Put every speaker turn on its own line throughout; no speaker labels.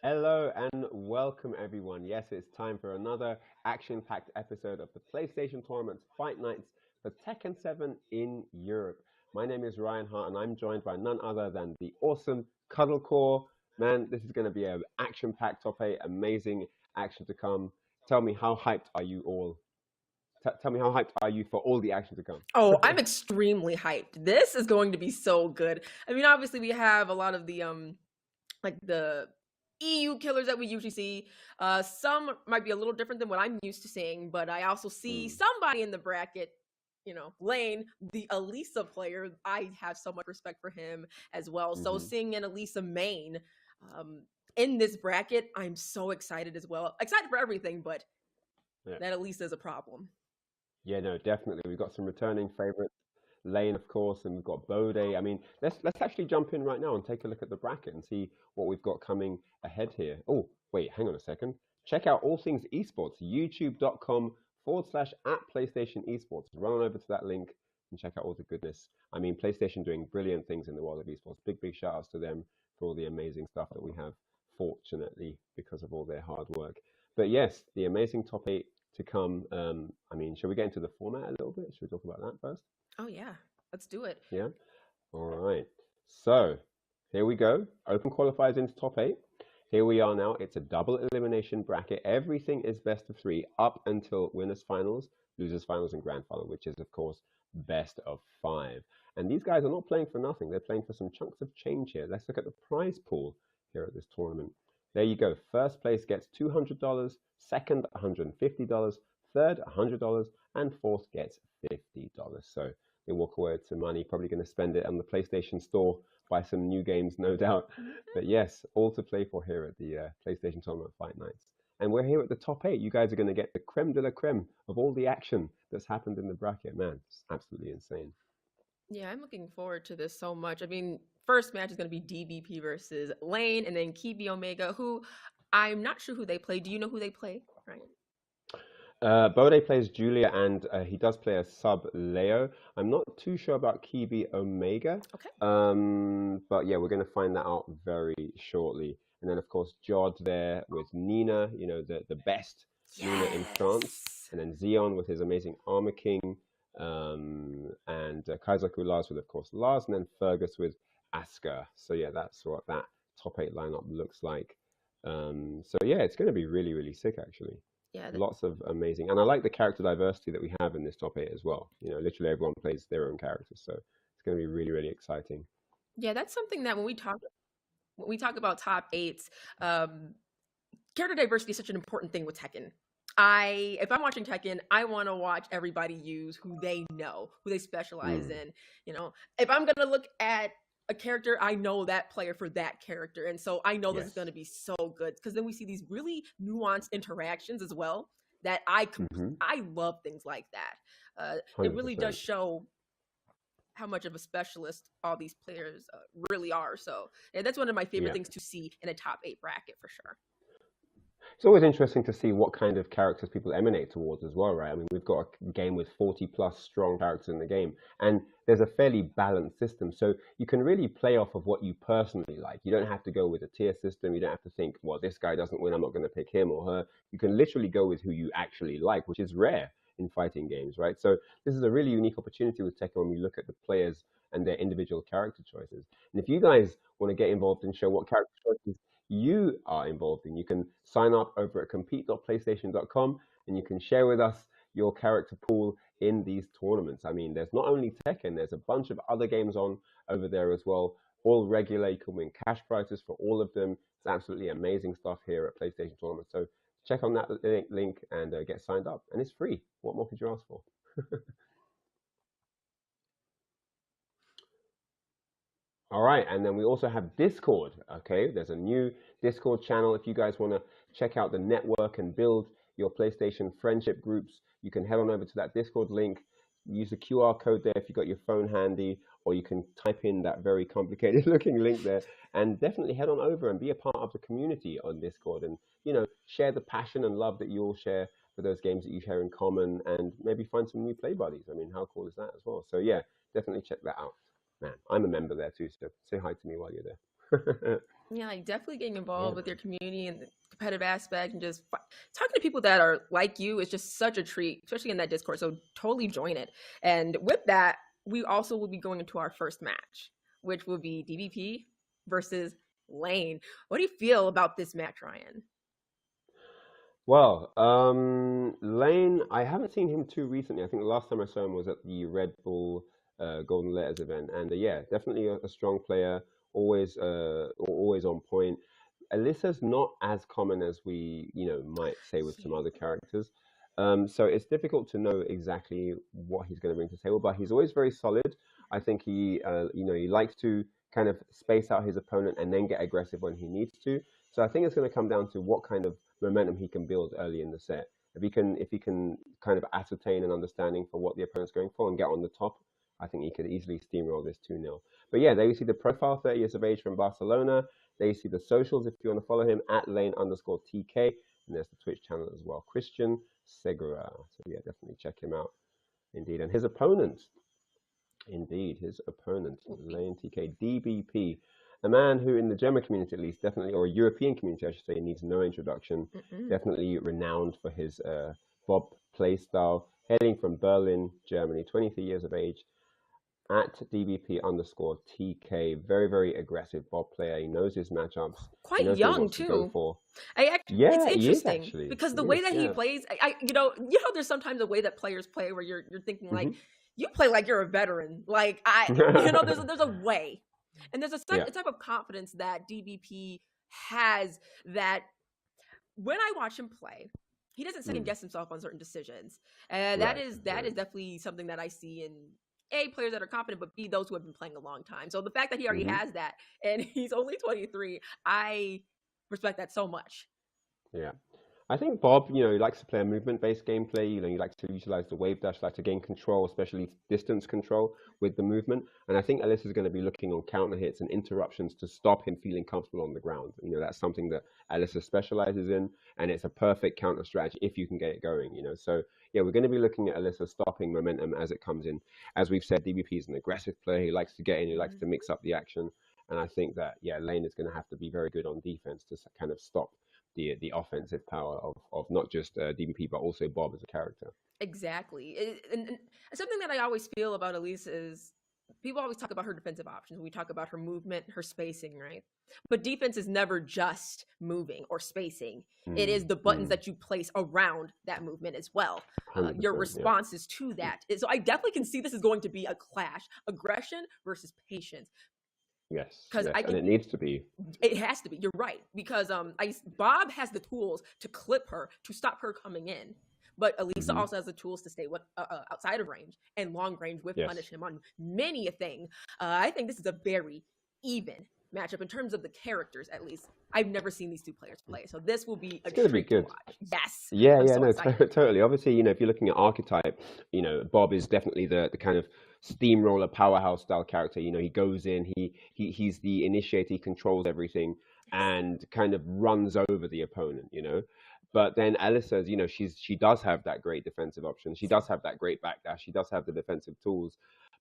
Hello and welcome everyone. Yes, it's time for another action-packed episode of the PlayStation Tournament's Fight Nights for Tekken 7 in Europe. My name is Ryan Hart and I'm joined by none other than the awesome Cuddle Core. Man, this is going to be an action-packed top 8, amazing action to come. Tell me, how hyped are you all? Tell me, how hyped are you for all the action to come?
Oh, I'm extremely hyped. This is going to be so good. I mean, obviously we have a lot of the like the EU killers that we usually see. Some might be a little different than what I'm used to seeing, but I also see
Mm,
somebody in the bracket, Lane, the Elisa player. I have so much respect for him as well. So
hmm
seeing an Elisa main um in this bracket, I'm so excited as well. Excited for everything, but
Yeah.
that Elisa is a problem.
Yeah, no, definitely. We've got some returning favorites. Lane, of course, and we've got Bode. I mean, let's actually jump in right now and take a look at the bracket and see what we've got coming ahead here. Oh, wait, hang on a second. Check out all things esports, youtube.com/at PlayStation Esports. Run on over to that link and check out all the goodness. I mean, PlayStation doing brilliant things in the world of esports. Big shout outs to them for all the amazing stuff that we have, fortunately, because of all their hard work. But yes, the amazing top 8 to come. I mean, shall we get into the format a little bit? Should we talk about that first?
Oh yeah, let's do it.
Yeah. All right. So here we go. Open qualifiers into top 8. Here we are now. It's a double elimination bracket. Everything is best of 3 up until winners finals, losers finals, and grand final, which is of course best of 5. And these guys are not playing for nothing. They're playing for some chunks of change here. Let's look at the prize pool here at this tournament. There you go. First place gets $200, second $150, third $100, and fourth gets $50. So they walk away with some money, probably going to spend it on the PlayStation Store, buy some new games, no doubt. But yes, all to play for here at the PlayStation Tournament Fight Nights. And we're here at the top 8. You guys are going to get the creme de la creme of all the action that's happened in the bracket. Man, it's absolutely insane.
Yeah, I'm looking forward to this so much. I mean, first match is going to be DBP versus Lane, and then Kibi Omega, who I'm not sure who they play. Do you know who they play? Right.
Bode plays Julia and he does play a sub Leo. I'm not too sure about Kibi Omega,
Okay.
but yeah, we're going to find that out very shortly. And then, of course, Jod there with Nina, the best Nina in France.
Yes.
And then Xeon with his amazing Armor King. And Kaisaku Lars with, of course, Lars. And then Fergus with Asuka. So yeah, that's what that top 8 lineup looks like. So yeah, it's going to be really sick, actually.
Yeah.
Lots of amazing, and I like the character diversity that we have in this top 8 as well. Literally everyone plays their own characters, so it's going to be really exciting.
Yeah, that's something that when we talk about top eights, um, character diversity is such an important thing with Tekken. If I'm watching Tekken, I want to watch everybody use who they know, who they specialize
Mm,
in. If I'm gonna look at a character, I know that player for that character, and so I know this is
yes.
gonna be so good because then we see these really nuanced interactions as well. That I love things like that. It really does
100%.
show how much of a specialist all these players really are. So yeah, that's one of my favorite
Yeah.
things to see in a top eight bracket for sure.
It's always interesting to see what kind of characters people emanate towards as well, right? I mean, we've got a game with 40 plus strong characters in the game, and there's a fairly balanced system. So you can really play off of what you personally like. You don't have to go with a tier system. You don't have to think, well, this guy doesn't win, I'm not going to pick him or her. You can literally go with who you actually like, which is rare in fighting games, right? So this is a really unique opportunity with Tekken when we look at the players and their individual character choices. And if you guys want to get involved and show what character choices you are involved in, you can sign up over at compete.playstation.com and you can share with us your character pool in these tournaments. I mean, there's not only Tekken, there's a bunch of other games on over there as well, all regular. You can win cash prizes for all of them. It's absolutely amazing stuff here at PlayStation Tournament. So check on that link and get signed up. And it's free. What more could you ask for? All right, and then we also have Discord. Okay, there's a new Discord channel. If you guys want to check out the network and build your PlayStation friendship groups, you can head on over to that Discord link. Use the QR code there if you got your phone handy, or you can type in that very complicated looking link there. And definitely head on over and be a part of the community on Discord, and share the passion and love that you all share for those games that you share in common, and maybe find some new play buddies. I mean, how cool is that as well? So yeah, definitely check that out. Man, I'm a member there too, so say hi to me while you're there.
Yeah, like definitely getting
Yeah,
involved with your community and the competitive aspect and just talking to people that are like you is just such a treat, especially in that Discord. So totally join it. And with that, we also will be going into our first match, which will be DVP versus Lane. What do you feel about this match, Ryan?
well, Lane, I haven't seen him too recently. I think the last time I saw him was at the Red Bull Golden Letters event, and yeah, definitely a strong player, always on point. Alyssa's not as common as we, might say with some other characters. So it's difficult to know exactly what he's going to bring to the table, but he's always very solid. I think he likes to kind of space out his opponent and then get aggressive when he needs to. So I think it's going to come down to what kind of momentum he can build early in the set. If he can kind of ascertain an understanding for what the opponent's going for and get on the top, I think he could easily steamroll this 2-0. But yeah, there you see the profile, 30 years of age from Barcelona. There you see the socials if you want to follow him at lane_TK. And there's the Twitch channel as well, Christian Segura. So yeah, definitely check him out. Indeed. And his opponent, Lane TK, DBP, a man who in the German community at least, definitely, or European community I should say, needs no introduction. Definitely renowned for his Bob play style, hailing from Berlin, Germany, 23 years of age, at DBP_TK. Very, very aggressive Bob player. He knows his matchups. He
Quite
knows what he
young
wants to go
too.
for.
It's
Yeah, he is
interesting
actually.
because the
He
way
is,
that he
yeah.
plays, there's sometimes a way that players play where you're thinking like
Hmm.
you play like you're a veteran. Like there's a way, and there's a
Yeah.
type of confidence that DVP has that when I watch him play, he doesn't second guess himself on certain decisions, and that
Right,
is
right.
definitely something that I see in A, players that are confident, but B, those who have been playing a long time. So the fact that he already
Hmm.
has that and he's only 23, I respect that so much.
Yeah. I think Bob, he likes to play a movement-based gameplay. He likes to utilize the wave dash, like to gain control, especially distance control with the movement. And I think Alyssa's going to be looking on counter hits and interruptions to stop him feeling comfortable on the ground. That's something that Alyssa specializes in, and it's a perfect counter strategy if you can get it going. So yeah, we're going to be looking at Alyssa stopping momentum as it comes in. As we've said, DBP is an aggressive player. He likes to get in. He likes to mix up the action. And I think that, yeah, Lane is going to have to be very good on defense to kind of stop the offensive power of not just DBP but also Bob as a character.
Exactly. And something that I always feel about Elise is people always talk about her defensive options. We talk about her movement, her spacing, right? But defense is never just moving or spacing. It is the buttons that you place around that movement as well. Your
100%,
responses to that. So I definitely can see this is going to be a clash: aggression versus patience.
Yes,
Because
yes,
I
and
can,
it needs to be.
it has to be. You're right. Because Bob has the tools to clip her to stop her coming in, but Elisa also has the tools to stay outside of range and long range with punish him on many a thing. I think this is a very even matchup in terms of the characters. At least I've never seen these two players play, so this will be a treat to watch. Yes.
Yeah,
I'm
yeah,
so
no,
excited.
totally. Obviously, if you're looking at archetype, Bob is definitely the kind of steamroller powerhouse style character. He goes in, he's the initiator, he controls everything and kind of runs over the opponent. But then Alyssa, she does have that great defensive option. She does have that great backdash. She does have the defensive tools.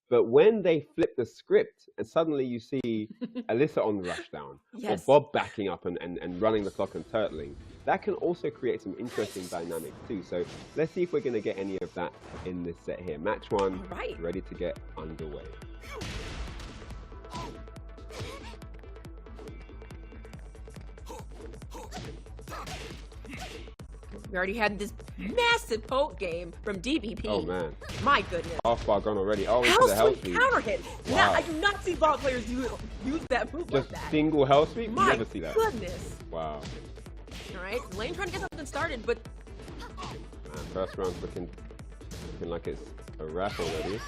But when they flip the script and suddenly you see Alyssa on the rushdown or
Yes.
Bob backing up and running the clock and turtling, that can also create some interesting dynamics too. So let's see if we're going to get any of that in this set here. Match one,
Right.
ready to get underway.
We already had this massive poke game from DBP.
Oh man,
My goodness.
half bar gone already. Oh, into
Hell
the hell
sweep
sweep.
counter hit.
Wow.
Now, I do not see ball players use that move
Just
like that.
single hell sweep? You
My
never see that.
goodness.
Wow.
All right, Lane trying to get something started, but
Man, first round's looking like it's a wrap already.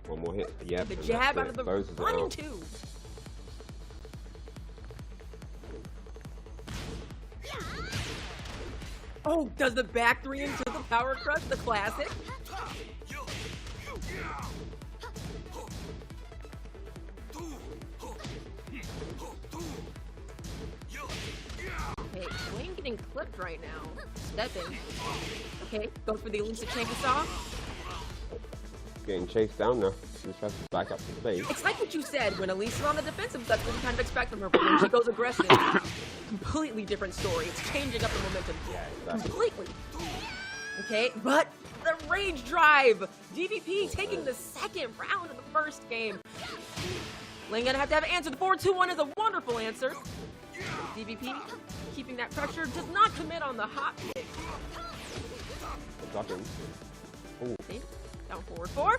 One more hit. Yep.
the
and
jab
that's
out
it.
of the
Closes it
running
out.
two. Oh, does the back three into the power crush, the classic? Okay, Lane getting clipped right now. Stepping. Okay, go for the Elisa chainsaw.
Getting chased down now. He tries to back up to space.
It's like what you said, when Elise is on the defensive, that's what you kind of expect from her, but when she goes aggressive, completely different story. It's changing up the momentum.
Yeah, exactly.
Completely. Okay, but the rage drive! DVP taking the second round of the first game. Lane gonna have to have an answer. The 4-2-1 is a wonderful answer. DVP keeping that pressure, does not commit on the hot kick. See? Down forward 4.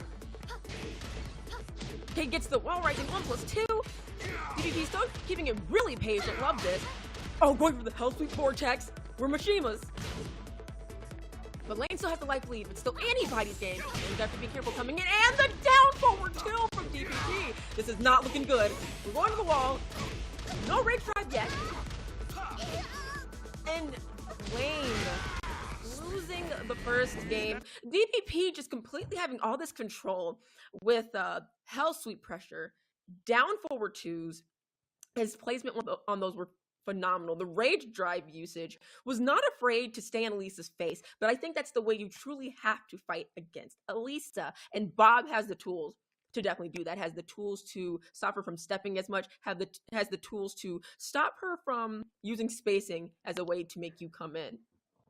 Okay, gets the wall right in 1+2. DVP still keeping it really patient. Love this. Oh, going for the Hell Sweep Vortex. We're Mishimas. But Lane still has the life lead. It's still anybody's game. Lane's got to be careful coming in. And the down forward 2 from DVP. This is not looking good. We're going to the wall. No rage drive yet. And Lane losing the first game. DVP just completely having all this control with Hell Sweep pressure, down forward 2s. His placement on those were phenomenal. The rage drive usage was not afraid to stay in Elisa's face, but I think that's the way you truly have to fight against Elisa. And Bob has the tools to definitely do that, has the tools to stop her from stepping as much, has the tools to stop her from using spacing as a way to make you come in.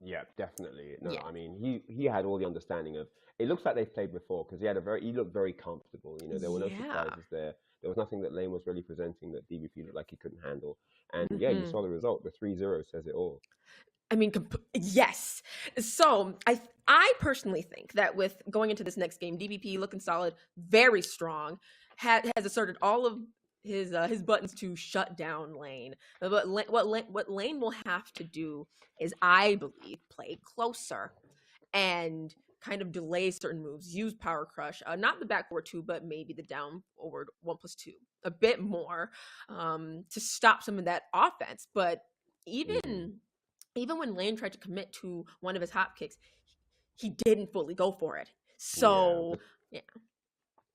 Yeah, definitely. No,
Yeah.
I mean, he had all the understanding of, it looks like they've played before, because he looked very comfortable. You know, there were no surprises there. There was nothing that Lane was really presenting that DVP looked like he couldn't handle. And yeah, you saw the result. The 3-0 says it all.
I mean, yes. So I personally think that with going into this next game, DVP looking solid, very strong, has asserted all of his buttons to shut down Lane. But what Lane will have to do is, I believe, play closer and kind of delay certain moves, use Power Crush, not the back forward 2, but maybe the down forward 1+2, a bit more to stop some of that offense. But even when Lane tried to commit to one of his hop kicks, he didn't fully go for it. So, yeah.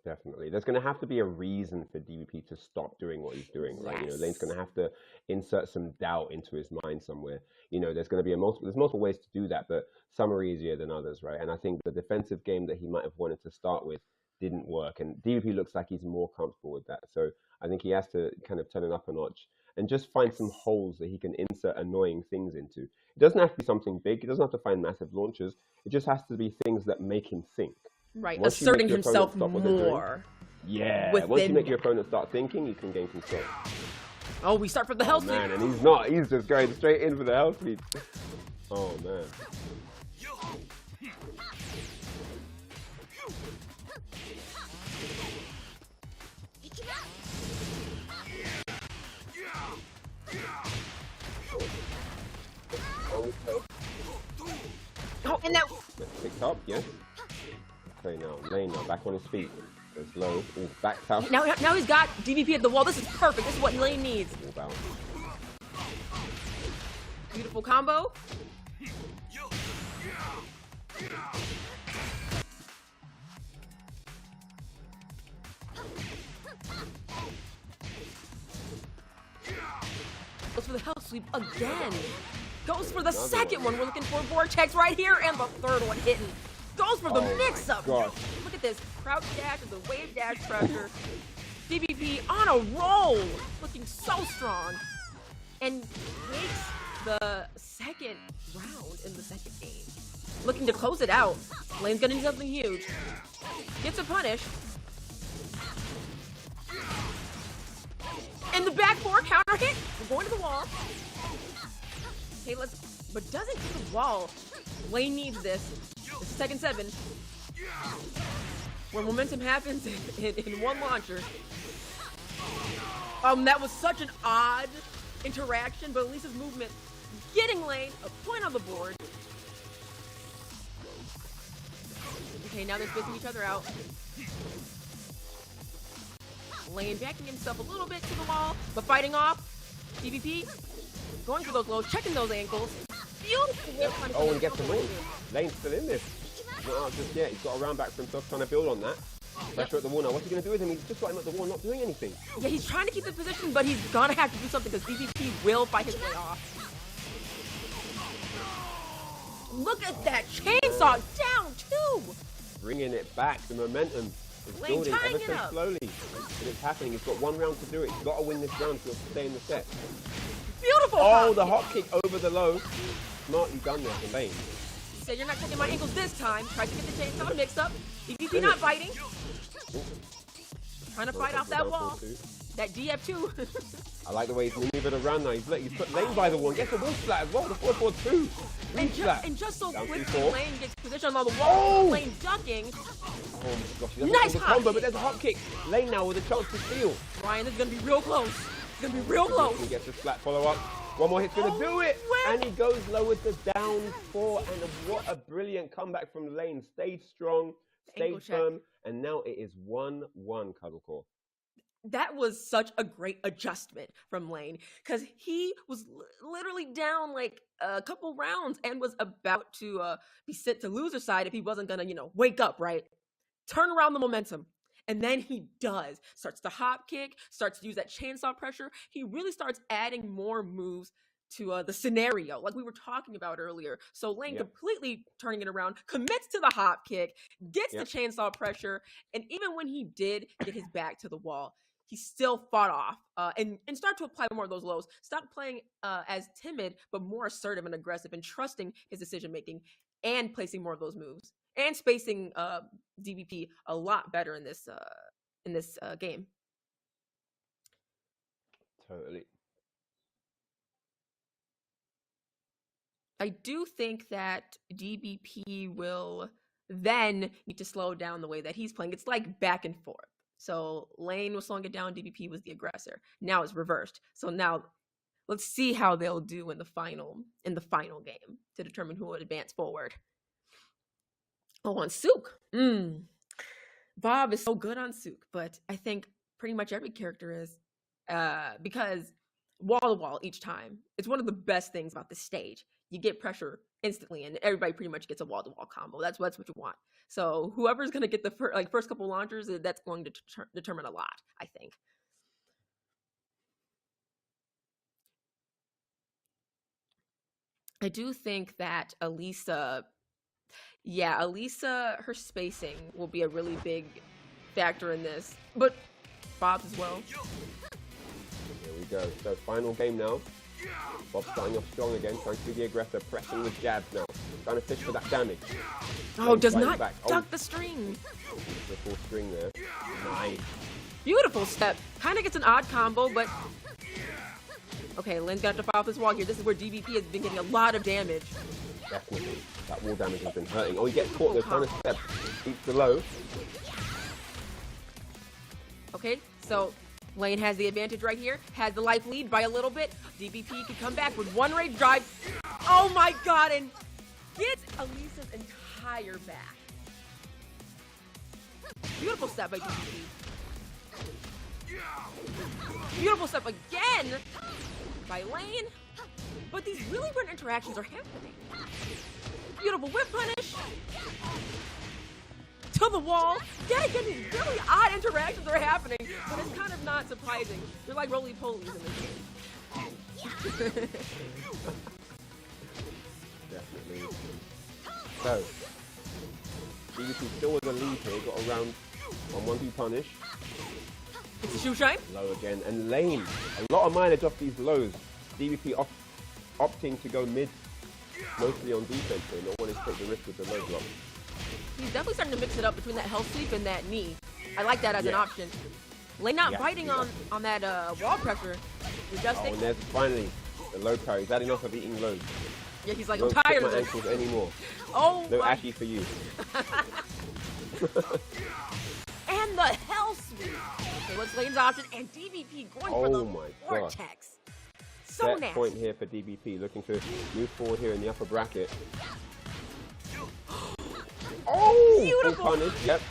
Definitely. There's going to have to be a reason for DVP to stop doing what he's doing, right?
Yes.
You know, Lane's going to have to insert some doubt into his mind somewhere. You know, there's going to be multiple ways to do that, but some are easier than others, right? And I think the defensive game that he might have wanted to start with didn't work. And DVP looks like he's more comfortable with that. So I think he has to kind of turn it up a notch and just find some holes that he can insert annoying things into. It doesn't have to be something big. He doesn't have to find massive launches. It just has to be things that make him think.
Right,
Once
asserting himself more.
Yeah, once you make your opponent start thinking, you can gain control.
Oh, we start from the Hell Sweep.
Man, and he's not. He's just going straight in for the Hell Sweep. Oh, man.
Oh, and that...
Picked up, yes. Okay, now, Lane now back on his feet. Goes low. Ooh, back out.
Now he's got DVP at the wall. This is perfect. This is what Lane needs. Beautiful combo. Goes for the Hell Sweep again. Goes for the second one. We're looking for Vortex right here. And the third one hitting. Goes for the mix-up. Look at this. Crouch dash and the wave dash pressure. DVP on a roll. Looking so strong. And takes the second round in the second game. Looking to close it out. Lane's gonna need something huge. Gets a punish. And the back four counter hit. We're going to the wall. Okay, but doesn't hit the wall. Lane needs this. The second 7. Where momentum happens in one launcher. That was such an odd interaction, but Elisa's movement getting Lane a point on the board. Okay, now they're spacing each other out. Lane backing himself a little bit to the wall, but fighting off. DVP going for those lows, checking those ankles. Beautiful.
Yep. Oh, and gets the win. Lane's still in this. He's not out just yet. He's got a round back for himself, trying to build on that. Pressure at the wall now. What's he going to do with him? He's just got him at the wall, not doing anything.
Yeah, he's trying to keep the position, but he's going to have to do something because DVP will fight his way off. Look at that chainsaw down 2.
Bringing it back, the momentum. It's
Lane
building
tying
ever
it
so
up.
slowly. But it's happening. He's got 1 round to do it. He's got to win this round to stay in the set.
Beautiful.
Oh, the hop kick over the low. Smartly done there for Lane.
He said, you're not taking my ankles this time. Tried to get the chainsaw mixed up. DVP not biting. Trying to fight off that wall. That DF2.
I like the way he's maneuvered around now. He's put Lane by the one. Gets a wall splat as well. The 4-4-2.
And just so
Down
quickly,
3-4.
Lane gets positioned on the wall.
Oh!
Lane ducking.
Oh my gosh. He doesn't
Nice
have the
hop
combo,
kick.
but there's a hop kick. Lane now with a chance to steal.
Ryan, this is going to be real close. It's going to be real close.
He gets a flat follow-up. One more hit's going to do it.
Where?
And he goes low with the down 4. And what a brilliant comeback from Lane. Stayed strong,
Ankle
stayed
check.
firm. And now it is 1-1 Cuddlecore.
That was such a great adjustment from Lane because he was literally down like a couple rounds and was about to be sent to loser side if he wasn't going to, wake up, right? Turn around the momentum. And then he does. Starts to hop kick, starts to use that chainsaw pressure. He really starts adding more moves to the scenario like we were talking about earlier. So Lane completely turning it around, commits to the hop kick, gets the chainsaw pressure. And even when he did get his back to the wall, he still fought off and start to apply more of those lows. Stop playing as timid, but more assertive and aggressive and trusting his decision-making and placing more of those moves and spacing DVP a lot better in this game.
Totally.
I do think that DBP will then need to slow down the way that he's playing. It's like back and forth. So Lane was slowing it down, DBP was the aggressor. Now it's reversed. So now let's see how they'll do in the final game to determine who will advance forward. Oh, on Sook. Bob is so good on Sook, but I think pretty much every character is because wall to wall each time. It's one of the best things about this stage. You get pressure instantly, and everybody pretty much gets a wall to wall combo. That's what you want. So whoever's going to get the first couple launchers, that's going to determine a lot, I think. I do think that Elisa, her spacing will be a really big factor in this, but Bob's as well.
Here we go. So final game now. Bob starting off strong again, trying to be the aggressor, pressing with jabs now, trying to fish for that damage.
Oh, does not
back.
duck the string.
The full string there. Nice.
Beautiful step. Kind of gets an odd combo, but okay, Lynn's got to file this wall here. This is where DVP has been getting a lot of damage.
Definitely. That wall damage has been hurting. Oh, he gets caught though, trying to step. Beats the low.
Okay, so Lane has the advantage right here, has the life lead by a little bit. DVP can come back with one rage drive. Oh my god, and gets Elisa's entire back. Beautiful step by DVP. Beautiful step again by Lane. But these really weird interactions are happening. Beautiful whip punish. To the wall. Yeah, again, these really odd interactions are happening, but it's kind of not surprising. They're like roly-polies in this game.
Definitely. So, DVP still with a lead here, got around on 1-2 punish.
It's a shoe shine.
Low again, and Lane, a lot of mileage off these lows. DVP opting to go mid, mostly on defense here, not wanting to take the risk with the low block.
He's definitely starting to mix it up between that health sweep and that knee. I like that as an option. Lane not biting on that wall pressure. Adjusting.
Oh, and there's finally the low parry. Is that enough of eating lows?
Yeah, he's like,
Don't
I'm tired
my
of this.
ankles anymore.
Oh,
No
my.
Ashy for you.
And the health sweep. Okay, what's Lane's option? And DVP going for the vortex. So
Set
nasty.
point here for DVP, looking to move forward here in the upper bracket. Oh!
Beautiful.
Full punish, yep.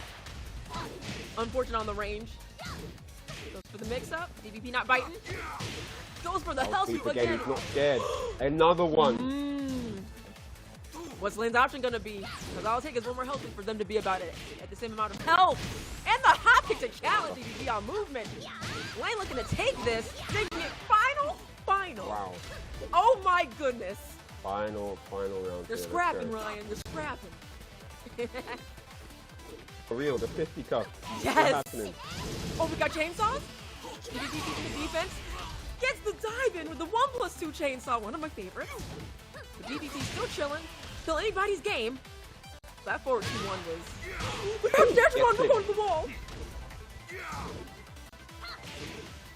Unfortunate on the range. Goes for the mix-up. DVP not biting. Goes for the health sweep again.
He's not scared. Another one.
What's Lane's option going to be? Because all it'll take is one more health sweep for them to be about it at the same amount of health. And the hop kick to challenge DVP on movement. Lane looking to take this, making it final.
Wow.
Oh my goodness.
Final round.
They're
here.
scrapping, Ryan. They're scrapping.
For real, the 50 cuff.
Yes.
What's happening?
Oh, we got chainsaws? DBP in the defense. Gets the dive in with the 1+2 chainsaw, one of my favorites. The DBP still chilling. Still anybody's game. That forward 2-1 was... We got dash on the wall!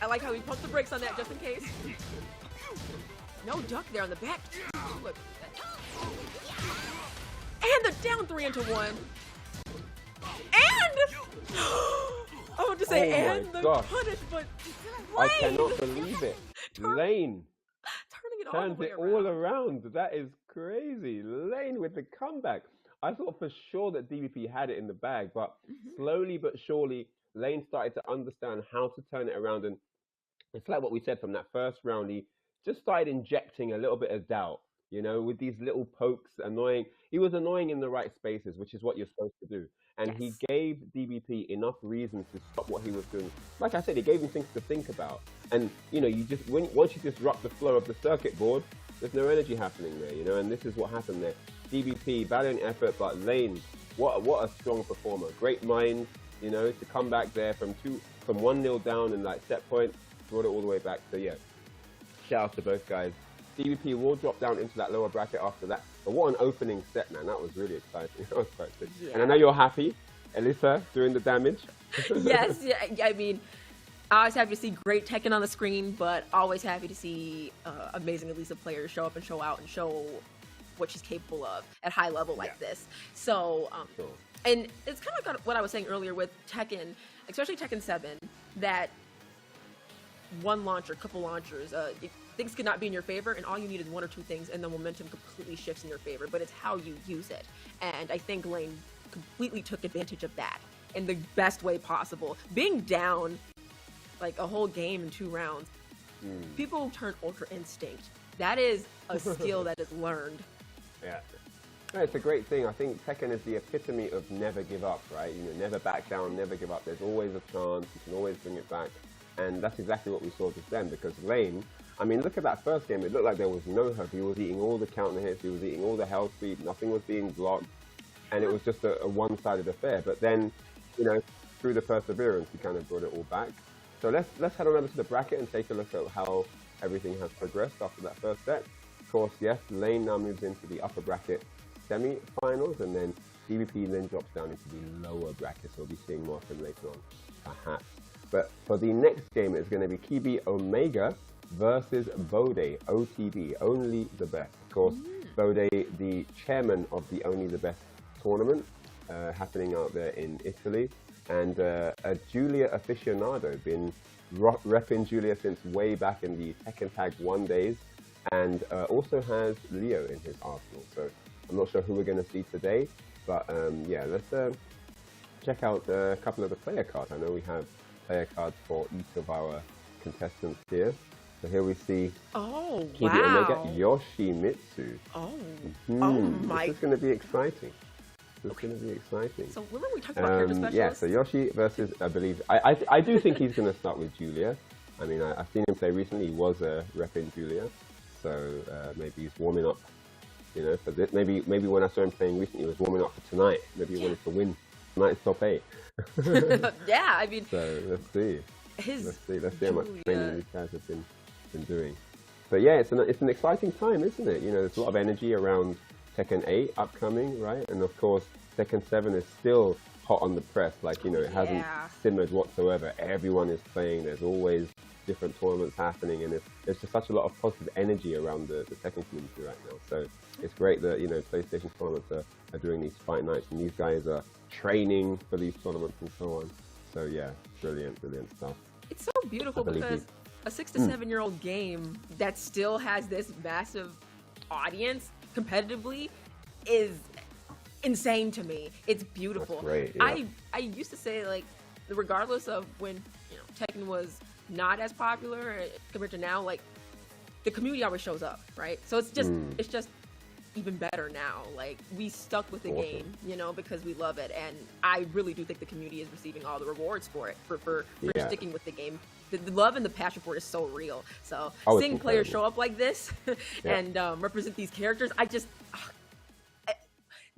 I like how he pumped the brakes on that just in case. No duck there on the back. Look. And the down 3 into 1. And... I want to say, and the punish, but
I cannot believe it. Lane
turning
it all around. That is crazy. Lane with the comeback. I thought for sure that DBP had it in the bag, but slowly but surely, Lane started to understand how to turn it around. And it's like what we said from that first round. He just started injecting a little bit of doubt, you know, with these little pokes, annoying. He was annoying in the right spaces, which is what you're supposed to do. And he gave DBP enough reasons to stop what he was doing. Like I said, he gave him things to think about. And, you know, you just once you disrupt the flow of the circuit board, there's no energy happening there, you know, and this is what happened there. DBP, valiant effort, but Lane, what a strong performer. Great mind, you know, to come back there from 1-0 down and like set point, brought it all the way back. So yeah, shout out to both guys. DBP will drop down into that lower bracket after that. But what an opening set, man. That was really exciting. That was quite good. Yeah. And I know you're happy, Elisa, doing the damage.
Yes, yeah, I mean, I always happy to see great Tekken on the screen, but always happy to see amazing Elisa players show up and show out and show what she's capable of at high level like this. So, and it's kind of like what I was saying earlier with Tekken, especially Tekken 7, that one launcher, couple launchers, things could not be in your favor, and all you need is one or two things, and the momentum completely shifts in your favor, but it's how you use it. And I think Lane completely took advantage of that in the best way possible. Being down like a whole game in 2 rounds, people turn Ultra Instinct. That is a skill that is learned.
Yeah. No, it's a great thing. I think Tekken is the epitome of never give up, right? You know, never back down, never give up. There's always a chance. You can always bring it back. And that's exactly what we saw just then, because Lane, I mean, look at that first game. It looked like there was no hope. He was eating all the counter hits. He was eating all the health speed. Nothing was being blocked. And it was just a one-sided affair. But then, you know, through the perseverance, he kind of brought it all back. So let's head on over to the bracket and take a look at how everything has progressed after that first set. Of course, yes, Lane now moves into the upper bracket semi-finals, and then DBP then drops down into the lower bracket. So we'll be seeing more of him later on, perhaps. But for the next game, it's going to be Kibi Omega versus Bode, OTB, Only the Best. Of course, Bode, the chairman of the Only the Best tournament, happening out there in Italy. And a Julia aficionado, been repping Julia since way back in the Tekken Tag 1 days, and also has Leo in his arsenal. So I'm not sure who we're going to see today, but yeah, let's check out a couple of the player cards. I know we have player cards for each of our contestants here. So here we see Kibi Omega, Yoshimitsu.
Oh my!
This is going to be exciting. This is going to be exciting.
So remember we talked about character specialists?
Yeah, so Yoshi versus, I believe, I do think he's going to start with Julia. I mean, I've seen him play recently. He was repping Julia. So maybe he's warming up, you know, for this. Maybe when I saw him playing recently, he was warming up for tonight. Maybe he wanted to win tonight's top 8.
Yeah, I mean.
So let's see. Let's see how much training these guys have been doing. But yeah, it's an exciting time, isn't it? You know, there's a lot of energy around Tekken 8 upcoming, right? And of course, Tekken 7 is still hot on the press. Like, you know, it hasn't simmered whatsoever. Everyone is playing. There's always different tournaments happening, and there's just such a lot of positive energy around the Tekken community right now. So it's great that, you know, PlayStation tournaments are doing these fight nights, and these guys are training for these tournaments and so on. So yeah, brilliant stuff.
It's so beautiful because a 6 to 7-year-old game that still has this massive audience competitively is insane to me. It's beautiful.
That's great, yeah.
I used to say, like, regardless of when, you know, Tekken was not as popular compared to now, like, the community always shows up, right? So it's just even better now. Like, we stuck with the game, you know, because we love it, and I really do think the community is receiving all the rewards for it, for sticking with the game. The love and the passion for it is so real. So seeing players show up like this and represent these characters,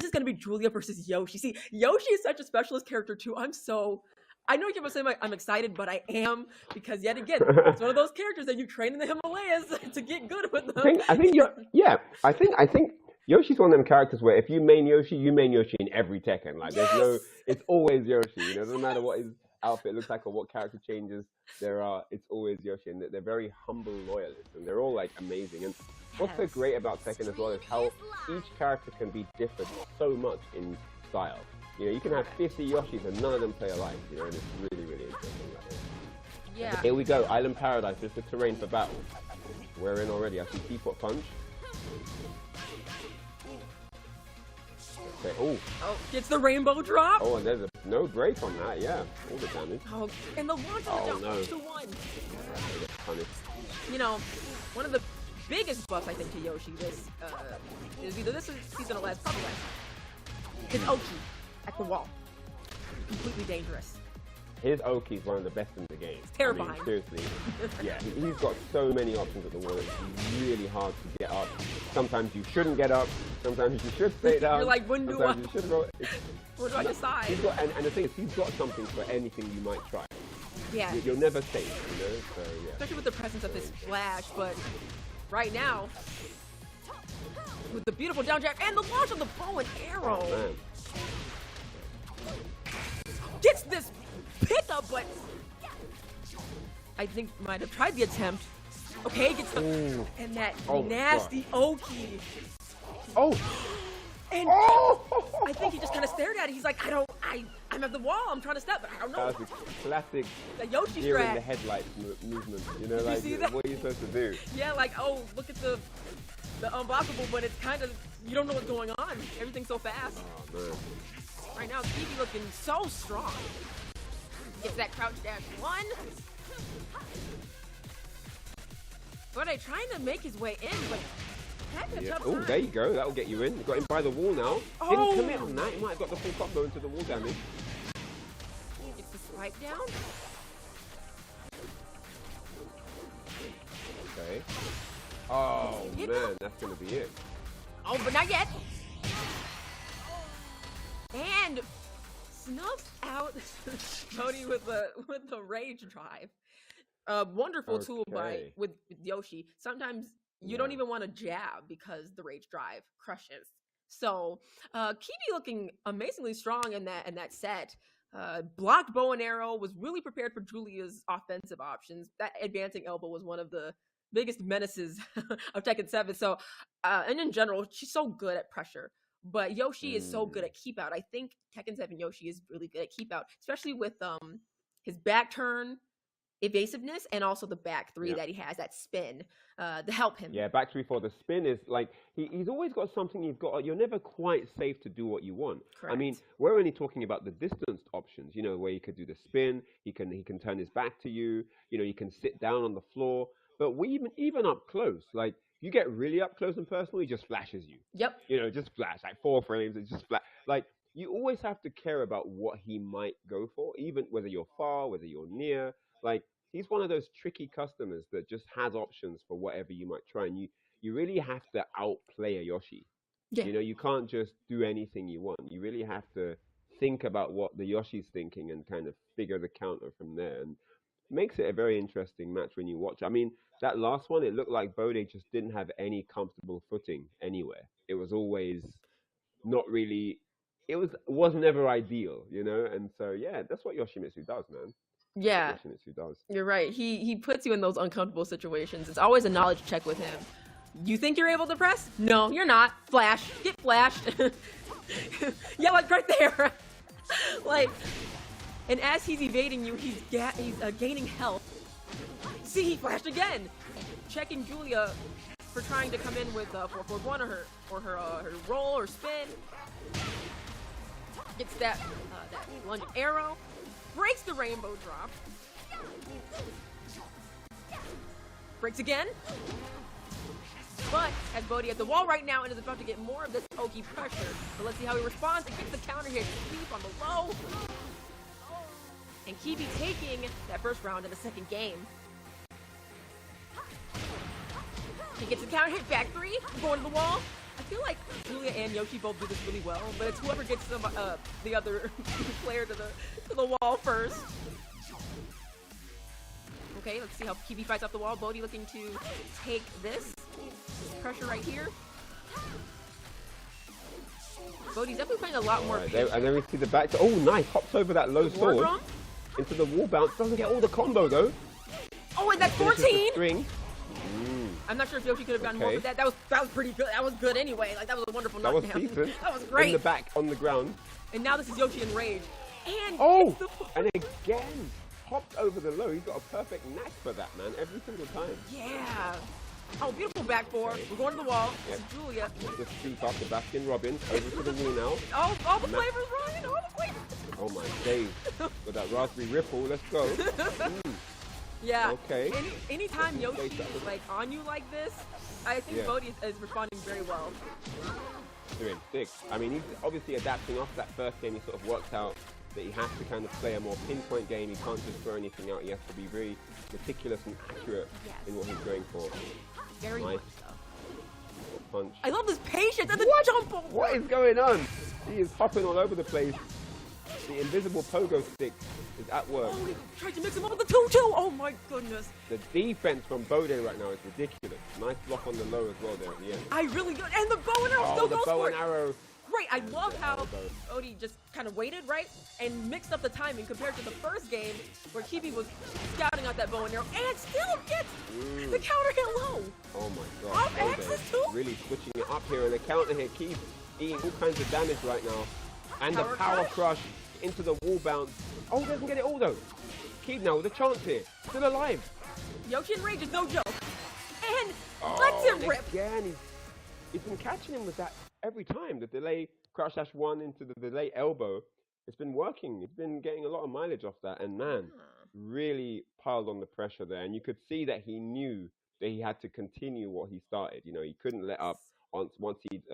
is going to be Julia versus Yoshi. See, Yoshi is such a specialist character too. I know you keep saying I'm excited, but I am, because yet again, it's one of those characters that you train in the Himalayas to get good with them.
I think Yoshi's one of them characters where if you main Yoshi in every Tekken. Like it's always Yoshi. You know, it doesn't matter what his outfit looks like or what character changes there are. It's always Yoshi, and they're very humble loyalists, and they're all like amazing. And what's so great about Tekken as well is how each character can be different so much in style. You know, you can have 50 Yoshis and none of them play alike, you know, and it's really, really interesting.
Yeah.
Here we go, Island Paradise, just the terrain for battle. We're in already. I see Teapot Punch. Okay, oh,
gets the rainbow drop.
Oh, and there's no break on that, yeah. All the damage.
Oh, and the launch of the jump 2-1.
Get punished.
You know, one of the biggest buffs, I think, to Yoshi this is either this season or last, probably last. His Oki at the wall. Completely dangerous.
His Oki is one of the best in the game.
It's terrifying.
I mean, seriously. Yeah, he's got so many options at the wall. It's really hard to get up. Sometimes you shouldn't get up. Sometimes you should stay down.
You're like, when do I decide?
And the thing is, he's got something for anything you might try.
Yeah.
You're never safe, you know? So, yeah.
Especially with the presence of his flash, but right now, with the beautiful down jab and the launch of the bow and arrow.
Oh, man.
Gets this pickup, but I think might have tried the attempt. Okay, gets the and that nasty Oki.
Oh.
And I think he just kind of stared at it. He's like, I'm at the wall. I'm trying to step, but I don't know.
That was a classic
the Yoshi
deer in
strat.
the headlights movement. You know, like, what are you supposed to do?
Yeah, like, oh, look at the unblockable, but it's kind of, you don't know what's going on. Everything's so fast.
Oh, man.
Right now, Stevie looking so strong. Gets that crouch dash 1. But I trying to make his way in, but
oh, there you go. That'll get you in. You got him by the wall now. Didn't commit on that. He might have got the full combo into the wall damage.
Gets the swipe down.
Okay. Oh, man. That's going to be it.
Oh, but not yet. And snuffs out Cody with the rage drive. Wonderful tool with Yoshi. Sometimes you don't even want to jab because the rage drive crushes. So Kibi looking amazingly strong in that set. Blocked bow and arrow, was really prepared for Julia's offensive options. That advancing elbow was one of the biggest menaces of Tekken 7. So and in general, she's so good at pressure. But Yoshi is so good at keep out. I think Tekken 7 Yoshi is really good at keep out, especially with his back turn evasiveness and also the back three that he has, that spin to help him. Yeah,
back three for the spin is like he's always got something. You're never quite safe to do what you want.
Correct.
I mean, we're only talking about the distanced options, you know, where you could do the spin, he can turn his back to you, you know, you can sit down on the floor. But we even up close, like you get really up close and personal, he just flashes you.
Yep.
You know, just flash, like 4 frames, it's just flash. Like, you always have to care about what he might go for, even whether you're far, whether you're near. Like, he's one of those tricky customers that just has options for whatever you might try. And you really have to outplay a Yoshi. Yeah. You know, you can't just do anything you want. You really have to think about what the Yoshi's thinking and kind of figure the counter from there. And makes it a very interesting match when you watch. I mean, that last one, it looked like Bode just didn't have any comfortable footing anywhere. It was always not really, it was never ideal, you know? And so, yeah, that's what Yoshimitsu does, man.
Yeah.
Yoshimitsu does.
You're right. He puts you in those uncomfortable situations. It's always a knowledge check with him. You think you're able to press? No, you're not. Flash. Get flashed. Yeah, like right there. Like, and as he's evading you, he's gaining health. See, he flashed again. Checking Julia for trying to come in with 441 or her roll or spin. Gets that lunging arrow. Breaks the rainbow drop. Breaks again. But has Bodhi at the wall right now and is about to get more of this Oki pressure. But let's see how he responds. It gets the counter hit. Sweep on the low. And Kibi taking that first round in the second game. He gets the counter hit, back three, going to the wall. I feel like Julia and Yoshi both do this really well, but it's whoever gets them, the other player to the wall first. Okay, let's see how Kiwi fights off the wall. Bodhi looking to take this. Pressure right here. Bodhi's definitely playing a lot more patient.
And then we see the back. Oh, nice. Hops over that low sword into the wall bounce. Doesn't get all the combo, though.
Oh, and that's 14!
String.
I'm not sure if Yoshi could have gotten more with that. That was pretty good. That was good anyway. Like, that was a wonderful
knockdown. That was decent.
That was great.
In the back, on the ground.
And now this is Yoshi in rage. And
and again, hopped over the low. He's got a perfect knack for that, man, every single time.
Yeah. Oh, beautiful back four. Okay. We're going to the wall. Yep. This is Julia.
Just scoop up the Baskin Robbins over to the wall now.
All the flavors, Ryan. All the flavors.
Oh my days. With that raspberry ripple, let's go.
Yeah.
Okay.
Anytime Yoshi is like on you like this, I think Bodhi is responding very well.
Doing sick. I mean, he's obviously adapting off that first game. He sort of worked out that he has to kind of play a more pinpoint game. He can't just throw anything out. He has to be very meticulous and accurate in what he's going for.
Very
nice.
much so.
Punch.
I love this patience and the jump.
What is going on? He is hopping all over the place. The invisible pogo stick is at work.
Oh, he tried to mix him up with the 2-2. Oh my goodness.
The defense from Bode right now is ridiculous. Nice block on the low as well there at the end.
I really good. And the bow and arrow still goes for it.
the bow and arrow.
Great. I love how Bodhi just kind of waited, right? And mixed up the timing compared to the first game where Kiwi was scouting out that bow and arrow and still gets the counter hit low.
Oh my god.
Off axis too?
Really switching it up here. And the counter hit, Kiwi eating all kinds of damage right now. And the power crush into the wall bounce. Oh, doesn't get it all though. Keeb now with a chance here. Still alive.
Yoshi in rage is no joke. And lets him rip.
Again, he's been catching him with that every time. The delay crouch dash 1 into the delay elbow. It's been working. It's been getting a lot of mileage off that. And man, really piled on the pressure there. And you could see that he knew that he had to continue what he started. You know, he couldn't let up. Once he'd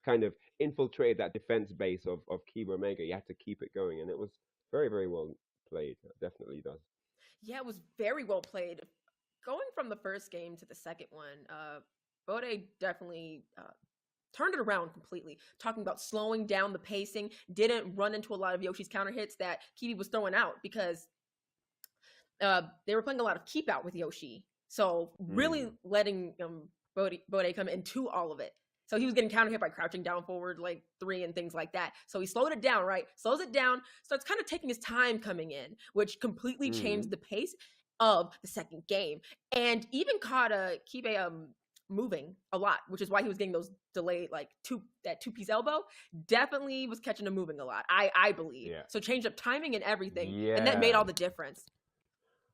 kind of infiltrated that defense base of Kiba Omega, he had to keep it going, and it was very, very well played. It definitely does.
Yeah, it was very well played. Going from the first game to the second one, Bode definitely turned it around completely. Talking about slowing down the pacing, didn't run into a lot of Yoshi's counter hits that Kiwi was throwing out because they were playing a lot of keep out with Yoshi. So really letting Bode come into all of it. So he was getting counter hit by crouching down forward like 3 and things like that. So he slowed it down, right? Slows it down, starts kind of taking his time coming in, which completely changed the pace of the second game. And even caught Kibe moving a lot, which is why he was getting those delayed, like that two-piece elbow. Definitely was catching him moving a lot, I believe. Yeah. So changed up timing and everything. Yeah. And that made all the difference.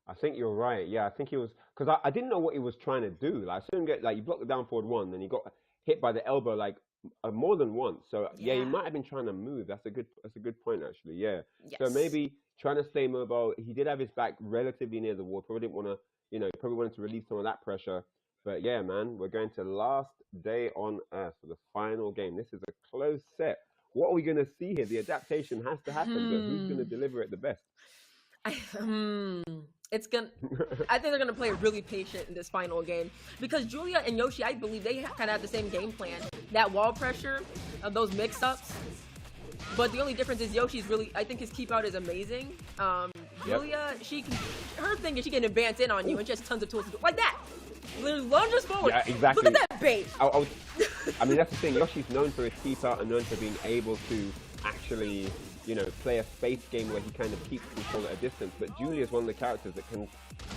I think you're right. Yeah, I think he was, because I didn't know what he was trying to do. Like, I couldn't get, like, you blocked the down forward 1, then he got hit by the elbow like more than once. So yeah, he might have been trying to move. That's a good point actually. Yeah. Yes. So maybe trying to stay mobile. He did have his back relatively near the wall. Probably didn't want to, he probably wanted to release some of that pressure. But yeah, man, we're going to last day on Earth for the final game. This is a close set. What are we going to see here? The adaptation has to happen, but who's going to deliver it the best?
It's gonna. I think they're gonna play really patient in this final game because Julia and Yoshi, I believe they kind of have the same game plan. That wall pressure, those mix-ups. But the only difference is Yoshi's really. I think his keep out is amazing. Julia, her thing is she can advance in on you and just tons of tools to do like that. Literally lunges forward.
Yeah, exactly.
Look at that bait.
I mean, that's the thing. Yoshi's known for his keep out and known for being able to actually, play a space game where he kind of keeps control at a distance. But Julia's one of the characters that can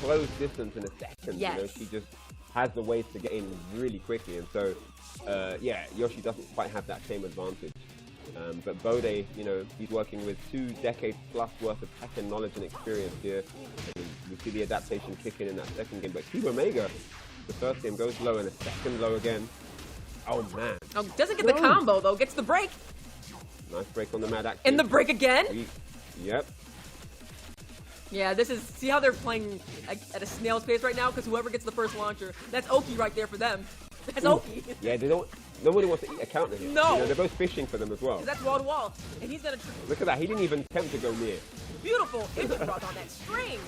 close distance in a second.
Yes.
She just has the ways to get in really quickly. And so, Yoshi doesn't quite have that same advantage. But Bode, he's working with 2 decades plus worth of Tekken knowledge and experience here. And we see the adaptation kick in that second game. But Kiba Omega, the first game goes low and a second low again. Oh, man.
Oh, doesn't get the combo, though. Gets the break.
Nice break on the Mad Active.
And the break again?
Yep.
Yeah, see how they're playing at a snail's pace right now? Because whoever gets the first launcher, that's Oki right there for them. That's Oki.
Yeah, nobody wants to eat a counter here.
No.
They're both fishing for them as well.
That's wall to wall. And he's going to...
Look at that. He didn't even attempt to go near.
Beautiful. Input rock on that string.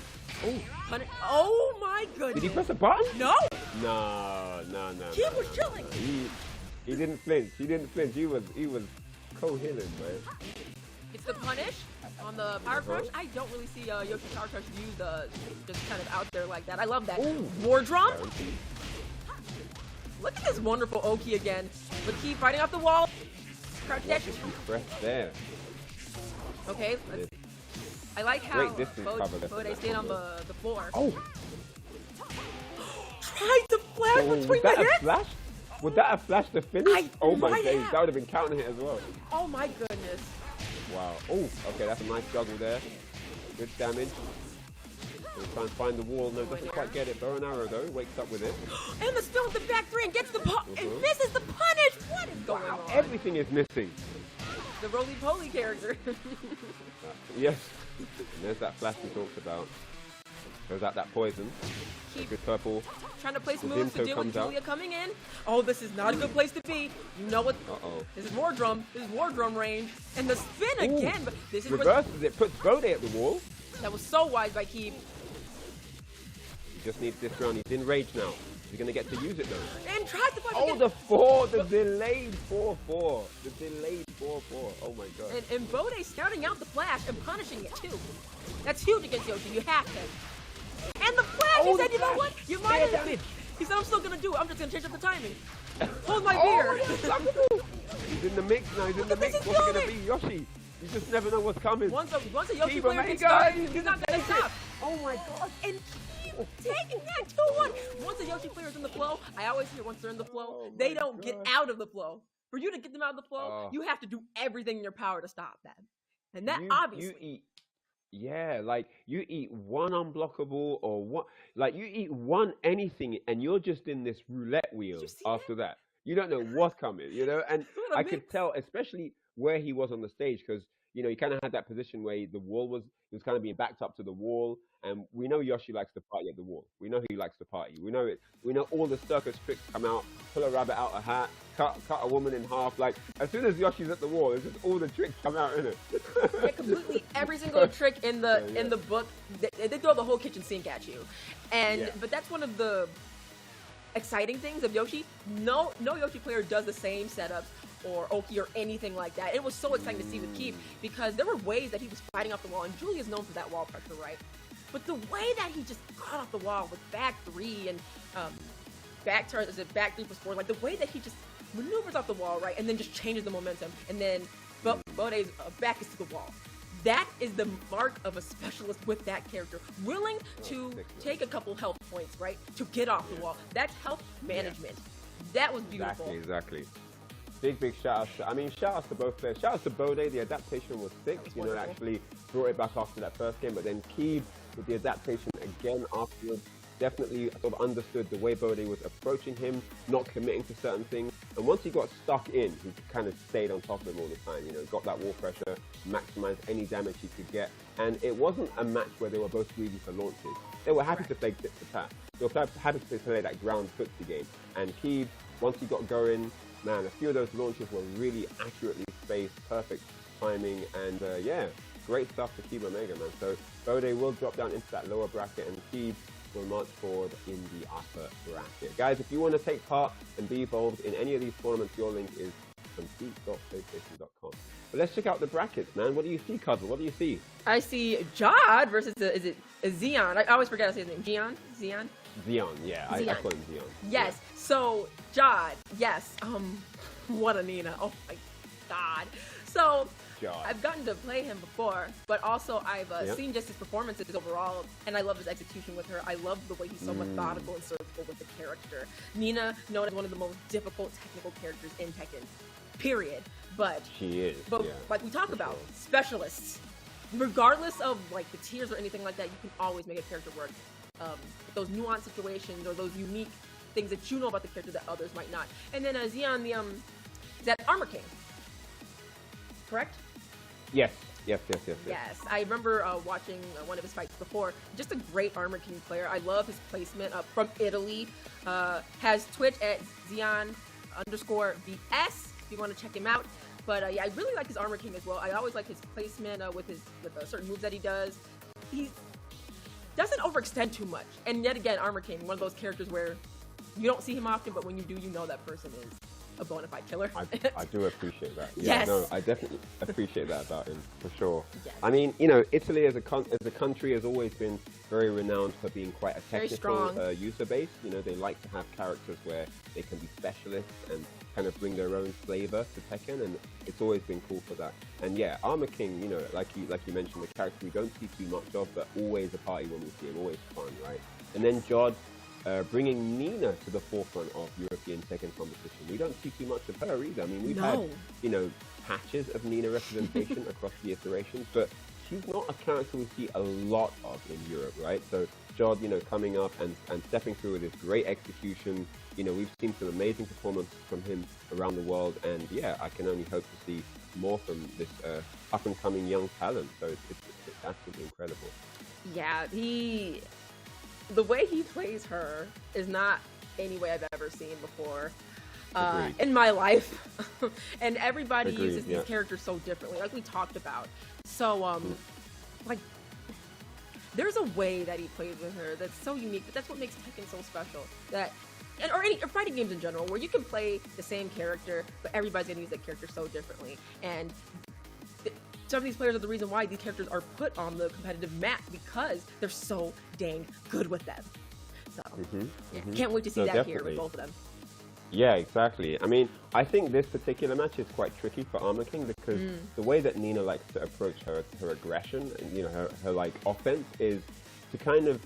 Oh my goodness.
Did he press a button?
No.
No.
Kid was chilling.
He didn't flinch. He didn't flinch. He was coherent, man.
It's the punish on the power crush. I don't really see Yoshi power crush used just kind of out there like that. I love that.
Ooh.
War drum. Look at this wonderful Oki again. But keep fighting off the wall. Crouch dash.
Press there.
Okay. I like how
Bode
stayed on the floor.
Oh.
Tried to flash between the hits.
Flash? Would that have flashed the finish? Oh my days, that would have been counter hit as well.
Oh my goodness.
Wow. Oh, okay, that's a nice juggle there. Good damage. We'll try and find the wall. No, doesn't quite get it. Bow and arrow though, wakes up with it.
And the spin with the back three and gets the and misses the punish. What is going on?
Everything is missing.
The roly-poly character.
Yes. And there's that flash we talked about. Goes out that poison. Good purple.
Trying to place moves to deal with Julia coming in. Oh, this is not a good place to be. You know what? This is war drum. This is war drum range. And the spin again. But this is
reverses it. Puts Bode at the wall.
That was so wise by Keeb.
He just needs this round. He's in rage now. He's going to get to use it though.
And tries to
fight the delayed 4-4. The delayed 4-4. Oh my god.
And Bode scouting out the flash and punishing it too. That's huge against Yoshi. You have to. And the flash, he said, you know what? You might have. He said, I'm still going to do it. I'm just going to change up the timing. Hold my beer.
He's in the mix now. He's in the mix. What's it going to be? Yoshi. You just never know what's coming.
Once a Yoshi player gets started, he's not going to stop.
Oh my gosh.
And taking that 2-1. Once a Yoshi player is in the flow, I always hear once they're in the flow, they don't get out of the flow. For you to get them out of the flow, you have to do everything in your power to stop that. And that obviously.
Yeah, like you eat one unblockable or what, like you eat one anything and you're just in this roulette wheel after that. You don't know what's coming, you know? And I could tell, especially where he was on the stage, because, you know, he kind of had that position where the wall was kind of being backed up to the wall. And we know Yoshi likes to party at the wall. We know he likes to party. We know it. We know all the circus tricks come out, pull a rabbit out a hat, cut a woman in half. Like, as soon as Yoshi's at the wall, it's just all the tricks come out, innit?
Yeah, completely. Every single trick in the book, they throw the whole kitchen sink at you. And but that's one of the exciting things of Yoshi. No Yoshi player does the same setups or Oki or anything like that. It was so exciting to see with Keeb because there were ways that he was fighting off the wall, and Julia's known for that wall pressure, right? But the way that he just got off the wall with back three and back turn, is it back 3+4? Like the way that he just maneuvers off the wall, right, and then just changes the momentum, and then Bode's back is to the wall. That is the mark of a specialist with that character, willing to take a couple health points, right, to get off the wall. That's health management. That was beautiful.
Exactly. Big shout outs. Shout outs to both players. Shout outs to Bode. The adaptation was sick. You know, actually brought it back after that first game. But then Keeb with the adaptation again afterwards definitely sort of understood the way Bode was approaching him, not committing to certain things. And once he got stuck in, he kind of stayed on top of him all the time. You know, got that wall pressure, maximized any damage he could get. And it wasn't a match where they were both greedy for launches. They were happy to play tit for tat. They were happy to play that ground footsie game. And Keeb, once he got going, man, a few of those launches were really accurately spaced, perfect timing, and great stuff to Keeb Omega, man. So Bode will drop down into that lower bracket, and Keeb will march forward in the upper bracket. Guys, if you want to take part and be involved in any of these tournaments, your link is compete.playstation.com. But let's check out the brackets, man. What do you see, Cuddle? What do you see?
I see Jod versus, is it Zeon? I always forget to say his name. Zeon?
Zeon, yeah. I call him Zeon.
Yes. Yeah. So, Jod, yes. What a Nina. Oh my god. So, I've gotten to play him before, but also I've seen just his performances overall, and I love his execution with her. I love the way he's so methodical and surgical with the character. Nina, known as one of the most difficult technical characters in Tekken, period. But
she is.
But like we talk about, specialists, regardless of like the tiers or anything like that, you can always make a character work. Those nuanced situations or those unique things that you know about the character that others might not. And then Zeon, is that Armor King? Correct?
Yes.
Yes, I remember watching one of his fights before. Just a great Armor King player. I love his placement. From Italy. Has Twitch at Zeon_VS if you want to check him out. But I really like his Armor King as well. I always like his placement with certain moves that he does. He doesn't overextend too much. And yet again, Armor King, one of those characters where you don't see him often, but when you do, you know that person is a bona fide killer.
I do appreciate that. Yeah,
Yes.
no, I definitely appreciate that about him, for sure.
Yes.
I mean, Italy as a country has always been very renowned for being quite a
Very
technical
strong.
user base. They like to have characters where they can be specialists and kind of bring their own flavor to Tekken, and it's always been cool for that. And yeah, Armor King, like you mentioned, the character we don't see too much of, but always a party when we see him, always fun, right? And then Jod, bringing Nina to the forefront of European Tekken competition. We don't see too much of her either. I mean, we've had, patches of Nina representation across the iterations, but she's not a character we see a lot of in Europe, right? So Jod, coming up and stepping through with this great execution. We've seen some amazing performances from him around the world, and yeah, I can only hope to see more from this up-and-coming young talent. So it's absolutely incredible.
Yeah, the way he plays her is not any way I've ever seen before in my life. And everybody uses these characters so differently, like we talked about. So, like, there's a way that he plays with her that's so unique, but that's what makes Tekken so special. Or fighting games in general, where you can play the same character, but everybody's gonna use that character so differently. And some of these players are the reason why these characters are put on the competitive map, because they're so dang good with them. So, can't wait to see that here with both of them.
Yeah, exactly. I mean, I think this particular match is quite tricky for Armor King because the way that Nina likes to approach her aggression and her like offense is to kind of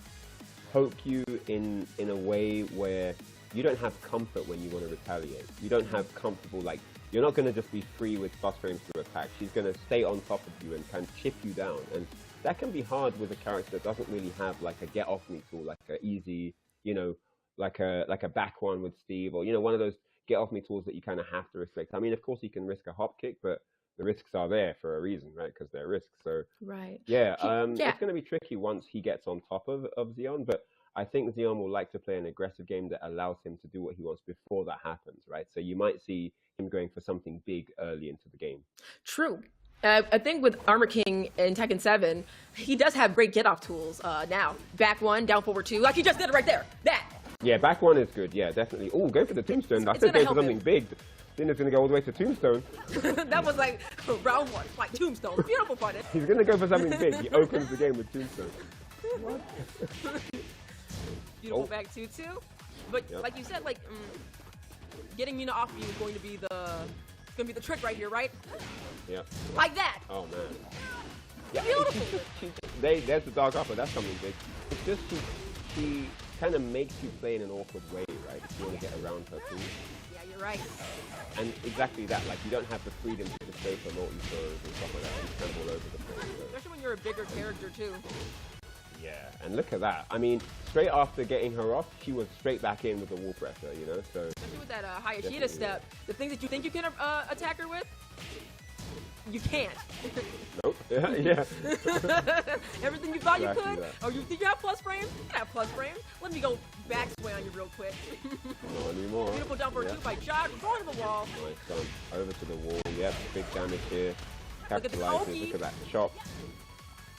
poke you in a way where you don't have comfort when you want to retaliate. You don't have comfortable, like, you're not going to just be free with fast frames to attack. She's going to stay on top of you and kind of chip you down. And that can be hard with a character that doesn't really have like a get off me tool, like a easy, like a back one with Steve, or one of those get off me tools that you kind of have to respect. I mean, of course you can risk a hop kick, but the risks are there for a reason, right? Because they're risks. So yeah, it's going to be tricky once he gets on top of Xeon, but I think Xeon will like to play an aggressive game that allows him to do what he wants before that happens, right? So you might see him going for something big early into the game.
True. I think with Armor King in Tekken 7, he does have great get-off tools now. Back one, down forward two, like he just did it right there. That.
Yeah, back one is good. Yeah, definitely. Oh, go for the tombstone. I said go for something big. Dina's going to go all the way to tombstone.
That was like round one, like tombstone. Beautiful punish.
He's going to go for something big. He opens the game with tombstone. What?
Beautiful back 2-2. But like you said, like getting Nina off of you is going to be the trick right here, right?
Yeah.
Like that.
Oh man. Yeah.
Beautiful.
There's the dog upper. That's something big. It's just she kind of makes you play in an awkward way, right? If you want to get around her too.
Yeah, you're right.
And exactly that. Like you don't have the freedom to just go for naughty throws and stuff like that. She's kind of all over the place.
Especially when you're a bigger character too.
Yeah, and look at that. I mean, straight after getting her off, she was straight back in with the wall pressure, So
especially with that Hayashida step, the things that you think you can attack her with, you can't.
Nope. Yeah.
Everything you thought you could. Oh, you think you have plus frames? You can have plus frames. Let me go back sway on you real quick.
Not anymore.
Beautiful jump for two by Jod. We're going to the wall.
Nice done. Over to the wall. Yep, big damage here. Capitalizes. Look at that chop.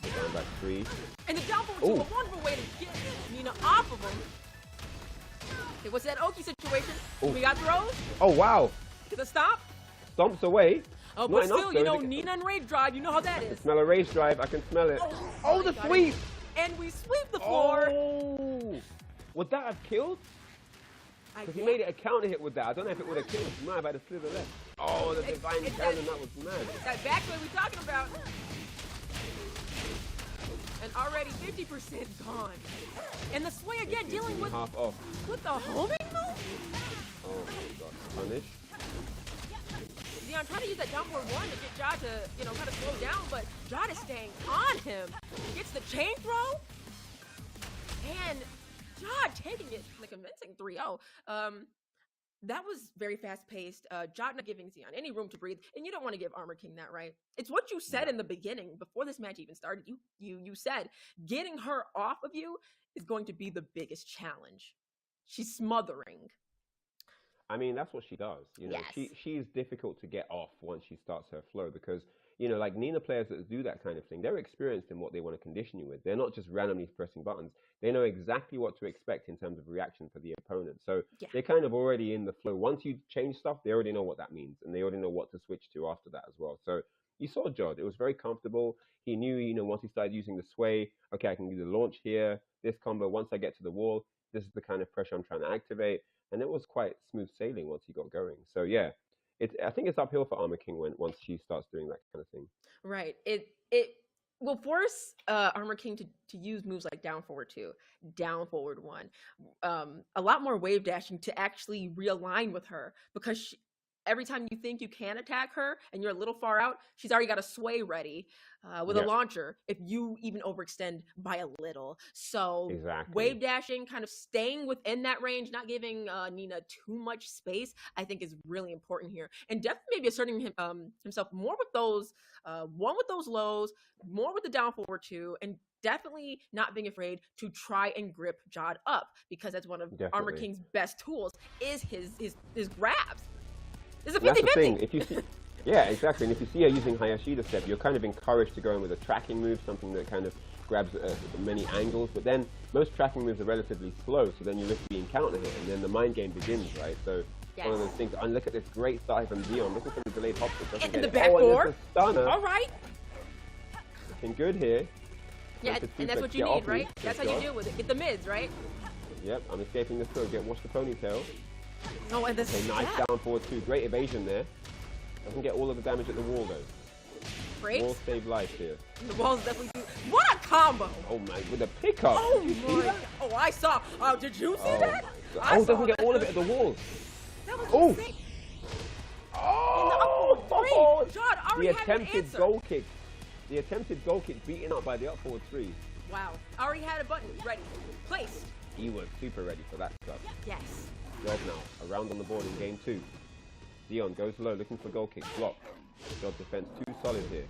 Down back 3.
And the down forward 2, a wonderful way to get Nina off of him. Okay, what's that Oki situation? We got throws?
Oh, wow.
To the stop?
Stomps away.
Oh, but still, Nina and Rage Drive, you know how that is.
I can smell a Rage Drive. I can smell it. Oh, the sweep.
And we sweep the floor.
Oh. Would that have killed? Because he made it a counter hit with that. I don't know if it would have killed. He might have had a slither left. Oh, the divine cannon. That was mad.
That backplay we're talking about. And already 50% gone. And the sway again dealing with
half off.
With the homing move?
Oh my god. Punish.
Yeah, I'm trying to use that downward one to get Jod to, kind of slow down, but Jod is staying on him. Gets the chain throw. And Jod taking it in a convincing 3-0. That was very fast-paced. Jod not giving Xeon any room to breathe, and you don't want to give Armor King that, right? It's what you said in the beginning, before this match even started. You said getting her off of you is going to be the biggest challenge. She's smothering.
I mean, that's what she does.
Yes.
She's difficult to get off once she starts her flow because you know, like Nina players that do that kind of thing, they're experienced in what they want to condition you with. They're not just randomly pressing buttons. They know exactly what to expect in terms of reaction for the opponent. So
Yeah.
they're kind of already in the flow. Once you change stuff, they already know what that means, and they already know what to switch to after that as well. So you saw Jod. It was very comfortable. He knew, you know, once he started using the sway, okay, I can do the launch here, this combo. Once I get to the wall, this is the kind of pressure I'm trying to activate. And it was quite smooth sailing once he got going. So yeah, I think it's uphill for Armor King once she starts doing that kind of thing.
Right. It will force Armor King to use moves like down forward 2, down forward 1, a lot more wave dashing to actually realign with her, because every time you think you can attack her and you're a little far out, she's already got a sway ready with a launcher if you even overextend by a little. So wave dashing, kind of staying within that range, not giving Nina too much space, I think is really important here. And definitely maybe asserting himself more with those, one with those lows, more with the down forward 2, and definitely not being afraid to try and grip Jod up, because that's one of Armor King's best tools, is his grabs. It's a 50-50.
That's the thing. If you see, yeah, exactly. And if you see her using Hayashida step, you're kind of encouraged to go in with a tracking move, something that kind of grabs many angles. But then most tracking moves are relatively slow, so then you risk being counter hit, and then the mind game begins, right? So one of those things. And look at this great start from Dion. Looking for the delayed hop.
In the backboard.
Stunner.
All right.
Looking good here.
Yeah, and that's what you need, right? That's how you deal with it. Get the mids, right?
Yep, I'm escaping the throw. Watch the ponytail.
Oh, and this
nice down forward 2. Great evasion there. Doesn't get all of the damage at the wall though.
Breaks.
Wall save life here.
The walls definitely do. What a combo!
Oh my, with a pickup.
Oh my! Oh, I saw. Did you see that?
Oh, doesn't get all of it at the wall.
That was insane.
Oh!
Jod already
the
had an
attempted
answer.
goal kick. The attempted goal kick beaten up by the up forward 3.
Wow! Already had a button ready, placed.
He was super ready for that stuff.
Yes.
Jod now, around on the board in game 2. Dion goes low, looking for goal kick, block. Jod defense too solid here.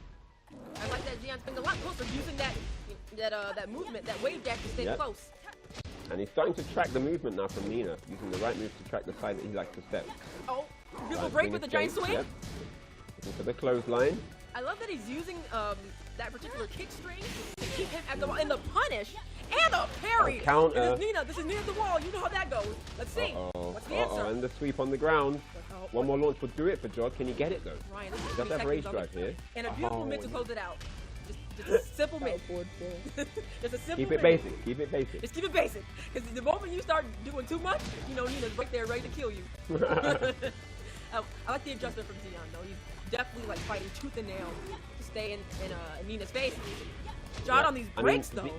I like that Dion's being a lot closer, using that movement, that wave dash to stay close.
And he's starting to track the movement now from Nina, using the right move to track the side that he likes to step.
Oh, beautiful break with the giant swing.
Yep. Looking for the clothesline.
I love that he's using that particular kick string to keep him at the wall, and the punish. And a parry!
Counter.
This is Nina at the wall. You know how that goes. Let's see. What's the answer?
And the sweep on the ground. One more launch will do it for Jod. Can he get it though?
Ryan,
he does have rage drive here.
And a beautiful mid to close it out. Just a simple mid. Just a simple
Keep it basic. Keep it basic.
Just keep it basic. Because the moment you start doing too much, you know Nina's right there ready to kill you. I like the adjustment from Dion though. He's definitely like fighting tooth and nail to stay in Nina's face. Jod on these breaks though.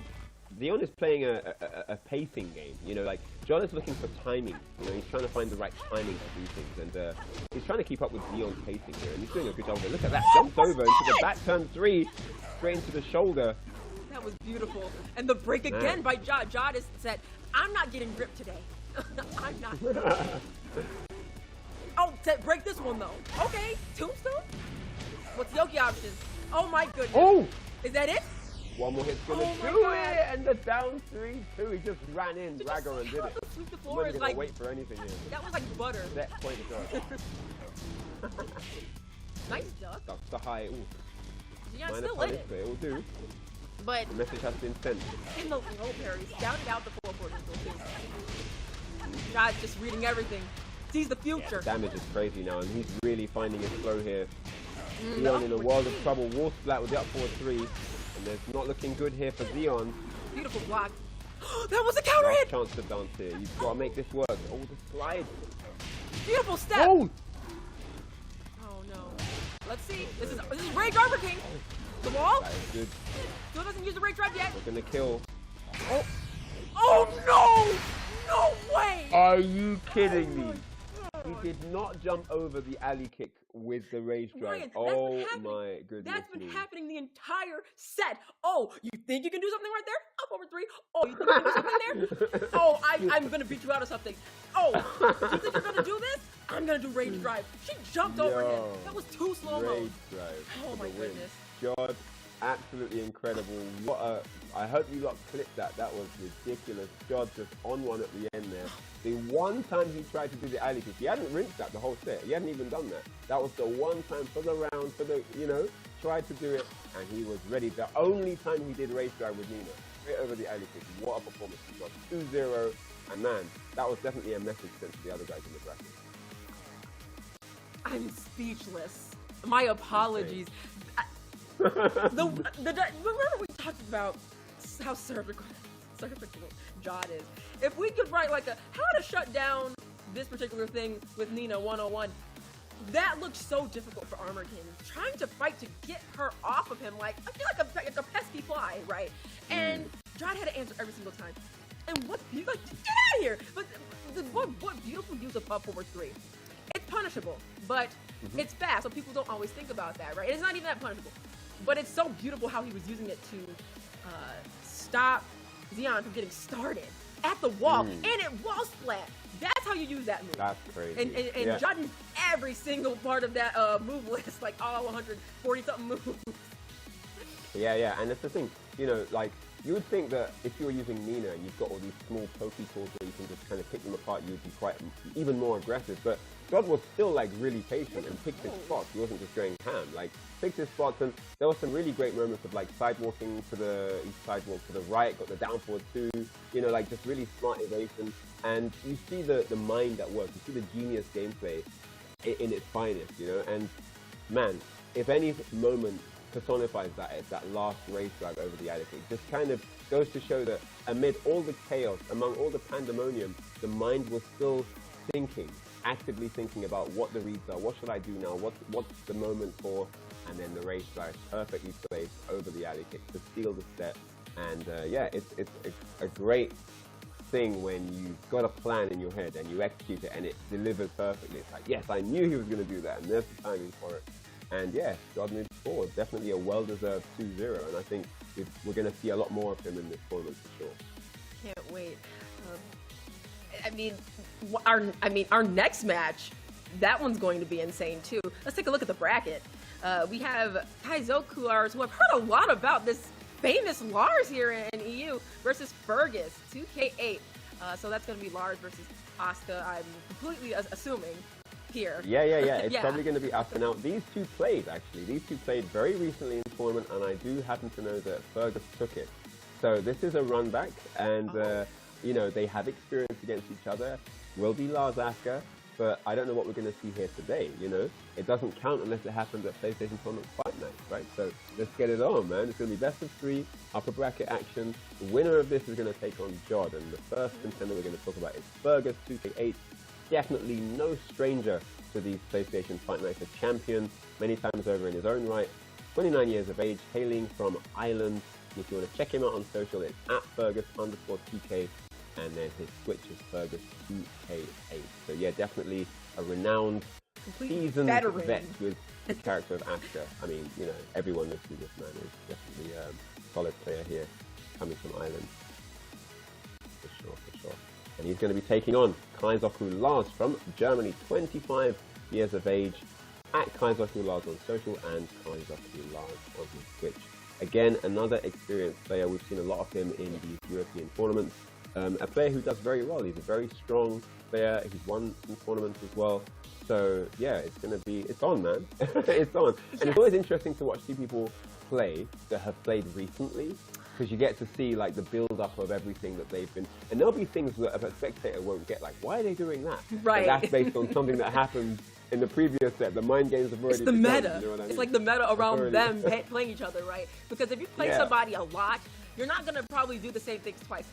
Dion is playing a pacing game, you know, like Jod is looking for timing, you know, he's trying to find the right timing to do things, and he's trying to keep up with Dion's pacing here, and he's doing a good job. Look at that, jumps over into the back turn 3, straight into the shoulder.
That was beautiful. And the break again by Jod. Jod is said, I'm not getting gripped today. I'm not. Oh, break this one though. Okay, tombstone? What's the Yoki option? Oh my goodness.
Oh!
Is that it?
One more hit's gonna do it, and the down 3-2. He just ran in, Ragor, and did it.
Sweep the floor is like,
wait for anything here.
That was like butter.
Set point of
Nice duck.
That's the high. Ooh.
Yeah, still in it.
But it will do.
But
the message has been sent.
In the low parries, doubted out the 4-4 too. God's just reading everything. Sees the future.
Yeah, damage is crazy now, and he's really finding his flow here. Dion in a world of trouble. Wall splat with the up forward 3. And it's not looking good here for Dion.
Beautiful block. That was a counter hit!
Chance to dance here. You've got to make this work. Oh, the slide.
Beautiful step.
Oh!
Oh no. Let's see. This is Rage Armor King. The wall.
That is good.
Still doesn't use the rage drive yet.
We're gonna kill.
Oh. Oh no! No way!
Are you kidding me? He did not jump over the alley kick with the rage drive.
Ryan,
oh my goodness.
That's been happening the entire set. Oh, you think you can do something right there? Up over 3. Oh, you think you can do something there? Oh, I'm gonna beat you out of something. Oh, you think you're gonna do this? I'm gonna do rage drive. She jumped over him. That was too slow mo.
Rage drive.
Oh my goodness.
Jod, absolutely incredible. I hope you lot clipped that. That was ridiculous. Jod just on one at the end there. The one time he tried to do the alley kick, he hadn't rinsed that the whole set. He hadn't even done that. That was the one time for the round, for the, you know, tried to do it, and he was ready. The only time he did race drive with Nina, straight over the alley kick. What a performance. He got 2-0, and man, that was definitely a message sent to the other guys in the bracket.
I'm speechless. My apologies. Remember we talked about how surgical Jod is. If we could write like how to shut down this particular thing with Nina 101, that looks so difficult for Armor King. Trying to fight to get her off of him, like I feel like a pesky fly, right? And Jod had to answer every single time. And what, like, get out of here! But what beautiful use of up forward 3. It's punishable, but it's fast, so people don't always think about that, right? And it's not even that punishable. But it's so beautiful how he was using it to stop Xion from getting started at the wall, and it wall splat. That's how you use that move.
That's crazy.
And Jod used every single part of that move list, like all 140-something moves.
Yeah, and that's the thing, you know, like, you would think that if you were using Nina and you've got all these small pokey tools where you can just kind of pick them apart, you would be quite even more aggressive. But Jod was still like really patient and picked his spots. He wasn't just going ham. Like, picked his spots, and there were some really great moments of like sidewalking to the sidewalk to the right, got the down forward 2, you know, like just really smart evasion. And you see the mind at work. You see the genius gameplay in its finest, you know. And man, if any moment personifies that, it's that last race drive over the alley kick. Just kind of goes to show that amid all the chaos, among all the pandemonium, the mind was still thinking, actively thinking about what the reads are, what should I do now, what's the moment for, and then the race drive perfectly placed over the alley kick to steal the set. And yeah, it's a great thing when you've got a plan in your head and you execute it and it delivers perfectly. It's like, yes, I knew he was going to do that, and there's the timing for it. And yeah, Jod moves forward. Definitely a well-deserved 2-0, and I think we're going to see a lot more of him in this tournament for sure.
Can't wait. Our next match, that one's going to be insane too. Let's take a look at the bracket. We have Kaizoku Lars, who I've heard a lot about, this famous Lars here in EU, versus Fergus, 2K8. So that's going to be Lars versus Asuka, I'm completely assuming. Here.
Yeah. It's probably going to be Asuka. Now, these two played very recently in the tournament, and I do happen to know that Fergus took it. So this is a run back, and you know, they have experience against each other. Will be Lars Asuka, but I don't know what we're going to see here today. You know, it doesn't count unless it happens at PlayStation Tournament Fight Nights, right? So let's get it on, man. It's going to be best of 3, upper bracket action. The winner of this is going to take on Jod, and the first contender we're going to talk about is Fergus, 2K8. Definitely no stranger to these PlayStation Fight Nights, a champion many times over in his own right, 29 years of age, hailing from Ireland. If you want to check him out on social, it's at Fergus_2K, and then his Twitch is Fergus2K8. So yeah, definitely a renowned, seasoned vet with the character of Asuka. I mean, you know, everyone knows who this man is. Definitely a solid player here, coming from Ireland. For sure. And he's going to be taking on Kaizoku Lars from Germany, 25 years of age, at Kaizoku Lars on social and Kaizoku Lars on his Twitch. Again, another experienced player. We've seen a lot of him in these European tournaments. A player who does very well. He's a very strong player. He's won some tournaments as well. So yeah, it's on, man. It's on. And it's always interesting to watch 2 people play that have played recently, because you get to see like the build-up of everything that they've been, and there'll be things that a spectator won't get, like, why are they doing that?
Right.
But that's based on something that happened in the previous set. The mind games have already
It's the meta.
You know what I mean?
It's like the meta around them playing each other, right? Because if you play somebody a lot, you're not going to probably do the same things twice.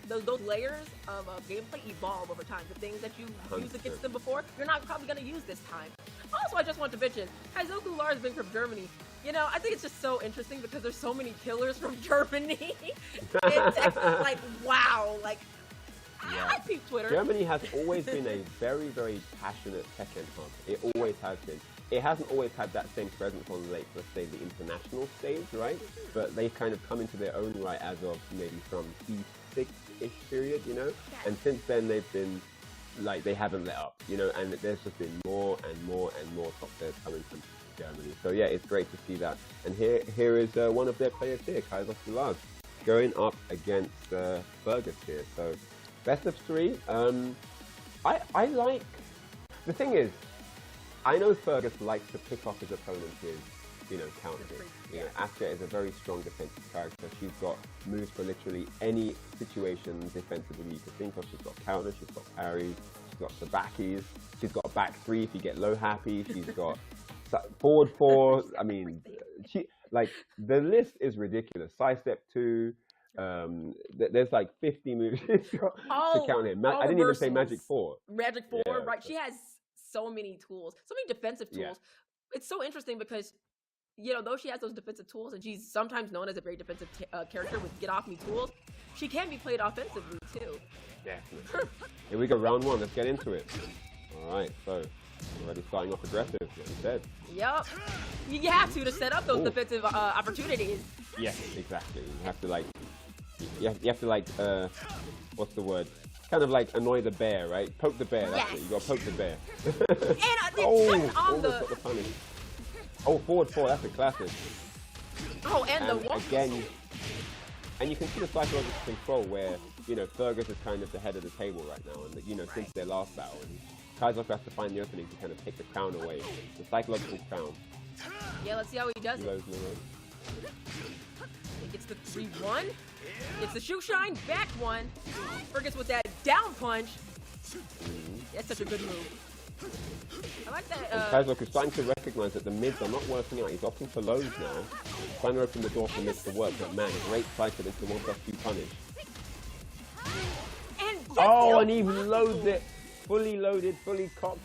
Those layers of gameplay evolve over time. The things that you used against them before, you're not probably going to use this time. Also, I just want to mention, Kaizoku Lars being from Germany, you know, I think it's just so interesting because there's so many killers from Germany. It's like, wow, like, I peep Twitter.
Germany has always been a very, very passionate Tekken hub. It always has been. It hasn't always had that same presence on, like, let's say, the international stage, right? But they've kind of come into their own right as of maybe from P6-ish period, you know? And since then, they've been, like, they haven't let up, you know? And there's just been more and more and more top players coming from Germany. So yeah, it's great to see that. And here is one of their players here, Kaizoku Lars, going up against Fergus here. So best of 3. I like, the thing is, I know Fergus likes to pick off his opponent with counter hit. Asuka is a very strong defensive character. She's got moves for literally any situation defensively you can think of. She's got counters, she's got parries, she's got sabakis, she's got back three if you get low happy, she's got forward four. I mean, the list is ridiculous. Side step two. There's like 50 moves she's got to count him. I didn't even say magic four.
Magic four, right? She has so many tools, so many defensive tools. Yeah. It's so interesting because, though she has those defensive tools and she's sometimes known as a very defensive character with get off me tools, she can be played offensively too.
Definitely. Here we go, round one. Let's get into it. All right, so already starting off aggressive, like you said.
Yep. You have to set up those defensive opportunities.
Yes, exactly. You have to what's the word? Kind of like annoy the bear, right? Poke the bear. That's it. You got to poke the bear.
And
got the punish. Oh, forward four. That's a classic.
Oh, and the one.
Again, and you can see the psychological control where Fergus is kind of the head of the table right now, and since their last battle, and Kaizoku has to find the opening to kind of take the crown away. The psychological crown.
Yeah, let's see how he does it. He gets the 3-1. Gets the shoe shine, back one. Fergus with that down punch. That's such a good move. I like that.
Kaizoku's starting to recognize that the mids are not working out. He's opting for lows now. Trying to open the door for mids to work, but man, great cycle into 1+2 punish. And he loads it. Fully loaded, fully cocked.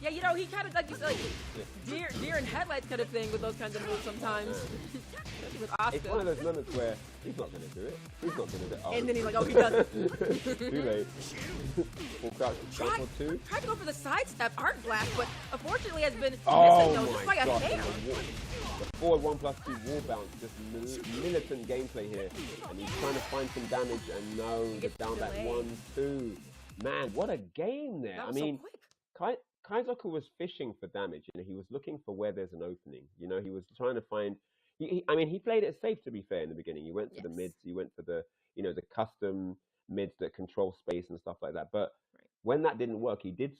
Yeah, he kind of like deer in headlights kind of thing with those kinds of moves sometimes. With Asuka.
It's one of those moments where he's not going to do it. He's not going to do it.
And then he's like, he does it.
Too late. Full crouch, two.
Tried to go for the sidestep art blast, but unfortunately has been missing just by a hair.
The forward 1+2 wall bounce, just militant gameplay here. And he's trying to find some damage, and no, the down back 1-2. Man, what a game there. I mean, Kaizoku was fishing for damage. He was looking for where there's an opening. He was trying to find. He played it safe, to be fair, in the beginning. He went for the mids. He went for the the custom mids that control space and stuff like that. But when that didn't work, he did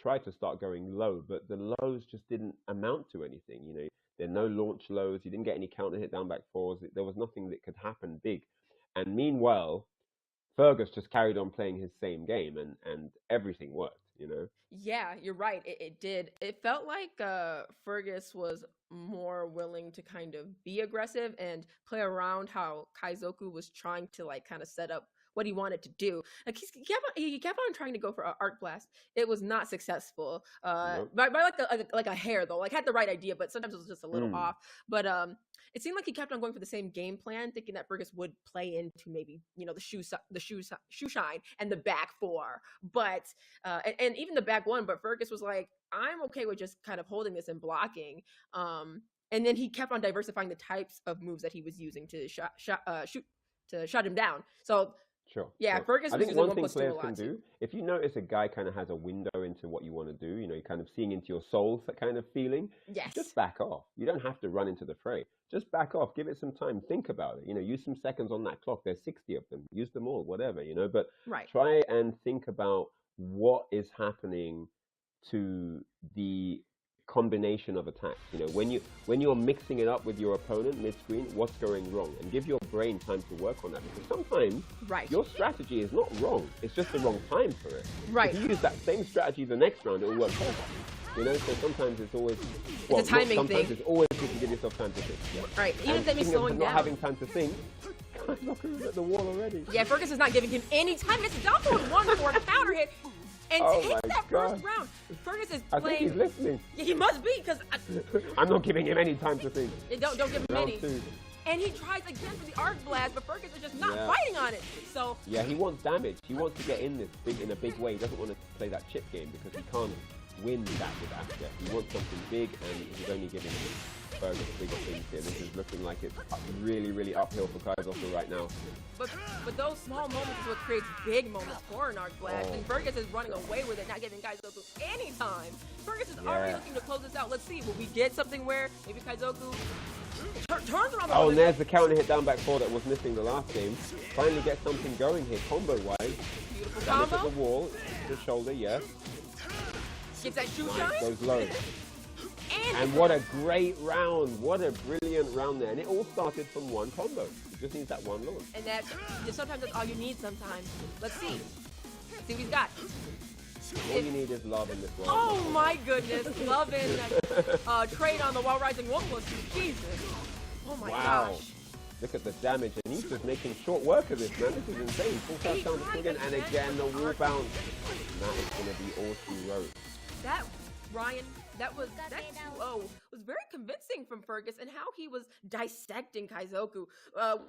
try to start going low, but the lows just didn't amount to anything. There are no launch lows. He didn't get any counter hit down back fours. There was nothing that could happen big. And meanwhile, Fergus just carried on playing his same game, and everything worked,
Yeah, you're right. It did. It felt like Fergus was more willing to kind of be aggressive and play around how Kaizoku was trying to kind of set up what he wanted to do. Like he kept on trying to go for an arc blast. It was not successful. Nope. By like a hair though. Had the right idea, but sometimes it was just a little off. But it seemed like he kept on going for the same game plan, thinking that Fergus would play into maybe the shoe shine and the back four, but and even the back one. But Fergus was like, I'm okay with just kind of holding this and blocking. And then he kept on diversifying the types of moves that he was using to shut him down. So.
Sure.
Yeah,
sure.
Fergus.
I think one thing players can do, if you notice a guy kind of has a window into what you want to do, you're kind of seeing into your soul, that kind of feeling.
Yes.
Just back off. You don't have to run into the fray. Just back off. Give it some time. Think about it. Use some seconds on that clock. There's 60 of them. Use them all. Whatever. But try and think about what is happening to the combination of attacks. When you're mixing it up with your opponent mid-screen, what's going wrong, and give your brain time to work on that, because sometimes your strategy is not wrong, it's just the wrong time for it. If you use that same strategy the next round, it will work perfect. So sometimes it's always
it's a timing
sometimes
thing.
It's always good to give yourself time to think.
Even if he's slowing down,
not having time to think. Kaizoku's at the wall already.
Yeah, Fergus is not giving him any time. It's down for one for a counter hit. And takes that first round. Fergus is playing.
I think he's listening.
Yeah, he must be, because
I'm not giving him any time to think.
Don't give him any. And he tries again for the arc blast, but Fergus is just not fighting on it. So
yeah, he wants damage. He wants to get in this in a big way. He doesn't want to play that chip game because he can't win that with Asuka. He wants something big, and he's only giving Fergus bigger things here. This is looking like it's really, really uphill for Kaizoku right now.
But those small moments is what creates big moments for an arc blast, and Fergus is running away with it, not giving Kaizoku any time. Fergus is already looking to close this out. Let's see, will we get something where maybe Kaizoku turns around?
And there's the counter hit down back four that was missing the last game. Finally get something going here, combo-wise.
Beautiful
damage
combo.
at the wall, the shoulder, yes.
Gets that shoe shine.
Goes low. And what a great round. What a brilliant round there. And it all started from one combo. It just needs that one launch.
And sometimes that's all you need sometimes. Let's see. See what he's got.
All you need is love in this world.
Oh my goodness. Love in that trade on the While Rising 1+2. Jesus. Oh my gosh.
Look at the damage, and he's just making short work of this, man. This is insane. Full touchdown to Tekken, and again the wall bounce. And that is going to be all she wrote.
That, Ryan, that 2-0 was very convincing from Fergus, and how he was dissecting Kaizoku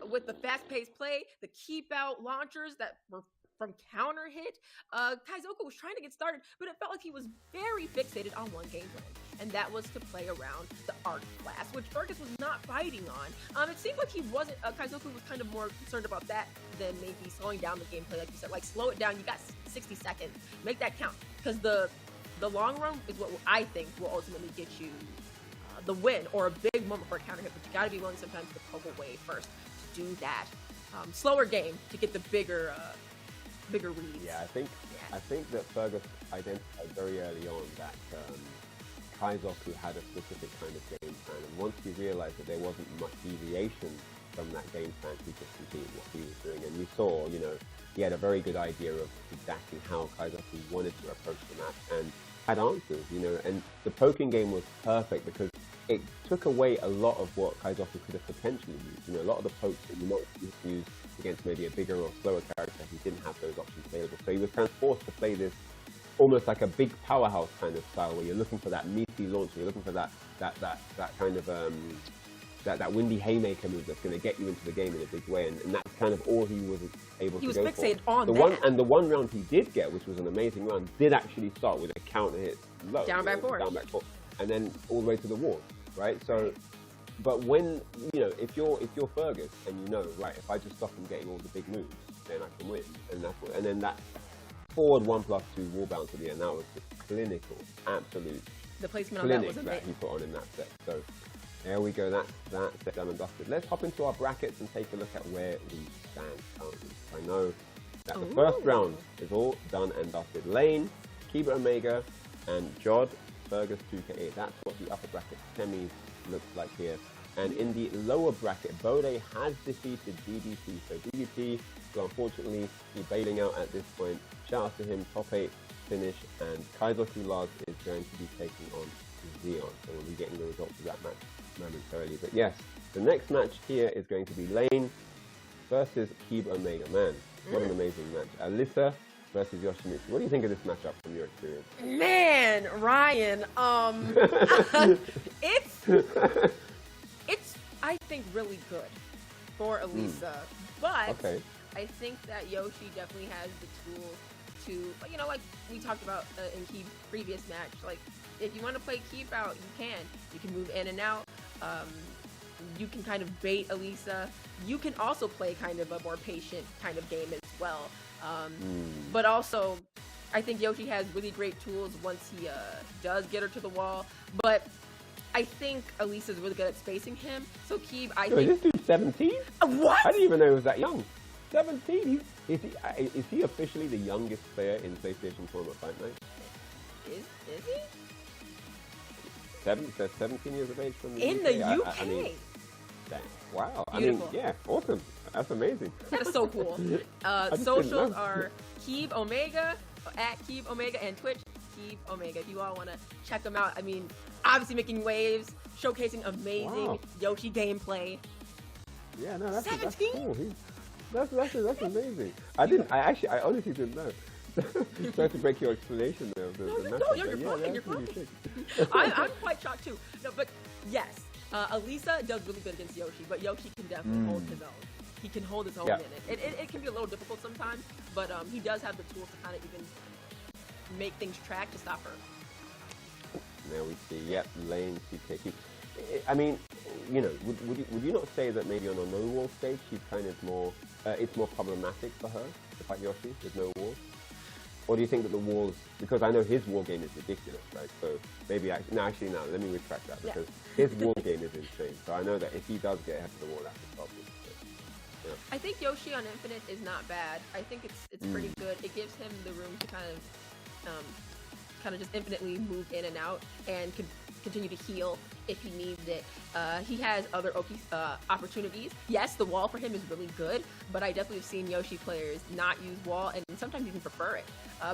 with the fast-paced play, the keep-out launchers that were from counter hit. Kaizoku was trying to get started, but it felt like he was very fixated on one game plan, and that was to play around the arc class, which Fergus was not fighting on. It seemed like he wasn't, Kaizoku was kind of more concerned about that than maybe slowing down the gameplay, like you said, like slow it down. You got 60 seconds, make that count, because the long run is what I think will ultimately get you the win or a big moment for a counter hit, but you got to be willing sometimes to poke away first to do that. Slower game to get the bigger reads.
Yeah, I think that Fergus identified very early on that Kaizoku had a specific kind of game plan, and once he realized that there wasn't much deviation from that game plan, he just continued what he was doing. And you saw, he had a very good idea of exactly how Kaizoku wanted to approach the match and had answers, and the poking game was perfect because it took away a lot of what Kaizoku could have potentially used. A lot of the pokes that you might use against maybe a bigger or slower character, he didn't have those options available. So he was kind of forced to play this almost like a big powerhouse kind of style, where you're looking for that meaty launch, you're looking for that kind of that windy haymaker move that's going to get you into the game in a big way, and that's kind of all he was able to go for.
He was fixated on
that. The one round he did get, which was an amazing round, did actually start with a counter hit low,
down back four,
and then all the way to the wall, right? So, but when if you're Fergus and right, if I just stop him getting all the big moves, then I can win, and then that forward 1+2 wall bounce at the end, that was just clinical, absolute.
The placement on that was
amazing that he put on in that set. So there we go, that's that set done and dusted. Let's hop into our brackets and take a look at where we stand currently. I know that the first round is all done and dusted. Lane, Kiba Omega, and Jod, Fergus 2K8. That's what the upper bracket semis looks like here. And in the lower bracket, Bode has defeated DDT. So DDT will unfortunately be bailing out at this point. Shout out to him, top 8 finish, and Kaizoku Lars is going to be taking on Xeon. So we'll be getting the results of that match momentarily. But yes, the next match here is going to be Lane versus Kiba Omega. Man, what an amazing match. Alyssa versus Yoshimitsu. What do you think of this matchup from your experience?
Man, Ryan, it's I think really good for Alyssa, but I think that Yoshi definitely has the tools to, like we talked about in Keep previous match, like if you want to play keep out, you can move in and out, you can kind of bait Alyssa, you can also play kind of a more patient kind of game as well, but also I think Yoshi has really great tools once he does get her to the wall, but I think Alyssa's really good at spacing him. So Keeb, I think...
Is this dude 17?
What?
I didn't even know he was that young. 17? Is he officially the youngest player in PlayStation Tournament Fight Night?
Is he?
Says 17 years of age from the
in
UK.
The UK?
I mean, dang. Wow.
Beautiful.
I mean, yeah, awesome. That's amazing.
That is so cool. Socials are Keeb Omega, at Keeb Omega, and Twitch, Keeb Omega. If you all want to check them out, I mean, obviously making waves, showcasing amazing Yoshi gameplay.
Yeah, no, that's
17?
Cool. That's amazing. I honestly didn't know. Trying to break your explanation there.
No, you're fine. I'm quite shocked too. No, but yes, Alyssa does really good against Yoshi, but Yoshi can definitely hold his own. He can hold his own in it. It can be a little difficult sometimes, but he does have the tools to kind of even make things track to stop her.
Now we see, Lane, CKQ. I mean, would you not say that maybe on a no-wall stage, she's kind of more, it's more problematic for her to fight Yoshi with no walls? Or do you think that the walls, because I know his wall game is ridiculous, right? So maybe, let me retract that, because his wall game is insane. So I know that if he does get ahead of the wall, that's a problem. So,
I think Yoshi on Infinite is not bad. I think it's pretty good. It gives him the room to kind kind of just infinitely move in and out and continue to heal if he needs it. He has other Oki opportunities. Yes, the wall for him is really good, but I definitely have seen Yoshi players not use wall and sometimes even prefer it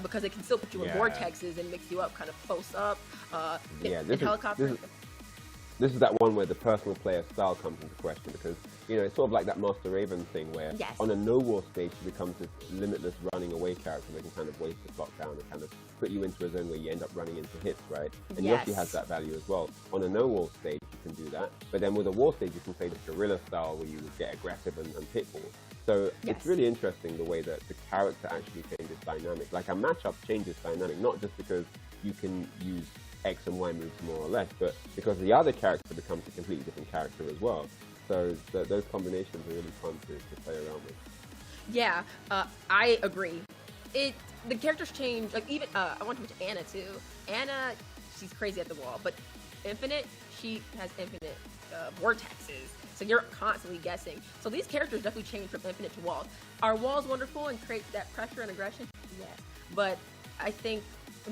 because it can still put you in vortexes and mix you up kind of close up in helicopter.
This is that one where the personal player style comes into question because, you know, it's sort of like that Master Raven thing where on a no-wall stage he becomes this limitless running away character that can kind of waste the clock down and kind of put you into a zone where you end up running into hits, right? And Yoshi has that value as well. On a no-wall stage you can do that, but then with a wall stage you can play the guerrilla style where you get aggressive and pitfall. So it's really interesting the way that the character actually changes dynamic. Like a matchup changes dynamic, not just because you can use X and Y moves more or less, but because the other character becomes a completely different character as well. So those combinations are really fun to play around with.
Yeah, I agree. The characters change, like even, I want to mention Anna too. Anna, she's crazy at the wall, but Infinite, she has infinite vortexes. So you're constantly guessing. So these characters definitely change from Infinite to walls. Are walls wonderful and create that pressure and aggression? Yes. But I think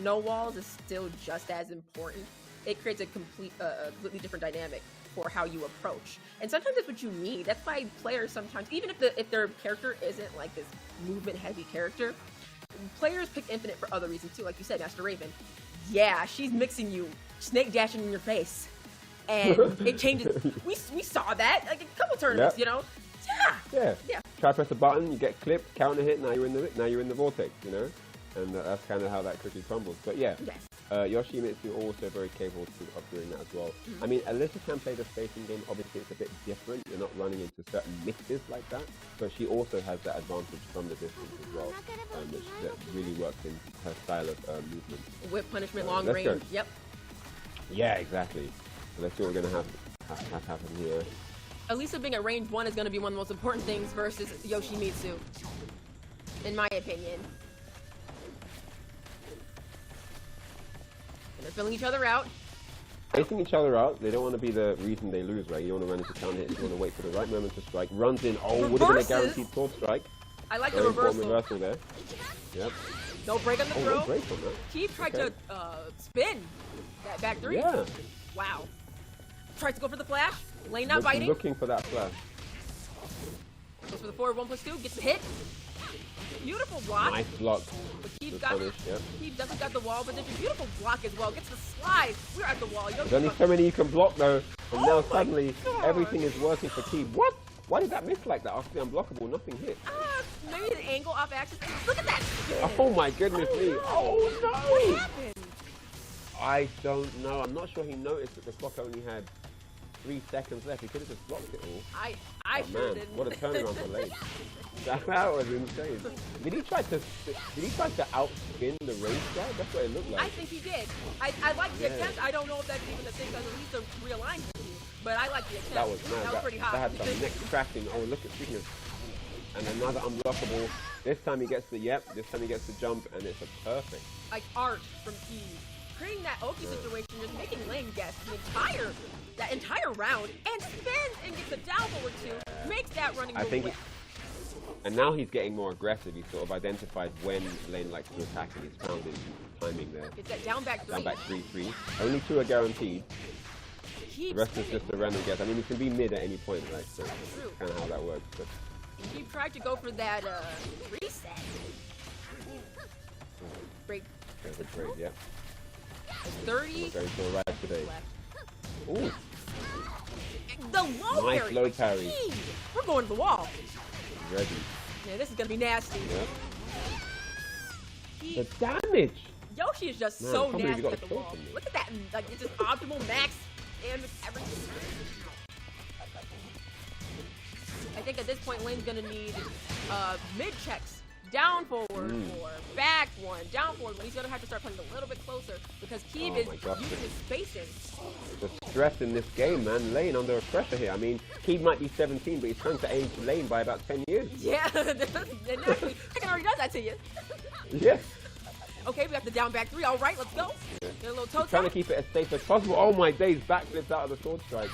no walls is still just as important. It creates a completely different dynamic for how you approach. And sometimes that's what you need. That's why players sometimes, even if their character isn't like this movement heavy character, players pick Infinite for other reasons too. Like you said, Master Raven. Yeah, she's mixing you, snake dashing in your face. And it changes. We saw that like a couple tournaments, you know? Yeah.
Try press a button, you get clipped, counter hit, now you're in the vortex, you know? And that's kind of how that quickly crumbles. But yeah, Yoshimitsu also very capable of doing that as well. I mean, Alyssa can play the spacing game. Obviously, it's a bit different. You're not running into certain mixes like that. But she also has that advantage from the distance as well, that really works in her style of movement.
Whip punishment, long range. Yep.
Yeah, exactly. So let's see what we're going to have happen here.
Alyssa being at range 1 is going to be one of the most important things versus Yoshimitsu, in my opinion. They're filling each other out.
Facing each other out, they don't want to be the reason they lose, right? You don't want to run into counter hits, you want to wait for the right moment to strike. Runs in, would have been a guaranteed sword strike.
I like the reversal.
Reversal there. Yep.
No break on the throw.
No break on that.
Keith tried to spin that back 3.
Yeah.
Wow. Tries to go for the flash. Lane not biting.
Looking for that flash.
Goes for the forward 1+2. Gets the hit. Beautiful block.
Nice block.
Keith definitely got the wall, but there's a beautiful block as well. Gets the slide. We're at the wall.
There's only so many you can block though. And now suddenly everything is working for Keith. What? Why did that miss like that? After the unblockable, nothing hit.
Maybe the angle off axis. Look at that.
Oh my goodness me. Oh no.
What happened?
I don't know. I'm not sure he noticed that the clock only had 3 seconds left. He could have just blocked it all.
I sure didn't.
What a turnaround for Lane. That was insane. Did he try to outspin the race guy? That's what it looked like.
I think he did. I like the attempt. I don't know if that's even a thing because at least to realign him. But I like the attempt.
That was pretty hot. That had some neck cracking. Oh, look at speaking of. And another unblockable. This time he gets the jump, and it's a perfect.
Like art from Key. Creating that Oki situation, just making Lane guess that entire round, and spins and gets a down forward 2, makes that running move.
And now he's getting more aggressive. He's sort of identified when Lane likes to attack, and he's found his timing there.
It's that down back 3.
Down back 3-3. Only 2 are guareguared. The rest is just a random guess. I mean, he can be mid at any point, right? So that's kind of how that works. But
he tried to go for that reset. Break.
There's a trade, yeah.
30.
Going for a ride today. Ooh.
The low
nice
parry.
Low parry.
We're going to the wall.
Ready.
Yeah, this is gonna be nasty.
Yeah. The damage.
Yoshi is just so nasty at the wall. Look at that. Like it's just optimal max damage everything. I think at this point Lane's gonna need mid checks. Down forward 4, back 1, down forward 1. He's going to have to start playing a little bit closer because Keeb is using his spacing.
The stress in this game, man. Lane under pressure here. I mean, Keeb might be 17, but he's trying to age Lane by about 10 years.
Yeah, naturally. Tekken already does that to you.
Yeah.
Okay, we got the down back 3. All right, let's go. Get a little toe
trying to keep it as safe as possible. Oh my days, backflips out of the sword strike.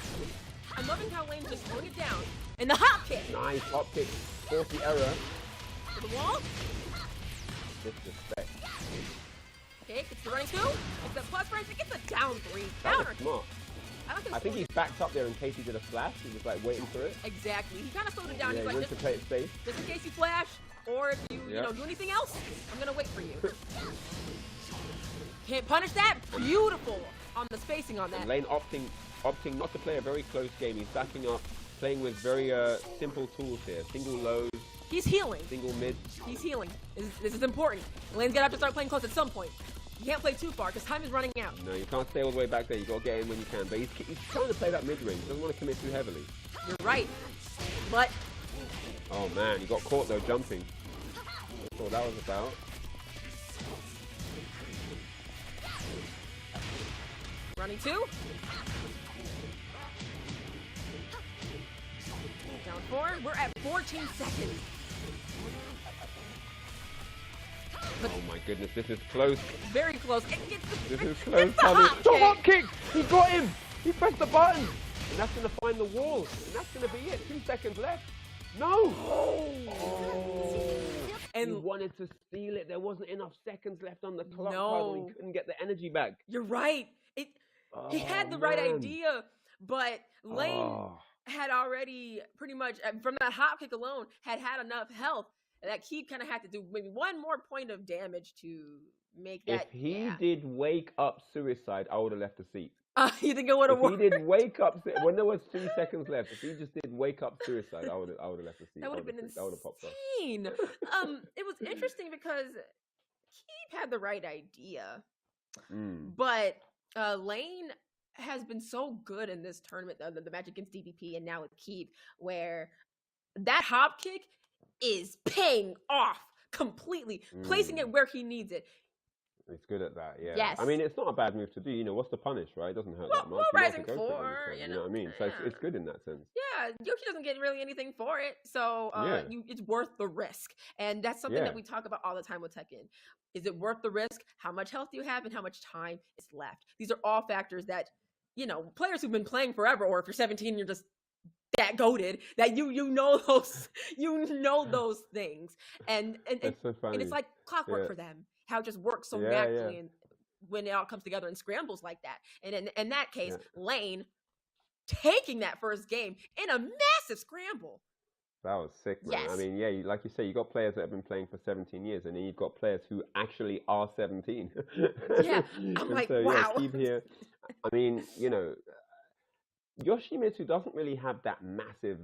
I'm loving how Lane's just throwing it down. And the hop kick.
Nice hop kick. Force the error.
To the wall.
Disrespect.
Okay, Okay, gets the running 2. Gets the plus range. It gets a down 3.
That was
Counter.
smart. I think he's backed up there in case he did a flash. He was like waiting for it.
Exactly. He kind of slowed it down.
Yeah,
He's
he
like,
went to play it safe.
just in case you flash, or if you, you know, do anything else, I'm gonna wait for you. Can't punish that. Beautiful on the spacing on that.
And Lane opting not to play a very close game. He's backing up, playing with very simple tools here. Single lows.
He's healing.
Single mid.
He's healing. This is important. Lane's gonna have to start playing close at some point. You can't play too far because time is running out.
No, you can't stay all the way back there. You got to get in when you can. But he's trying to play that mid range. He doesn't want to commit too heavily.
You're right. But
oh man, he got caught though jumping. That's what that was about.
running 2. Down 4. We're at 14 seconds.
But oh my goodness, this is close.
Very close.
This is close. Hop kick! He got him! He pressed the button! And that's going to find the wall. And that's going to be it. 2 seconds left. No! Oh. And he wanted to steal it. There wasn't enough seconds left on the clock. No. He couldn't get the energy back.
You're right. He had the right idea, but Lane had already pretty much, from that hop kick alone, had enough health that he kind of had to do maybe one more point of damage to make that.
If he did wake up suicide, I would have left the seat.
You think it would have worked?
If he did wake up, when there was 3 seconds left, if he just did wake up suicide, I would have left the seat.
That would have been insane.
That would have popped up.
It was interesting because Keep had the right idea, but Lane has been so good in this tournament, the match against DBP and now with Keep, where that hop kick is paying off completely, placing it where he needs it.
It's good at that, yeah.
Yes.
I mean, it's not a bad move to do. You know, what's the punish, right? It doesn't hurt that much.
Rising 4,
you know what I mean? So it's good in that sense.
Yeah, Yoshi doesn't get really anything for it, so it's worth the risk. And that's something that we talk about all the time with Tekken. Is it worth the risk? How much health do you have and how much time is left? These are all factors that, you know, players who've been playing forever, or if you're 17 and you're just that goated, that you know those things. And
so funny.
And it's like clockwork for them. How it just works so naturally and when it all comes together and scrambles like that. And in that case, Lane taking that first game in a massive scramble.
That was sick, man.
Yes.
I mean, like you say, you got players that have been playing for 17 years, and then you've got players who actually are 17.
Yeah, I'm like, wow.
Yeah, Keep here. I mean, you know, Yoshimitsu doesn't really have that massive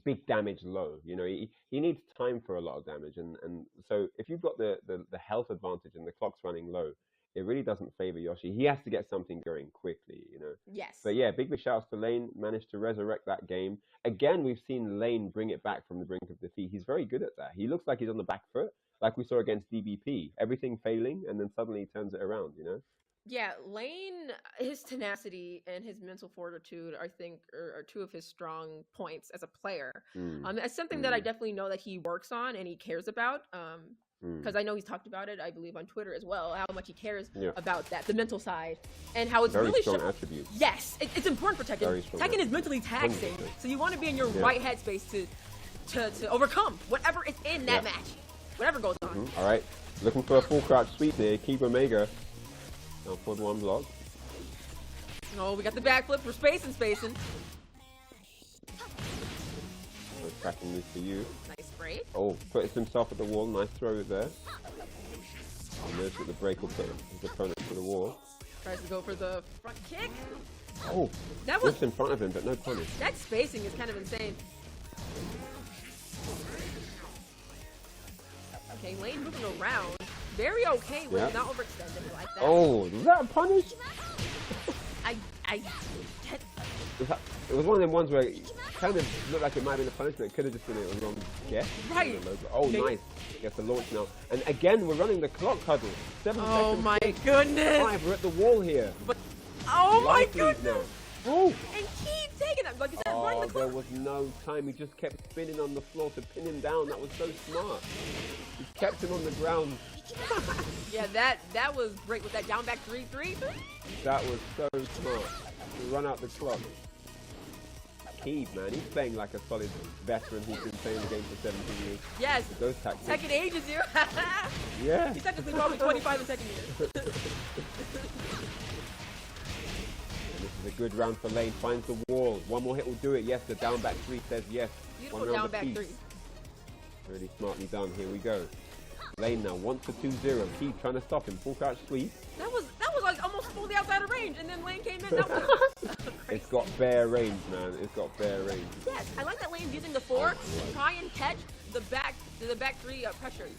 big damage low. You know, he needs time for a lot of damage, and so if you've got the health advantage and the clock's running low, it really doesn't favor Yoshi. He has to get something going quickly, you know.
Yes.
But yeah, big shouts to Lane. Managed to resurrect that game. Again, we've seen Lane bring it back from the brink of defeat. He's very good at that. He looks like he's on the back foot, like we saw against DBP. Everything failing, and then suddenly he turns it around, you know.
Yeah, Lane, his tenacity and his mental fortitude, I think, are 2 of his strong points as a player. It's something that I definitely know that he works on and he cares about. Because I know he's talked about it, I believe, on Twitter as well, how much he cares about that, the mental side, and how it's
very
really
strong attribute.
Yes, it's important for Tekken. Tekken is mentally taxing, 100%. So you want to be in your right headspace to overcome whatever is in that match, whatever goes on.
All right, looking for a full crouch sweep there. Keep Omega. Now for the 1 block.
Oh, we got the backflip for spacing.
Cracking move for you.
Nice break.
Oh, puts himself at the wall. Nice throw there. And notice that the break will put his opponent to the wall.
Tries to go for the front kick.
Oh, that was in front of him, but no punish.
That spacing is kind of insane. Okay, Lane moving around. Very okay with not overextending like that.
Oh, was that a punish? It was one of them ones where it kind of looked like it might have been a punishment. It could have just been a wrong guess.
Right.
Oh, nice. Gets the launch now. And again, we're running the clock huddle. 7 seconds.
Oh, my goodness.
5. We're at the wall here.
But, oh, my goodness.
Now. Oh.
And keep taking it. Like you said, running the clock.
There was no time. He just kept spinning on the floor to pin him down. That was so smart. He kept him on the ground.
Yeah, that was great with that down back 3-3.
That was so smart. To run out the clock. Keeb, man, he's playing like a solid veteran who's been playing the game for 17 years.
Yes.
With those tactics.
Tekken ages you.
Yeah.
He's technically probably 25 in Tekken years.
This is a good round for Lane. Finds the wall. One more hit will do it. Yes, the down back three says yes.
Beautiful down back three.
Really smartly done. Here we go. Lane now wants a 2-0. Keeb trying to stop him. Full crouch sweep.
That was like almost fully outside of range, and then Lane came in. That was
It's got bare range, man. It's got bare range.
Yes, I like that Lane's using the 4 to try and catch the back three pressure.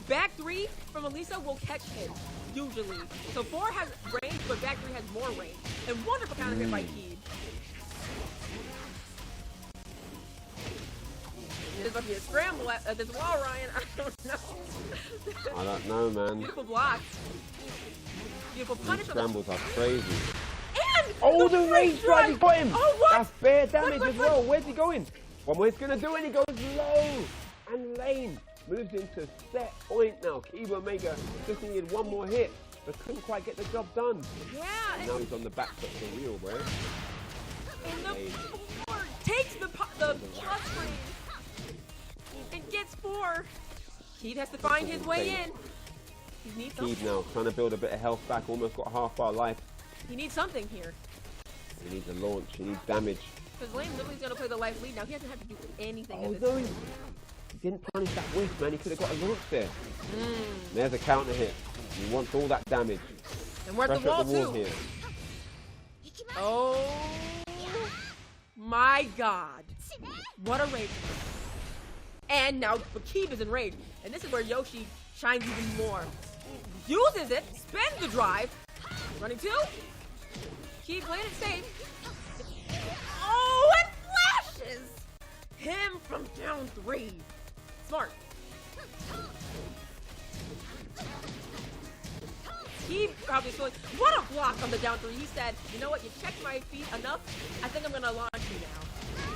Back 3 from Elisa will catch him usually. So 4 has range, but back 3 has more range. And wonderful counter hit by Keeb. There's about to be a scramble at this wall, Ryan. I don't know.
I don't know, man.
Beautiful block. Beautiful punish.
These scrambles are crazy.
And
oh, the range drive, he got him.
Oh, what?
That's bare damage as well. Where's he going? One more he's going to do, and he goes low. And Lane moves into set point now. Keeb Omega just needed one more hit, but couldn't quite get the job done.
Yeah.
And now he's on the back foot for real, bro.
And the 4 takes the plus range and gets 4. Keeb has to find his way in. He needs
Keeb now trying to build a bit of health back. Almost got half our life.
He needs something here.
He needs a launch. He needs damage.
Because Lane literally is going to play the life lead now. He doesn't have to do anything.
Oh, no, he didn't punish that whiff, man. He could have got a launch there. There's a counter hit. He wants all that damage.
And we're at the wall, too.
Here.
Oh, my God. What a rage. And now Keeb is in rage. And this is where Yoshi shines even more. Uses it, spins the drive. Running 2. Keeb playing it safe. Oh, and flashes him from down 3. Smart. Keeb probably feeling, what a block on the down 3. He said, you know what, you checked my feet enough. I think I'm going to launch you now.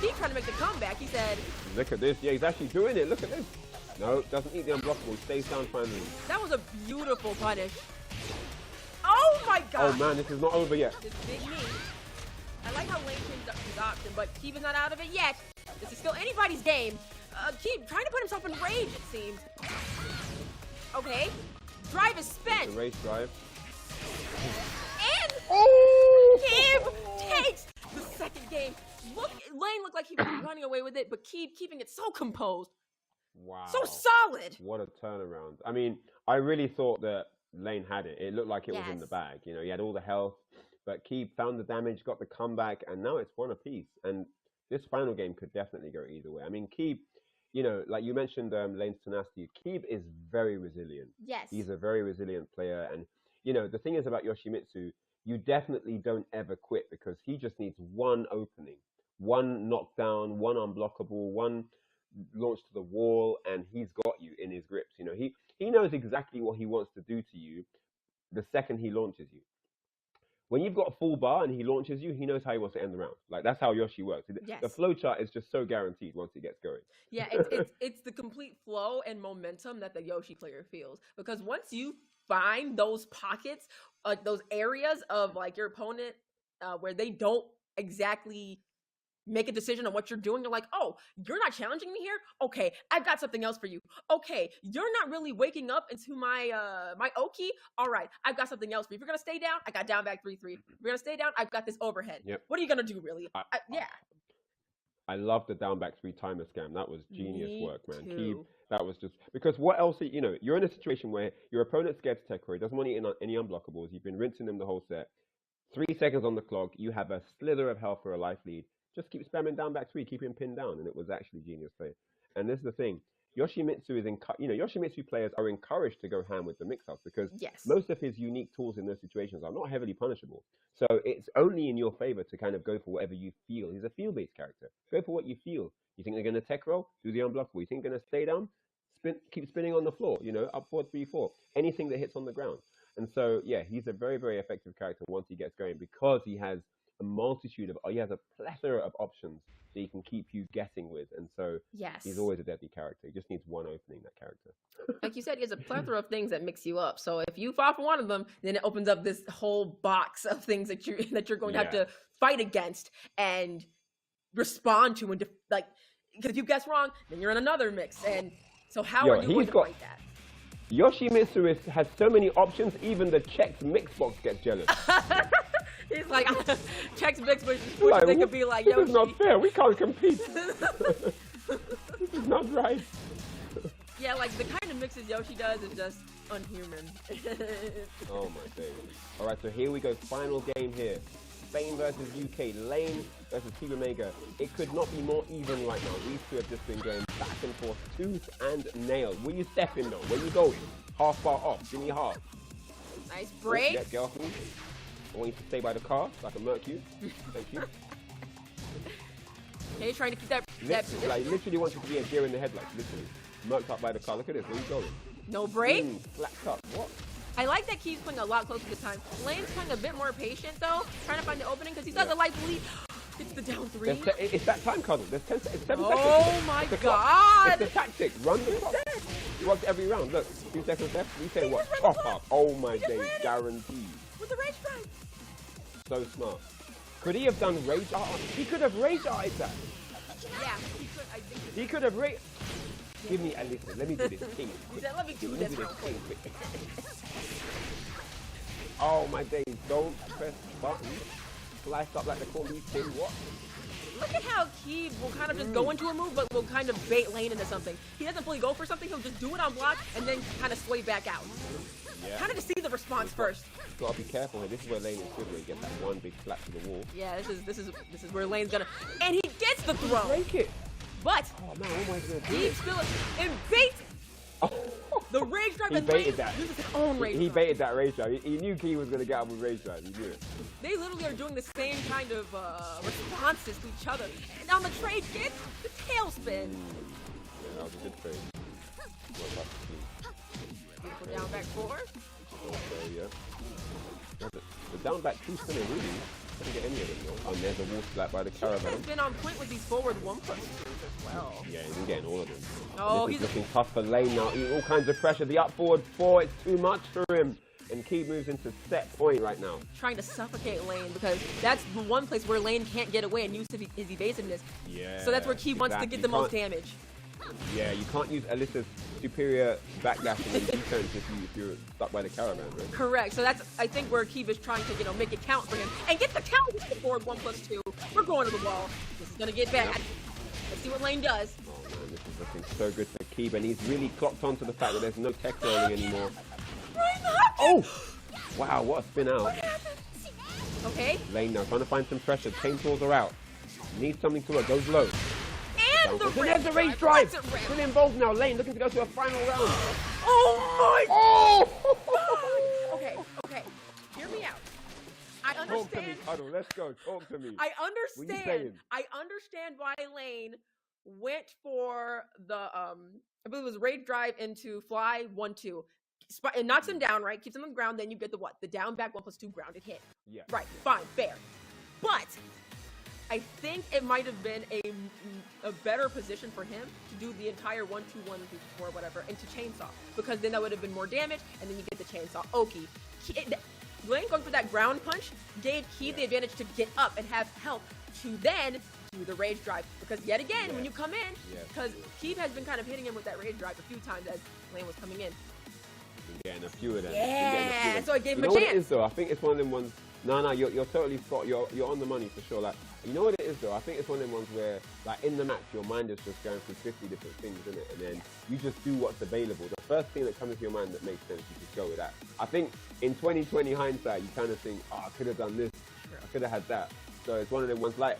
Keeb trying to make the comeback. He said,
look at this. Yeah, he's actually doing it. Look at this. No, doesn't eat the unblockable. Stays down finally.
That was a beautiful punish. Oh my God!
Oh man, this is not over yet.
This big knee. I like how Lane changed up his option, but Keeb is not out of it yet. This is still anybody's game. Keeb trying to put himself in rage, it seems. Okay. Drive is spent.
The race drive.
And Keeb takes the second game. Lane looked like he was running away with it, but Keeb keeping it so composed.
Wow.
So solid.
What a turnaround. I mean, I really thought that Lane had it. It looked like it was in the bag. You know, he had all the health, but Keeb found the damage, got the comeback, and now it's 1 apiece. And this final game could definitely go either way. I mean, Keeb, you know, like you mentioned Lane's tenacity, Keeb is very resilient.
Yes.
He's a very resilient player. And, you know, the thing is about Yoshimitsu, you definitely don't ever quit because he just needs one opening, one knockdown, one unblockable, one launch to the wall, and he's got you in his grips. You know, he knows exactly what he wants to do to you the second he launches you. When you've got a full bar and he launches you, he knows how he wants to end the round. Like, that's how Yoshi works.
Yes.
The flow chart is just so guaranteed once he gets going.
Yeah, it's the complete flow and momentum that the Yoshi player feels. Because once you find those pockets, those areas of like your opponent where they don't exactly make a decision on what you're doing, you're like, oh, you're not challenging me here? Okay, I've got something else for you. Okay, you're not really waking up into my my Oki? All right, I've got something else for you. If you're gonna stay down, I got down back 3-3. If you're gonna stay down, I've got this overhead.
Yep.
What are you gonna do, really? Yeah.
I love the down back 3 timer scam. That was genius work, man.
Too.
That was just because what else? You know, you're in a situation where your opponent's scared to tech, he doesn't want to eat any unblockables. You've been rinsing them the whole set. 3 seconds on the clock, you have a slither of health for a life lead. Just keep spamming down back 3, keep him pinned down, and it was actually genius play. And this is the thing, Yoshimitsu is Yoshimitsu players are encouraged to go ham with the mix-ups because most of his unique tools in those situations are not heavily punishable. So it's only in your favor to kind of go for whatever you feel. He's a feel-based character. Go for what you feel. You think they're going to tech roll? Do the unblockable. You think they're going to stay down? Keep spinning on the floor. You know, up 4-3-4. Anything that hits on the ground. And so, yeah, he's a very, very effective character once he gets going because he has he has a plethora of options that he can keep you guessing with. And so he's always a deadly character. He just needs one opening, that character.
Like you said, he has a plethora of things that mix you up. So if you fall for one of them, then it opens up this whole box of things that you're going to have to fight against. And respond to and like, because if you guess wrong, then you're in another mix. And so how are you going to fight that?
Yoshimitsu has so many options, even the checked mix box gets jealous.
He's like, checked mix box, which they could be like,
this
Yoshi.
is not fair, we can't compete. This is not right.
Yeah, like the kind of mixes Yoshi does is just unhuman.
Oh my days. Alright, so here we go, final game here. Spain versus UK, Lane versus Team Omega. It could not be more even right now. These two have just been going back and forth, tooth and nail. Will you step in though? Where you going? Half bar off, give me half.
Nice break.
Yeah, get off me. I want you to stay by the car so I can murk you. Thank you.
Okay, trying to keep that position.
Like, literally wants you to be a deer in the headlights, literally. Murked up by the car. Look at this, where you going?
No break.
Flapped up, what?
I like that Keith's playing a lot closer to time. Lane's playing a bit more patient though, trying to find the opening because he saw the light bleed. It's the down 3.
It's that time, Cuddle. There's 7 seconds.
Oh my god!
It's the tactic. Run the clock. It works every round. Look, 2 seconds left. We say what? Top up. Oh my days, guaranteed.
With the rage drive.
So smart. Could he have done rage art? He could have rage arted that.
Yeah, he could. I think
he could have rage. Give me a listen. Let me do this. King.
Let me do this real quick.
Oh my days! Don't press button. Sliced up like the corned beef tin. What?
Look at how Keith will kind of just go into a move, but will kind of bait Lane into something. He doesn't fully go for something. He'll just do it on block and then kind of sway back out.
Yeah.
Kind of to see the response first.
Gotta be careful here. This is where Lane is good, where he gets that one big slap to the wall.
Yeah, this is where Lane's gonna, and he gets the throw.
Break it.
But
oh man, what am I gonna do?
Keith still and bait. The rage drive.
He baited that.
Uses his own rage drive.
He baited that rage drive. He knew Key was gonna get up with rage drive. He knew it.
They literally are doing the same kind of responses to each other. And on the trade gets the tailspin.
Yeah, that was a good trade.
Beautiful down back 4.
Okay, yeah. The down back 2 spinner really didn't get any of them though. And there's a wall slap by the Caravan.
He's been on point with these forward 1+2s as well.
Yeah, he's been getting all of them.
Oh,
he's looking tough for Lane now. All kinds of pressure. The up forward 4, it's too much for him. And Key moves into set point right now.
Trying to suffocate Lane because that's the one place where Lane can't get away and use his evasiveness.
Yeah.
So that's where Key wants to get the most damage.
Yeah, you can't use Alyssa's superior backdash in defense if you're stuck by the Caravan, right?
Correct. So that's, I think, where Keith is trying to, make it count for him. And get the count with the forward 1+2. We're going to the wall. This is going to get bad. Let's see what Lane does.
Oh man, this is looking so good for Keeb, and he's really clocked onto the fact that there's no tech rolling anymore. Oh! Wow, what a spin out.
Okay.
Lane now trying to find some pressure. Chainsaws are out. Needs something to work. Goes low.
And
there's the rage drive. Still involved now. Lane looking to go to a final round.
Oh my!
Oh!
Okay. Hear me out. I understand.
Talk to me, Cuddle. Let's go. Talk to me.
I understand. I understand why Lane went for the I believe it was rage drive into fly 1-2. It knocks him down, right? Keeps him on the ground. Then you get the what? The down back 1+2 grounded hit.
Yeah.
Right. Fine. Fair. But I think it might have been a better position for him to do the entire 1-2, 1-4, whatever, into chainsaw, because then that would have been more damage, and then you get the chainsaw. Okie. Lane going for that ground punch gave Key the advantage to get up and have help to then do the rage drive, because yet again, when you come in, because Key has been kind of hitting him with that rage drive a few times as Lane was coming in.
Getting a few of them.
Yeah, so I gave him a chance.
You know what it is though? I think it's one of them ones. No, you're totally spot. You're on the money for sure. Like, you know what it is though? I think it's one of them ones where, like, in the match, your mind is just going through 50 different things, isn't it? And then you just do what's available. The first thing that comes to your mind that makes sense, you just go with that. I think in 2020 hindsight, you kind of think, oh, I could have done this. I could have had that. So it's one of them ones. Like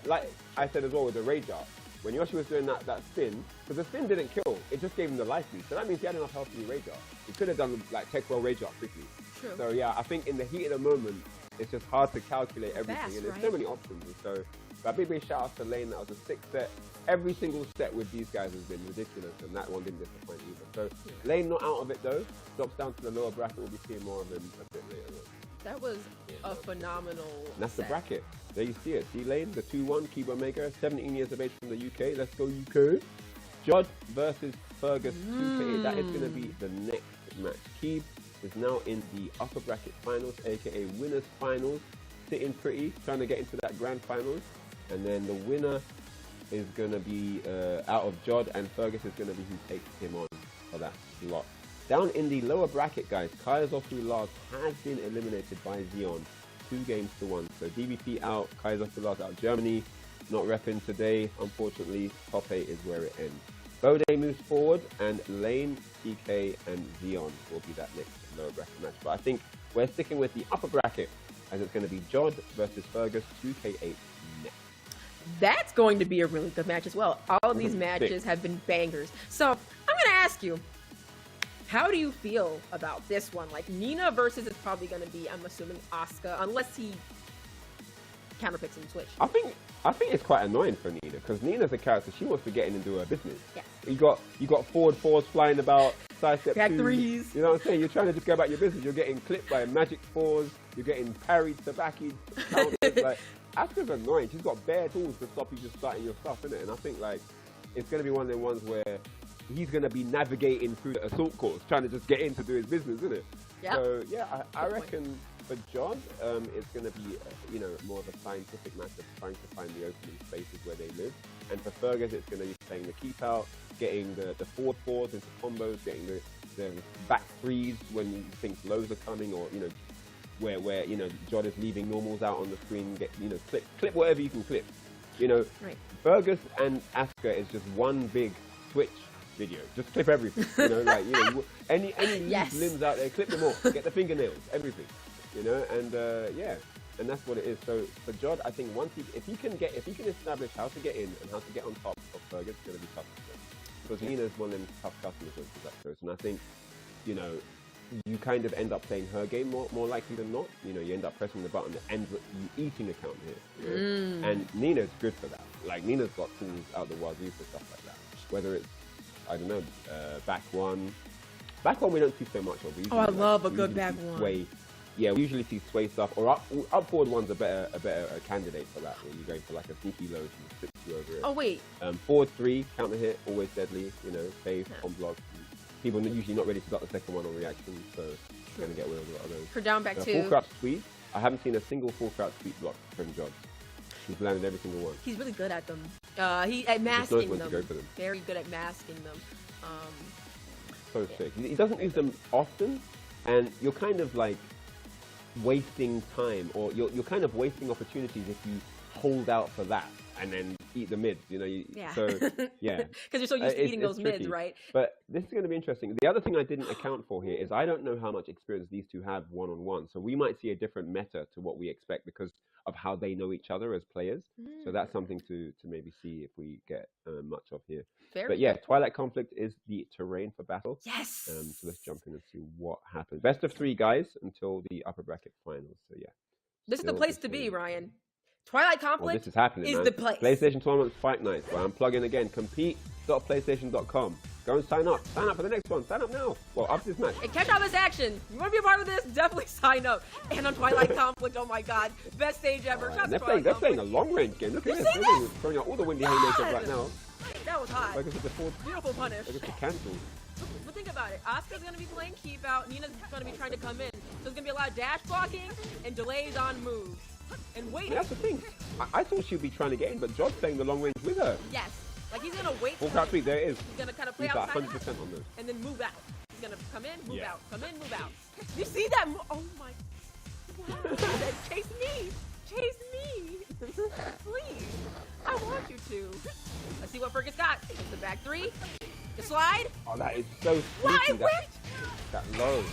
I said as well with the rage art. When Yoshi was doing that spin, because the spin didn't kill, it just gave him the life boost. So that means he had enough health to do rage art. He could have done like tech roll rage art quickly.
True.
So yeah, I think in the heat of the moment, it's just hard to calculate everything.
Fast,
and there's
right?
so many options. And so a big shout out to Lane. That was a 6 set. Every single set with these guys has been ridiculous, and that one didn't disappoint either. So Lane not out of it though. Drops down to the lower bracket. We'll be seeing more of him a bit later on.
That was a phenomenal
And that's
set.
the bracket. There you see it. See Lane, the 2-1, Keeb Omega, 17 years of age from the UK. Let's go UK. Judd versus Fergus 2K. That is going to be the next match. Keeb is now in the upper bracket finals, aka winners finals, sitting pretty, trying to get into that grand finals. And then the winner is going to be out of Jod, and Fergus is going to be who takes him on for that slot. Down in the lower bracket, guys, Kaiserslautern has been eliminated by Xeon, 2-1. So DBT out, Kaiserslautern out. Germany not repping today, unfortunately. Top 8 is where it ends. Bode moves forward, and Lane, TK, and Xeon will be that next lower bracket match. But I think we're sticking with the upper bracket, as it's going to be Jod versus Fergus, 2K8 next.
That's going to be a really good match as well. All of these matches have been bangers. So I'm going to ask you, how do you feel about this one? Like, Nina versus it's probably going to be, I'm assuming, Asuka, unless he counterpicks and switch.
I think it's quite annoying for Nina, because Nina's a character, she wants to get in and do her business.
Yes.
You got forward fours flying about, side step
back
twos.
threes.
You know what I'm saying? You're trying to just go about your business. You're getting clipped by magic fours. You're getting parried, tabaki, counters. Like, Asuka's annoying. She's got bare tools to stop you just starting your stuff, innit? And I think, like, it's going to be one of the ones where he's going to be navigating through the assault course, trying to just get in to do his business, isn't it?
Yep.
So, yeah, I reckon for John, it's going to be, more of a scientific match of trying to find the opening spaces where they live. And for Fergus, it's going to be playing the keep out, getting the forward fours into combos, getting the back threes when you think lows are coming, or, where John is leaving normals out on the screen, clip whatever you can clip.
Right.
Fergus and Asuka is just one big Twitch video. Just clip everything. Any
Yes.
limbs out there, clip them all. Get the fingernails, everything. And that's what it is. So for Jod, I think if he can establish how to get in and how to get on top of Fergus, it's going to be tough for him. Because Nina's one of them tough customers with that choice. And I think, you kind of end up playing her game more likely than not. You end up pressing the button that ends up you eating a count here. And Nina's good for that. Like, Nina's got tools out the wazoo for stuff like that. Whether it's, I don't know, back one. Back one we don't see so much of.
I love a good back one.
Sway. Yeah, we usually see sway stuff, or up forward one's a better candidate for that, where you're going for like a sneaky low, she flips you over it.
Oh, wait.
Forward 3, counter hit, always deadly, safe, on block. People are usually not ready to block the second one on reaction, so you're going to get away with a lot of those.
For down back 2.
Full crouch sweep, I haven't seen a single full crouch sweep block from Jod. He's landed every single one.
He's really good at them. At masking them.
To go for them.
Very good at masking them.
So sick. He doesn't use them often, and you're kind of like wasting time, or you're kind of wasting opportunities if you hold out for that and then eat the mids,
Yeah.
So, yeah.
Because you're so used to eating those
tricky.
mids, right?
But this is going to be interesting. The other thing I didn't account for here is I don't know how much experience these two have one-on-one. So we might see a different meta to what we expect because of how they know each other as players. So that's something to maybe see if we get much of here. But yeah, Twilight Conflict is the terrain for battle.
Yes.
So let's jump in and see what happens. Best of 3 guys until the upper bracket finals. So yeah.
This is the place to be, Ryan. Twilight Conflict
this is happening, man.
the place.
PlayStation Tournaments Fight Nights, where I'm plugging again. Compete.playstation.com. Go and sign up. Sign up for the next one. Sign up now. Well, after this match.
And catch all this action. You want to be a part of this? Definitely sign up. And on Twilight Conflict, oh my god, best stage ever.
They're playing a long range game. Look at this. They're throwing out all the windy haymakers right now.
That was hot.
Like it's a
beautiful punish.
Like it's a cancel.
But think about it. Asuka's going to be playing keep out. Nina's going to be trying to come in. So there's going to be a lot of dash blocking and delays on moves. And waiting.
That's the thing. I thought she'd be trying to get in, but Jod's playing the long range with her.
Yes. Like, he's going to wait.
Full crouch sweep, there it is.
He's going to kind of play
he's
outside.
100% on this.
And then move out. He's going to come in, move out. Come in, move out. You see that? Oh my. Wow. Chase me. Chase me. Please. I want you to. Let's see what Fergus got. The back 3. The slide.
Oh, that is so
sneaky.
That low.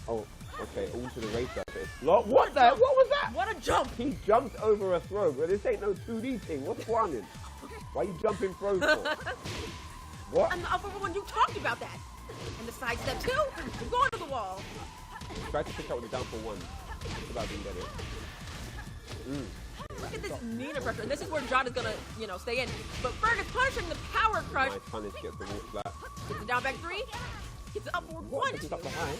Oh, okay. All to the race surface. What was that?
What a jump.
He jumped over a throw, but this ain't no 2D thing. What's going on? Why are you jumping throws for? What?
And the upper one, you talked about that. And the side step 2. You're going to the wall.
Try to pick up with the down for 1. It's about being better.
Look at this Nina pressure. And this is where John is going to, stay in. But Fergus punishing the power crush.
Nice punish, gets the wall flat.
Gets the down back 3. Gets the upward 1.
Gets up the high.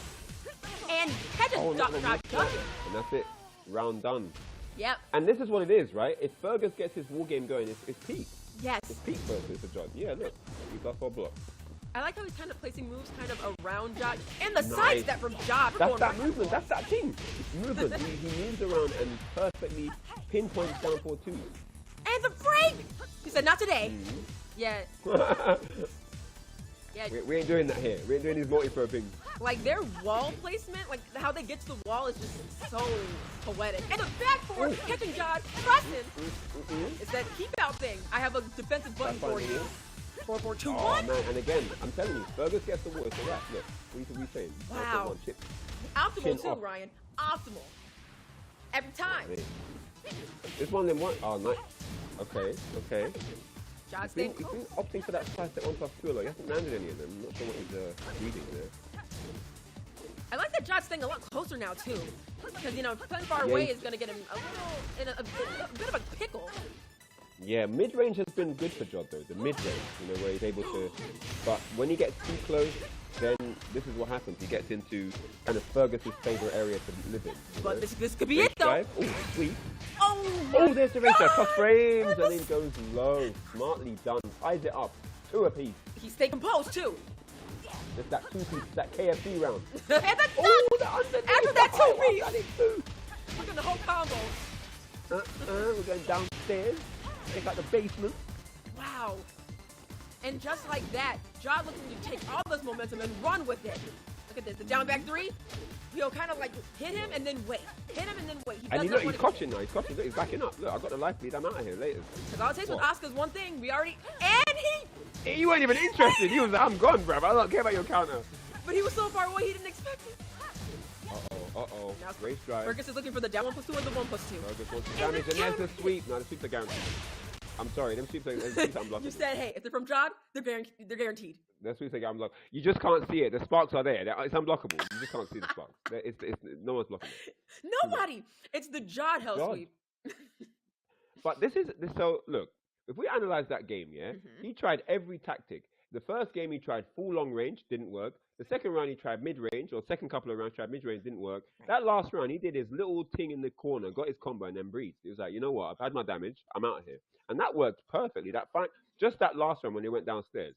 And catches drop shot.
And that's it. Round done.
Yep.
And this is what it is, right? If Fergus gets his war game going, it's peak.
Yes.
It's peak versus the John. Yeah, look. He got 4 blocks.
I like how he's kind of placing moves kind of around Josh. And the side step from Josh.
That's that movement. That's that thing. Movement. he moves around and perfectly pinpoints down 4 2s.
And the break! He said, not today. Yeah. Yeah.
We ain't doing that here. We ain't doing these multi-throw things.
Like, their wall placement, like, how they get to the wall is just so poetic. And the back forward, catching John, pressing. It's that keep out thing. I have a defensive button for you. 4, 4, 2, 1.
Oh, man. And again, I'm telling you, Fergus gets the water. So, look. What are we saying?
Wow. Optimal, too, Ryan. Optimal. Every time.
This one, then one. Oh, nice. Okay.
John's
He's been opting for that 5-step 1+2 he hasn't landed any of them. I'm not sure what he's reading there.
I like that John's staying a lot closer now, too. Because, you know, playing far away is going to get him a little, in a bit of a pickle.
Yeah, mid-range has been good for Jod, though. The mid-range, you know, where he's able to... But when he gets too close, then this is what happens. He gets into kind of Fergus's favourite area to live in.
But this could be it, though.
Oh, sweet.
Oh,
there's the race there. Cross frames, and then goes low. Smartly done. Ties it up. 2 apiece.
He stayed composed, too.
Just that 2-piece, that KFC round.
And that's after that 2-piece. Look at the whole combo.
We're going downstairs. Check out the basement.
Wow. And just like that, John looking to take all this momentum and run with it. Look at this, the down back 3. He'll kind of like hit him and then wait. Hit him and then wait.
He's clutching now. He's clutching. Look, he's backing up. Look, I've got the life lead. I'm out of here later.
Because all it takes with Oscar's one thing. We already... And
he weren't even interested. He was like, I'm gone, bruv. I don't care about your counter.
But he was so far away, he didn't expect it.
Uh-oh. Race drive.
Fergus is looking for the down 1+2 or the 1+2.
Fergus wants to damage, and there's the sweep. No, the sweeps are guaranteed. I'm sorry, them sweeps are unblockable.
You said, hey, if they're from John, they're guaranteed.
The sweeps are unblockable. You just can't see it. The sparks are there. It's unblockable. You just can't see the sparks. No one's blocking it.
Nobody. It's the John hell sweep.
But so look, if we analyze that game, he tried every tactic. The first game he tried full long range, didn't work. The second round he tried mid-range, or second couple of rounds tried mid-range, didn't work. Right. That last round he did his little thing in the corner, got his combo, and then breathed. He was like, you know what, I've had my damage, I'm out of here. And that worked perfectly. Just that last round when he went downstairs.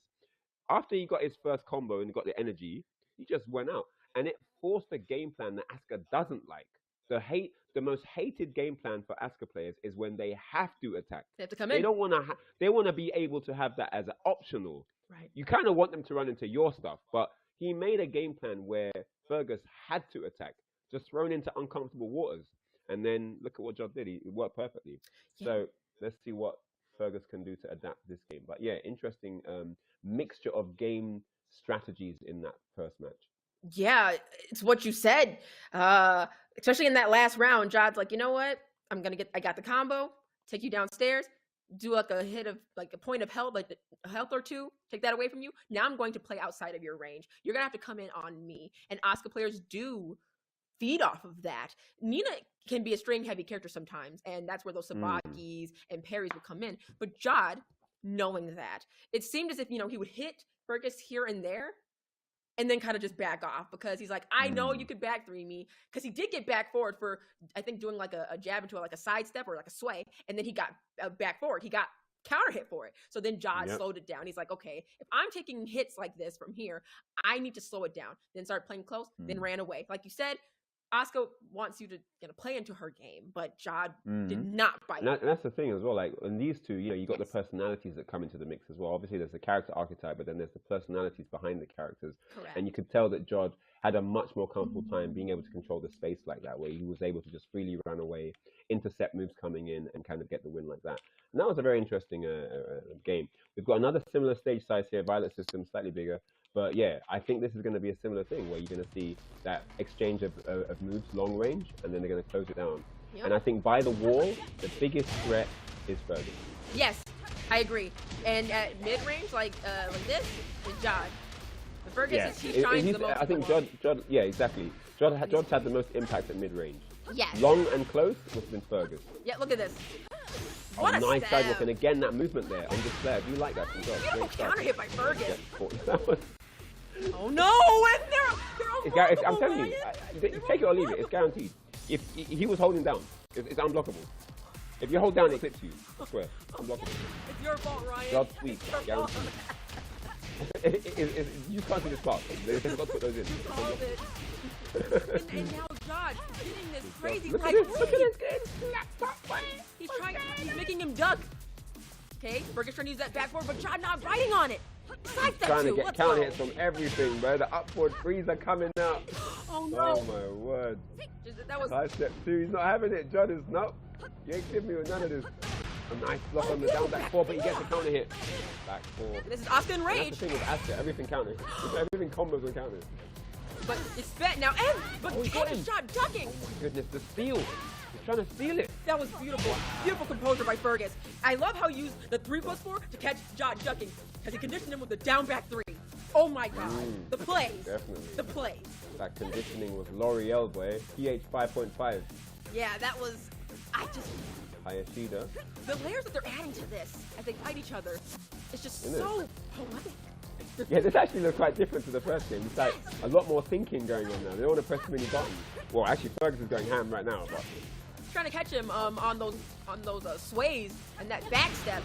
After he got his first combo and got the energy, he just went out. And it forced a game plan that Asuka doesn't like. The most hated game plan for Asuka players is when they have to attack.
They have to come in.
They don't want to. They want to be able to have that as an optional.
Right.
You kind of want them to run into your stuff, but he made a game plan where Fergus had to attack, just thrown into uncomfortable waters, and then look at what Jod did. It worked perfectly. Yeah. So let's see what Fergus can do to adapt this game. But yeah, interesting mixture of game strategies in that first match.
Yeah, it's what you said. Especially in that last round, Jod's like, you know what? I got the combo, take you downstairs, do like a hit of like a point of health, like a health or 2, take that away from you. Now I'm going to play outside of your range. You're going to have to come in on me. And Asuka players do feed off of that. Nina can be a string heavy character sometimes, and that's where those sabakis and parries would come in. But Jod, knowing that, it seemed as if, he would hit Fergus here and there, and then kind of just back off because he's like, I know you could back 3 me, because he did get back forward for, I think, doing like a jab into like a sidestep or like a sway, and then he got back forward. He got counter hit for it. So then Jod slowed it down. He's like, okay, if I'm taking hits like this from here, I need to slow it down. Then start playing close, then ran away. Like you said, Asuka wants you to play into her game, but Jod did not bite.
And that's the thing as well. Like in these two, you got the personalities that come into the mix as well. Obviously, there's the character archetype, but then there's the personalities behind the characters.
Correct.
And you could tell that Jod had a much more comfortable time being able to control the space like that, where he was able to just freely run away, intercept moves coming in, and kind of get the win like that. And that was a very interesting game. We've got another similar stage size here, Violet system, slightly bigger. But yeah, I think this is going to be a similar thing where you're going to see that exchange of moves long range, and then they're going to close it down. Yep. And I think by the wall, the biggest threat is Fergus.
Yes, I agree. And at mid range, like this, is Jod. The Fergus he shines the most. I think
Jod, yeah, exactly. Jod's had the most impact at mid range.
Yes.
Long and close has been Fergus.
Yeah, look at this. What a
nice sidewalk, and again that movement there on display. I do like that from Jod.
Beautiful counter hit by Fergus.
Yeah,
oh no! And they're
I'm telling you, take it or leave it. It's guaranteed. If he was holding down, it's unblockable. If you hold down, it clips you. I swear, unblockable.
It's your fault, Ryan.
Jod sweep, guaranteed. You can't see the spark. They've got to put those in.
And now Jod getting this crazy
Look at this.
He's making him duck. Okay, Fergus trying to use that backboard, but Jod not riding on it. Sidestep
Trying to
two.
get
Let's
counter
go.
hits from everything, bro. The upward threes are coming out.
Oh no.
Oh my word.
That was.
Sidestep two. He's not having it. Jod is not. You ain't kidding me with none of this. A nice block on the down back four, but he gets a counter hit. Back four.
This is Oscar and
And
Rage.
that's the thing with Asuka. Everything counters. Everything combos and counters.
But it's spent now, and but
Oh, he got
Ken
him.
shot ducking.
Oh my goodness, the steal. He's trying to steal it.
That was beautiful. Beautiful composure by Fergus. I love how he used the 3+4 to catch Jod ducking, because he conditioned him with the down back three. Oh my god. The plays.
Definitely.
The plays.
That conditioning was L'Oreal, boy. pH 5.5.
Yeah, that was. I just.
Hayashida.
The layers that they're adding to this as they fight each other is just
Isn't it?
so poetic.
Yeah, this actually looks quite different to the first game. It's like a lot more thinking going on now. They don't want to press too many buttons. Well, actually, Fergus is going ham right now, but
Trying to catch him on those sways and that back step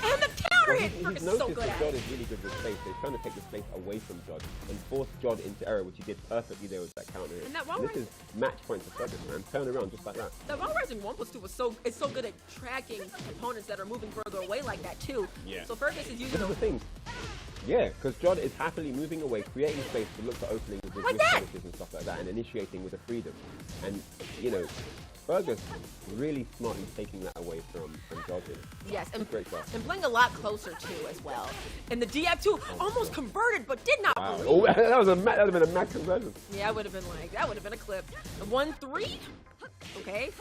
and the counter hit.
he's
Fergus is
noticed
so good
that
at
Jod
it.
is really good with space. So he's trying to take the space away from Jod and force Jod into error, which he did perfectly there with that counter hit.
And that wall
This
rising-
is match point for Fergus, man. Turn around just like that.
The wall rising 1+2 was so good at tracking opponents that are moving further away like that too.
Yeah.
So Fergus is using
This is the
those.
thing. Yeah, because Jod is happily moving away, creating space to look for openings with his
Like
wrist
that!
finishes and stuff like that, and initiating with a freedom. And, you know, Fergus really smartly taking that away from Jod here.
Yes, and
Great stuff.
playing a lot closer too as well. And the DF2 almost converted, but did not
Wow.
believe.
Oh, that would have been a mad conversion.
Yeah, it would have been like that. Would have been a clip. The 1-3. Okay.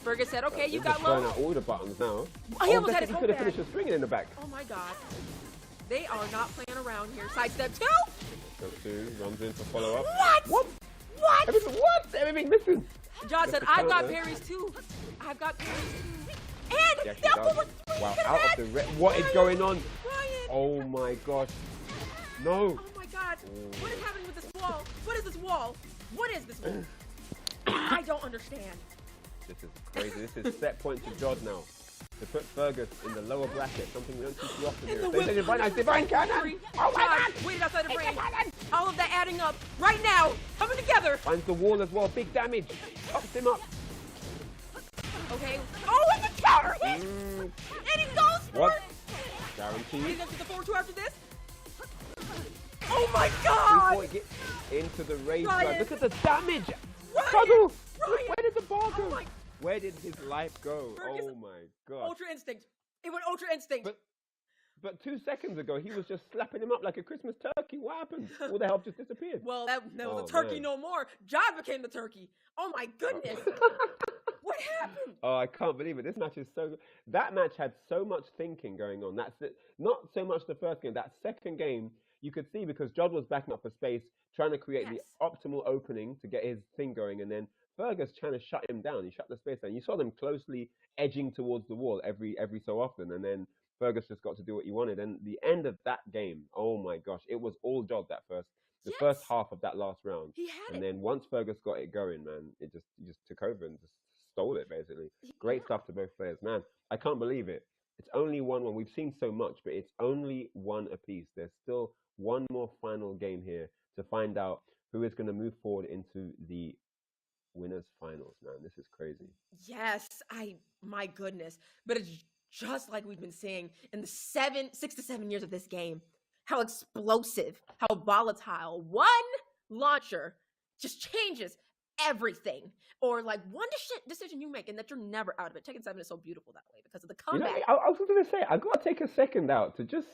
Fergus said, "Okay, you
He's
got
just throwing
low."
out all the buttons now.
He almost had his
he
whole
could have
back.
finished the stringing in the back.
Oh my god. They are not playing around here. Sidestep 2.
Go two, runs in for follow up.
What? What?
Everything missing.
John said,
That's the
"I've got
counter.
parries too. I've got parries too."
He
And
actually
that
does.
forward three.
Wow,
Look at
out
that.
of the what is going on?
Ryan.
Oh my gosh. No.
Oh my god. What is happening with this wall? What is this wall? What is this wall? I don't understand.
This is crazy. This is set point to Jod now. To put Fergus in the lower bracket, something we don't see too often
In
here.
the
There's
whip.
Divine Cannon!
Three.
Oh my
John
god!
waited outside the frame. All of that adding up right now, coming together.
Finds the wall as well, big damage. Pops him up.
Okay. Oh, and the counter hit. And he goes for
What?
it. He's
Guaranteed.
going to the 4-2 after this. Oh my
Before
god.
it gets into the rage
Ryan.
drive. Look at the damage!
Ryan.
Struggle!
Ryan.
Where did the bar go?
Oh my.
Where did his life go?
Fergus.
Oh my god.
Ultra Instinct. It went Ultra Instinct.
But 2 seconds ago, he was just slapping him up like a Christmas turkey. What happened? All the help just disappeared.
Well, that was
Oh,
a turkey
man.
no more. John became the turkey. Oh my goodness. What happened?
Oh, I can't believe it. This match is so good. That match had so much thinking going on. That's it. Not so much the first game. That second game, you could see because Jod was backing up for space, trying to create
Yes.
the optimal opening to get his thing going, and then Fergus trying to shut him down. He shut the space down. You saw them closely edging towards the wall every so often, and then Fergus just got to do what he wanted. And the end of that game, oh my gosh, it was all Jod the first
Yes.
half of that last round.
He had
And
it.
then once Fergus got it going, man, he just took over and just stole it basically. Great stuff to both players, man. I can't believe it. It's only 1-1. We've seen so much, but it's only one apiece. There's still one more final game here to find out who is going to move forward into the winners finals, man. This is crazy.
Yes, my goodness. But it's just like we've been seeing in the 6 to 7 years of this game. How explosive, how volatile. One launcher just changes everything. Or like one decision you make and that you're never out of it. Tekken 7 is so beautiful that way because of the
You know,
comeback.
I was going to say, I've got to take a second out to just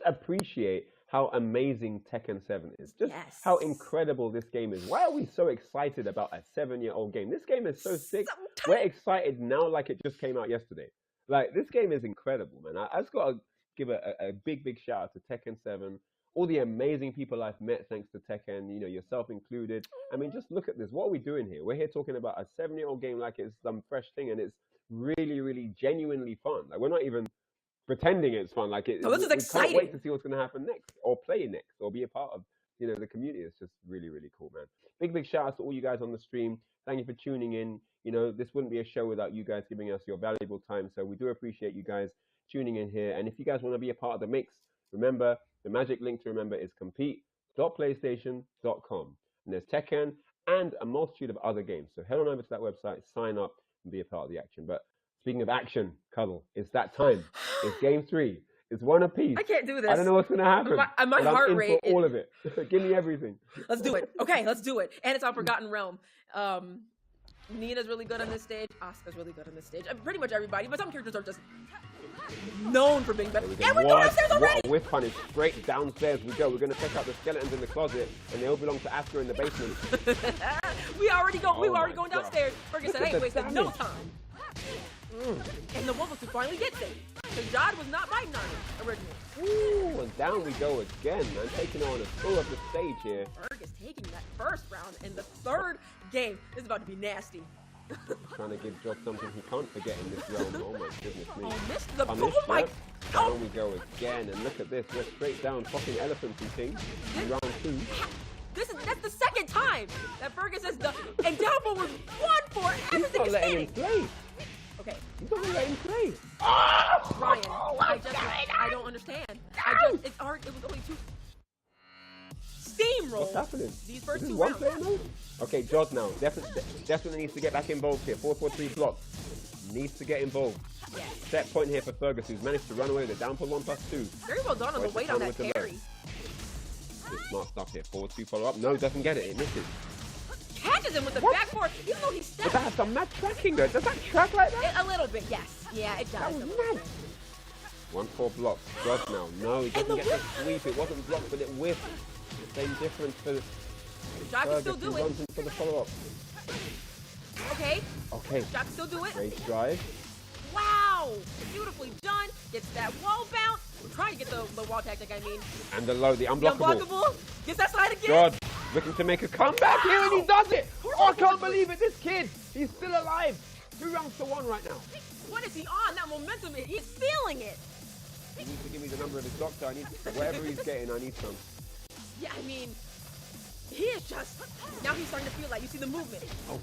appreciate how amazing Tekken 7 is. Just
Yes.
how incredible this game is. Why are we so excited about a 7-year-old game? This game is so sick. We're excited now like it just came out yesterday. Like, this game is incredible, man. I just got to give a big shout out to Tekken 7. All the amazing people I've met thanks to Tekken, you know, yourself included. I mean, just look at this. What are we doing here? We're here talking about a 7-year-old game like it's some fresh thing, and it's really genuinely fun. Like, we're not even pretending it's fun. Like,
Oh, this is
we
exciting.
can't wait to see what's going to happen next, or play next, or be a part of, you know, the community. It's just really cool, man. Big shout out to all you guys on the stream. Thank you for tuning in. You know, this wouldn't be a show without you guys giving us your valuable time. So we do appreciate you guys tuning in here. And if you guys want to be a part of the mix, remember, the magic link to remember is compete.playstation.com. And there's Tekken and a multitude of other games. So head on over to that website, sign up, and be a part of the action. But Speaking of action, Cuddle, it's that time. It's game 3. It's one apiece.
I can't do this.
I don't know what's gonna happen.
My heart
I'm in
rate.
for all of it. Give me everything.
Let's do it. Okay, let's do it. And it's on Forgotten Realm. Nina's really good on this stage. Asuka's really good on this stage. Pretty much everybody, but some characters are just known for being better. And we're going upstairs already!
What a whiff punish. Straight downstairs we go. We're going to check out the skeletons in the closet, and they all belong to Asuka in the basement.
we already going downstairs. Fergus said, I ain't wasting no time. And the Wolves to finally gets it. Because Jod was not biting on it originally.
Ooh, and down we go again, man. Taking on a full of the stage here.
Fergus taking that first round in the third game. This is about to be nasty.
Trying to give Jod something he can't forget in this realm. Oh my goodness me.
Oh, missed the
Punish,
oh my
Down we go again, and look at this. We're straight down fucking elephants and things in round 2.
That's the second time that Fergus has done, and down forward 1-4.
He's not letting him play.
Okay.
He's not letting him play.
Ryan, I don't understand. It's hard. It was only 2 steamroll.
What's happening?
These first
this
2
one
rounds.
player mode? Okay, Jod now. Definitely needs to get back involved here. 4-4-3 block. Needs to get involved.
Yes.
Set point here for Fergus, who's managed to run away with a down for 1+2.
Very well done on the weight on that carry.
Good smart stuff here. 4-2 follow up. No, doesn't get it. It misses.
Catches him with the back forward, even though he stepped.
But that has some mad tracking though. Does that track like that?
A little bit, yes. Yeah, it does.
That was mad. 1-4 block. Jod now. No, he doesn't get the sweep. It wasn't blocked, but it whiffed. Same difference for
Jod can still do it.
Runs in for the follow-up.
Okay.
Okay.
Jod can still do it.
Rage drive.
Wow. Beautifully done. Gets that wall bounce. We're trying to get the wall tactic, I mean.
And the low, the unblockable.
Gets that slide again.
Jod looking to make a comeback here, and he does it. Oh, I can't believe it. This kid, he's still alive. 2 rounds to 1 right now.
What is he on? That momentum, he's feeling it.
He needs to give me the number of his doctor. I need whatever he's getting. I need some.
Yeah, I mean, he is just now he's starting to feel like you see the movement.
Oh,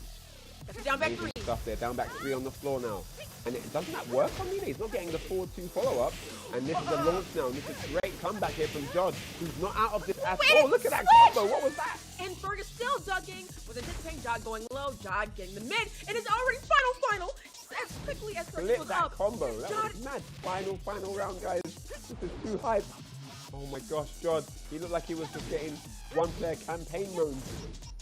that's a down back 3.
Stuff there. Down back 3 on the floor now. And doesn't that work on me? He's not getting the 4-2 follow-up. And this is a launch now. And this is a great comeback here from Jod, who's not out of this at all. Look at that combo. What was that?
And Fergus still ducking. Was anticipating Jod going low. Jod getting the mid. And it's already final. As quickly as Fergus was up.
Combo. That was mad. Final round, guys. This is too hype. Oh my gosh, Jod. He looked like he was just getting one-player campaign mode.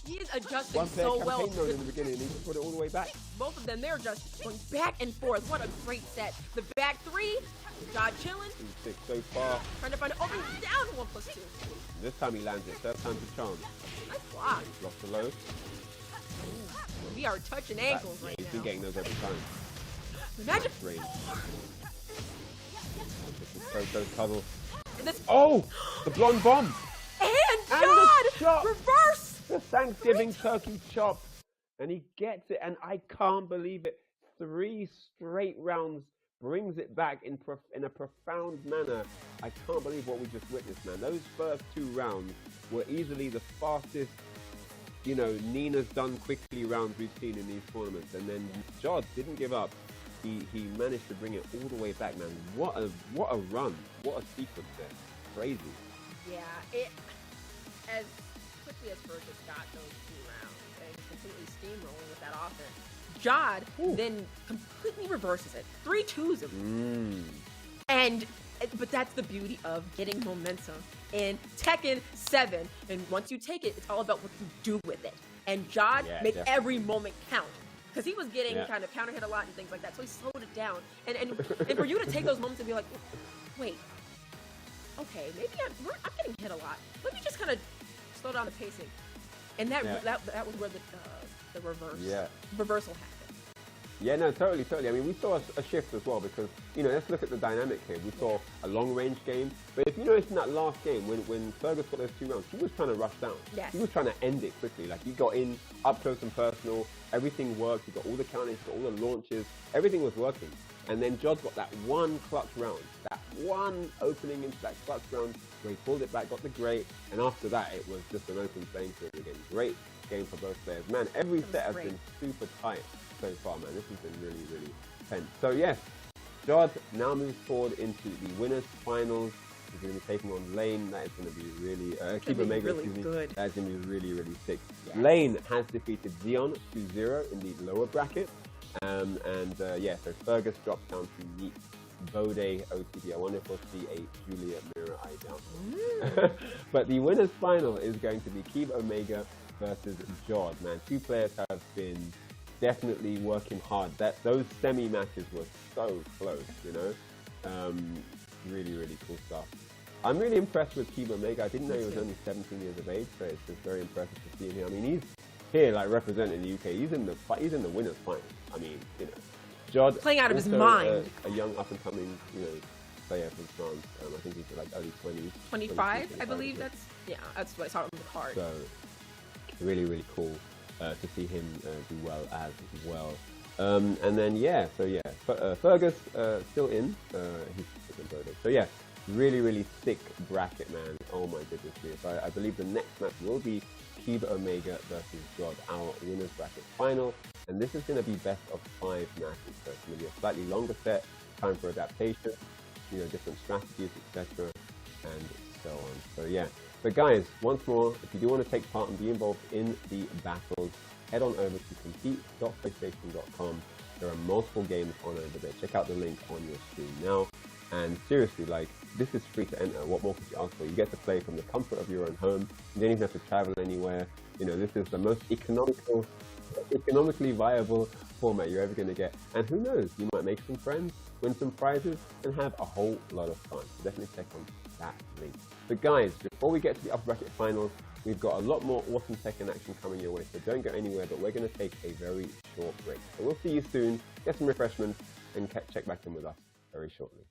He is adjusting
One-player
so well.
campaign mode in the beginning. He just put it all the way back.
Both of them, they're just going back and forth. What a great set. The back 3, Jod chilling.
2-6 so far.
Trying to find it. Open down 1+2.
This time he lands it. Third time's a charm.
Nice block.
Blocks the low.
We are touching ankles right
He's
now.
been getting those every time.
Imagine.
Range. This is Cuddle.
This...
Oh! The blonde bomb!
And
the
Jod! Reverse!
The Thanksgiving turkey chop. And he gets it, and I can't believe it. 3 straight rounds brings it back in a profound manner. I can't believe what we just witnessed, man. Those first 2 rounds were easily the fastest, Nina's done quickly rounds we've seen in these tournaments. And then Jod didn't give up. He managed to bring it all the way back, man. What a run. What a sequence there. Crazy.
Yeah, as quickly as Fergus got those 2 rounds and completely steamrolling with that offense, Jod then completely reverses it. 3 twos of but that's the beauty of getting momentum in Tekken 7. And once you take it, it's all about what you do with it. And Jod made every moment count. Because he was getting kind of counter hit a lot and things like that, so he slowed it down. And for you to take those moments and be like, wait, okay, maybe I'm getting hit a lot. Let me just kind of slow down the pacing. And that was where the reversal happened.
Yeah, no, totally. I mean, we saw a shift as well because, let's look at the dynamic here. We saw a long-range game, but if you notice in that last game, when Fergus got those 2 rounds, he was trying to rush down.
Yes.
He was trying to end it quickly. Like, he got in up close and personal. Everything worked. He got all the counters, he got all the launches. Everything was working. And then Jod got that one clutch round, that one opening into that clutch round where he pulled it back, got the great, and after that, it was just an open playing field again. Great game for both players. Man, every set has been super tight so far, man. This has been really, really tense. So yes, Jod now moves forward into the winners finals. He's going to be taking on Lane. That is going to be really Keep Omega,
really good.
That is going to be really, really sick.
Yes.
Lane has defeated Xeon 2-0 in the lower bracket. Yeah, so Fergus drops down to meet Bode OTB. I wonder if we'll see a Julia Mirror. I doubt. But the winners final is going to be Keeb Omega versus Jod. Man, two players have been definitely working hard. Those semi matches were so close, you know. Really, really cool stuff. I'm really impressed with Keeb Omega. I didn't know he was only 17 years of age, so it's just very impressive to see him here. I mean, he's here like representing the UK. He's in the winners final. I mean, you know, Jod
playing out of his
also,
mind.
A young up and coming, you know, player from France. I think he's like early 20s.
25, I believe. That's what I saw on the card.
So really, really cool to see him do well as well. And then Fergus still in. He's so yeah, really, really thick bracket, man. Oh my goodness me. So I believe the next match will be Keeb Omega versus Jod, our winners bracket final. And this is going to be best of 5 matches. So it's going to be a slightly longer set, time for adaptation, you know, different strategies, etc. and so on. So yeah. But guys, once more, if you do want to take part and be involved in the battles, head on over to compete.playstation.com. There are multiple games on over there. Check out the link on your screen now. And seriously, like, this is free to enter. What more could you ask for? You get to play from the comfort of your own home. You don't even have to travel anywhere. You know, this is the most economically viable format you're ever going to get. And who knows, you might make some friends, win some prizes, and have a whole lot of fun. So definitely check on that link. But guys, before we get to the upper bracket finals, we've got a lot more awesome Tekken action coming your way, so don't go anywhere, but we're going to take a very short break. So we'll see you soon, get some refreshments, and check back in with us very shortly.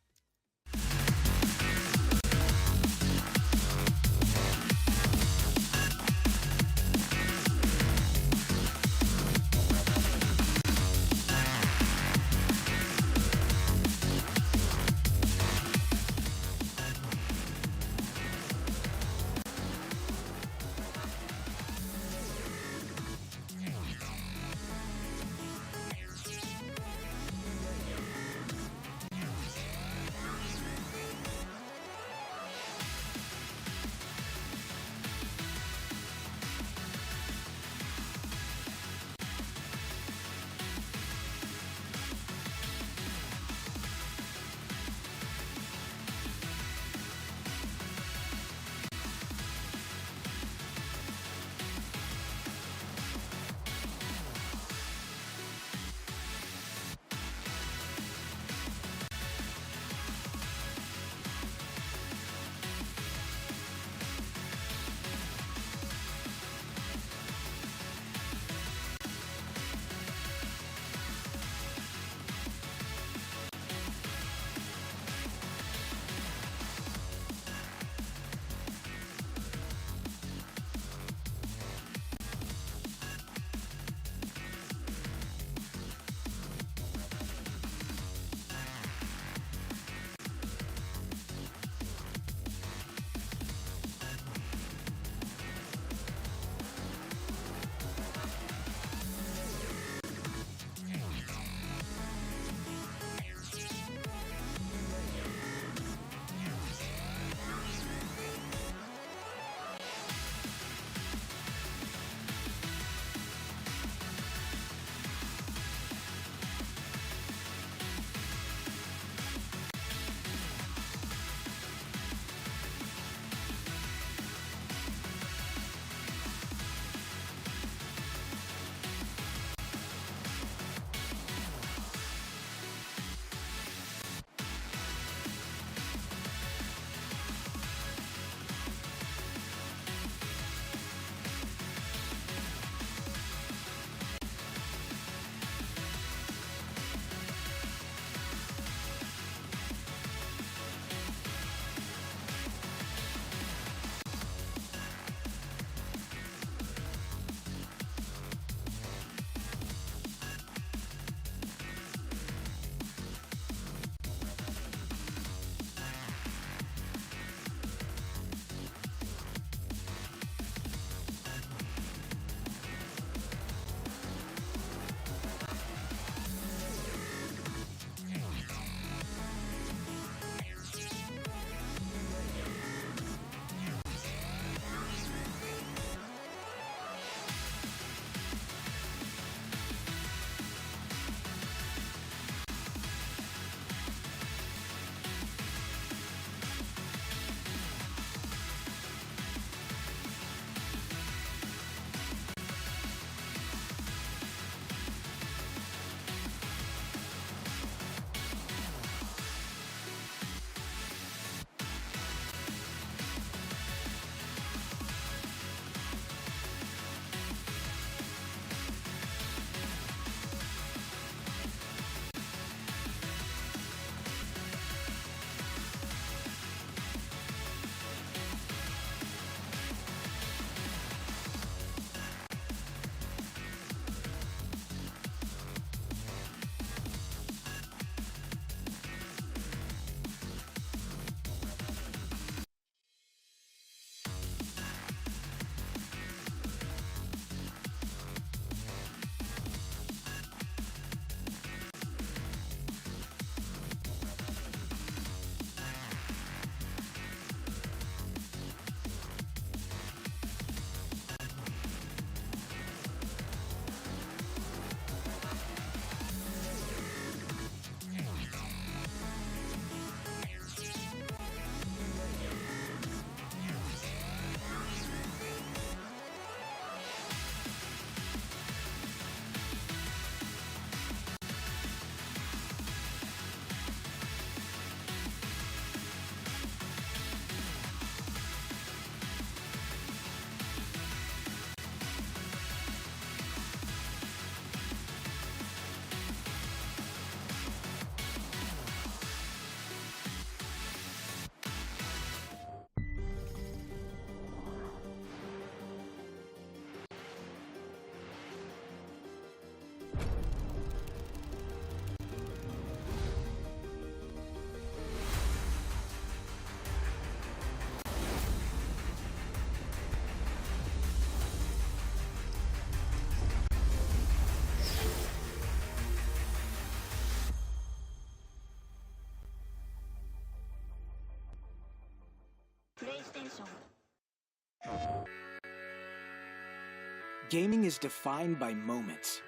gaming is defined by moments.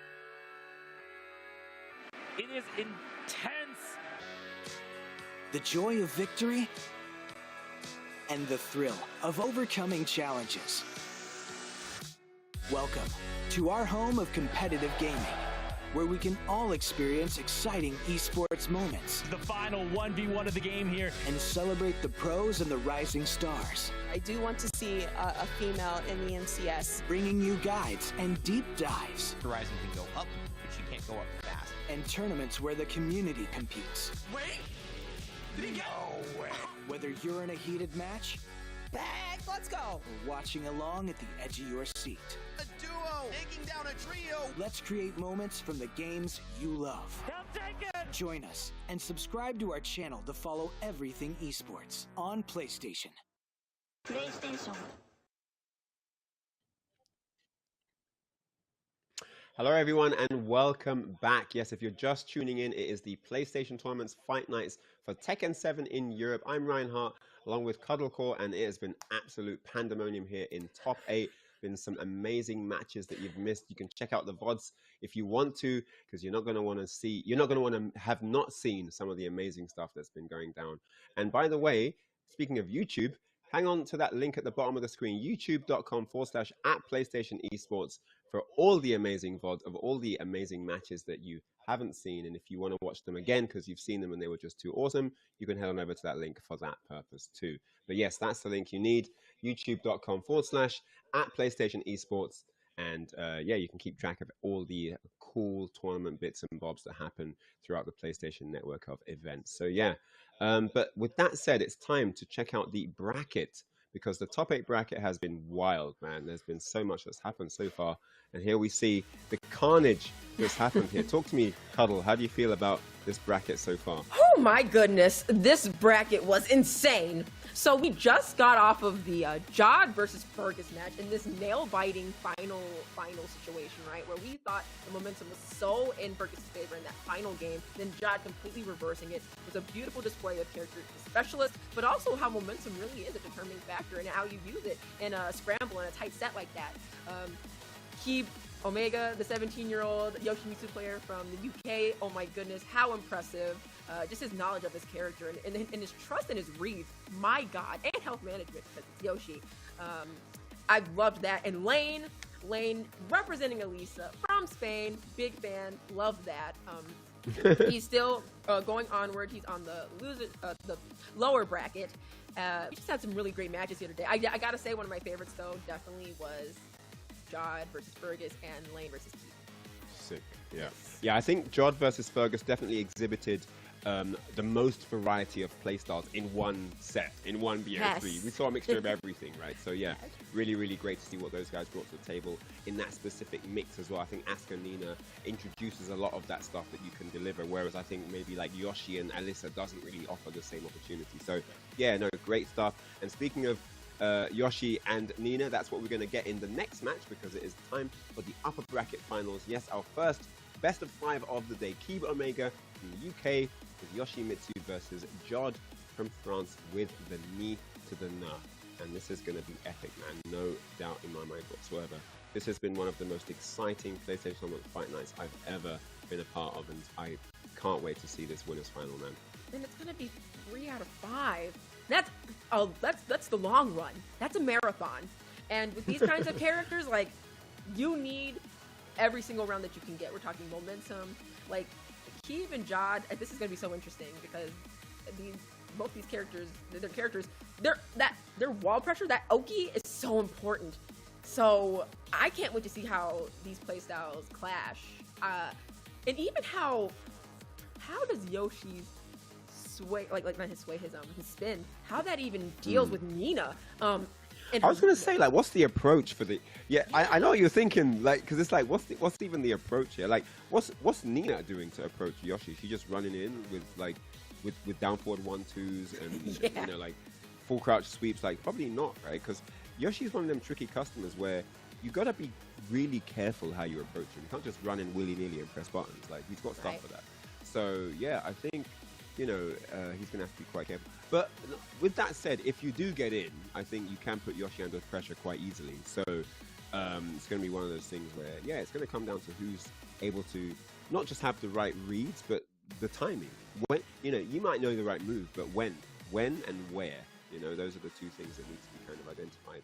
It is intense.
The joy of victory and the thrill of overcoming challenges. Welcome to our home of competitive gaming, where we can all experience exciting esports moments.
The final 1v1 of the game here.
And celebrate the pros and the rising stars.
I do want to see a female in the MCS.
Bringing you guides and deep dives.
Horizon can go up, but she can't go up fast.
And tournaments where the community competes.
Wait! Did he go? No way!
Whether you're in a heated match,
Back, let's go.
or watching along at the edge of your seat.
A duo taking down a trio.
Let's create moments from the games you love. Join us and subscribe to our channel to follow everything esports on PlayStation.
PlayStation.
Hello everyone and welcome back. Yes, if you're just tuning in, it is the PlayStation Tournaments Fight Nights for Tekken 7 in Europe. I'm Reinhardt along with Cuddlecore, and it has been absolute pandemonium here in top 8. Been some amazing matches that you've missed. You can check out the VODs if you want to, because you're not going to want to have not seen some of the amazing stuff that's been going down. And by the way, speaking of YouTube, hang on to that link at the bottom of the screen, youtube.com/@PlayStation Esports, for all the amazing VODs of all the amazing matches that you haven't seen. And if you want to watch them again because you've seen them and they were just too awesome, you can head on over to that link for that purpose too. But yes, that's the link you need, youtube.com/@PlayStation Esports. And yeah, you can keep track of all the cool tournament bits and bobs that happen throughout the PlayStation network of events. So yeah, but with that said, it's time to check out the bracket, because the top 8 bracket has been wild, man. There's been so much that's happened so far. And here we see the carnage that's happened here. Talk to me, Cuddle. How do you feel about this bracket so far?
Oh my goodness, this bracket was insane. So we just got off of the Jod versus Fergus match in this nail-biting final situation, right? Where we thought the momentum was so in Fergus' favor in that final game, then Jod completely reversing it. It was a beautiful display of character specialist, but also how momentum really is a determining factor and how you use it in a scramble in a tight set like that. Omega, the 17-year-old Yoshimitsu player from the UK, oh my goodness, how impressive. Just his knowledge of his character and his trust in his reads, my god, and health management, because it's Yoshi. I loved that. And Lane representing Elisa from Spain, big fan, love that. He's still going onward. He's on the lower bracket. We just had some really great matches here today. I gotta say, one of my favorites though definitely was Jod versus Fergus and Lane versus Keith.
Sick. Yeah. Yeah, I think Jod versus Fergus definitely exhibited the most variety of playstyles in one set, in one BO3.
Yes.
We saw a mixture of everything, right? So yeah, really, really great to see what those guys brought to the table in that specific mix as well. I think Asuka Nina introduces a lot of that stuff that you can deliver, whereas I think maybe like Yoshi and Alyssa doesn't really offer the same opportunity. So yeah, no, great stuff. And speaking of Yoshi and Nina, that's what we're going to get in the next match, because it is time for the upper bracket finals. Yes, our first best of 5 of the day. Keeb Omega from the UK with Yoshimitsu versus Jod from France with the knee to the na. And this is going to be epic, man. No doubt in my mind whatsoever. This has been one of the most exciting PlayStation Tournament Fight Nights I've ever been a part of, and I can't wait to see this winners final, man.
And it's going to be 3 out of 5. That's the long run. That's a marathon. And with these kinds of characters, like, you need every single round that you can get. We're talking momentum. Like, Keeb and Jod, this is going to be so interesting, because both these characters, their wall pressure, that Oki is so important. So I can't wait to see how these playstyles clash. And even how does Yoshi's sway, like not his sway, his spin, how that even deals with Nina. And
I was gonna say, like, what's the approach for the? Yeah, I know what you're thinking, like, because it's like, what's even the approach here? Like, what's Nina doing to approach Yoshi? She just running in with like with down forward 1-2s and
Yeah.
you know, like full crouch sweeps? Like, probably not, right? Because Yoshi's one of them tricky customers where you gotta be really careful how you approach him. You can't just run in willy-nilly and press buttons. Like, he's got stuff
Right.
for that. So yeah, I think, you know, he's going to have to be quite careful. But with that said, if you do get in, I think you can put Yoshi under pressure quite easily. So It's going to be one of those things where, yeah, it's going to come down to who's able to not just have the right reads, but the timing. When, you know, you might know the right move, but when and where, you know, those are the two things that need to be kind of identified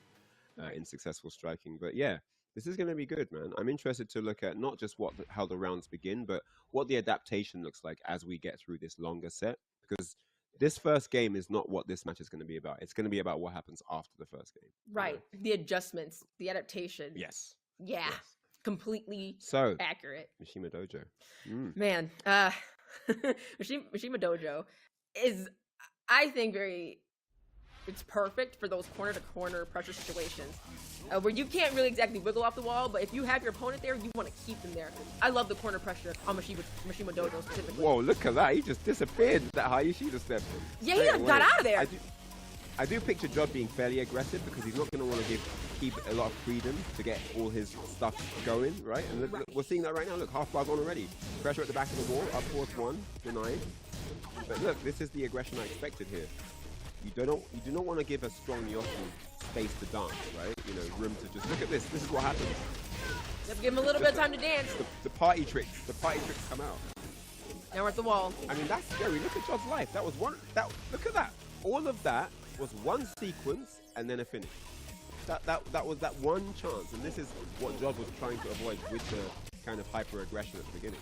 in successful striking. But yeah, this is going to be good, man. I'm interested to look at not just how the rounds begin, but what the adaptation looks like as we get through this longer set, because this first game is not what this match is going to be about. It's going to be about what happens after the first game.
Right. The adjustments, the adaptation.
Yes.
Yeah.
Yes.
Completely
So
accurate.
Mishima Dojo.
Man, Mishima Dojo is, I think, it's perfect for those corner-to-corner pressure situations where you can't really exactly wiggle off the wall, but if you have your opponent there, you want to keep them there. I love the corner pressure on Mishima Dojo specifically.
Whoa, look at that. He just disappeared that high Yoshida step.
Yeah, he got out of there.
I do picture Judd being fairly aggressive because he's not going to want to keep a lot of freedom to get all his stuff going, right? And look, we're seeing that right now. Look, half bar gone already. Pressure at the back of the wall, up force one, denied. But look, this is the aggression I expected here. You do not want to give a strong Yoshi space to dance, right? You know, room to just look at this. This is what happens.
You have to give him a little bit of time to dance.
The party tricks come out.
Now we're at the wall.
I mean, that's scary. Look at Judd's life. That was one. Look at that. All of that was one sequence and then a finish. That was that one chance, and this is what Judd was trying to avoid with the kind of hyper aggression at the beginning.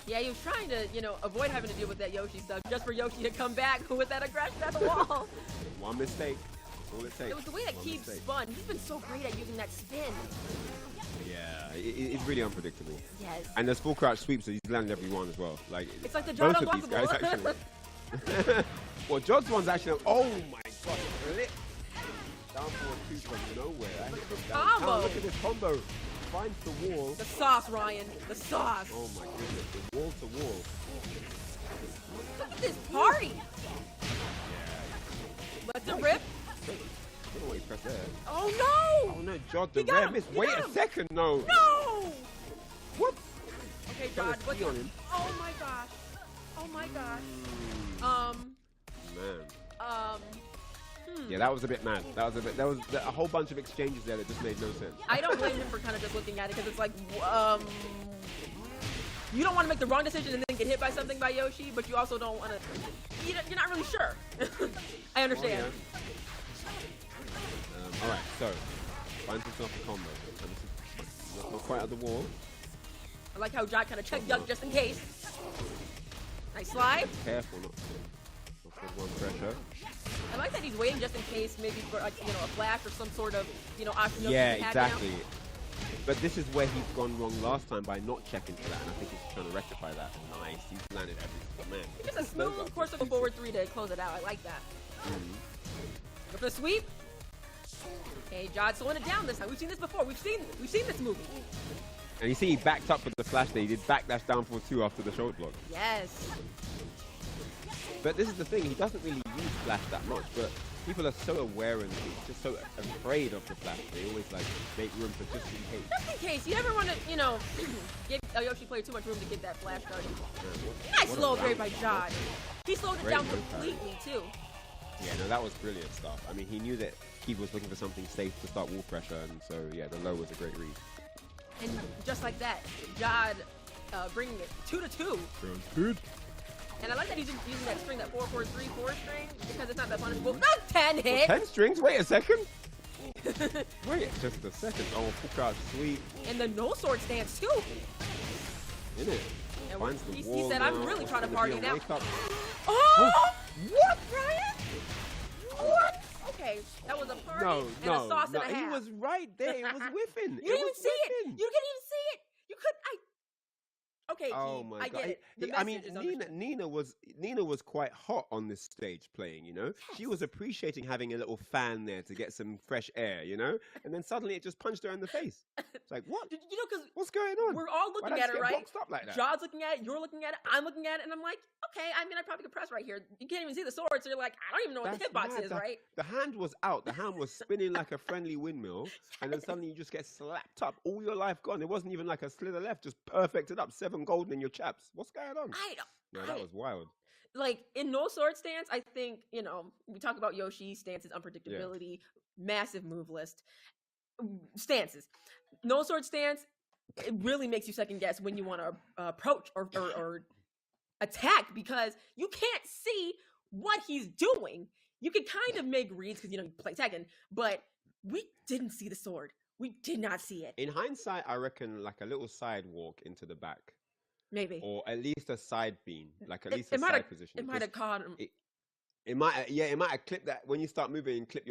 Yeah, he was trying to, avoid having to deal with that Yoshi stuff, just for Yoshi to come back with that aggression at the wall.
One mistake. That's all it takes.
It was the way that Keith spun. He's been so great at using that spin.
Yeah, it's really unpredictable.
Yes.
And there's full crouch sweeps, so he's landed every one as well. Like
it's like the
both
Judd
of these guys actually. Well, Judd's one's actually. Oh my god! Flip. Down forward two from nowhere.
Combo.
Look at this combo. Finds the wall.
The sauce, Ryan. The sauce.
Oh my goodness. The wall to wall.
Look at this party. Let the rip.
I don't know what he pressed there.
Oh no!
Oh no, Judd, the rare miss. Wait a second, no.
No!
What?
Okay, Judd, what's
on him?
Oh my gosh. Oh my gosh.
Man. Yeah, that was a bit mad. There was a whole bunch of exchanges there that just made no sense.
I don't blame him for kind of just looking at it because it's like, you don't want to make the wrong decision and then get hit by something by Yoshi, but you also don't want to. You're not really sure. I understand.
Oh, yeah. All right, so finds himself a combo. So this is not quite at the wall.
I like how Jot kind of checked Yuck just in case. Nice slide.
Careful, not for one pressure.
I like that he's waiting just in case, maybe for like a flash or some sort of option.
Yeah, exactly. But this is where he's gone wrong last time by not checking for that, and I think he's trying to rectify that. Nice, he's landed every single man.
Just a smooth course of a forward three to close it out. I like that. Go for the sweep. Okay, Jod slowing it down this time. We've seen this before. We've seen this movie.
And you see he backed up with the flash there. He did backdash down for two after the shoulder block.
Yes.
But this is the thing, he doesn't really use flash that much, but people are so aware and just so afraid of the flash. They always make room for just in case.
Just in case. You never want to, give a Yoshi player too much room to get that flash started. Nice slow grade by Jod. He slowed it down completely too.
Yeah, no, that was brilliant stuff. I mean, he knew that he was looking for something safe to start wall pressure, and so yeah, the low was a great read.
And just like that, Jod bringing it 2-2.
Sounds good.
And I like that he's using that string, that 4-4-3-4 string, because it's not that punishable. Not 10 hits!
10 strings? Wait a second! Wait just a second. Oh, full crouch sweep.
And the no sword stance, too!
In it.
And
finds the
he
wall
said, I'm really trying to party now.
Oh!
What, Brian? What? Okay, that was a party and a sauce and a half.
He was right there. It was whiffing.
You didn't even see it. You didn't even see it. You couldn't. Okay,
oh my
I
God.
get it.
I mean, Nina was quite hot on this stage playing, Yes. She was appreciating having a little fan there to get some fresh air, And then suddenly it just punched her in the face. It's like, what?
Because
what's going on?
We're all looking at it, right?
Boxed up like that?
Jod's looking at it, you're looking at it, I'm looking at it, and I'm like, okay, I mean, I probably could press right here. You can't even see the sword, so you're like, I don't even know what the hitbox is, right?
The hand was out. The hand was spinning like a friendly windmill, and then suddenly you just get slapped up. All your life gone. It wasn't even like a slither left, just perfected up. 7 golden in your chaps. What's going on? That was wild.
Like, in no sword stance, I think, we talk about Yoshi stance's unpredictability, massive move list. stances. No sword stance, it really makes you second guess when you want to approach or attack, because you can't see what he's doing. You can kind of make reads because you play Tekken, but we didn't see the sword. We did not see it.
In hindsight, I reckon like a little sidewalk into the back,
Maybe,
or at least a side beam, like at least a side position.
It might have caught him.
It might have clipped that when you start moving and clip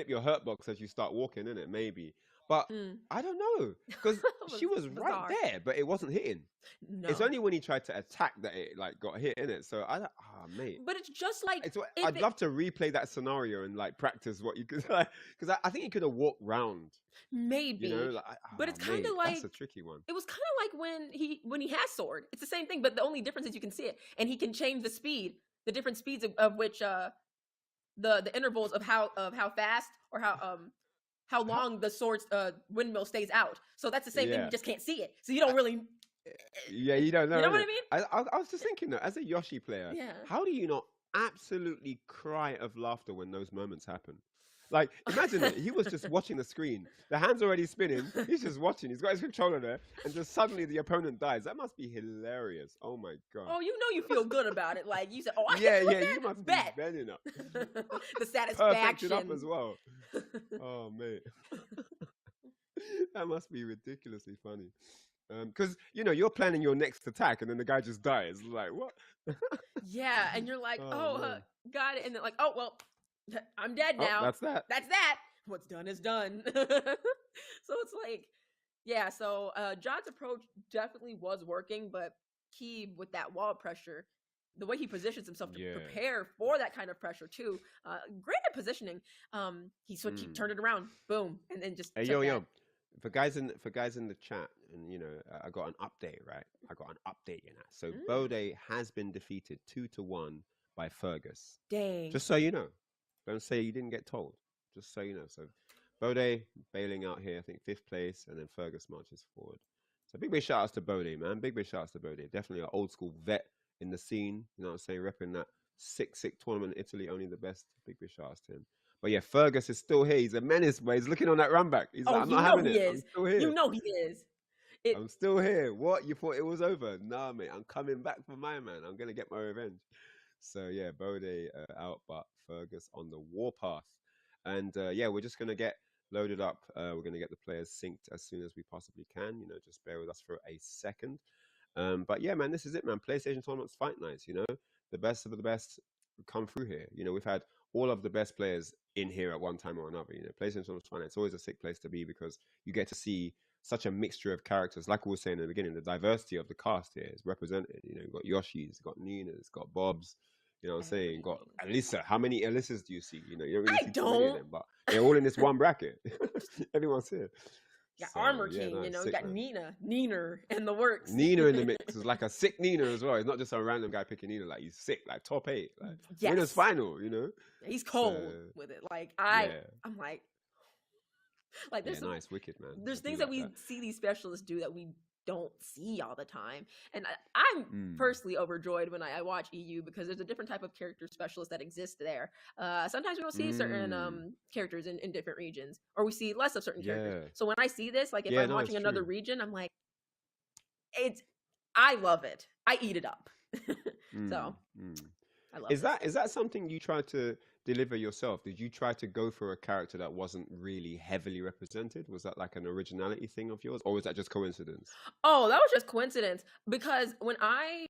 your hurt box as you start walking, innit? Maybe. But I don't know, because she was right there, but it wasn't hitting.
No.
It's only when he tried to attack that it like got hit, innit? So mate.
But it's just like
I'd love to replay that scenario and like practice what you could, because I think he could have walked round.
Maybe, but it's kind of like
that's a tricky one.
It was kind of like when he has sword. It's the same thing, but the only difference is you can see it, and he can change the speed, the different speeds of which the intervals of how fast or how long the sword's windmill stays out. So that's the same thing. You just can't see it, so you don't really.
Yeah, you don't know.
You know what I mean?
I was just thinking that as a Yoshi player, how do you not absolutely cry of laughter when those moments happen? Like, imagine it. He was just watching the screen. The hand's already spinning. He's just watching. He's got his controller there, and just suddenly the opponent dies. That must be hilarious. Oh my god.
Oh, you feel good about it. Like you said, oh,
you must be betting up.
The satisfaction.
Perfected up as well. Oh mate, that must be ridiculously funny. Because you're planning your next attack, and then the guy just dies. Like what?
Yeah, and you're like, got it, and then like, oh well. I'm dead now.
That's that.
What's done is done. So it's like, yeah. So John's approach definitely was working, but key with that wall pressure, the way he positions himself to prepare for that kind of pressure too. Great at positioning. He turned it around, boom, and then just.
Hey, yo. For guys in the chat, and I got an update, right? I got an update in that. So Bode has been defeated 2-1 by Fergus.
Dang.
Just so you know. Don't say you didn't get told. Just so you know. So Bode bailing out here, I think 5th place, and then Fergus marches forward. So big shout outs to Bode, man. Big shout outs to Bode. Definitely an old school vet in the scene. You know what I'm saying? Repping that sick tournament in Italy, only the best. Big shout outs to him. But yeah, Fergus is still here. He's a menace, but he's looking on that run back. He's like, I'm not having it. I'm still here.
You know he is.
I'm still here. What? You thought it was over? Nah, mate. I'm coming back for my man. I'm gonna get my revenge. So yeah, Bode out, but Fergus on the warpath. And we're just going to get loaded up. We're going to get the players synced as soon as we possibly can. Just bear with us for a second. But yeah, man, this is it, man. PlayStation Tournaments Fight Nights, the best of the best come through here. We've had all of the best players in here at one time or another. PlayStation Tournaments Fight Nights is always a sick place to be because you get to see such a mixture of characters. Like we were saying in the beginning, the diversity of the cast here is represented. You've got Yoshi's, got Nina's, got Bob's. You know what I'm saying? Got Alyssa. How many Alyssas do you see? You don't really see too many of them, but they're all in this one bracket. Everyone's here.
Yeah, Armor King, sick, you got man. Nina, and the works.
Nina in the mix is like a sick Nina as well. He's not just a random guy picking Nina. Like he's sick, like top 8, like winners final.
He's cold with it. Like I'm like there's
nice, wicked man.
There's things that we see these specialists do that we don't see all the time, and I'm personally overjoyed when I watch EU because there's a different type of character specialist that exists there. Sometimes we don't see certain characters in different regions, or we see less of certain characters. So when I see this, like if I'm watching another region, I'm like, I love it. I eat it up. So I love
Is that something you try to deliver yourself? Did you try to go for a character that wasn't really heavily represented? Was that like an originality thing of yours, or was that just coincidence?
Oh, that was just coincidence, because when I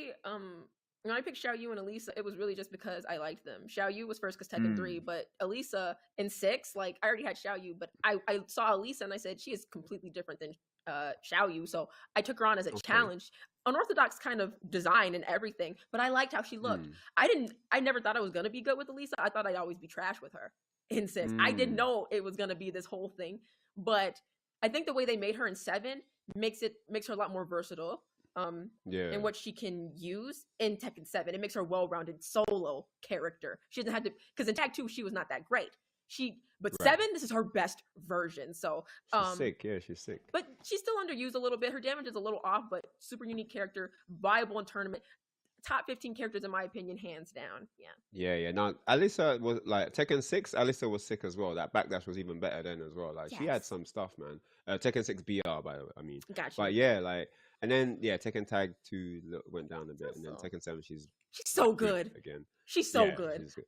picked Xiao Yu and Elisa, it was really just because I liked them. Xiao Yu was first because Tekken 3, but Elisa in 6, like I already had Xiao Yu, but I saw Elisa and I said she is completely different than Xiao Yu, so I took her on as a challenge. Unorthodox kind of design and everything, but I liked how she looked. I never thought I was gonna be good with Elisa. I thought I'd always be trash with her in 6. I didn't know it was gonna be this whole thing, but I think the way they made her in 7 makes her a lot more versatile. And what she can use in Tekken 7, it makes her a well-rounded solo character. She doesn't have to, because in Tag 2 she was not that great. But 7, this is her best version. So
she's sick. Yeah, she's sick.
But she's still underused a little bit. Her damage is a little off, but super unique character, viable in tournament. top 15 characters in my opinion, hands down. Yeah.
Yeah. Now, Alyssa was like Tekken 6. Alyssa was sick as well. That backdash was even better then as well. Like she had
Yes.
some stuff, man. Tekken 6 BR, by the way. I mean,
Got you.
but yeah, like, and then Tekken Tag 2 went down a bit, and then
Also,
Tekken 7, she's
so good.
again.
She's so
Yeah,
good.
she's good.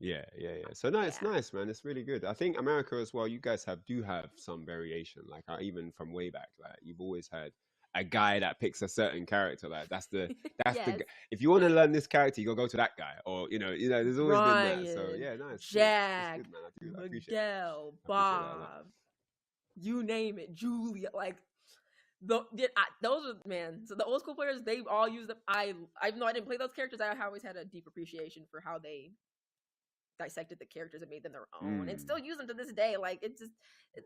Yeah. So no, it's
Yeah.
nice, man. It's really good. I think America as well. You guys do have some variation, like even from way back. Like you've always had a guy that picks a certain character. Like that's the
Yes.
if you want to learn this character, you go to that guy, or there's always been that. So
Ryan,
yeah, no, it's
Jack,
good, man. I appreciate it.
Miguel,
I appreciate that a lot.
Bob, you name it, Julia, like those are, man. So the old school players, they've all used them. Even though I didn't play those characters, I always had a deep appreciation for how they dissected the characters and made them their own, and still use them to this day. Like it's just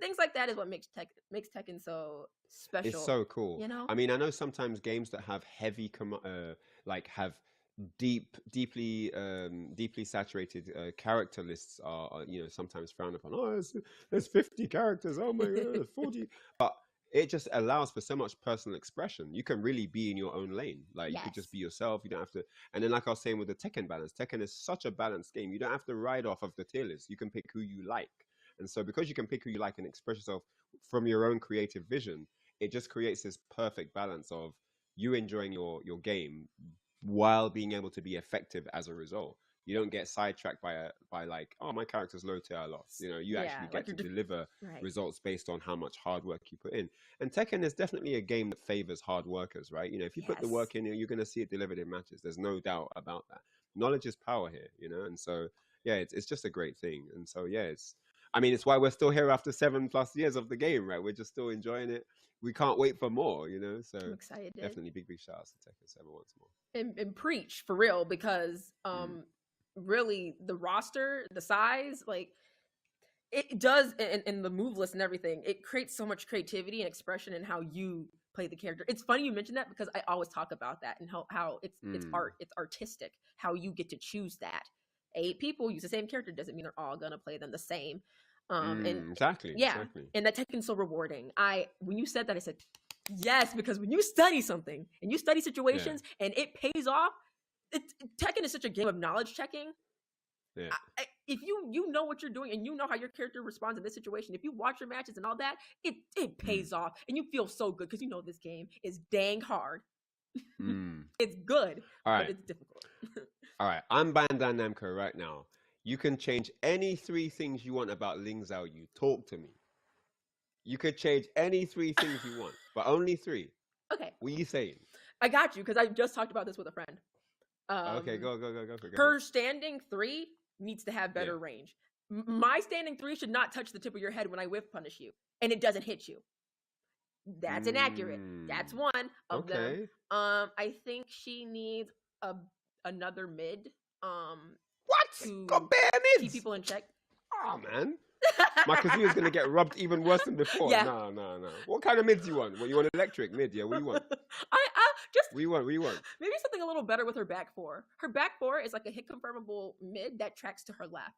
things like that is what makes Tekken so special.
It's so cool.
You know?
I mean, I know sometimes games that have heavy, like have deeply saturated character lists are sometimes frowned upon. Oh, there's 50 characters. Oh my god, there's 40. But it just allows for so much personal expression. You can really be in your own lane. Like you could just be yourself. You don't have to. And then, like I was saying with the Tekken balance, Tekken is such a balanced game. You don't have to ride off of the tier list. You can pick who you like. And so because you can pick who you like and express yourself from your own creative vision, it just creates this perfect balance of you enjoying your game while being able to be effective as a result. You don't get sidetracked by like, oh, my character's low tier, I lost. You actually get to deliver results based on how much hard work you put in. And Tekken is definitely a game that favors hard workers, right? If you put the work in, you're going to see it delivered in matches. There's no doubt about that. Knowledge is power here, and so yeah, it's just a great thing. And so yeah, it's why we're still here after 7+ years of the game, right? We're just still enjoying it. We can't wait for more, So
I'm excited.
Definitely big shout outs to Tekken 7 once more.
And preach for real, because really the roster, the size, like it does, and the move list and everything, it creates so much creativity and expression in how you play the character. It's funny you mentioned that, because I always talk about that and how it's art, it's artistic, how you get to choose that. 8 people use the same character doesn't mean they're all gonna play them the same. And
exactly.
And that Tekken's so rewarding. When you said that, I said yes, because when you study something and you study situations and it pays off, Tekken is such a game of knowledge checking. Yeah. If you know what you're doing and you know how your character responds in this situation, if you watch your matches and all that, it pays off, and you feel so good because this game is dang hard. It's good, but it's difficult.
All right, I'm Bandai Namco right now. You can change any 3 things you want about Ling Xiaoyu. Talk to me. You could change any 3 things you want, but only 3.
Okay.
What are you saying?
I got you, because I just talked about this with a friend.
Okay, go.
Her standing 3 needs to have better range. My standing 3 should not touch the tip of your head when I whiff punish you, and it doesn't hit you. That's inaccurate. That's one of them. I think she needs another mid.
What? Got bare mids.
Keep people in check.
Oh man. My Kazuya's gonna get rubbed even worse than before.
Yeah.
No. What kind of mids you want? What you want? Electric mid? Yeah. What do you want? What do you want?
Maybe something a little better with her back 4. Her back 4 is like a hit confirmable mid that tracks to her left,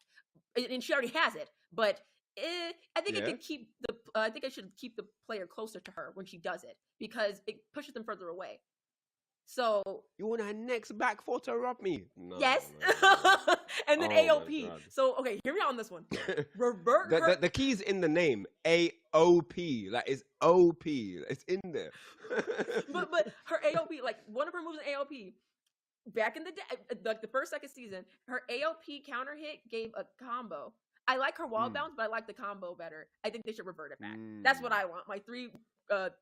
and she already has it. But I think it can keep I think I should keep the player closer to her when she does it, because it pushes them further away. So
you want her next back 4 to rub me? No,
yes.
No.
And then AOP. So okay, hear me out on this one. Revert
the key's in the name. AOP. Like it's OP. It's in there.
but her AOP, like one of her moves in AOP, back in the day, like the second season, her AOP counter hit gave a combo. I like her wall bounce, but I like the combo better. I think they should revert it back. That's what I want. My 3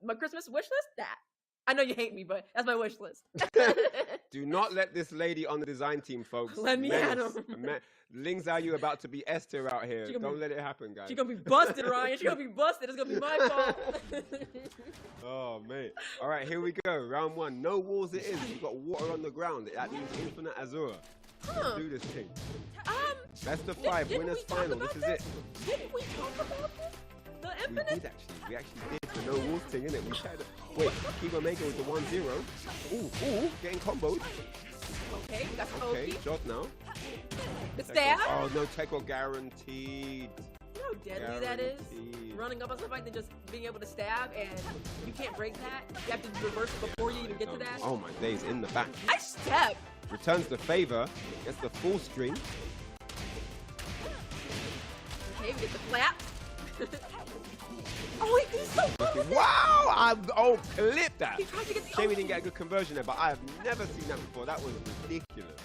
my Christmas wish list, that. I know you hate me, but that's my wish list.
Do not let this lady on the design team, folks.
Let me at him.
Ling Xiaoyu about to be Esther out here. Don't let it happen, guys.
She's going to be busted, Ryan. She's going to be busted. It's going to be my fault.
Oh, mate. All right, here we go. Round 1. No walls it is. You've got water on the ground. That means infinite Azura. Let's do this thing. Best of 5. Winners final. This is it.
Didn't we talk about this? The infinite?
We did actually. We actually did the no walls thing, innit? We tried to... Wait, Kigo Mega with the 1-0. Ooh, getting comboed.
Okay, we got some
Okay, shot now.
The stab?
Oh, no, Tekken guaranteed.
No, how deadly that is?
Guaranteed.
Running up on somebody and just being able to stab, and you can't break that. You have to reverse it before you even get to that.
Oh my days, in the back.
Nice step.
Returns the favor, gets the full string.
Okay, we get the flap. Oh, he's so good.
Wow! Clip that.
He tried to get the
Shame we
OG.
didn't get a good conversion there, but I have never seen that before. That was ridiculous.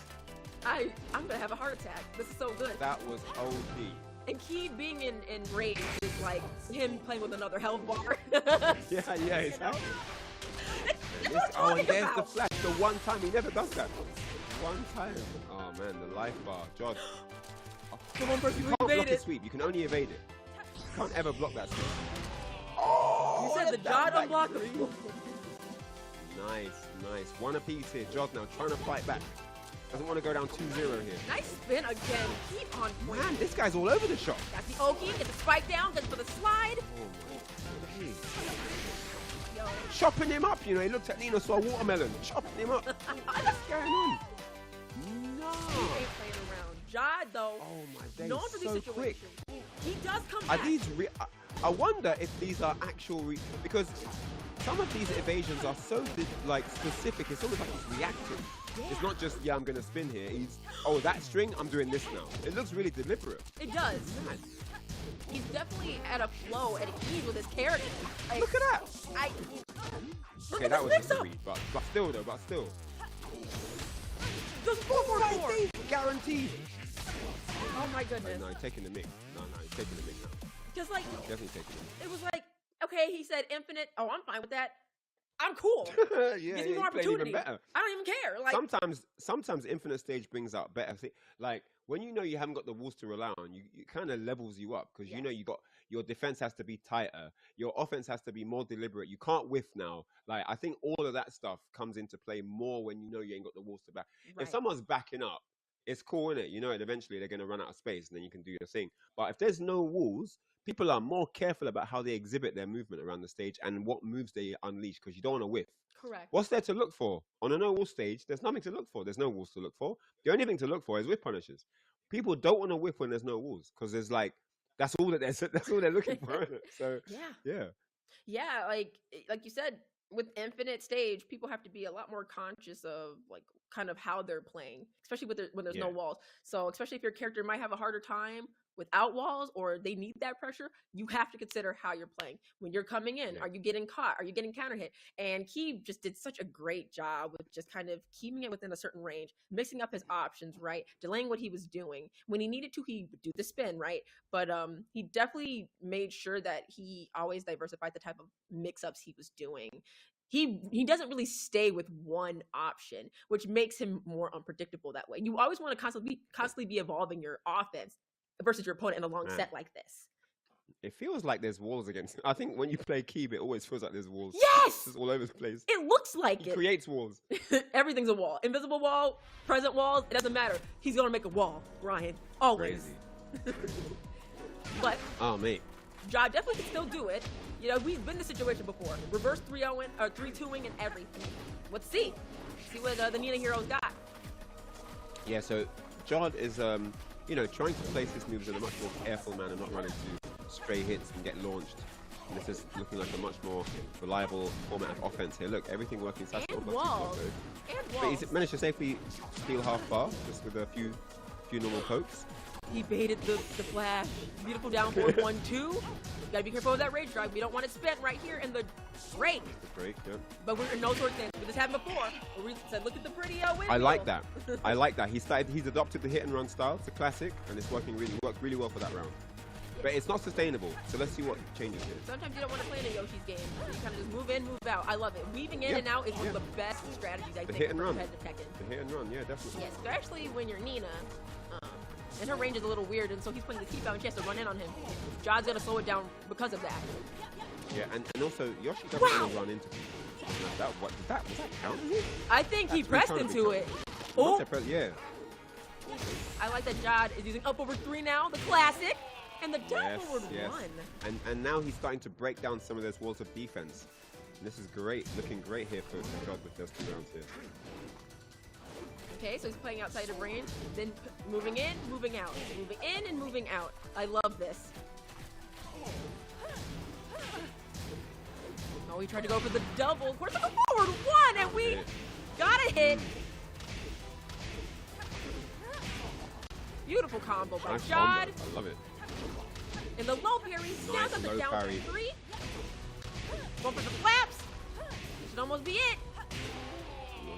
I'm gonna have a heart attack. This is so good.
That was OD.
And Key being in rage is like him playing with another health bar.
Yeah, exactly.
That's what I'm
Oh, and
talking
there's the
about.
flash. The one time he never does that. One time. Oh man, the life bar. Jod.
Come on, Percy,
You
we
can't block
evade
a
it.
sweep. You can only evade it. You can't ever block that sweep.
You said the Jod unblockable.
Nice. One apiece here. Jod now trying to fight back. Doesn't want to go down 2-0 here.
Nice spin again. Keep on point.
Man, this guy's all over the shop.
Got the Oki, get the spike down, goes for the slide.
Oh my days.
Yo,
Chopping him up, you know. He looked at Nino, saw a watermelon. Chopping him up. What's going on? No.
he ain't playing around. Jod, though,
Oh my days.
known for these
So
situations.
quick.
He does come
Are
back.
these I wonder if these are actual because some of these evasions are so specific. It's almost like he's reacting. It's not just I'm gonna spin here. He's that string. I'm doing this now. It looks really deliberate.
It does. He's definitely at a flow, at ease with his character. Like,
Look at that.
Look
Okay,
at
that
this
was
mix
just a
up.
read, but still though.
Just 4-4-4.
Guaranteed.
Oh my goodness.
No, he's taking the mix. No, he's taking the mix now.
Just like,
Definitely taking the mix.
it was like, okay, he said infinite. Oh, I'm fine with that. I'm cool.
Yeah,
Gives me
he's
more
playing even
opportunity.
better.
I don't even care. Like,
Sometimes infinite stage brings out better things. Like when you know you haven't got the walls to rely on, it kind of levels you up because you know you got your defense has to be tighter, your offense has to be more deliberate. You can't whiff now. Like I think all of that stuff comes into play more when you know you ain't got the walls to back.
right.
If someone's backing up, it's cool, innit? You know, and eventually they're gonna run out of space, and then you can do your thing. But if there's no walls, people are more careful about how they exhibit their movement around the stage and what moves they unleash because you don't want to whiff.
Correct.
What's there to look for? On a no-wall stage, there's nothing to look for. There's no walls to look for. The only thing to look for is whiff punishes. People don't want to whiff when there's no walls because there's that's all they're looking for. Isn't it? So
Yeah, like you said, with infinite stage, people have to be a lot more conscious of like kind of how they're playing, especially when there's no walls. So especially if your character might have a harder time without walls or they need that pressure, you have to consider how you're playing. When you're coming in, are you getting caught? Are you getting counter hit? And Keeb just did such a great job with just kind of keeping it within a certain range, mixing up his options, right? Delaying what he was doing. When he needed to, he would do the spin, right? But he definitely made sure that he always diversified the type of mix-ups he was doing. He doesn't really stay with one option, which makes him more unpredictable that way. You always want to constantly be evolving your offense versus your opponent in a long set like this.
it feels like there's walls against. I think when you play Keeb, it always feels like there's walls.
Yes,
It's all over the place.
it looks like
He
it.
creates walls.
Everything's a wall. Invisible wall, present walls. It doesn't matter. He's gonna make a wall, Ryan. Always.
Crazy.
But
Oh mate.
Ja definitely can still do it. You know, we've been in this situation before. Reverse 3-0ing or 3-2ing and everything. Let's see. See what the Nina heroes got.
Yeah, so Jod is, trying to place his moves in a much more careful manner, not running to stray hits and get launched. And this is looking like a much more reliable format of offense here. Look, everything working.
And walls. And
But
walls.
he's managed to safely steal half bar just with a few normal pokes.
He baited the flash. Beautiful down forward 1-2. Gotta be careful of that rage drive. We don't want it spent right here in the break.
The break, yeah.
But we're in no sort of things. This happened before. Where we said, look at the pretty win.
I like that. I like that. He's adopted the hit and run style. It's a classic, and it's worked really well for that round. But it's not sustainable. So let's see what changes here.
Sometimes you don't want to play in a Yoshi's game. You kind of just move in, move out. I love it. Weaving in and out is one of the best strategies, I think,
hit and
for
run.
competitive Tekken.
The hit and run, yeah, definitely.
Yeah, especially when you're Nina. And her range is a little weird, and so he's playing the keep out and she has to run in on him. Jod's gonna slow it down because of that.
Yeah, and also Yoshi doesn't want to run into people. Was that count?
I think he
That's
pressed
trying to be
into
counted.
it. Oh,
Yeah.
I like that Jod is using up over 3 now, the classic, and the down forward 1.
And now he's starting to break down some of those walls of defense. And this is great, looking great here for Jod with those 2 rounds here.
Okay, so he's playing outside of range, then moving in, moving out, moving in and moving out. I love this. Oh, he tried to go for the double. Of course, like a forward one, and we got a hit. Beautiful combo by
Nice
Jod.
combo. I love it.
In the low parry, stands up the
low
down
parry.
3. Going for the flaps. Should almost be it.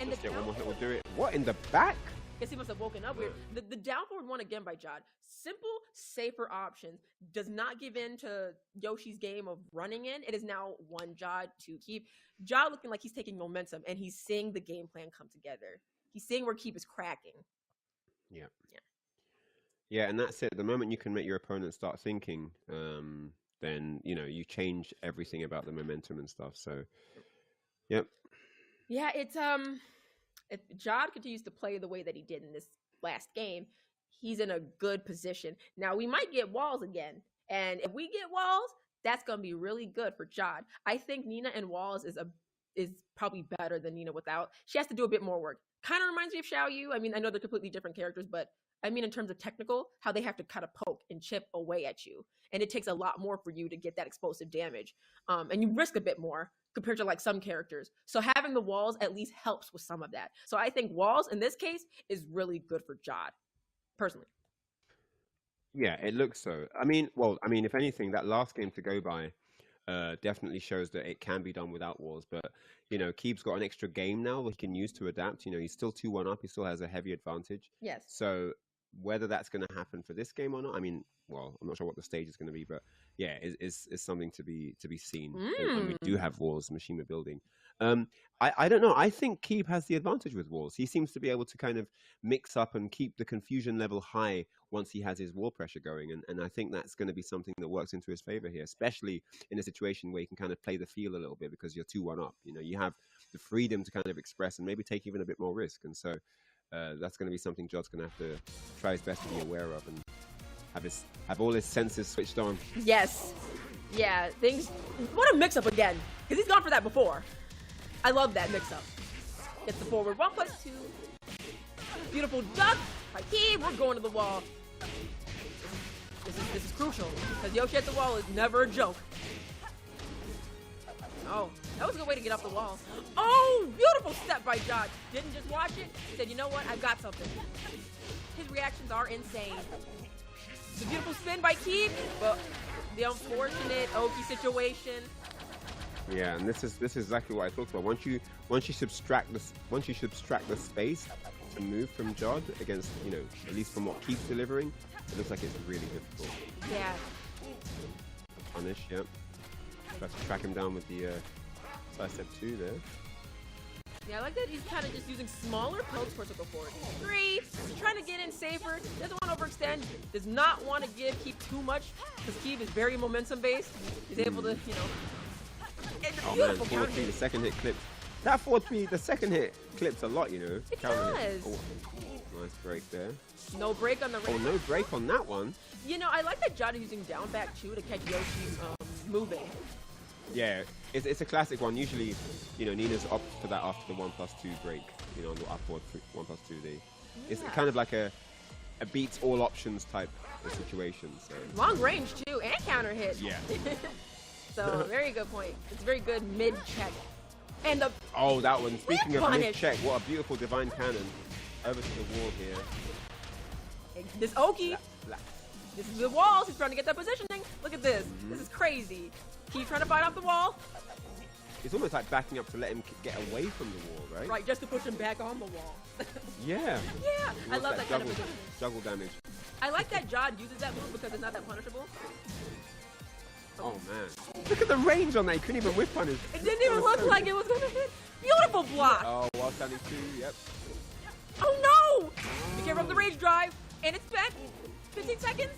And the
Just get one
down
more hit will do it. What, in the back?
Guess he must have woken up weird. The down forward one again by Jod. Simple, safer options. Does not give in to Yoshi's game of running in. It is now one Jod to Keep. Jod looking like he's taking momentum and he's seeing the game plan come together. He's seeing where Keep is cracking.
Yeah.
Yeah.
Yeah, and that's it. The moment you can make your opponent start thinking, then, you know, you change everything about the momentum and stuff. So, yep.
Yeah, it's if Jod continues to play the way that he did in this last game, he's in a good position. Now we might get walls again, and if we get walls, that's gonna be really good for Jod. I think Nina and walls is probably better than Nina without. She has to do a bit more work. Kind of reminds me of Xiao Yu. I mean, I know they're completely different characters, but I mean in terms of technical, how they have to cut a poke and chip away at you, and it takes a lot more for you to get that explosive damage, and you risk a bit more compared to like some characters. So having the walls at least helps with some of that. So I think walls in this case is really good for Jod, personally.
Yeah, it looks so. I mean, if anything, that last game to go by definitely shows that it can be done without walls. But, you know, Keeb's got an extra game now that he can use to adapt. You know, he's still 2-1 up. He still has a heavy advantage.
Yes.
So whether that's going to happen for this game or not, I mean, well, I'm not sure what the stage is going to be, but yeah, is something to be seen. And we do have walls, machine we're building. I don't know. I think Keeb has the advantage with walls. He seems to be able to kind of mix up and keep the confusion level high once he has his wall pressure going. And I think that's going to be something that works into his favor here, especially in a situation where you can kind of play the field a little bit because you're 2-1 up. You know, you have the freedom to kind of express and maybe take even a bit more risk. And so that's going to be something Jod's going to have to try his best to be aware of and have all his senses switched on.
Yes. Yeah, things... What a mix-up again. Because he's gone for that before. I love that mix-up. Gets the forward 1+2. Beautiful duck by Keeb. We're going to the wall. This is crucial. Because Yoshi at the wall is never a joke. Oh, that was a good way to get off the wall. Oh, beautiful step by Jod. Didn't just watch it. Said, you know what? I've got something. His reactions are insane. It's a beautiful spin by Keeb, but the unfortunate Oki situation.
Yeah, and this is exactly what I talked about. Once you subtract the space to move from Jod against, you know, at least from what Keeb's delivering, it looks like it's really difficult.
Yeah.
Punish, yep. Try to track him down with the side step 2 there.
Yeah, I like that he's kind of just using smaller pokes for circle forward. 3, trying to get in safer, doesn't want to overextend, does not want to give Keeb too much, because Keeb is very momentum based. He's able to, you know. And
Oh man,
beautiful
forward 3, the second hit clips. That forward 3, the second hit clips a lot, you know.
It
Counter hit.
does.
Oh, nice break there.
No break on the
Oh, no break on that one.
You know, I like that Jod is using down back too to catch Yoshi moving.
Yeah, it's a classic one. Usually, you know, Nina's opt for that after the 1+2 break. You know, on the upward 1+2. It's kind of like a beats all options type of situation. So
Long range too, and counter hit.
yeah.
So very good point. It's very good mid check. And the
Oh, that one. Speaking of
punish.
mid-check, what a beautiful divine cannon over to the wall here.
this Oki,
La-
this is the walls. He's trying to get that positioning. Look at this. This is crazy. Keep trying to fight off the wall.
It's almost like backing up to let him get away from the wall, right?
Right, just to push him back on the wall.
Yeah.
Yeah, I love that kind of positioning.
juggle damage.
I like that Jod uses that move because it's not that punishable.
Oh man, look at the range on that. He couldn't even whip punish.
It didn't even look like it was going to hit. Beautiful block.
Oh, while standing 2, yep.
Oh no! Be careful of the rage drive. And it's spent 15 seconds.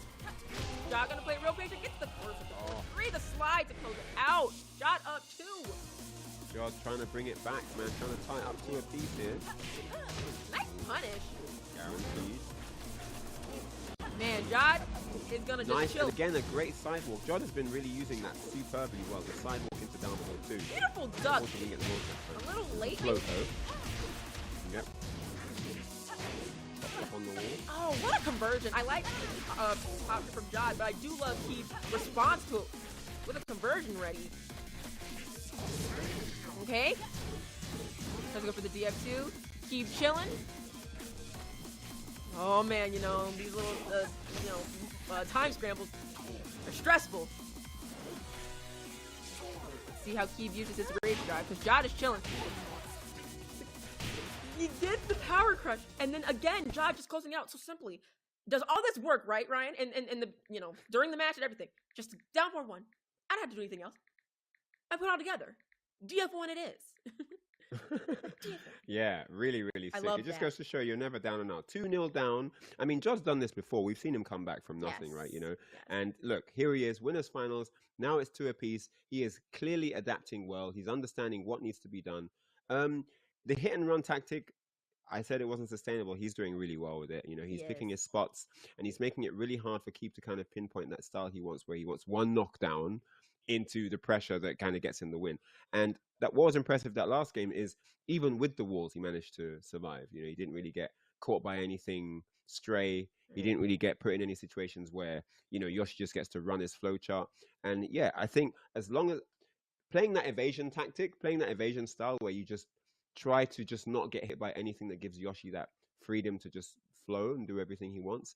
Jod gonna play real patient. Gets the first of the 3, the slide to close it out. Jod up 2.
Jod's trying to bring it back, man. Trying to tie it up to a piece here.
Nice punish.
Guaranteed.
Man, Jod is gonna just
Nice,
chill.
and again, a great sidewalk. Jod has been really using that superbly well. The sidewalk into down throw 2.
Beautiful duck.
Also didn't get the more
A little late.
float though. Yep. Up on the wall.
Oh, what a conversion. I like option from Jod, but I do love Keith's response to it with a conversion ready. Okay. Let's go for the DF2. Keep chilling. Oh man, you know, these little, time scrambles are stressful. Let's see how Keeb uses his rage drive, because Jod is chilling. He did the power crush, and then again, Jod just closing out so simply. Does all this work, right, Ryan? And the, during the match and everything. Just down 4-1. I don't have to do anything else. I put it all together. DF1 it is.
Yeah, really, really sick.
love
It just
that.
goes to show you're never down and out. 2-0 down. I mean, Jod's done this before. We've seen him come back from nothing, right?
Yes. Yes.
And look, here he is, winners finals. Now it's 2 apiece. He is clearly adapting well. He's understanding what needs to be done. The hit and run tactic, I said it wasn't sustainable. He's doing really well with it. He's picking his spots, and he's making it really hard for Keep to kind of pinpoint that style he wants, where he wants one knockdown into the pressure that kind of gets him the win. And that what was impressive that last game is even with the walls, he managed to survive. He didn't really get caught by anything stray. He didn't really get put in any situations where, Yoshi just gets to run his flowchart. And yeah, I think as long as playing that evasion tactic, playing that evasion style where you just try to just not get hit by anything that gives Yoshi that freedom to just flow and do everything he wants,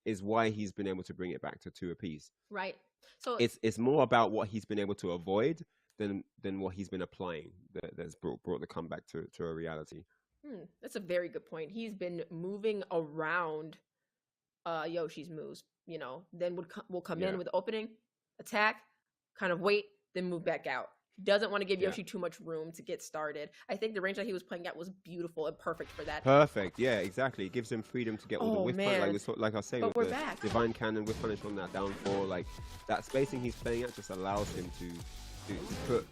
is why he's been able to bring it back to 2 apiece.
Right. So
It's more about what he's been able to avoid than what he's been applying that's brought the comeback to a reality.
That's a very good point. He's been moving around Yoshi's moves. Then will come in with opening, attack, kind of wait, then move back out. Doesn't want to give Yoshi too much room to get started. I think the range that he was playing at was beautiful and perfect for that.
Perfect, yeah, exactly. It gives him freedom to get all the whiff punish, like I was saying,
But
with
we're
the
back.
divine cannon whiff punish on that down 4. Like that spacing he's playing at just allows him to put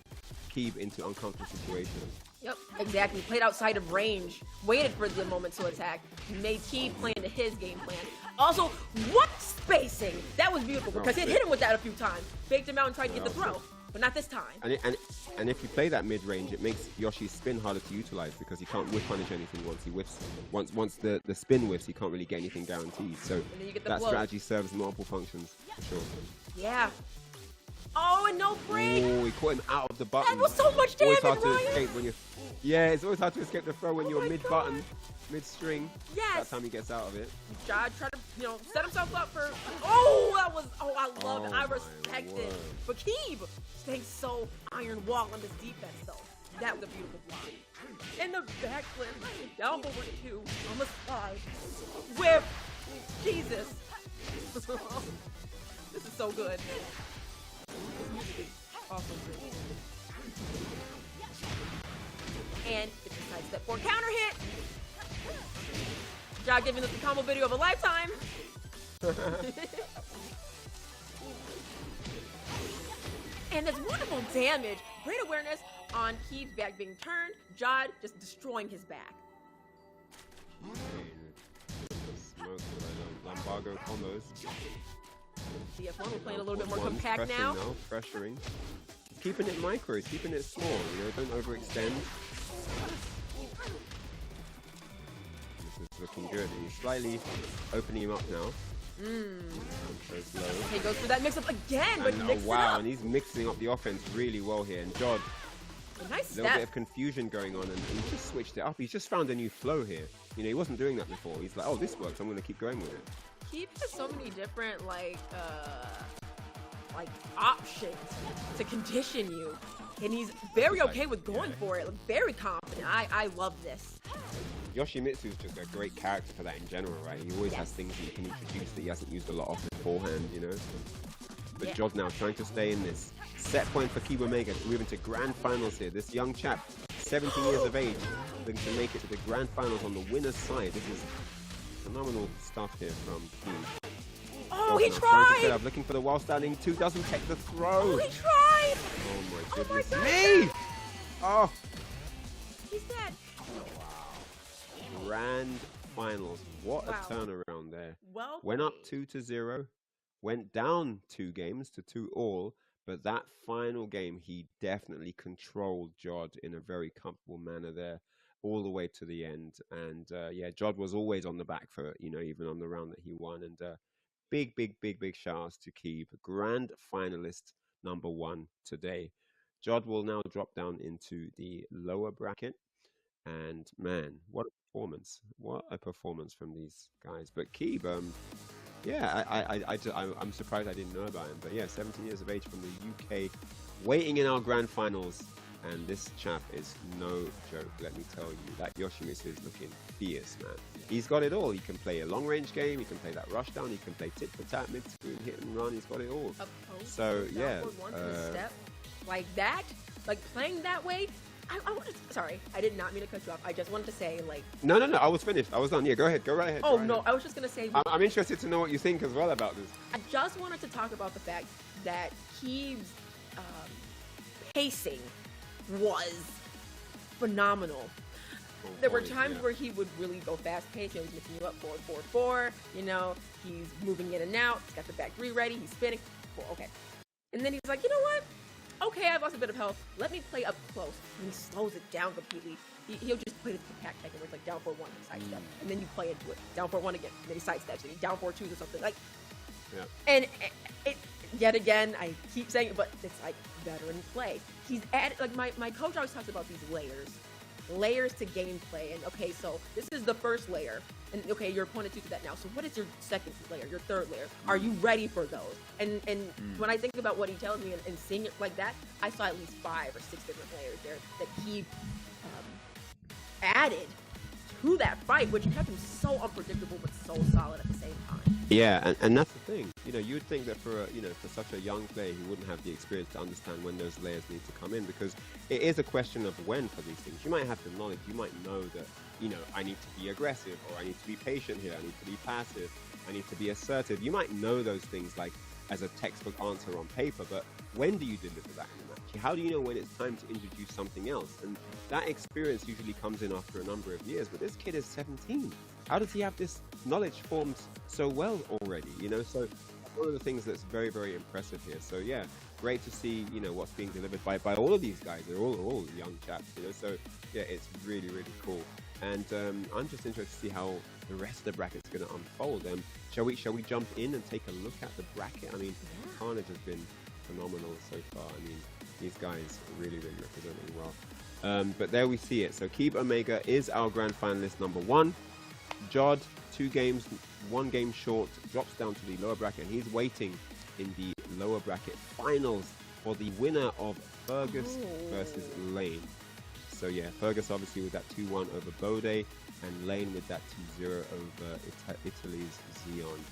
Keeb into uncomfortable situations.
Yep, exactly. Played outside of range, waited for the moment to attack, made Keeb play into his game plan. Also, what spacing! That was beautiful because it hit him with that a few times. Faked him out and tried to get the throw, but not this time.
And if you play that mid range, it makes Yoshi's spin harder to utilize because he can't whiff punish anything once he whiffs. Once the spin whiffs, he can't really get anything guaranteed. So
then you get the
that
blow.
strategy serves multiple functions for sure.
Yeah. Oh, and no break!
Oh, he caught him out of the button.
That was so much
Always
damage,
hard to
Ryan!
escape when you're... Yeah, it's always hard to escape the throw when
Oh
you're
my
mid-button,
God.
mid-string.
Yes!
That time he gets out of it.
Jod tried to, set himself up for... I love it. I
Oh, my
respect it.
word.
But Keeb staying so iron wall on this defense, though. That was a beautiful block. And the backflip, down forward 2, on the side. Whip! Jesus. This is so good. Awesome. And it's a side step 4 counter hit. Jod giving us the combo video of a lifetime. And there's wonderful damage. Great awareness on Keith's back being turned. Jod just destroying his back.
Smoke Lumbago combos.
DF1 we're playing a little bit more
One's
compact
pressing
now.
Pressuring. He's keeping it micro, he's keeping it small, don't overextend. This is looking good. He's slightly opening him up now. Goes low.
Okay, goes for that mix-up again, but
And,
mixes it
wow,
up.
and he's mixing up the offense really well here. And Jod,
A nice
a little bit
step.
of confusion going on, and he just switched it up. He's just found a new flow here. He wasn't doing that before. He's like, oh, this works, I'm going to keep going with it.
Keep has so many different like options to condition you, and he's very okay with going for it. Like, very confident. I love this.
Yoshimitsu's just a great character for that in general, right? He always has things he can introduce that he hasn't used a lot of beforehand, But
Yeah.
Jod now trying to stay in this set point for Kiba Omega to move into grand finals here. This young chap, 17 years of age, looking to make it to the grand finals on the winner's side. This is phenomenal stuff here from Keem.
Oh, he
Now trying to set
tried!
up, looking for the wall standing 2, doesn't take the throw.
Oh, he tried!
Oh my
Oh my
goodness
God.
me! Oh,
He's dead.
grand finals. What
Wow.
a turnaround there.
Well
Went up
played.
2-0, went down 2 games to 2-all, but that final game he definitely controlled Jod in a very comfortable manner there. all the way to the end. And yeah, Jod was always on the back foot, even on the round that he won. And big shout outs to Keeb, grand finalist #1 today. Jod will now drop down into the lower bracket. And man, what a performance! What a performance from these guys. But Keeb, yeah, I'm surprised I didn't know about him. But yeah, 17 years of age from the UK, waiting in our grand finals. And this chap is no joke, let me tell you. That Yoshimitsu is looking fierce, man. He's got it all. He can play a long-range game. He can play that rushdown. He can play tit-for-tat, mid-screen, hit and run. He's got it all. So, yeah.
Step like that, like playing that way. Sorry, I did not mean to cut you off. I just wanted to say, like...
No, I was finished. I was done. Yeah, go ahead. Go right ahead.
Oh, no, I was just going to say...
I'm interested to know what you think as well about this.
I just wanted to talk about the fact that Keeb's pacing was phenomenal. There were times where he would really go fast-paced. He was mixing you up 4-4-4. He's moving in and out. He's got the back 3 ready. He's spinning. Well, okay. And then he's like, you know what? Okay, I've lost a bit of health. Let me play up close. And he slows it down completely. He'll just play the pack Tekken where it's like down 4-1, sidestep. And then you play into it. Down 4-1 again. And then he sidesteps. And he down 4-2 or something. Like,
yeah.
And it yet again, I keep saying it, but it's like veteran play. He's added, like my coach always talks about these layers to gameplay. And okay, so this is the first layer. And okay, your opponent teaches that now. So what is your second layer, your third layer? Are you ready for those? And when I think about what he tells me and seeing it like that, I saw at least 5 or 6 different layers there that he added to that fight, which kept him so unpredictable but so solid at the same time.
Yeah, and that's the thing. You'd think that for such a young player, he wouldn't have the experience to understand when those layers need to come in, because it is a question of when for these things. You might have the knowledge. You might know that, I need to be aggressive, or I need to be patient here. I need to be passive. I need to be assertive. You might know those things like as a textbook answer on paper, but when do you deliver that in a match? How do you know when it's time to introduce something else? And that experience usually comes in after a number of years, but this kid is 17. How does he have this knowledge formed so well already? So one of the things that's very, very impressive here. So yeah, great to see, what's being delivered by all of these guys. They're all young chaps, So yeah, it's really, really cool. And I'm just interested to see how the rest of the bracket's going to unfold. Shall we jump in and take a look at the bracket? I mean, Carnage has been phenomenal so far. I mean, these guys are really, really representing well. But there we see it. So Keeb Omega is our grand finalist #1. Jod, 2 games, 1 game short, drops down to the lower bracket, and he's waiting in the lower bracket finals for the winner of Fergus versus Lane. So yeah, Fergus obviously with that 2-1 over Bode, and Lane with that 2-0 over Italy's Zion.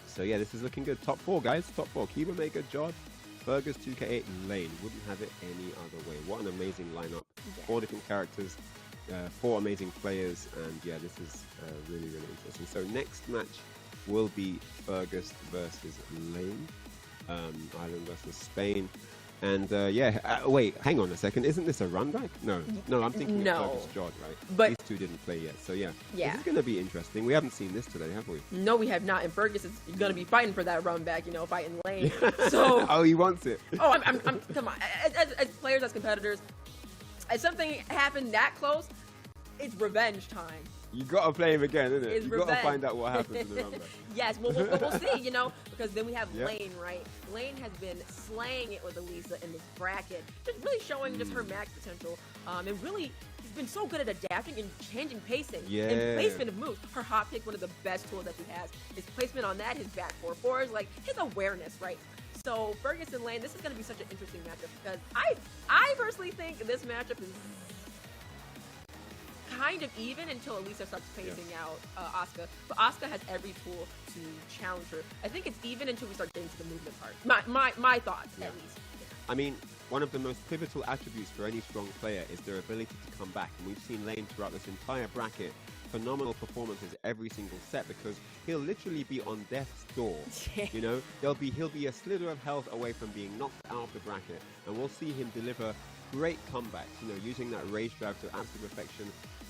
So yeah, this is looking good. Top 4, guys. Top 4. Keeb Omega, Jod, Fergus, 2K8, and Lane. Wouldn't have it any other way. What an amazing lineup. 4 different characters. 4 amazing players, and yeah, this is really, really interesting. So next match will be Fergus versus Lane, Ireland versus Spain, and wait, hang on a second, isn't this a run back? No, I'm thinking of Fergus Jod, right? But these 2 didn't play yet, so yeah, this is going to be interesting. We haven't seen this today, have we?
No, we have not, and Fergus is going to be fighting for that run back, fighting Lane. So
oh, he wants it.
Oh, I'm come on, as players, as competitors. If something happened that close, it's revenge time.
You gotta play him again, isn't it?
It's
you
revenge.
Gotta find out what happens in the runback.
Yes, we'll see, because then we have Lane, right? Lane has been slaying it with Elisa in this bracket, just really showing just her max potential. And really, he's been so good at adapting and changing pacing and placement of moves. Her hop kick, one of the best tools that she has. His placement on that, his back 4-4s, like his awareness, right? So Fergus and Lane, this is going to be such an interesting matchup, because I personally think this matchup is kind of even until Elisa starts phasing out Asuka. But Asuka has every tool to challenge her. I think it's even until we start getting to the movement part. My thoughts, at least.
I mean, one of the most pivotal attributes for any strong player is their ability to come back. And we've seen Lane throughout this entire bracket. Phenomenal performances every single set, because he'll literally be on death's door. He'll be a slither of health away from being knocked out of the bracket, and we'll see him deliver great comebacks, using that rage drive to absolute perfection.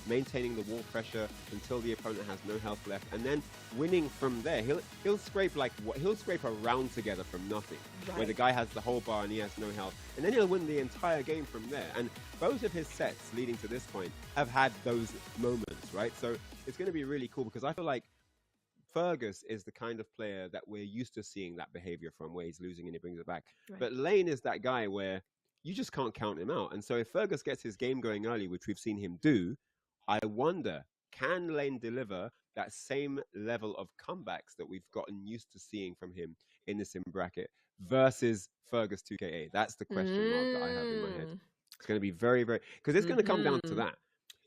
maintaining the wall pressure until the opponent has no health left, and then winning from there. He'll scrape he'll scrape a round together from nothing, where the guy has the whole bar and he has no health, and then he'll win the entire game from there. And both of his sets leading to this point have had those moments, right? So it's going to be really cool, because I feel like Fergus is the kind of player that we're used to seeing that behavior from, where he's losing and he brings it back.
Right.
But Lane is that guy where you just can't count him out. And so if Fergus gets his game going early, which we've seen him do, I wonder, can Lane deliver that same level of comebacks that we've gotten used to seeing from him in the sim bracket versus Fergus 2K8? That's the question mark that I have in my head. It's going to be very, very... Because it's going to come down to that.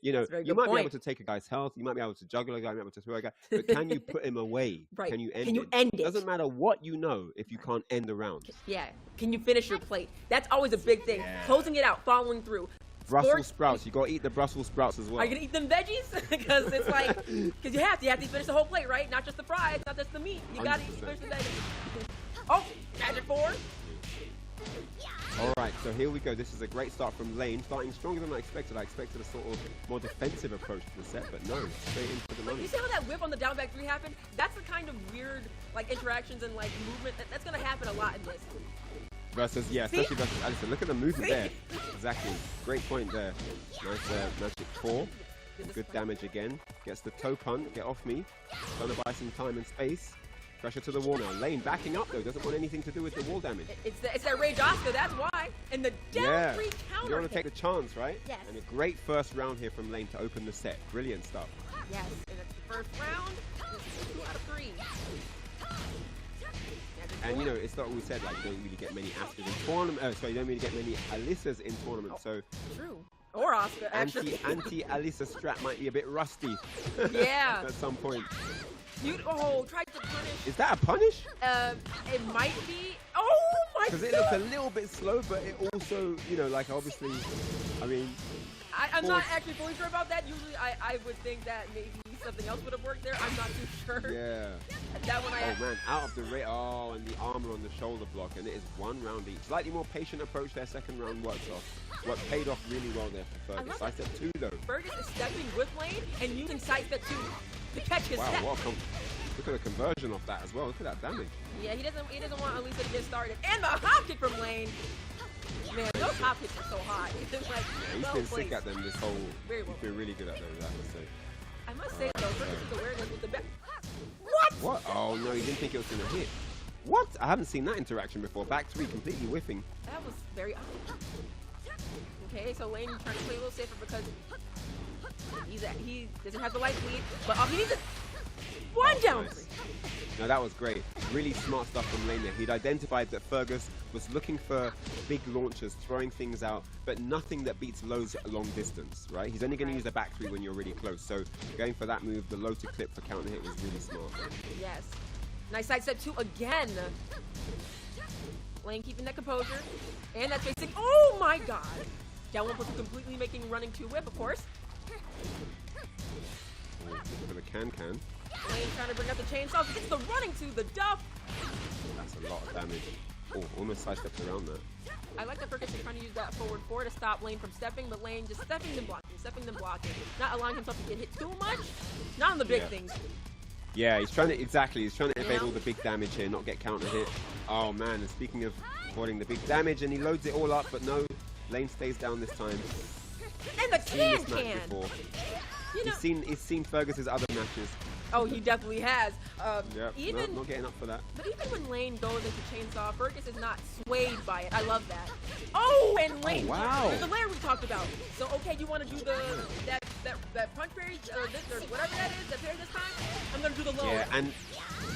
You know, you might be able to take a guy's health, you might be able to juggle a guy, you might be able to throw a guy, but can you put him away?
Right.
Can you end
it?
It doesn't matter what you know if you can't end the round.
Yeah. Can you finish your plate? That's always a big thing.
Yeah.
Closing it out, following through.
Brussels sprouts, you got to eat the Brussels sprouts as well.
Are you going to eat them veggies? Because it's like, because you have to finish the whole plate, right? Not just the fries, not just the meat. You got to finish the veggies. Oh, magic 4.
All right, so here we go. This is a great start from Lane, starting stronger than I expected. I expected a sort of more defensive approach to the set, but no, straight into the money.
You see how that whip on the down back 3 happened? That's the kind of weird like interactions and like movement that's going to happen a lot in this.
Versus, yeah, especially versus Allison. Look at the movement there. Exactly. Great point there. Nice magic 4. Good damage again. Gets the toe punt. Get off me. Trying to buy some time and space. Pressure to the wall now. Lane backing up though. Doesn't want anything to do with the wall damage.
It's that Rage Oscar. That's why. And the down 3 counter.
You want to take the chance, right?
Yes.
And a great first round here from Lane to open the set. Brilliant stuff.
Yes. And that's the first round. This is 2 out of 3.
And you know, it's not what we said, like you don't really get many Askas in tournament. You don't really get many Alissas in tournaments. So
true. Or Oscar, actually.
Anti-Alissa strat might be a bit rusty.
Yeah.
At some point.
Tried to punish.
Is that a punish?
It might be. Oh my god!
Because it looked a little bit slow, but it also, you know, like obviously, I mean.
I'm not actually fully sure about that. Usually, I would think that maybe something else would have worked there. I'm not too sure.
Yeah.
That one
Oh man, out of the rate. Oh, and the armor on the shoulder block, and it is 1 round each. Slightly more patient approach there. Second round worked off. What paid off really well there for Fergus. I said 2 though.
Fergus is stepping with Lane and using side step 2 to catch his step.
Wow, look at the conversion off that as well. Look at that damage.
Yeah, he doesn't want Elisa to get started. And the hop kick from Lane. Man, those hop kicks are so hot. It's like
He's been sick at them this whole.
Very well.
He's been really good at those, I must say.
I must say though, Fergus' awareness with the back.
What? Oh no, he didn't think it was gonna hit. What? I haven't seen that interaction before. Back 3 completely whiffing.
That was very odd. Okay, so Lane trying to play a little safer because he doesn't have the light lead, but he needs a 1 down.
Nice. No, that was great. Really smart stuff from Lane there. He'd identified that Fergus was looking for big launchers, throwing things out, but nothing that beats lows at a long distance, right? He's only going to use the back 3 when you're really close. So going for that move, the low to clip for counter hit was really smart.
Yes. Nice side step 2 again. Lane keeping that composure. And that's facing. Oh my god. Down 1 plus completely making running 2 whip, of course.
Oh, for the can.
Lane trying to bring up the chainsaw. Gets the running to the duff.
That's a lot of damage. Oh, almost sidestepped around that.
I like that Fergus is trying to use that forward 4 to stop Lane from stepping, but Lane just stepping then blocking. Not allowing himself to get hit too much. Not on the big things.
Yeah, he's trying to evade all the big damage here, not get counter hit. Oh man, and speaking of avoiding the big damage, and he loads it all up, but no, Lane stays down this time.
And the can!
You know, he's seen Fergus's other matches.
Oh, he definitely has.
Yep, not getting up for that.
But even when Lane goes into chainsaw, Fergus is not swayed by it. I love that. Oh, and Lane.
Oh, wow.
The layer we talked about. So okay, you want to do that punch parry or whatever that is, that parry this time? I'm gonna do the low.
Yeah, and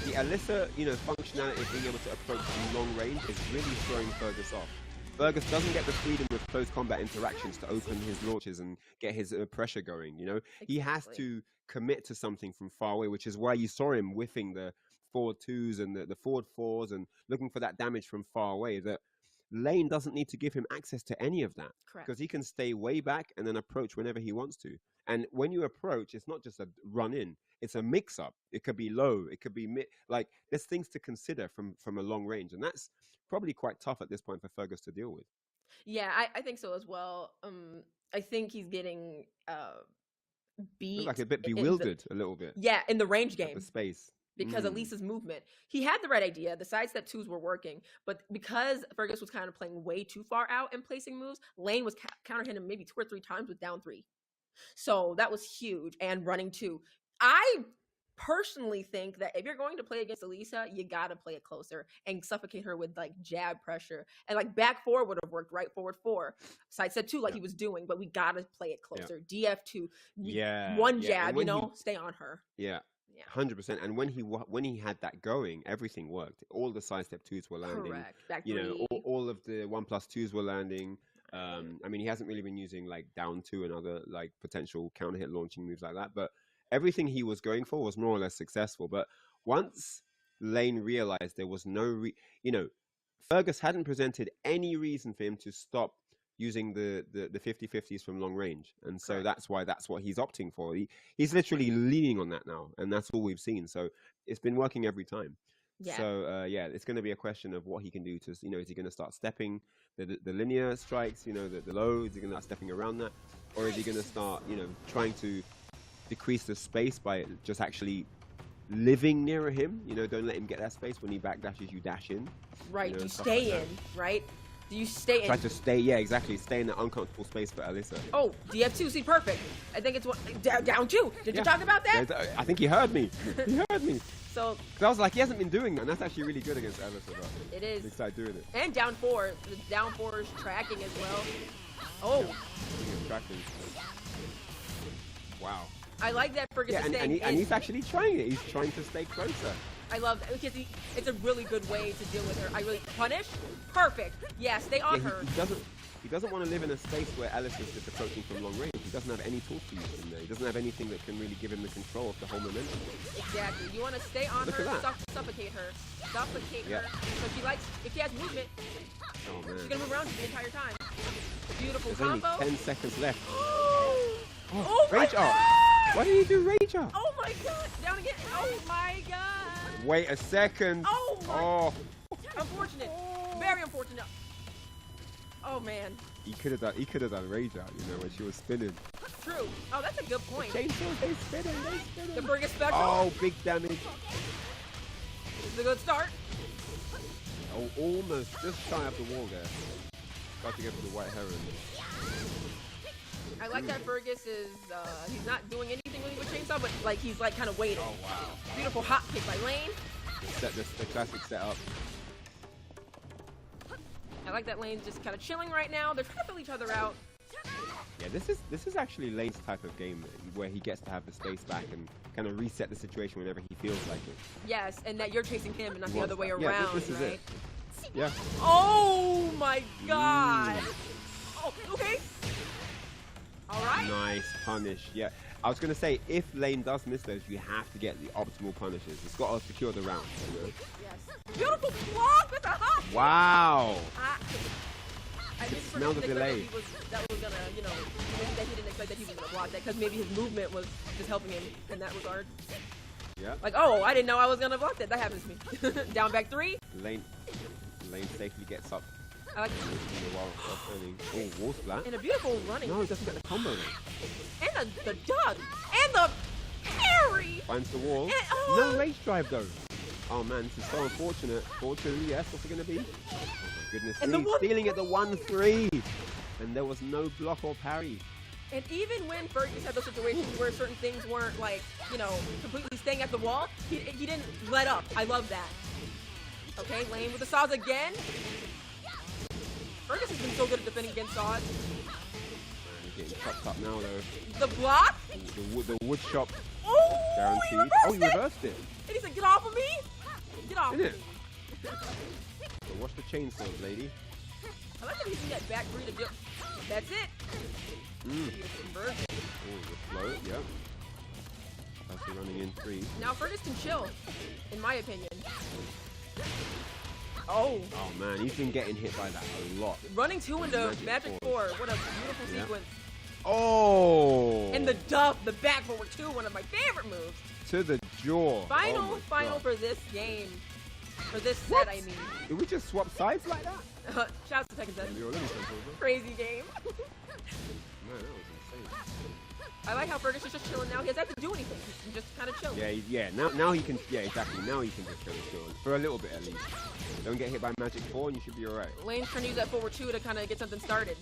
the Alissa, functionality of being able to approach from long range is really throwing Fergus off. Fergus doesn't get the freedom with close combat interactions to open his launches and get his pressure going, Exactly. He has to commit to something from far away, which is why you saw him whiffing the forward 2s and the forward 4s and looking for that damage from far away. That Lane doesn't need to give him access to any of that.
Correct.
Because he can stay way back and then approach whenever he wants to. And when you approach, it's not just a run in, it's a mix up. It could be low, it could be mid, like there's things to consider from a long range. And that's probably quite tough at this point for Fergus to deal with.
Yeah, I think so as well. I think he's getting beat.
Looked like a bit
in
bewildered a little bit.
Yeah, in the range
At
game.
the space.
Because of Lisa's movement. He had the right idea. The sidestep twos were working. But because Fergus was kind of playing way too far out and placing moves, Lane was counter hitting him maybe 2 or 3 times with down 3. So that was huge. And running 2. I personally think that if you're going to play against Elisa, you got to play it closer and suffocate her with like jab pressure. And like back 4 would have worked, right forward 4. Sidestep 2 like he was doing, but we got to play it closer. DF2. One jab, stay on her.
Yeah. 100%. And when he had that going, everything worked. All the sidestep 2s were landing.
Correct. Back
all of the 1+2s were landing. I mean, he hasn't really been using like down 2 and other like potential counter hit launching moves like that, but everything he was going for was more or less successful. But once Lane realized there was no Fergus hadn't presented any reason for him to stop using the 50-50s from long range, and so that's what he's opting for. He's literally leaning on that now, and that's all we've seen. So it's been working every time. So it's going to be a question of what he can do to, is he going to start stepping the linear strikes, the low, is he going to start stepping around that, or is he going to start trying to decrease the space by just actually living nearer him? Don't let him get that space. When he backdashes, you dash in.
Right, you stay in, right? Do you stay in?
Try to stay, yeah, exactly. Stay in that uncomfortable space for Alyssa.
Oh, DF2, see, perfect. I think it's down 2. Did you talk about that?
I think he heard me. He heard me.
So,
because I was like, he hasn't been doing that, and that's actually really good against Alyssa. Bro.
It is.
He started doing it.
And down 4. The down 4 is tracking as well. Oh.
Tracking. Wow.
I like that Fergus is staying
and he's actually trying it. He's trying to stay closer.
I love that because it's a really good way to deal with her. I really punish. Perfect. Yeah, stay on her.
He doesn't want to live in a space where Alice is just approaching from long range. He doesn't have any tools to use in there. He doesn't have anything that can really give him the control of the whole momentum.
Exactly. You want to stay on her, suffocate her. Suffocate her. So if she has movement, she's going to move around you the entire time. Beautiful
There's
combo.
only 10 seconds left.
Oh my
rage
God.
up. Why did he do rage up?
Oh my God. Down again. Oh my God.
Wait a second.
Oh. Unfortunate. Very unfortunate. Oh man.
He could have done rage out, when she was spinning.
True. Oh, that's a good point.
Chainsaws, they spinning.
The Fergus special.
Oh, big damage.
This is a good start.
Oh, almost just shy of the wall there. Got to go for the white heron.
I like that Fergus is, he's not doing anything really with chainsaw, but like he's like kind of waiting.
Oh, wow.
Beautiful hot kick by Lane.
The classic setup.
I like that Lane's just kind of chilling right now. They're trying to fill each other out.
Yeah, this is actually Lane's type of game where he gets to have the space back and kind of reset the situation whenever he feels like it.
Yes, and that you're chasing him and not the other way around.
Yeah, this is
right?
it. Yeah.
Oh my God. Oh, okay. All right.
Nice punish. Yeah. I was going to say, if Lane does miss those, you have to get the optimal punishes. It's got to secure the round.
Yes. Beautiful block with a hot.
Wow.
I didn't
smell the delay.
That was gonna, maybe that he didn't expect that he was gonna block that because maybe his movement was just helping him in that regard.
Yeah.
Like, oh, I didn't know I was gonna block that. That happens to me. Down back 3.
Lane safely gets up.
I like
oh, wall splat.
And a beautiful running.
No, he doesn't get the combo though.
And the dug. And the parry.
Finds the wall.
And,
no rage drive though. Oh man, this is so unfortunate. 4-2, yes, what's it gonna be? Oh my goodness.
And
stealing at the 1-3. And there was no block or parry.
And even when Fergus had those situations where certain things weren't like, completely staying at the wall, he didn't let up. I love that. Okay, Lane with the saws again. Fergus has been so good at defending against saws.
He's getting chopped up now though.
The block?
The wood chop.
Oh,
guaranteed.
He
reversed it.
And he said, get off of me. Get off.
Did it? So watch the chainsaws, lady.
I like that he's using that back 3 to do. That's it. Conversion.
Oh, the float, yep. Actually running in 3.
Now Fergus can chill, in my opinion. Oh.
Oh man, he's been getting hit by that a lot.
Running 2 into Magic 4. What a beautiful sequence.
Oh.
And the duff, the back forward 2, one of my favorite moves.
To the jaw.
Final for this game. For this set, I mean.
Did we just swap sides like that?
Shouts to Tekken. Crazy game.
Man, that was insane.
I like how Fergus is just chilling now. He doesn't have to do anything. He's just kind of chilling.
Yeah. Now he can. Yeah, exactly. Now he can just kind of chill for a little bit at least. Don't get hit by Magic 4 and you should be alright.
Lane's trying to use that forward 2 to kind of get something started.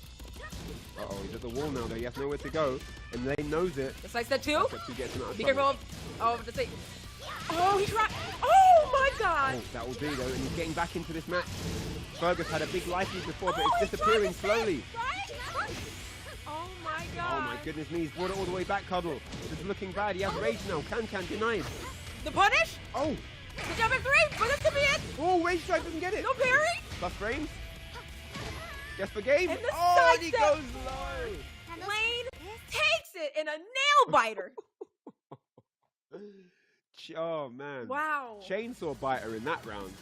Uh-oh, he's at the wall now though. He has nowhere to go. And Lane knows it.
The side step 2.
Step 2 gets him out of
Be
trouble.
careful of the say. Oh, he tried. Oh my God.
Oh, that will do though. And he's getting back into this match. Fergus had a big life lead before, but
Oh,
it's
he
disappearing
tried to
slowly.
Oh my God.
Oh my goodness me, he's brought it all the way back, Cuddle. It's looking bad. He has rage now. Can denies.
The punish.
Oh.
The jump at 3, but that's to be it.
Oh, rage strike doesn't get it.
No parry.
Plus frames. Guess for game.
And the
Oh,
side
and he
step.
goes low.
Lane takes it in a nail biter.
Oh man.
Wow.
Chainsaw biter in that round.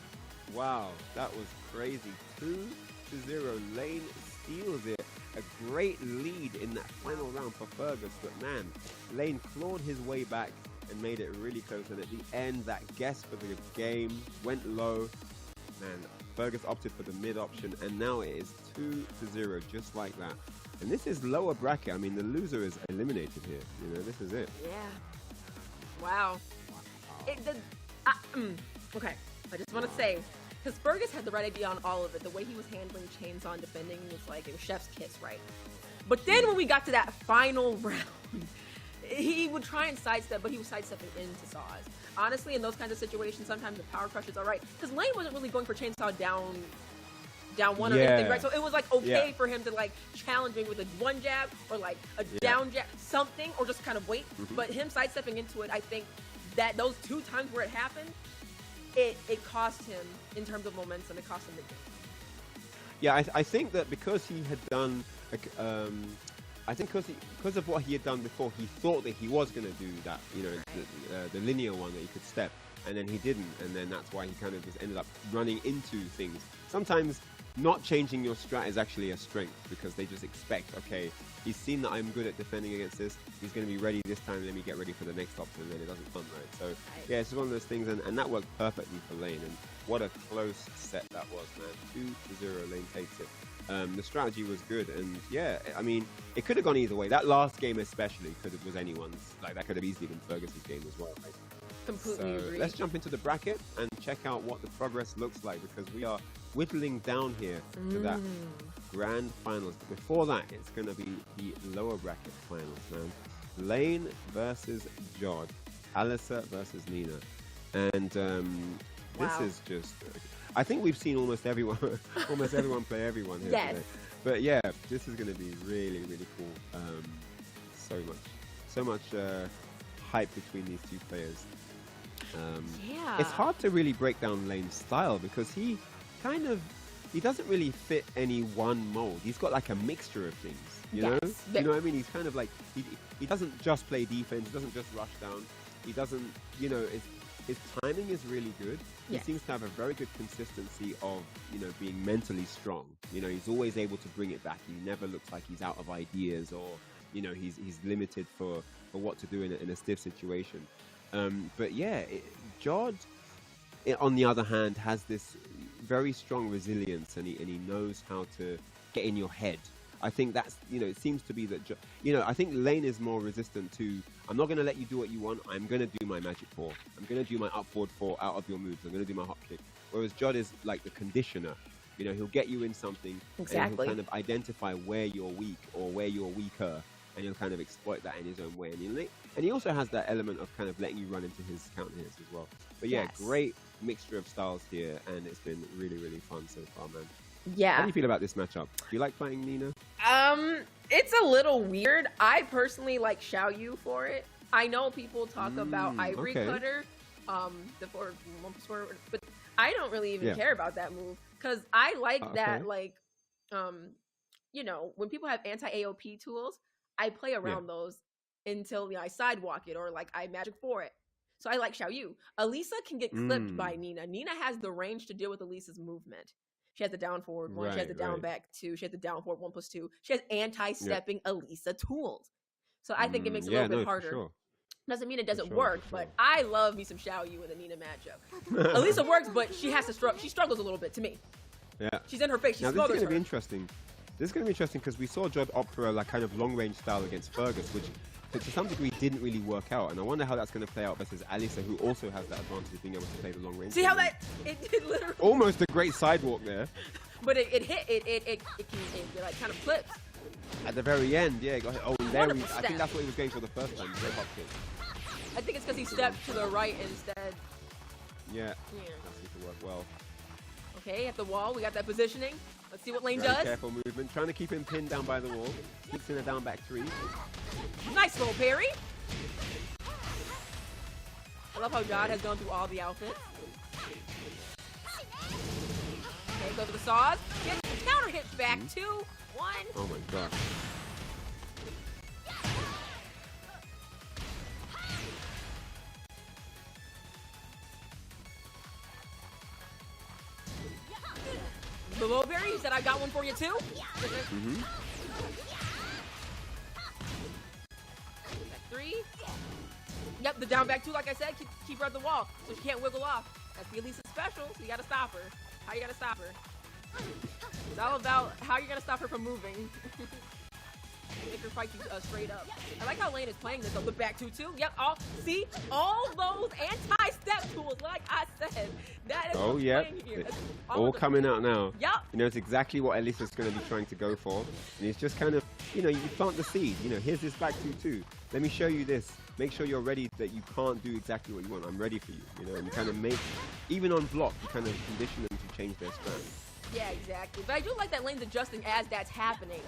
Wow, that was crazy. 2-0. Lane steals it. A great lead in that final round for Fergus, but man, Lane clawed his way back and made it really close. And at the end, that guess for the game went low. Man, Fergus opted for the mid option, and now it is 2-0, just like that. And this is lower bracket. I mean, the loser is eliminated here. You know, this is it.
Yeah. Wow. Okay, I just want to say, because Fergus had the right idea on all of it. The way he was handling Chainsaw and defending was like, it was chef's kiss, right? But then when we got to that final round, he would try and sidestep, but he was sidestepping into Saws. Honestly, in those kinds of situations, sometimes the power crush is all right. Because Lane wasn't really going for Chainsaw down one or anything, right? So it was like okay for him to like challenge me with a one jab or like a down jab, something, or just kind of wait. But him sidestepping into it, I think that those 2 times where it happened, it cost him in terms of momentum. It cost him the game.
Yeah, I think that because he had done, I think because of what he had done before, he thought that he was going to do that, you know, the linear one that he could step, and then he didn't, and then that's why he kind of just ended up running into things. Sometimes not changing your strat is actually a strength, because they just expect, okay, he's seen that I'm good at defending against this, he's going to be ready this time, let me get ready for the next option, and then it doesn't fun, right? So yeah, it's one of those things, and that worked perfectly for Lane, and what a close set that was, man. 2-0, Lane takes it. The strategy was good, and yeah, I mean, it could have gone either way. That last game especially was anyone's, like that could have easily been Fergus's game as well, right?
Completely agree.
Let's jump into the bracket and check out what the progress looks like, because we are whittling down here to that grand finals. But before that, it's going to be the lower bracket finals, man. Lane versus Jod, Alyssa versus Nina, and this is just. I think we've seen almost everyone play everyone here today. But yeah, this is going to be really, really cool. So much hype between these two players. It's hard to really break down Lane's style, because he doesn't really fit any one mold. He's got like a mixture of things, you know? You know what I mean? He's kind of like, he doesn't just play defense, he doesn't just rush down, he doesn't, you know, his timing is really good. He seems to have a very good consistency of, you know, being mentally strong. You know, he's always able to bring it back. He never looks like he's out of ideas, or, you know, he's limited for what to do in a stiff situation. But yeah, Jod, on the other hand, has this very strong resilience, and he knows how to get in your head. I think that's, you know, it seems to be that, you know, I think Lane is more resistant to, I'm not going to let you do what you want, I'm going to do my magic 4. I'm going to do my up forward 4 out of your moves, I'm going to do my hop kick. Whereas Jod is like the conditioner. You know, he'll get you in something, and he'll kind of identify where you're weak or where you're weaker, and he'll kind of exploit that in his own way. And he also has that element of kind of letting you run into his counter hits as well. But yeah, great mixture of styles here, and it's been really, really fun so far, man.
Yeah.
How do you feel about this matchup? Do you like playing Nina?
It's a little weird. I personally like Xiao Yu for it. I know people talk about Ivory Cutter, the forward, but I don't really even care about that move, because I like that, like, you know, when people have anti-AOP tools, I play around those until, you know, I sidewalk it, or like I magic 4 it. So I like Xiao Yu. Elisa can get clipped by Nina. Nina has the range to deal with Elisa's movement. She has the down forward 1, she has the down back 2, she has the down forward 1+2. She has anti-stepping Elisa tools. So I think it makes it a little bit harder.
Sure.
Doesn't mean it doesn't work, but I love me some Xiao Yu in the Nina matchup. Elisa works, but she has to struggle. She struggles a little bit to me. Yeah. She's in her face. She
now, this is going to be
her.
interesting. This is going to be interesting because we saw Jod opt for a like kind of long-range style against Fergus, which to some degree didn't really work out. And I wonder how that's going to play out versus Alisa, who also has that advantage of being able to play the long range.
See how that it literally
almost a great sidewalk there.
But it hit it like kind of flips.
At the very end, yeah, got hit. Oh, there we,
Wonderful
I think that's what he was going for the first time. Red hop kick.
I think it's because he stepped to the right instead.
Yeah,
Yeah.
that seems to work well.
Okay, at the wall, we got that positioning. Let's see what Lane
Very
does.
careful movement, trying to keep him pinned down by the wall. Sneaks in a down back 3.
Nice little parry. I love how Jod has gone through all the outfits. Okay, go for the saws. Get counter hit back. 2, 1.
Oh my god.
The low berry, he said, I got one for you too.
Mm-hmm.
Back 3. Yep, the down back 2, like I said, keep her at the wall, so she can't wiggle off. That's the Elisa special, so you gotta stop her. How you gotta stop her? It's all about how you're gonna stop her from moving. Make her fight you straight up. I like how Lane is playing this though. The back 2-2. Yep, see? All those anti-step tools, like I said. That is what's playing here.
All coming out now.
Yep.
You know, it's exactly what Elisa's going to be trying to go for. And it's just kind of, you know, you plant the seed. You know, here's this back 2-2. Let me show you this. Make sure you're ready that you can't do exactly what you want. I'm ready for you. You know, and you kind of make, even on block, you kind of condition them to change their stance.
Yeah, exactly. But I do like that Lane's adjusting as that's happening.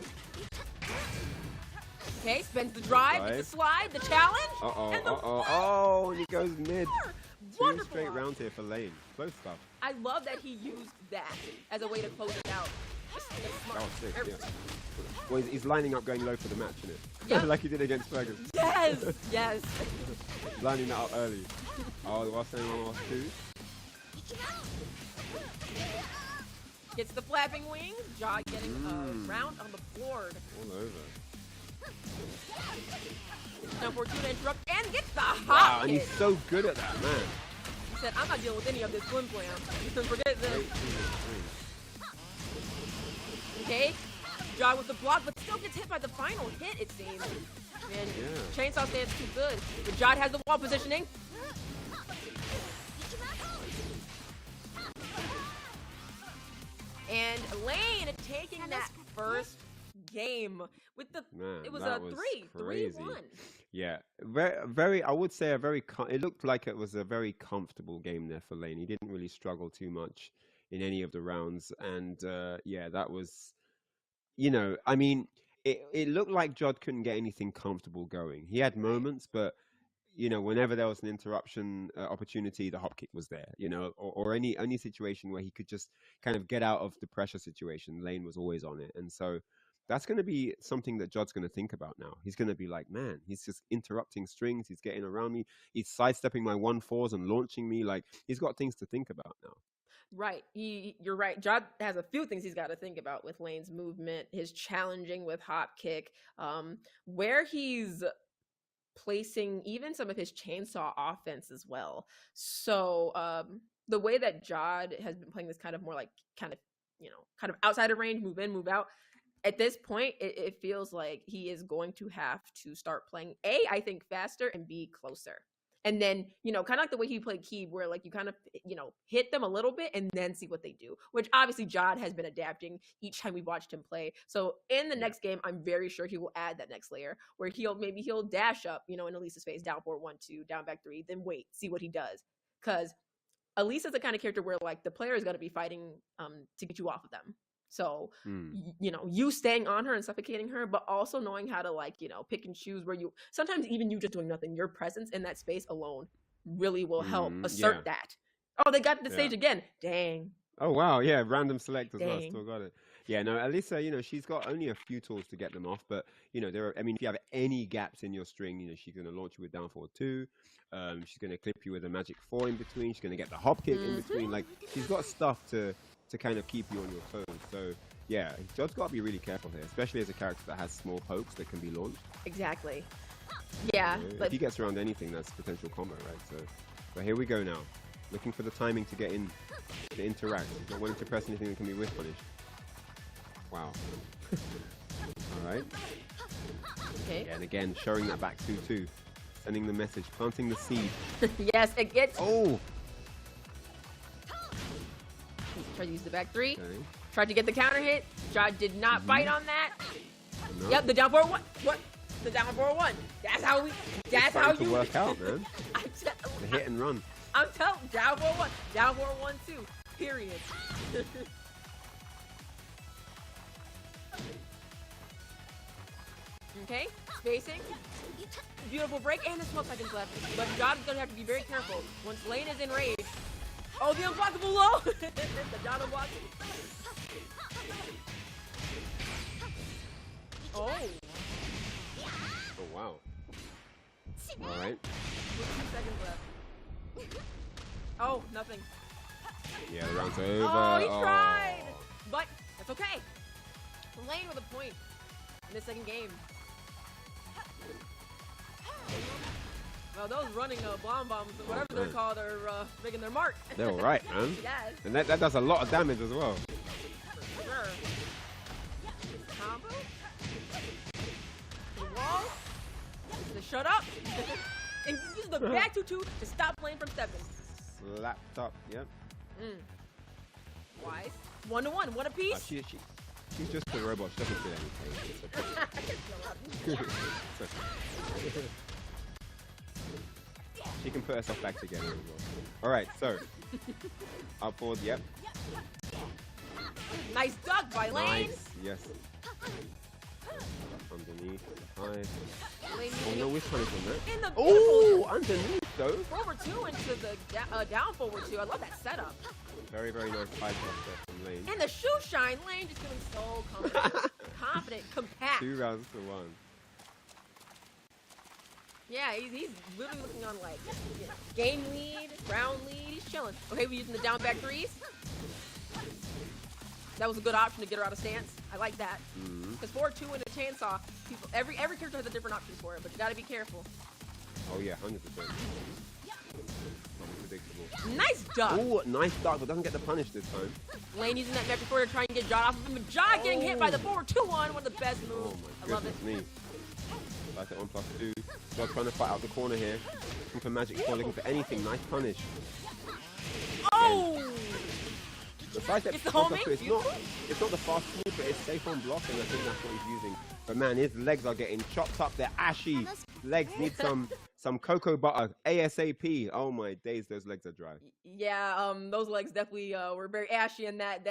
Okay, spends the drive, gets the slide, the challenge.
Oh, and he goes mid. Two straight rounds here for Lane. Close stuff.
I love that he used that as a way to close it out.
That was sick, yeah. Well, he's lining up going low for the match, isn't it?
Yep.
Like he did against Fergus.
Yes, yes.
Lining that up early. Oh, the last 2.
Gets the flapping wings. Jod getting a round on the board.
All over.
Now Fortuna interrupt and gets the hot
Wow, and
hit.
he's so good at that, man.
He said, I'm not dealing with any of this flim flam. Forget this. Okay, Jod with the block, but still gets hit by the final hit, it seems. Man, Chainsaw stands too good. But Jod has the wall positioning. And Lane taking that first game with the, it was a 3-1.
Yeah, very, I would say it looked like it was a very comfortable game there for Lane. He didn't really struggle too much in any of the rounds. And yeah, that was, you know, I mean, it looked like Jod couldn't get anything comfortable going. He had moments, but you know, whenever there was an interruption opportunity, the hop kick was there, you know, or any situation where he could just kind of get out of the pressure situation, Lane was always on it. And so that's going to be something that Jod's going to think about now. He's going to be like, man, he's just interrupting strings. He's getting around me. He's sidestepping my 1-4s and launching me. Like, he's got things to think about now.
Right. You're right. Jod has a few things he's got to think about with Lane's movement, his challenging with hop kick, where he's placing even some of his chainsaw offense as well. So the way that Jod has been playing this kind of more like kind of outside of range, move in, move out. At this point, it feels like he is going to have to start playing A, I think, faster, and B, closer. And then, you know, kind of like the way he played Keeb, where like you kind of, you know, hit them a little bit and then see what they do, which obviously Jod has been adapting each time we watched him play. So in the next game, I'm very sure he will add that next layer where he'll dash up, you know, in Elisa's face, down 4-1-2, down back 3, then wait, see what he does. Because Elisa's the kind of character where like the player is going to be fighting to get you off of them. So, you know, you staying on her and suffocating her, but also knowing how to like, you know, pick and choose where you, sometimes even you just doing nothing, your presence in that space alone really will help assert that. Oh, they got the stage again. Dang.
Oh, wow. Yeah. Random select as well. Still got it. Yeah, no, Elisa, you know, she's got only a few tools to get them off, but, you know, if you have any gaps in your string, you know, she's going to launch you with down 4-2. She's going to clip you with a magic 4 in between. She's going to get the hop kick in between. Like, she's got stuff to kind of keep you on your toes. So, yeah, Jod's got to be really careful here, especially as a character that has small pokes that can be launched.
Exactly. Yeah.
You know, if he gets around anything, that's potential combo, right? So, but here we go now. Looking for the timing to get in, to interact. Not wanting to press anything that can be whiff punished. Wow. All right.
Okay.
Yeah, and again, showing that back 2-2. Sending the message, planting the seed.
Yes, it gets.
Oh!
Try to use the back 3.
Okay.
Tried to get the counter hit. Jod did not bite on that.
No.
Yep, the down forward 1. What? The down forward 1. That's how we. That's how
To
you
work out, man. The hit and run.
I'm telling. Down forward 1. Down forward 1, 2. Period. Okay, spacing. Beautiful break, and there's 12 seconds left. But Jod is going to have to be very careful. Once Lane is in rage. Oh, the unblockable low! The Jod unblock. Oh.
Oh, wow. All right.
2 seconds left. Oh, nothing.
Yeah, the round's over.
Oh, he tried! But that's okay. Lane with a point in the second game. Well, those running bomb bombs, whatever they're called, are making their mark.
They're all right, man.
Yes.
And that does a lot of damage as well.
For sure. Combo. The wall. The shut up. And use the back 2-2 to stop Lane from stepping.
Laptop, yep.
Wise. 1-1, one apiece.
She's just a robot. She doesn't feel anything. It's okay. She can put herself back together as well. All right, so up forward, yep.
Nice duck by Lane.
Nice, yes. Underneath, high.
Lane
Oh no, which one is on that?
in the
Oh, underneath though.
forward 2 into the down forward 2. I love that setup.
Very, very nice high toss there from Lane.
And the shoe shine. Lane just feeling so confident, compact.
2 rounds to 1.
Yeah, he's literally looking on like game lead, round lead. He's chilling. Okay, we're using the down back 3s. That was a good option to get her out of stance. I like that. Because 4-2 and a chainsaw, people every character has a different option for it, but you gotta be careful.
Oh yeah, 100%. Unpredictable.
Nice duck.
Oh, nice duck, but doesn't get the punish this time.
Lane using that back before to try and get Jod off of him. But Jod getting hit by the forward 2-1, one of the best moves.
Oh
I
my
love it.
goodness me. Like at 1+2. Jod trying to fight out the corner here. Looking for magic ball, looking for anything. Nice punish.
Oh!
The side step
It's the
comes up
homing?
to- it's not the fast move, but it's safe on block, and I think that's what he's using. But man, his legs are getting chopped up. They're ashy. Legs need some cocoa butter ASAP. Oh my days, those legs are dry.
Yeah, those legs definitely were very ashy in that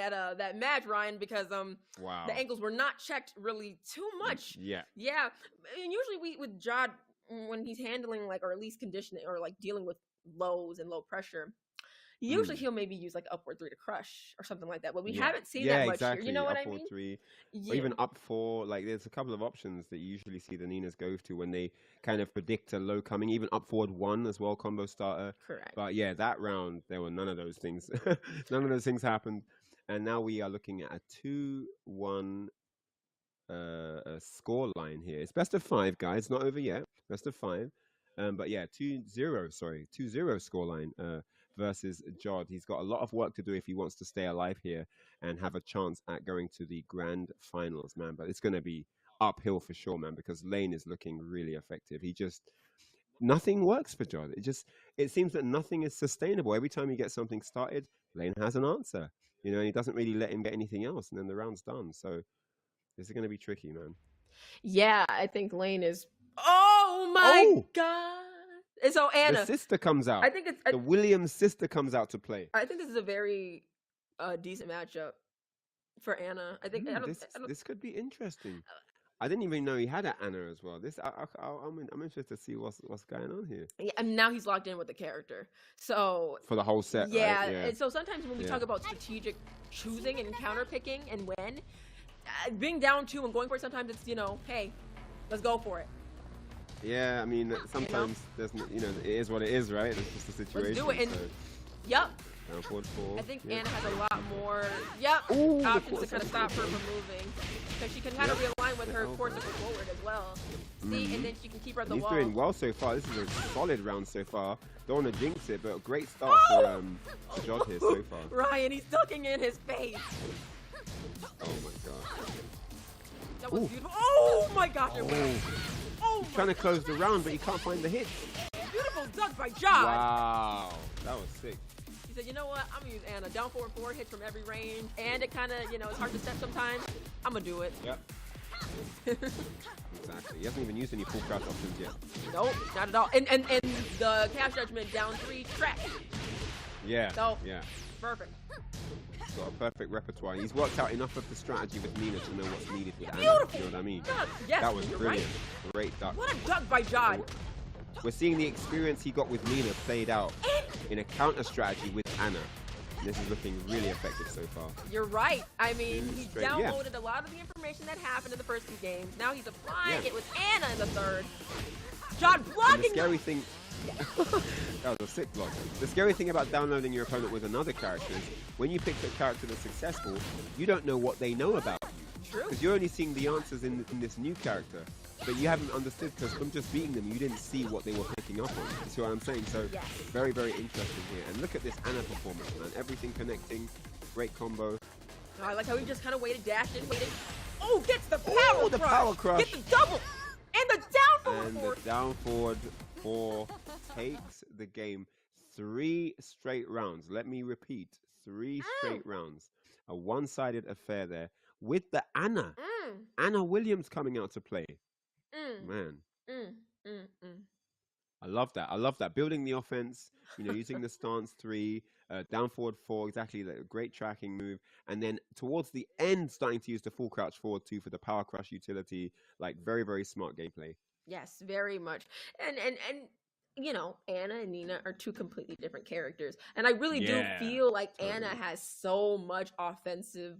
match, Ryan, because
Wow.
the ankles were not checked really too much.
Yeah.
Yeah, and usually with Jod, when he's handling like, or at least conditioning or like dealing with lows and low pressure, usually he'll maybe use like upward 3 to crush or something like that. But we haven't seen that much
exactly.
here. You know what I
Upward
mean?
3,
Yeah.
or even up 4. Like there's a couple of options that you usually see the Ninas go to when they kind of predict a low coming. Even up forward 1 as well, combo starter.
Correct.
But yeah, that round there were none of those things. None of those things happened, and now we are looking at a 2-1 score line here. It's best of 5, guys. Not over yet. Best of 5. But yeah, 2-0 score line. Versus Jod. He's got a lot of work to do if he wants to stay alive here and have a chance at going to the grand finals, man. But it's going to be uphill for sure, man, because Lane is looking really effective. Nothing works for Jod. It seems that nothing is sustainable. Every time he gets something started, Lane has an answer, and he doesn't really let him get anything else, and then the round's done. So this is going to be tricky, man.
Yeah, I think Lane is. Oh my God! And so Anna,
the sister comes out.
I think it's
the Williams sister comes out to play.
I think this is a very decent matchup for Anna. I think
This could be interesting. I didn't even know he had an Anna as well. I'm interested to see what's going on here.
Yeah, and now he's locked in with the character. So
for the whole set,
yeah.
right? Yeah.
And so sometimes when we talk about strategic choosing and counter picking and when being down 2 and going for it, sometimes it's hey, let's go for it.
Yeah, I mean, sometimes there's, it is what it is, right? It's just a situation.
Let's do it. And, yep.
Down forward 4.
I think Anna has a lot more, options to kind of stop her from moving. Because she can kind of realign with her course of forward as well. See, and then she can keep her at the wall.
He's doing well so far. This is a solid round so far. Don't want to jinx it, but a great start for Jod here so far.
Ryan, he's ducking in his face.
Oh my god.
That was beautiful. Oh my gosh, it was.
trying to close the round, but he can't find the hits.
Beautiful duck by Jod.
Wow, that was sick.
He said, you know what? I'm going to use Anna. Down forward 4 hits from every range. And it kind of, it's hard to step sometimes. I'm going to do it.
Yep. Exactly. He hasn't even used any full crouch options yet.
Nope, not at all. And the Cash Judgment down 3 track.
Yeah.
So,
yeah.
Perfect.
He's got a perfect repertoire. He's worked out enough of the strategy with Nina to know what's needed with Anna.
Beautiful.
You know what I mean?
God, yes,
that was
you're
brilliant.
Right.
Great duck.
What a duck by Jod.
We're seeing the experience he got with Nina played out in a counter strategy with Anna. This is looking really effective so far.
You're right. I mean, he
Straight,
downloaded a lot of the information that happened in the first 2 games. Now he's applying it with Anna in the third. Jod blocking.
And the scary thing... that was a sick block. The scary thing about downloading your opponent with another character is when you pick a character that's successful, you don't know what they know about you.
True.
Because you're only seeing the answers in this new character. But you haven't understood because from just beating them, you didn't see what they were picking up on. You see what I'm saying? So very, very interesting here. And look at this Anna performance, man. Everything connecting. Great combo.
Oh, I like how he just kind of waited, dashed in, waited. Oh, gets the power crush.
The power crush.
Get the double. And the down forward.
And the down forward 4 takes the game 3 straight rounds. Let me repeat. 3 straight rounds. A one-sided affair there with the Anna. Anna Williams coming out to play. Man. I love that. I love that. Building the offense, using the stance 3, down forward 4, exactly. That great tracking move. And then towards the end, starting to use the full crouch forward 2 for the power crush utility. Like very, very smart gameplay.
Yes, very much. And Anna and Nina are 2 completely different characters. And I really do feel like Anna has so much offensive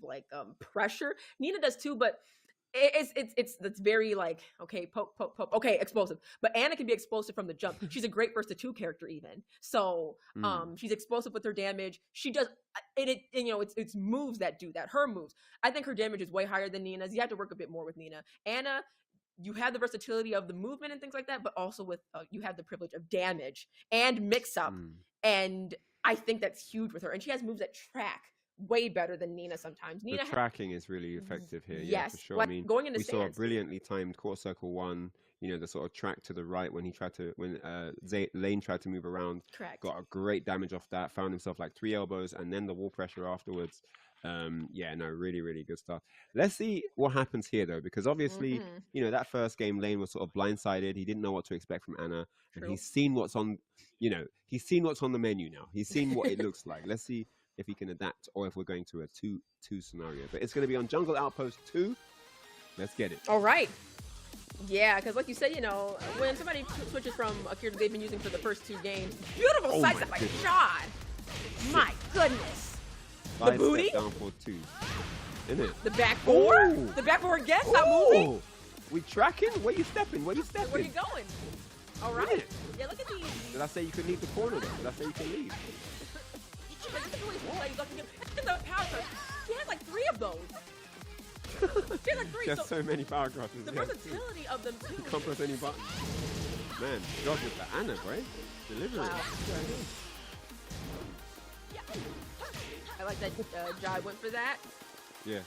pressure. Nina does too, but it's very okay, poke, okay, explosive. But Anna can be explosive from the jump. She's a great first to 2 character even. So she's explosive with her damage. She does it's moves that do that. Her moves. I think her damage is way higher than Nina's. You have to work a bit more with Nina. Anna, you have the versatility of the movement and things like that, but also with you have the privilege of damage and mix up. And I think that's huge with her. And she has moves that track way better than Nina sometimes. Nina
the tracking is really effective here.
Yes,
yeah, for sure.
like
I mean,
going into
we saw a
stance.
brilliantly timed quarter circle 1. The sort of track to the right when Lane tried to move around.
Correct.
Got a great damage off that. Found himself 3 elbows and then the wall pressure afterwards. Really, really good stuff. Let's see what happens here though, because obviously, that first game Lane was sort of blindsided. He didn't know what to expect from Anna, and he's seen what's on. He's seen what's on the menu now. He's seen what it looks like. Let's see if he can adapt or if we're going to a 2-2 scenario. But it's going to be on Jungle Outpost 2. Let's get it.
All right. Yeah, because like you said, when somebody switches from a character they've been using for the first 2 games, beautiful sights up by Jod. My goodness. The booty?
Down for 2. Isn't it?
The back 4?
Ooh.
The back 4 again? Stop moving?
We tracking? Where you stepping? Where you stepping?
Where you going? All right. Yeah, look at these.
Did I say you could leave the corner though? Did I say you can leave?
The power crush. She has 3 of those. She has 3.
There's so many power crushes.
The versatility of them too.
You can't press any button. Man, God with the Anna, bro. Delivery.
Wow. I like that Jai went for that.
Yeah.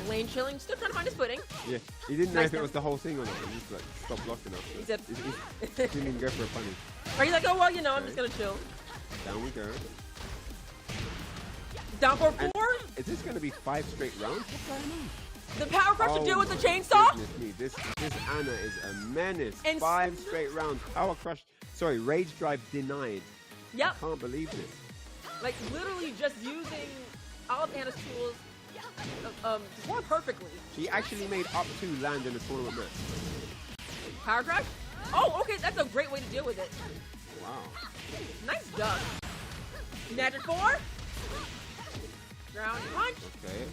Lane chilling, still trying to find his footing.
Yeah. He didn't know
Nice
if it
down.
was the whole thing or not. He just stopped blocking us.
He said,
he didn't even go for a funny.
Are you like, oh, well, I'm just going to chill.
Down we go.
Down for 4?
Is this going to be 5 straight rounds? What's going on?
The power crush to deal with the
my
chainsaw?
goodness me. This Anna is a menace.
And
5 straight rounds. Power crush. Sorry, rage drive denied.
Yep.
I can't believe this.
Literally just using all of Anna's tools just perfectly.
She actually made up 2 land in a tournament match.
Power crush? Oh, okay, that's a great way to deal with it.
Wow.
Nice duck. Magic 4? Ground punch?
Okay.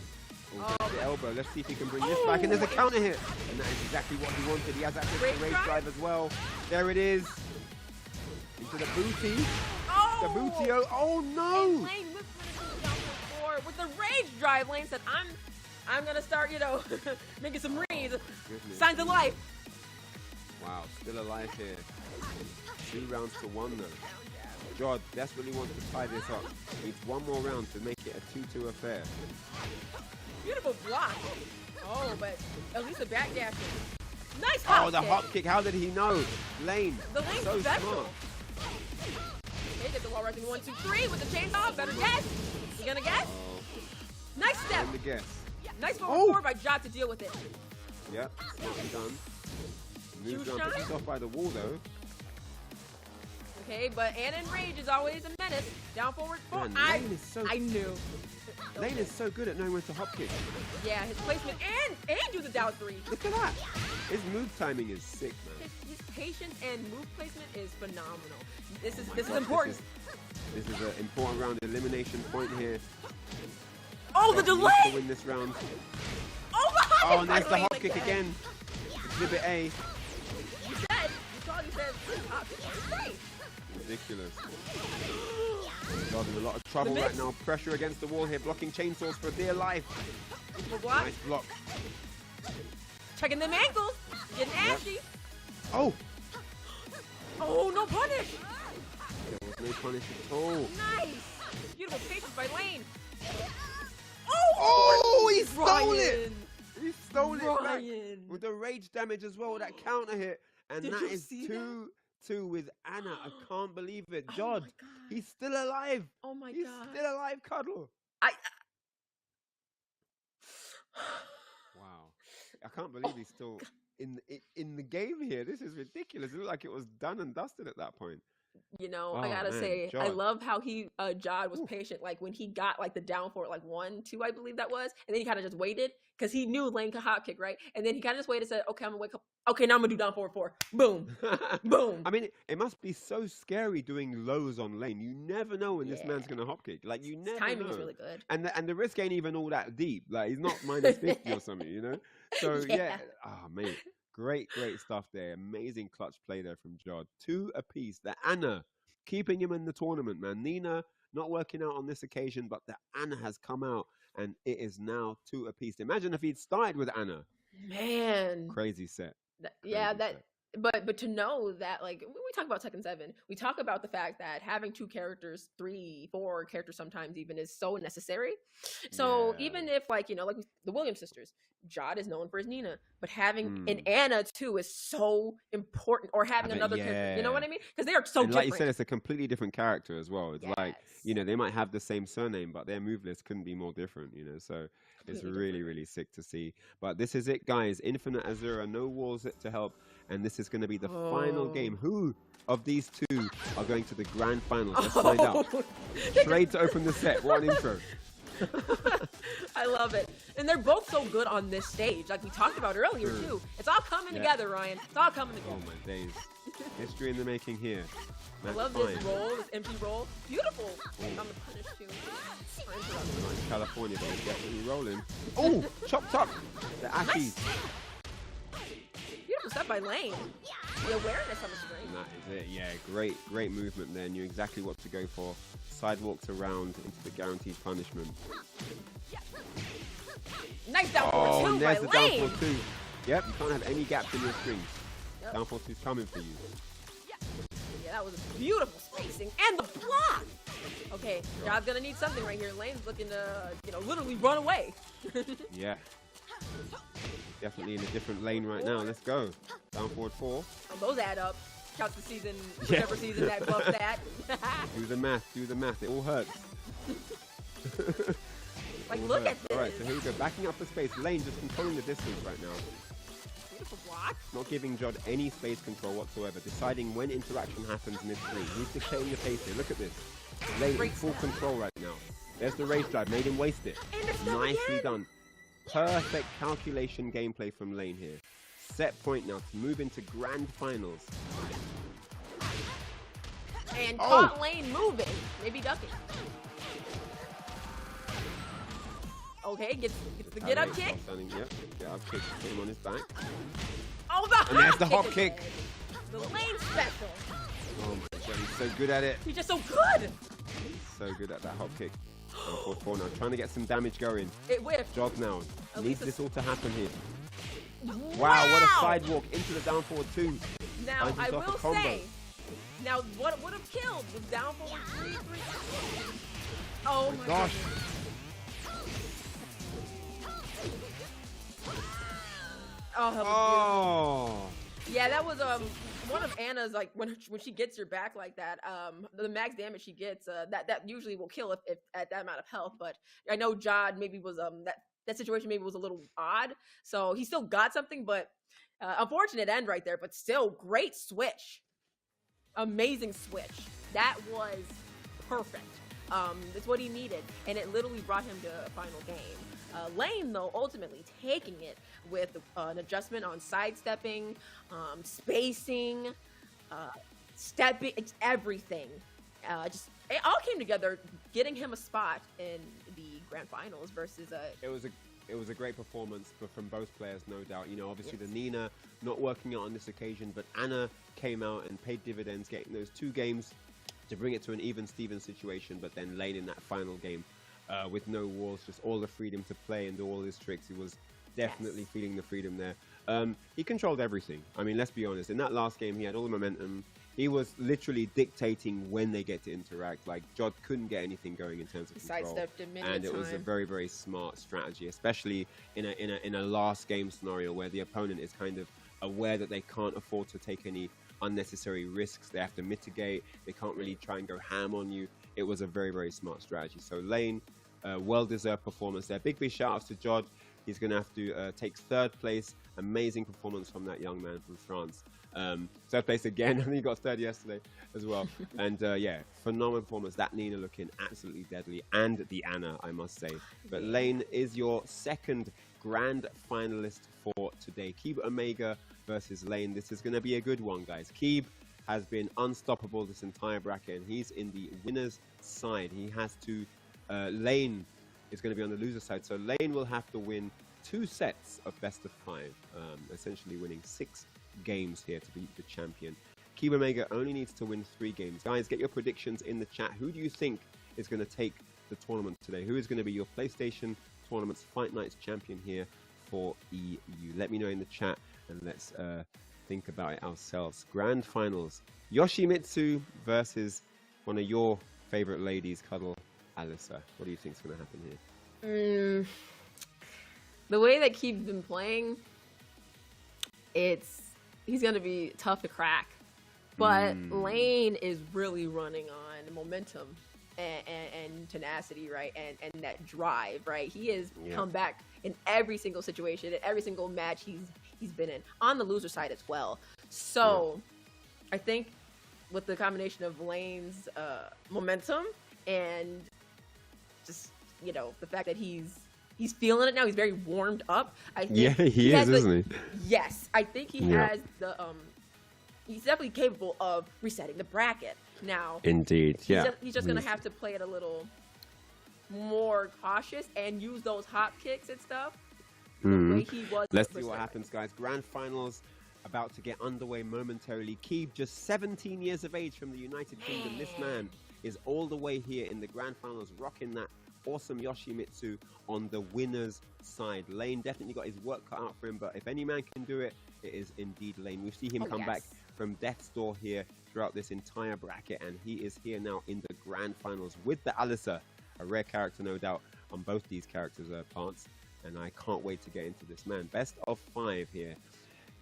The elbow. Let's see if he can bring this back. And there's a counter hit. And that is exactly what he wanted. He has access to rage drive as well. There it is. Into the booty.
Oh!
The booty. Oh no!
And Lane whipped it down to 4 with the rage drive. Lane said, I'm gonna start, making some reads. Signs of life.
Wow, still alive here. 2 rounds to 1 though. Jod desperately wants to tie this up. Needs 1 more round to make it a 2-2 affair.
Beautiful block. Oh, but at least the back dash. Nice hop
Oh, the
kick.
hop kick. How did he know? Lane.
The lane's
So
special.
smart.
Okay, get the wall rising 1, 2, 3 with the chainsaw. Better guess. You gonna guess?
Oh,
Nice step.
time to guess.
Nice
Oh.
forward by Jot to deal with it.
Yep, smartly done. Moves
Shoe
on,
shine?
pushes off by the wall though.
Okay, but Anna in rage is always a menace. Down forward.
Man, Lane is so
I knew.
Lane is so good at knowing when to hop kick.
Yeah, his placement and do the down 3.
Look at that. His move timing is sick, man.
His patience and move placement is phenomenal. This is
Gosh,
important.
This is an important round elimination point here.
Oh, the
He needs
delay!
to win this round.
Oh, behind
Oh, and there's the
Lane
hop kick again. Exhibit A.
You thought you said hop kick.
Ridiculous. God, in a lot of trouble
The
right
mix.
now. Pressure against the wall here, blocking chainsaws for dear life.
Equal block.
Nice block.
Checking them ankles. Getting ashy.
Oh,
Oh, no punish.
there was no punish at all.
Nice. Beautiful patience by Lane.
Oh, he stole
Ryan.
it. He stole it back
Ryan.
with the rage damage as well. That counter hit, and
Did
that
you
is
see
2-2 with Anna. I can't believe it.
Oh
Jod,
my God.
he's still alive.
Oh my
He's
God.
still alive, Cuddle.
I.
Wow, I can't believe he's still in the game here. This is ridiculous. It looked like it was done and dusted at that point.
You know,
Oh,
I gotta
man,
say, I
Jod.
love how he, Jod was
Ooh.
patient. Like when he got like the down for like 1, 2, I believe that was, and then he kind of just waited because he knew Lane could hop kick, right? And then he kind of just waited, said, "Okay, I'm gonna wake up. Okay, now I'm gonna do down forward 4. Boom, boom."
I mean, it must be so scary doing lows on lane. You never know when this man's
Yeah.
gonna hop kick. Like you
His
never
timing
know.
is really good.
And the risk ain't even all that deep. Like he's not minus 50 or something, you know. So yeah,
Yeah.
oh mate, great stuff there. Amazing clutch play there from Jod. 2 apiece. The Anna keeping him in the tournament, man. Nina not working out on this occasion, but the Anna has come out, and it is now 2 apiece. Imagine if he'd started with Anna.
Man,
Crazy set.
yeah,
Crazy
that.
set.
But to know that, like, when we talk about Tekken 7, we talk about the fact that having 2 characters, 3, 4 characters sometimes even is so necessary. So
Yeah.
even if, like, you know, like the Williams sisters, Jod is known for his Nina, but having an
Mm.
Anna too is so important, or having
Having-
another character, you know what I
yeah.
mean? Because they are so
And like
different.
you said, it's a completely different character as well. It's like, you know, they might have the same surname, but their move list couldn't be more different, you know. So it's
Completely
really,
different.
really sick to see. But this is it, guys. Infinite Azura, no walls to help. And this is going to be the final game. Who of these 2 are going to the grand finals? Let's find out.
Oh,
Trade to open the set. What an intro.
I love it. And they're both so good on this stage, like we talked about earlier
True.
too. It's all coming
Yeah.
together, Ryan. It's all coming
Oh,
together.
my days. History in the making here.
I
Match
love
fine.
this roll, this empty roll. Beautiful. On the punish too.
Not in California, but it's definitely rolling. Oh, chopped up. The Ashies.
Beautiful stuff by Lane. The awareness on the screen.
And that is it. Yeah, great movement there. Knew exactly what to go for. Sidewalked around into the guaranteed punishment.
Nice down
Oh,
forward
and
two by
there's the down
Lane.
for 2. Yep, you can't have any gaps in your strings.
Yep.
Down for 2's coming for you.
Yeah, that was a beautiful spacing and the block. Okay, Job's gonna need something right here. Lane's looking to, you know, literally run away.
Yeah. Definitely in a different lane right now. Let's go. Down forward 4.
Oh, those add up. Count the season,
Yeah.
whichever season that buffed that.
Do the math. It all hurts.
Like,
All
look
hurts.
at this.
All right, so here we go. Backing up for space. Lane just controlling the distance right now.
Beautiful block.
Not giving Jod any space control whatsoever. Deciding when interaction happens mid-3. He's dictating the pace here. Look at this. Lane in
Great
full
step.
control right now. There's the race drive. Made him waste it.
And the step
Nicely
again.
done. Perfect calculation gameplay from Lane here. Set point now to move into grand finals.
And
Oh.
caught Lane moving. Maybe ducking. Okay, gets the get up kick.
Outstanding, yep. Get up kick. Put him on his back.
Oh, the
And there's
hop
the hop
is
kick.
dead. The Lane special.
Oh my god, he's so good at it.
He's just so good.
So good at that hop kick. Down forward 4 now. Trying to get some damage going.
It whiffed.
Jod now.
At
Needs
least
this all to happen here.
Wow,
What a sidewalk into the down forward 2.
Now,
Finds
I
himself a
will
combo.
say, now what would have killed was down forward 3, 3. Oh my
Gosh.
goodness. Oh, that was beautiful. Yeah, that was one of Anna's, like, when she gets your back like that, the max damage she gets, that usually will kill if at that amount of health. But I know Jod maybe was that situation maybe was a little odd, so he still got something, but unfortunate end right there. But still, great switch, amazing switch. That was perfect. That's what he needed, and it literally brought him to a final game. Lane, though, ultimately taking it with an adjustment on sidestepping, spacing, stepping, it's everything. Just it all came together, getting him a spot in the grand finals versus
It was a great performance from both players, no doubt. You know, obviously the Nina not working out on this occasion, but Anna came out and paid dividends, getting those 2 games to bring it to an even-Steven situation. But then Lane in that final game, with no walls, just all the freedom to play and do all his tricks. He was definitely feeling the freedom there. He controlled everything. I mean, let's be honest. In that last game, he had all the momentum. He was literally dictating when they get to interact. Like, Jod couldn't get anything going in terms of control.
Sidestepped him
and it was a very, very smart strategy, especially in a last game scenario where the opponent is kind of aware that they can't afford to take any unnecessary risks. They have to mitigate. They can't really try and go ham on you. It was a very, very smart strategy. So Lane, well-deserved performance there. Big shout-outs to Jod. He's going to have to take 3rd place. Amazing performance from that young man from France. 3rd place again. I think he got 3rd yesterday as well. And yeah, phenomenal performance. That Nina looking absolutely deadly. And the Anna, I must say. But Lane is your 2nd grand finalist for today. Keeb Omega versus Lane. This is going to be a good one, guys. Keeb has been unstoppable this entire bracket, and he's in the winner's side. He has to... Lane is going to be on the loser side, so Lane will have to win 2 sets of best of 5, essentially winning 6 games here to beat the champion. Keeb Omega only needs to win 3 games. Guys, get your predictions in the chat. Who do you think is going to take the tournament today? Who is going to be your PlayStation Tournaments Fight Nights champion here for EU? Let me know in the chat, and let's think about it ourselves. Grand finals. Yoshimitsu versus one of your favorite ladies, Cuddle, Alyssa. What do you think is going to happen here?
The way that Keeb's been playing, he's going to be tough to crack. But Lane is really running on momentum and tenacity, right? And that drive, right? He has come back in every single situation, in every single match he's been in, on the loser side as well. So I think with the combination of Lane's momentum and just, you know, the fact that he's feeling it now, he's very warmed up. I think
he is, isn't he?
Yes, I think he has the he's definitely capable of resetting the bracket now.
Indeed,
he's just gonna have to play it a little more cautious and use those hop kicks and stuff. The way he was.
Let's see what happens, guys. Grand finals about to get underway momentarily. Keeb, just 17 years of age from the United Kingdom. This man is all the way here in the grand finals, rocking that awesome Yoshimitsu on the winner's side. Lane definitely got his work cut out for him, but if any man can do it, it is indeed Lane. We see him come back from death's door here throughout this entire bracket, and he is here now in the grand finals with the Alyssa, a rare character, no doubt, on both these characters' parts, and I can't wait to get into this, man. Best of 5 here.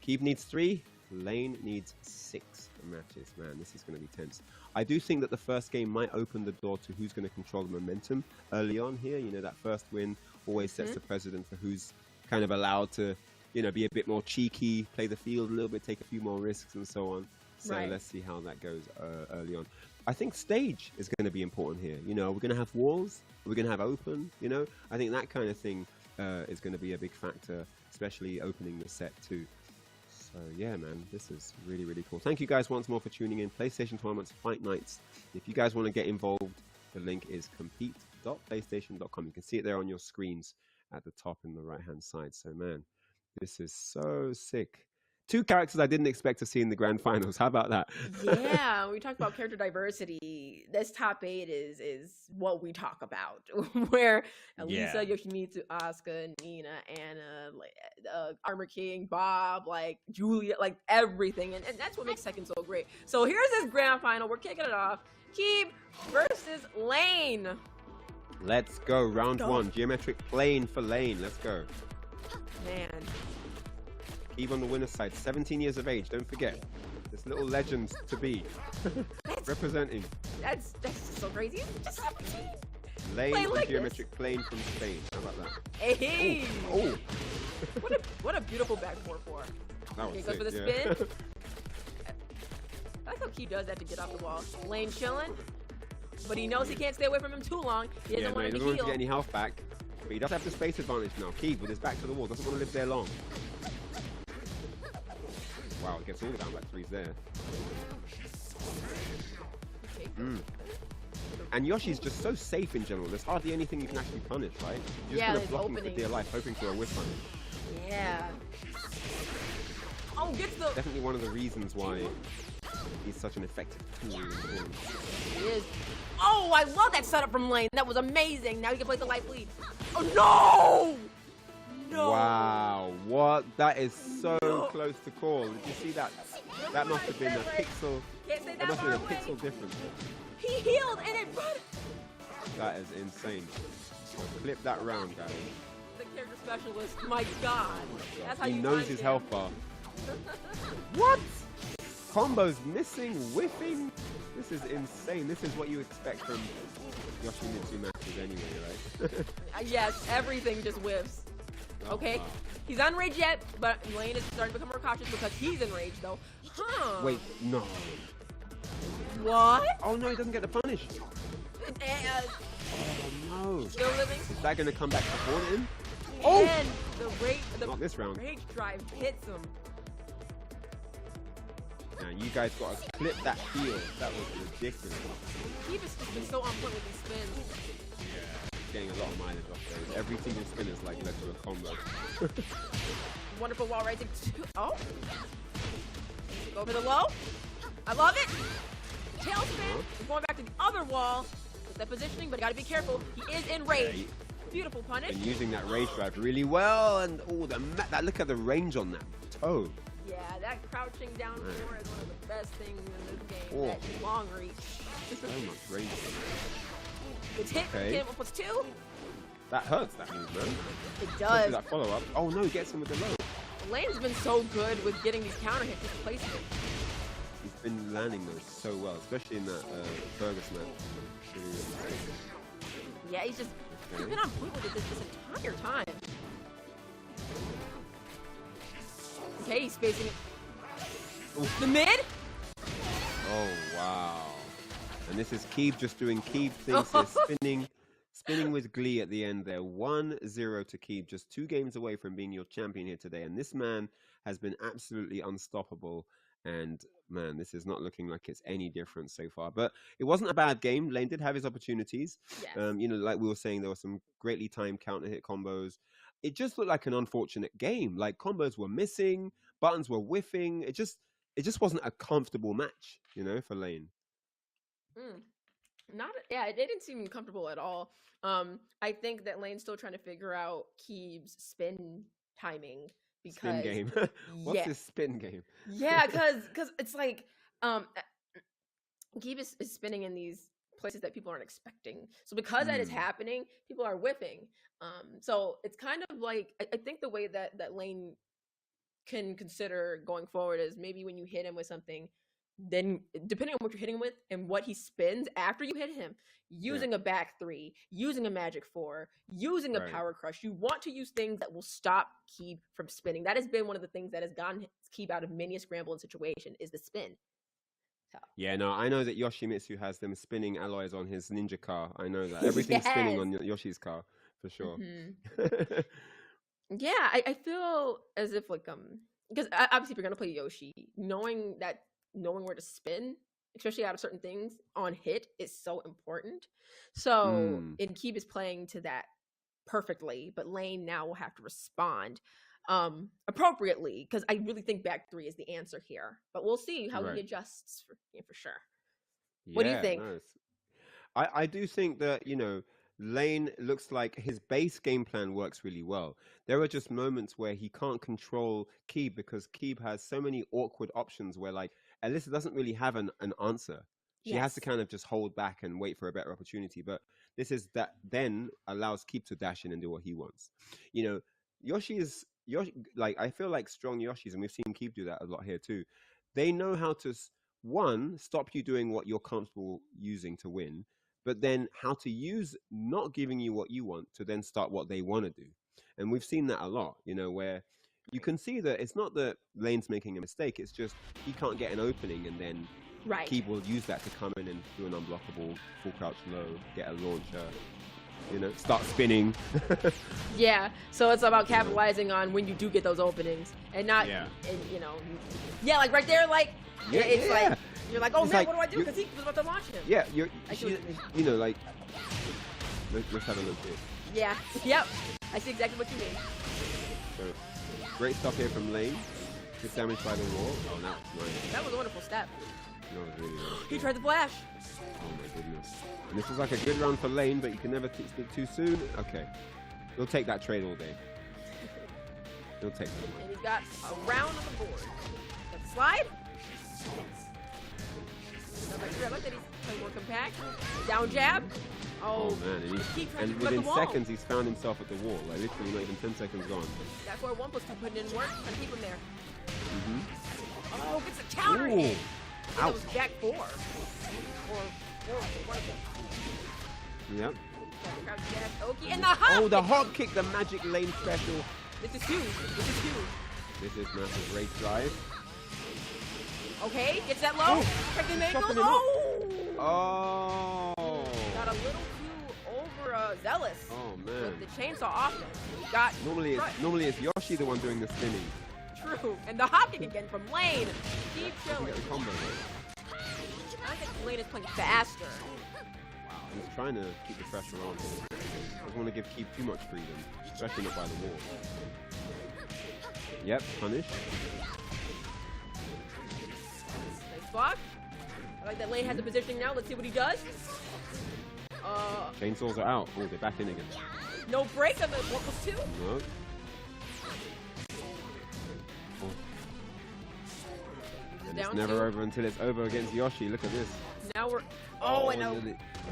Keeb needs 3, Lane needs 6 matches. Man, this is going to be tense. I do think that the first game might open the door to who's going to control the momentum early on here. You know, that first win always sets the precedent for who's kind of allowed to, you know, be a bit more cheeky, play the field a little bit, take a few more risks and so on. So let's see how that goes early on. I think stage is going to be important here. You know, we're going to have walls, we're going to have open, you know. I think that kind of thing is going to be a big factor, especially opening the set too. So yeah, man, this is really, really cool. Thank you guys once more for tuning in. PlayStation Tournaments Fight Nights. If you guys want to get involved, the link is compete.playstation.com. You can see it there on your screens at the top in the right-hand side. So man, this is so sick. 2 characters I didn't expect to see in the grand finals. How about that?
Yeah, when we talk about character diversity, this top 8 is what we talk about. Where Lisa, Yoshimitsu, Asuka, Nina, Anna, Armor King, Bob, like Julia, like everything. And that's what makes Tekken so great. So here's this grand final. We're kicking it off. Keeb versus Lane.
Let's go. Round 1. Geometric plane for Lane. Let's go.
Man.
Keeb on the winner's side, 17 years of age. Don't forget this little legend to be representing.
That's just so crazy. Just 17.
Lane
Play
on
like
geometric plane from Spain. How about that?
Hey.
Oh,
What a beautiful back 4-4.
that was
Okay, goes
sick,
for the
yeah.
spin. I like how Keeb does that to get off the wall. Lane chilling, but he knows he can't stay away from him too long. He doesn't
Yeah,
want
no, he
him to
doesn't want to
heal.
get any health back, but he does have the space advantage now. Keeb with his back to the wall, doesn't want to live there long. Wow, gets all the down back threes there.
Okay.
And Yoshi's just so safe in general. There's hardly anything you can actually punish, right? You're
Yeah,
just
there's
gonna block him for
openings.
dear life, hoping for a whiff punish.
Yeah. Oh, gets the.
Definitely one of the reasons why he's such an effective tool in the tournament.
He is. Oh, I love that setup from Lane. That was amazing. Now he can play the light lead. Oh no! No.
Wow, what? That is so close to call. Did you see that? That must have been a pixel.
Can't say
That
that
must
far
have been a
away.
pixel difference.
He healed and it brought
That is insane. Flip that round, guys.
the character specialist. My God. That's how
He
you
knows
find
his
him.
health bar. What? Combos missing, whiffing. This is insane. This is what you expect from Yoshimitsu matches anyway, right?
Yes, everything just whiffs. Okay,
wow.
he's unraged yet, but Lane is starting to become more cautious because he's enraged though. Huh?
Wait, no.
What?
Oh no, he doesn't get the punish. Oh no.
Still living.
Is that going to come back to haunt him?
And the
Not this round.
rage drive hits him.
Now you guys got to clip that heel. That was ridiculous.
He just been so on point with these spins.
Getting a lot of mileage off those. Every single spin is like led to a combo.
Wonderful wall rising. Oh. Go for the low. I love it. Tailspin. He's going back to the other wall. With that positioning, but got to be careful. He is in rage. Beautiful punish.
And using that rage drive really well. And oh, that look at the range on that toe.
Yeah, that crouching down four is one of the best things in this game.
Oh.
That long reach.
So much range.
It's hit.
Okay.
Hit plus two.
That hurts, that move, man.
It
Especially
does.
that follow up. Oh no, gets him with the low.
Lane's been so good with getting these counter hits, just placing it.
He's been landing those so well, especially in that Fergus match.
Yeah, he's been on point with it this entire time. Okay, he's facing it.
Oof.
The mid?
Oh wow. And this is Keeb just doing Keeb things. They're spinning with glee at the end there. 1-0 to Keeb, just 2 games away from being your champion here today. And this man has been absolutely unstoppable. And man, this is not looking like it's any different so far. But it wasn't a bad game. Lane did have his opportunities.
Yes.
Like we were saying, there were some greatly timed counter hit combos. It just looked like an unfortunate game. Like combos were missing, buttons were whiffing. It just wasn't a comfortable match, for Lane.
It didn't seem comfortable at all. I think that Lane's still trying to figure out Keeb's spin timing. Because,
Spin game. What's this spin game?
Yeah, because it's like Keeb is spinning in these places that people aren't expecting. So because that is happening, people are whiffing. So it's kind of like I think the way that Lane can consider going forward is maybe when you hit him with something, then depending on what you're hitting with and what he spins after you hit him, using a back 3, using a magic 4, using a power crush, you want to use things that will stop Keeb from spinning. That has been one of the things that has gotten Keeb out of many a scramble and situation is the spin. So.
Yeah, no, I know that Yoshimitsu has them spinning alloys on his ninja car. I know that. Everything's spinning on Yoshi's car, for sure.
Mm-hmm. Yeah, I feel as if because obviously if you're gonna play Yoshi, knowing where to spin, especially out of certain things on hit, is so important. So and Keeb is playing to that perfectly, but Lane now will have to respond appropriately, because I really think back 3 is the answer here. But we'll see how he adjusts for sure. What do you think?
Nice. I do think that, Lane looks like his base game plan works really well. There are just moments where he can't control Keeb because Keeb has so many awkward options where Alyssa doesn't really have an answer. She has to kind of just hold back and wait for a better opportunity. But this is that then allows Keeb to dash in and do what he wants. Yoshi is Yoshi, like I feel like strong Yoshis, and we've seen Keep do that a lot here too. They know how to one stop you doing what you're comfortable using to win, but then how to use not giving you what you want to then start what they want to do. And we've seen that a lot, where you can see that it's not that Lane's making a mistake, it's just he can't get an opening, and then
Right.
Keep will use that to come in and do an unblockable full crouch low, get a launcher, start spinning.
Yeah. So it's about capitalizing on when you do get those openings, and not,
Yeah.
yeah, like right there, like it's
Yeah.
like you're like, oh
It's
man,
like
what do I do? Because he was about to launch him.
Yeah,
I see what you mean.
like, let's have a look here.
Yeah. Yep. I see exactly what you mean.
So, great stuff here from Lane. Good damage by the wall. Oh, that's nice.
That was a wonderful step.
That was really nice.
He tried the flash.
Oh my goodness. And this was like a good round for Lane, but you can never speak too soon. Okay. He'll take that trade all day. He'll take that.
And he got a round on the board. Got the slide. I like that he's playing more compact. Down jab.
Oh man, and within seconds he's found himself at the wall. Like literally not even 10 seconds gone.
That's where 1+2 putting in work, trying to keep him there.
Mm-hmm.
Oh, gets a counter
Ooh.
hit. That
Ouch.
was Jack 4. Or 4, one of them.
Yep.
Crouch jab, Oki, and the hop!
Oh, the hop kick, the magic Lane special.
This is huge. This is huge.
This is massive race drive.
Okay, gets that low. Check the
chopping
ankles.
him up.
Oh!
Oh.
Got a little too over zealous
Oh man.
with the chainsaw offense. He got
Normally it's Yoshi the one doing the spinning.
true. And the hop kick again from Lane. Keep
You
chilling.
get the combo.
I think Lane is playing faster.
Wow. He's trying to keep the pressure on. Doesn't want to give Keep too much freedom, especially not by the wall. Yep, punish.
Nice block. I like that Lane has the positioning now. Let's see what he does.
Chainsaws are out. Oh, they're back in again.
No break on the 1+2.
No. Oh. And it's
Down
never
two.
over until it's over against Yoshi. Look at this.
Now we're and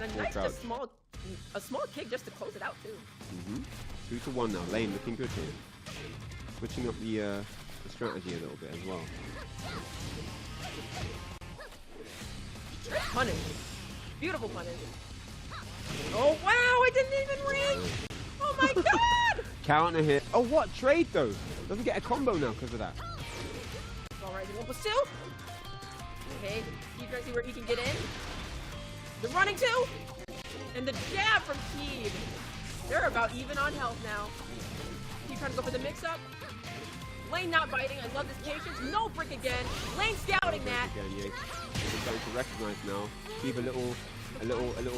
a nice
crouch.
just small kick just to close it out too.
2-1 now. Lane looking good here. Switching up the strategy a little bit as well.
Punish. Beautiful punish. Oh wow, it didn't even ring! Oh my god!
Counter hit. Oh, what? Trade though. Doesn't get a combo now because of that.
Alright, 1+2. Okay, keep trying to see where he can get in. The running two! And the jab from Keeb. They're about even on health now. Keep trying to go for the mix-up. Lane not biting. I love this patience. No brick again. Lane scouting that.
Again, yeah. He's starting to recognize now. Keep a little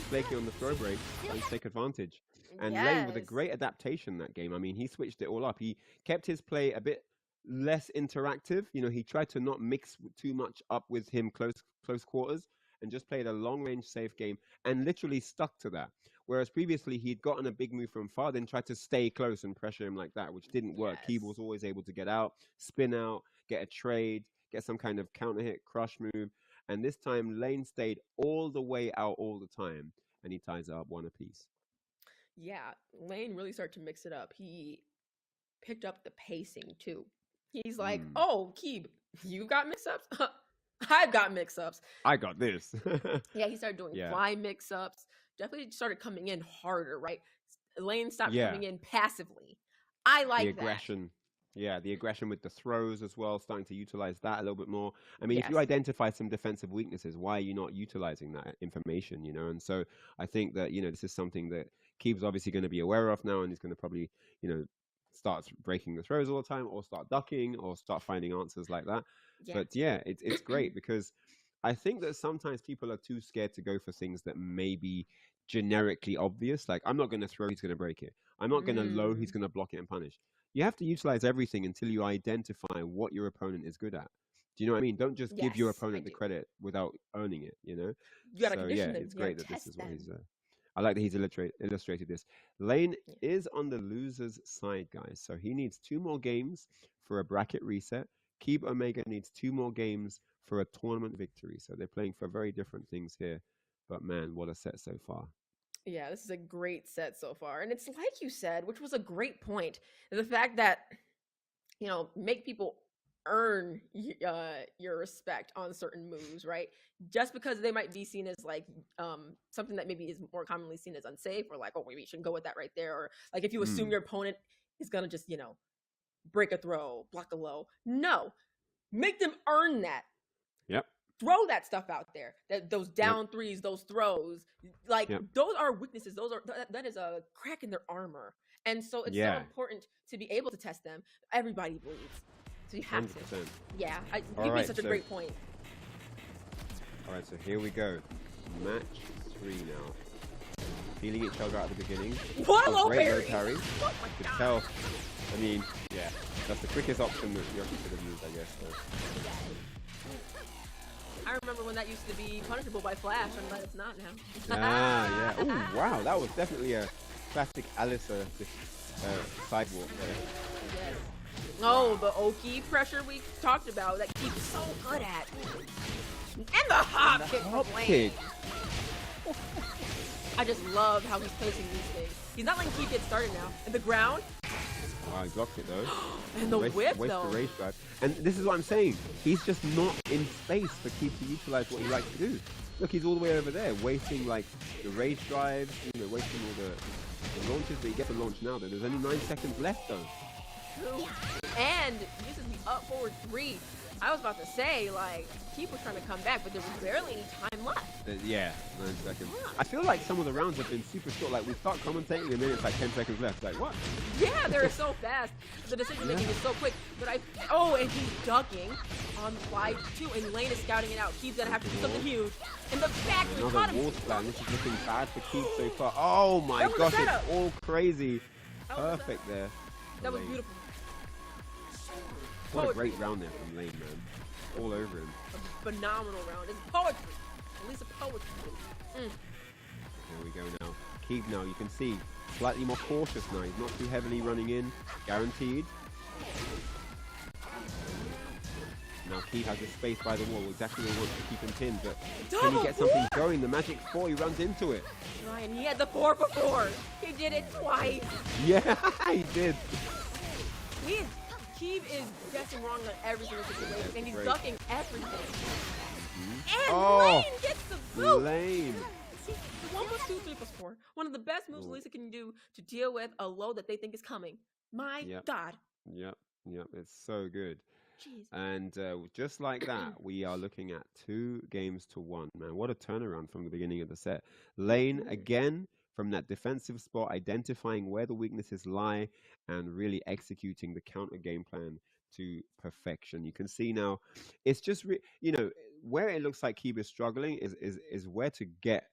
flaky on the throw break and take advantage. And Lane with a
Yes.
great adaptation that game. I mean, he switched it all up. He kept his play a bit less interactive. He tried to not mix too much up with him close quarters and just played a long range safe game and literally stuck to that. Whereas previously he'd gotten a big move from far, then tried to stay close and pressure him like that, which didn't work.
Yes.
Keeb was always able to get out, spin out, get a trade, get some kind of counter hit, crush move. And this time Lane stayed all the way out all the time, and he ties it up one apiece.
Yeah, Lane really started to mix it up. He picked up the pacing too. He's like, oh, Keeb, you got mix-ups? I've got mix-ups.
I got this.
Yeah, he started doing
Yeah.
fly mix-ups. Definitely started coming in harder, right? Lane stopped
Yeah.
coming in passively. I like
The aggression. Yeah, the aggression with the throws as well, starting to utilize that a little bit more. I mean, if you
Yes.
identify some defensive weaknesses, why are you not utilizing that information, And so I think that, this is something that Keeb's obviously going to be aware of now, and he's going to probably, start breaking the throws all the time, or start ducking, or start finding answers like that.
Yeah.
But yeah, it's great because I think that sometimes people are too scared to go for things that may be generically obvious. Like, I'm not going to throw, he's going to break it. I'm not going to low, he's going to block it and punish. You have to utilize everything until you identify what your opponent is good at. Do you know what I mean? Don't just give your
Yes, I
opponent the
do.
credit without earning it,
You gotta
So
condition
yeah,
them.
it's
You gotta
great that this
test
is what
them.
he's. I like that he's illustrated this. Lane is on the loser's side, guys. So he needs 2 more games for a bracket reset. Keeb Omega needs 2 more games for a tournament victory. So they're playing for very different things here. But man, what a set so far.
Yeah, this is a great set so far. And it's like you said, which was a great point, the fact that make people earn your respect on certain moves, right? Just because they might be seen as like something that maybe is more commonly seen as unsafe, or like, oh, maybe you shouldn't go with that right there, or like if you assume your opponent is gonna just break a throw, block a low. No, make them earn that.
Yep.
Throw that stuff out there. Those down threes, those throws, like those are weaknesses. That is a crack in their armor, and so it's so important to be able to test them. Everybody bleeds, so you have
100%.
to. Yeah, you made such a great point.
All right, so here we go. Match 3 now. Feeling each other at the beginning.
What a low
great
parry!
low parry. You could tell. I mean, yeah, that's the quickest option that Yoshi could have used, I guess. So.
I remember when that used to be punishable by Flash, and but it's not now.
Yeah. Oh, wow, that was definitely a classic Alyssa sidewalk there.
Yes. Oh, the Oki pressure we talked about that Keith's so good at. And the hop kick from Lane. I just love how he's placing these things. He's not letting Keith get started now. And the ground.
Oh, he blocked it though.
And the whip
though.
though.
The rage drive. And this is what I'm saying. He's just not in space for Keith to utilize what he likes to do. Look, he's all the way over there, wasting like the rage drives, wasting all the launches, but he gets a launch now though. There's only 9 seconds left though.
True. And uses the up forward 3. I was about to say, like, Keith was trying to come back, but there was barely any time left.
Yeah, 9 seconds. I feel like some of the rounds have been super short. Like, we start commentating and then it's like 10 seconds left. Like, what?
Yeah, they're so fast. The decision making is so quick. But and he's ducking on the fly too, and Lane is scouting it out. Keith's gonna have to do something huge. And the back we caught him.
Wall splat. This is looking bad for Keith so far. Oh my gosh, it's all crazy. Perfect there.
That was beautiful.
What a great round there from Lane, man. All over him.
A phenomenal round. It's poetry. At least a poetry.
Here we go now. Keith now, you can see, slightly more cautious now. He's not too heavily running in. Guaranteed. Now Keith has the space by the wall. Exactly where he wants to keep him pinned. But can he get something going? The magic 4, he runs into it.
Ryan, he had the 4 before. He did it twice.
Yeah, he did.
Keith is guessing wrong on every single situation, and he's ducking everything. And Lane gets the boot.
Lane.
See, 1 + 2, 3 + 4. One of the best moves Lisa can do to deal with a low that they think is coming. My God.
Yep. It's so good.
Jeez.
And just like that, we are looking at 2 games to 1. Man, what a turnaround from the beginning of the set. Lane again from that defensive spot, identifying where the weaknesses lie and really executing the counter game plan to perfection. You can see now, it's just, where it looks like Keith is struggling is where to get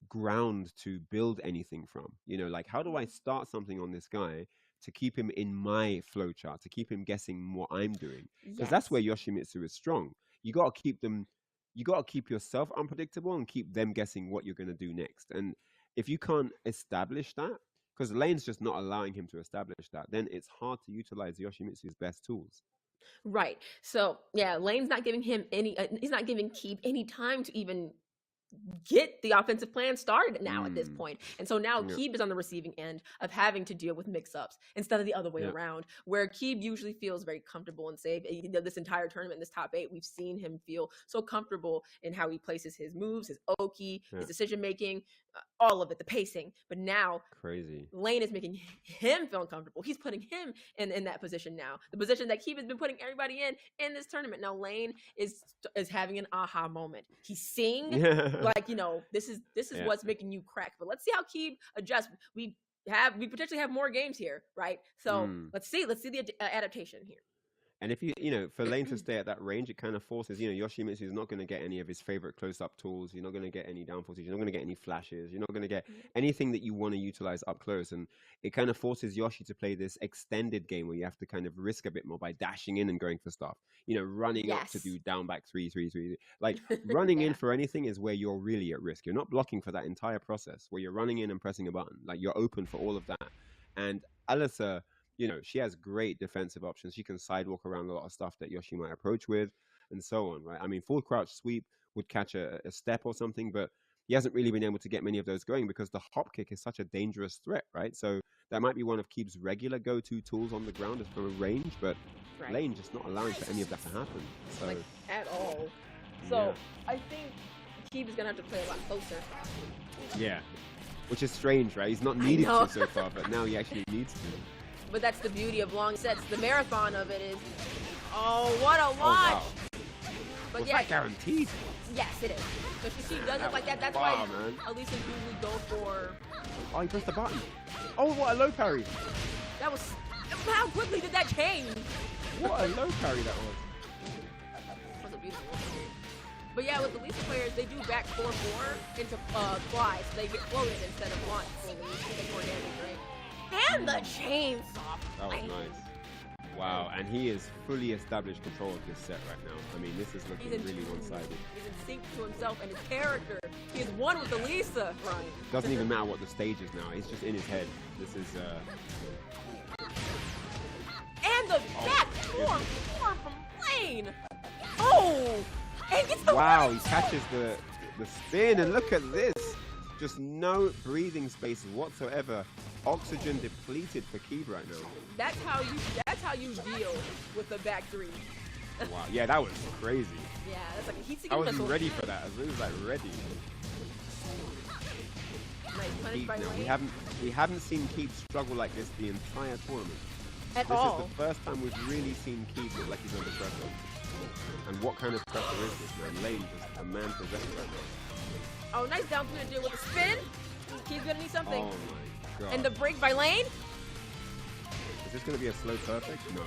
ground to build anything from. Like, how do I start something on this guy to keep him in my flowchart, to keep him guessing what I'm doing? Because that's where Yoshimitsu is strong. You got to keep yourself unpredictable and keep them guessing what you're going to do next. And if you can't establish that, because Lane's just not allowing him to establish that, then it's hard to utilize Yoshimitsu's best tools.
Right. So, yeah, Lane's not giving him he's not giving Keith any time to even get the offensive plan started now at this point. And so now Keeb is on the receiving end of having to deal with mix-ups instead of the other way around, where Keeb usually feels very comfortable and safe. This entire tournament, this top 8, we've seen him feel so comfortable in how he places his moves, his Oki, his decision-making, all of it, the pacing. But now Lane is making him feel uncomfortable. He's putting him in that position now, the position that Keeb has been putting everybody in this tournament. Now Lane is having an aha moment. He's seeing like, this is what's making you crack. But let's see how Keeb adjusts. We potentially have more games here, right? So let's see the adaptation here.
And if for Lane to stay at that range, it kind of forces, Yoshimitsu is not going to get any of his favorite close-up tools. You're not going to get any down forces. You're not going to get any flashes. You're not going to get anything that you want to utilize up close. And it kind of forces Yoshi to play this extended game where you have to kind of risk a bit more by dashing in and going for stuff. Running up to do down back 3-3-3. Like running in for anything is where you're really at risk. You're not blocking for that entire process where you're running in and pressing a button. Like you're open for all of that. And Alyssa, she has great defensive options. She can sidewalk around a lot of stuff that Yoshi might approach with and so on, right? I mean, full crouch sweep would catch a step or something, but he hasn't really been able to get many of those going because the hop kick is such a dangerous threat, right? So that might be one of Keeb's regular go-to tools on the ground is from a range, but Lane just not allowing for any of that to happen. So
Like, at all. So I think Keeb is gonna have to play a lot closer.
yeah, which is strange, right? He's not needed to so far, but now he actually needs to.
But that's the beauty of long sets. The marathon of it is, oh, what a watch!
Oh, wow.
But
Was
yeah,
that guaranteed?
yes, it is. So she does it like that. That's
Wow,
why
man.
Elisa usually go for.
Oh, he pressed the button. Oh, what a low parry.
That was. How quickly did that change?
What a low parry that was.
That was a beautiful. But yeah, with the Lisa players, they do back 4-4 into fly, so they get floated instead of launch fully to get more damage, right? And the chainsaw.
That was nice. Wow, and he is fully established control of this set right now. I mean, this is looking really one-sided.
He's in sync to himself and his character. He is one with the Lisa run.
Doesn't even matter what the stage is now. It's just in his head. This is
And the back 4-4 from Lane. Oh! And gets the
wow, he
running
catches the spin, and look at this. Just no breathing space whatsoever. Oxygen depleted for Keeb right now.
That's how you deal with the back 3.
Wow, yeah, that was crazy.
Yeah, that's like a heat-seeking
I wasn't
missile.
ready for that. I was like ready.
Nice punish
Keeb,
by
no,
Lane.
we haven't seen Keeb struggle like this the entire tournament.
At
This
all.
is the first time we've really seen Keeb look like he's under pressure. And what kind of pressure is this, man? Lane just a man possessed right now.
Oh, nice down through the deal with the spin. Keeb's gonna need something.
Oh my god.
And the break by Lane.
Is this gonna be a slow perfect? No.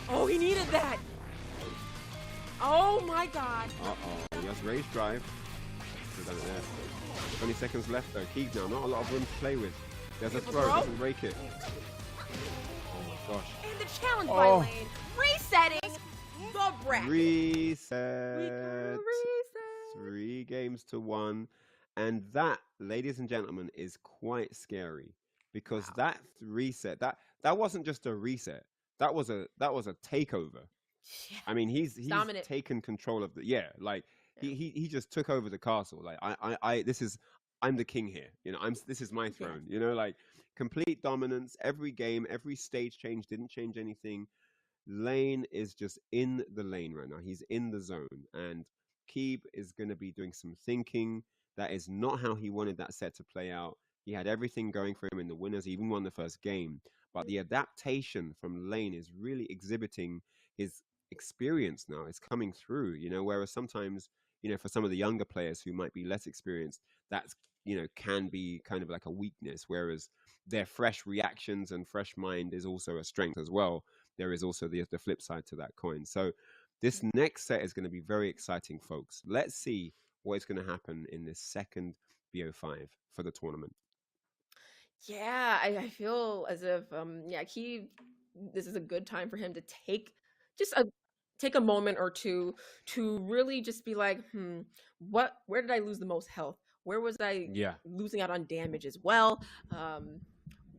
Oh, he needed that. Oh my god.
Uh-oh. He has raised drive. Should've done it there. 20 seconds left though. Keeb now, not a lot of room to play with. There's a throw, doesn't break it. Oh my gosh.
And the challenge by Lane. Resetting the bracket.
Reset.
Reset.
3 games to 1. And that, ladies and gentlemen, is quite scary. Because that reset, that wasn't just a reset. That was a takeover.
Yeah.
I mean, he's
dominant.
taken control of the he just took over the castle. Like I'm the king here. You know, this is my throne. You know, like complete dominance. Every game, every stage change didn't change anything. Lane is just in the lane right now. He's in the zone, and Keeb is going to be doing some thinking. That is not how he wanted that set to play out. He had everything going for him in the winners. He even won the first game. But the adaptation from Lane is really exhibiting his experience now. It's coming through, you know, whereas sometimes, you know, for some of the younger players who might be less experienced, that's, you know, can be kind of like a weakness, whereas their fresh reactions and fresh mind is also a strength as well. There is also the flip side to that coin. So this next set is going to be very exciting, folks. Let's see what is going to happen in this second BO5 for the tournament.
Yeah, I feel as if Keeb, this is a good time for him to take a moment or two to really just be like, where did I lose the most health? Where was I losing out on damage as well?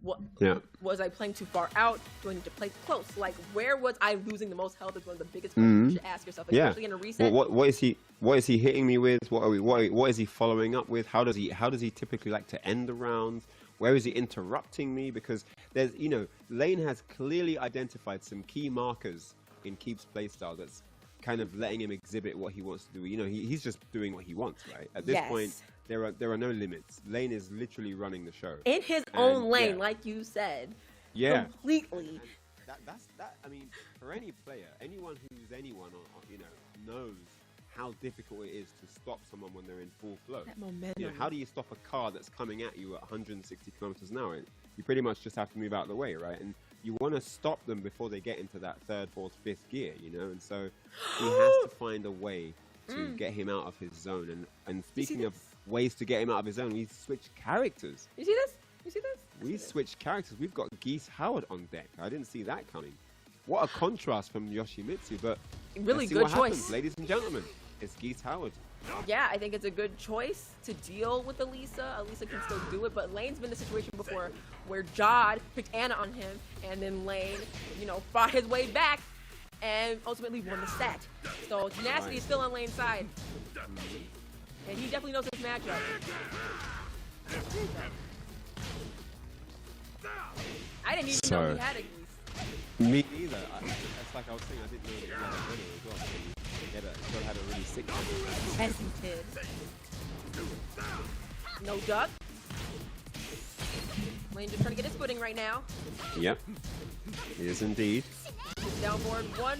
Was I playing too far out? Do I need to play close? Like, where was I losing the most health is one of the biggest questions you should ask yourself, especially in a reset.
Well, what is he hitting me with? What is he following up with? How does he typically like to end the rounds? Where is he interrupting me? Because there's, you know, Lane has clearly identified some key markers in Keeb's playstyle that's kind of letting him exhibit what he wants to do. You know, he's just doing what he wants, right? At this point, there are no limits. Lane is literally running the show
in his own lane, like you said.
Yeah,
completely.
That's I mean, for any player, anyone who's anyone, you know, knows how difficult it is to stop someone when they're in full flow.
That momentum.
You know, how do you stop a car that's coming at you at 160 kilometers an hour? You pretty much just have to move out of the way, right? And you want to stop them before they get into that 3rd, 4th, 5th gear, you know? And so he has to find a way to get him out of his zone. And speaking of ways to get him out of his zone, we switched characters.
You see this? You see this?
We switched characters. We've got Geese Howard on deck. I didn't see that coming. What a contrast from Yoshimitsu, but
really
let's see
good
what
choice.
Happens, ladies and gentlemen. It's Geese Howard.
Yeah, I think it's a good choice to deal with Elisa. Elisa can still do it, but Lane's been in a situation before where Jod picked Anna on him, and then Lane, you know, fought his way back and ultimately won the set. So tenacity is still on Lane's side. And he definitely knows his matchup. I didn't even know he had a Geese.
Me neither. It's like I was saying, I didn't know that he had a winner as well. He had a really sick one.
Yes, he did. No duck. Lane just trying to get his footing right now.
Yep. He is indeed.
Downboard one.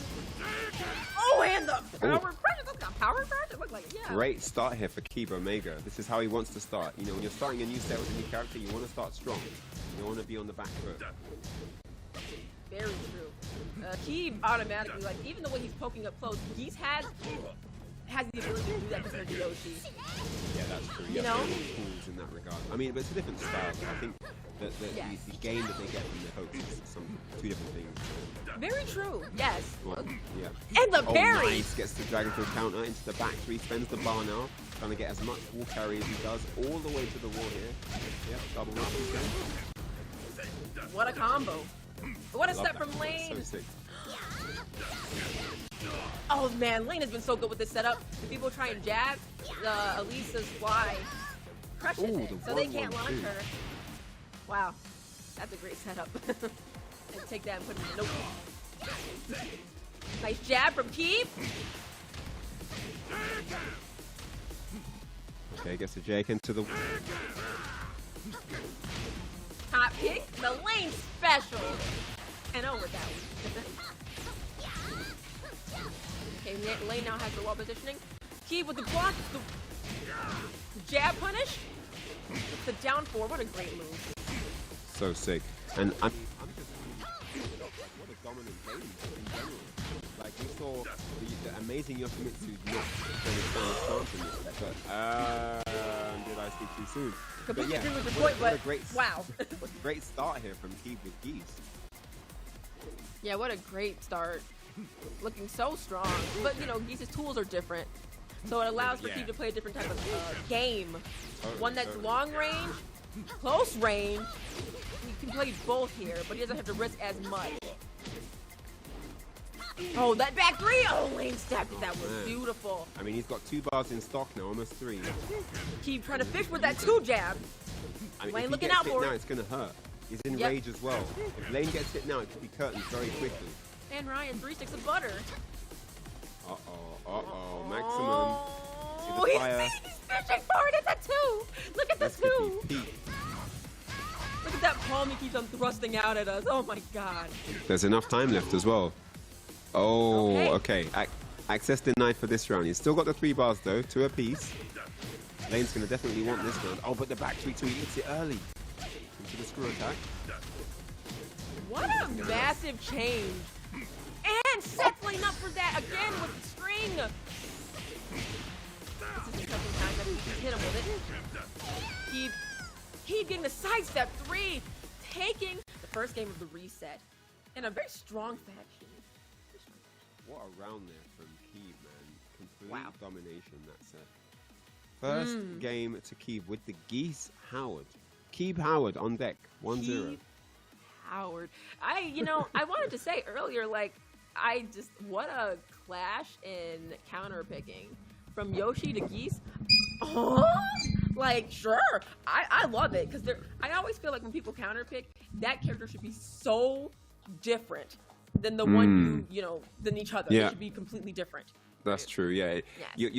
Oh, and the power crush. Look at power crush. It looked like it, yeah.
Great start here for Keeb Omega. This is how he wants to start. You know, when you're starting a new set with a new character, you want to start strong. You want to be on the back foot.
Very true. Keeb automatically, like, even the way he's poking up close, Geese has the ability to do that compared to Yoshi.
Yeah, that's true.
You know?
Tools in that regard. I mean, but it's a different style. I think the game that they get from the hooks is two different things.
Very true. Yes.
Well, yeah.
And the parry.
Nice. Gets the dragon to a counter into the back three. Spends the bar now. Trying to get as much wall carry as he does all the way to the wall here. Yeah, double up again.
What a combo. What a step
that.
from Lane.
So sick.
Oh man, Lane has been so good with this setup. If people try and jab, Elisa's fly crushes it, so they can't launch her. Wow, that's a great setup. And take that and put it in. Nope. Nice jab from Keeb.
Okay, gets the Jake into the...
Hot pick, the Lane special. And over that one. Okay, Lane now has the wall positioning. Keeb with the block, the jab punish. The down four, what a great move.
So sick. And I'm just what a dominant game in general. Like we saw the amazing Yoshimitsu not going to stand a chance in this set, but did I speak too soon?
Completely agree with your
what
point,
a great,
wow.
What a great start here from Keeb with Geese.
Yeah, what a great start. Looking so strong. But, you know, Geese's tools are different. So it allows for Keeb to play a different type of game. One that's long range, close range. He can play both here, but he doesn't have to risk as much. Oh, that back three! Oh, Lane stacked it. That was beautiful.
I mean, he's got 2 bars in stock now, almost 3.
Keep trying to fish with that 2 jab.
I mean,
Lane
if
looking
he gets
out
hit
for
now,
it.
it's going to hurt. He's in rage as well. If Lane gets hit now, it could be curtains very quickly.
And Ryan, 3 sticks of butter.
Maximum. See the fire.
He's fishing for it at the 2. Look at the 2. Look at that palm he keeps on thrusting out at us. Oh my god.
There's enough time left as well. Oh, okay. Access denied for this round. He's still got the 3 bars though, 2 apiece. Lane's going to definitely want this round. Oh, but the back 3 too, he eats it early. Into the screw attack.
What a massive change. And sets Lane up for that again with the string. This is the second time that he's hit him with it. Keep getting the sidestep 3, taking the first game of the reset in a very strong fashion.
What a round there from Keeb, man. Complete domination that set. First game to Keeb with the Geese Howard. Keeb Howard on deck, 1-0.
Keeb Howard. I wanted to say earlier, like, what a clash in counter picking. From Yoshi to Geese. Oh, like, sure. I love it, because I always feel like when people counter pick, that character should be so different than the one than each other.
Yeah.
It should be completely different.
That's true, yeah.
Yes.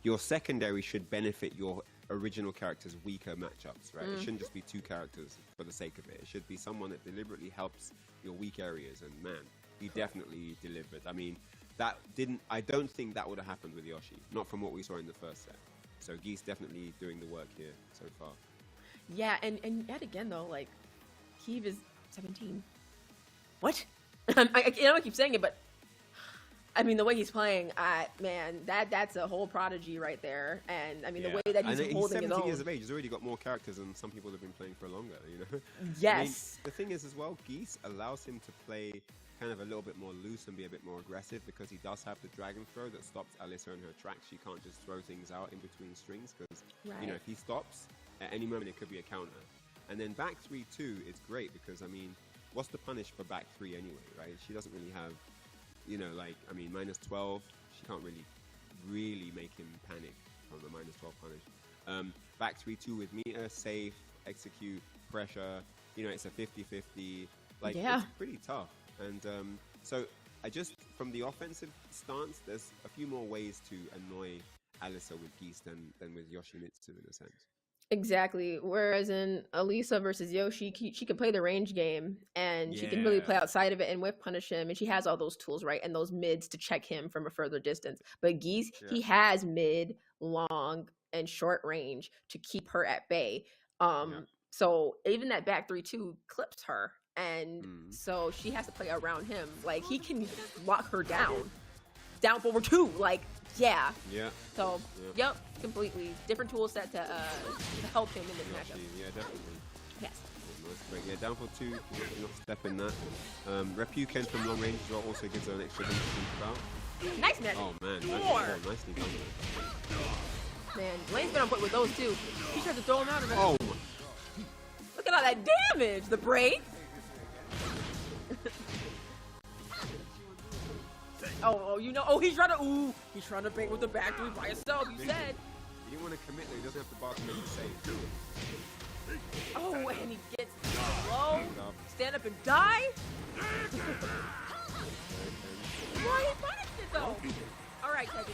Your secondary should benefit your original character's weaker matchups, right? It shouldn't just be 2 characters for the sake of it. It should be someone that deliberately helps your weak areas, and man, he definitely delivered. I mean, I don't think that would have happened with Yoshi, not from what we saw in the first set. So Geese definitely doing the work here so far.
Yeah, and yet again though, like, Keeb is 17. What? I keep saying it, but I mean, the way he's playing, man, that's a whole prodigy right there. And I mean, the way that he's holding his own.
17 years of age. He's already got more characters than some people have been playing for longer, you know?
Yes.
I mean, the thing is as well, Geese allows him to play kind of a little bit more loose and be a bit more aggressive because he does have the dragon throw that stops Alyssa in her tracks. She can't just throw things out in between strings because, you know, if he stops, at any moment it could be a counter. And then back 3-2, it's great because, I mean, what's the punish for back 3 anyway, right? She doesn't really have, you know, like, I mean, -12, she can't really make him panic. from the -12 punish. Back 3-2 with meter, safe, execute, pressure. You know, it's a 50-50. Like, it's pretty tough. And so I just, from the offensive stance, there's a few more ways to annoy Alyssa with Geese than with Yoshimitsu in a sense.
Exactly. Whereas in Elisa versus Yoshi, she can play the range game and she can really play outside of it and whip punish him. And she has all those tools, right? And those mids to check him from a further distance. But Geese, he has mid, long, and short range to keep her at bay. So even that back 3-2 clips her. And so she has to play around him. Like, he can lock her down. Down forward 2. Like, yeah. So, completely different tool set to help him in this matchup.
Yeah, definitely.
Yes.
Great. Yeah, down for 2. Not step in that. Repuken from long range as well also gives her an extra thing to think about.
Nice match.
Oh man, nicely done.
Man, Lane's been on point with those too. He tries to throw him out of it.
Oh.
Look at all that damage. The break. He's trying to bait with the back 3 by himself, you said.
He didn't want to commit though, he doesn't have the bar to make it safe.
Oh, and he gets low. Stand up and die. Why he punished it though? Alright, Tekken.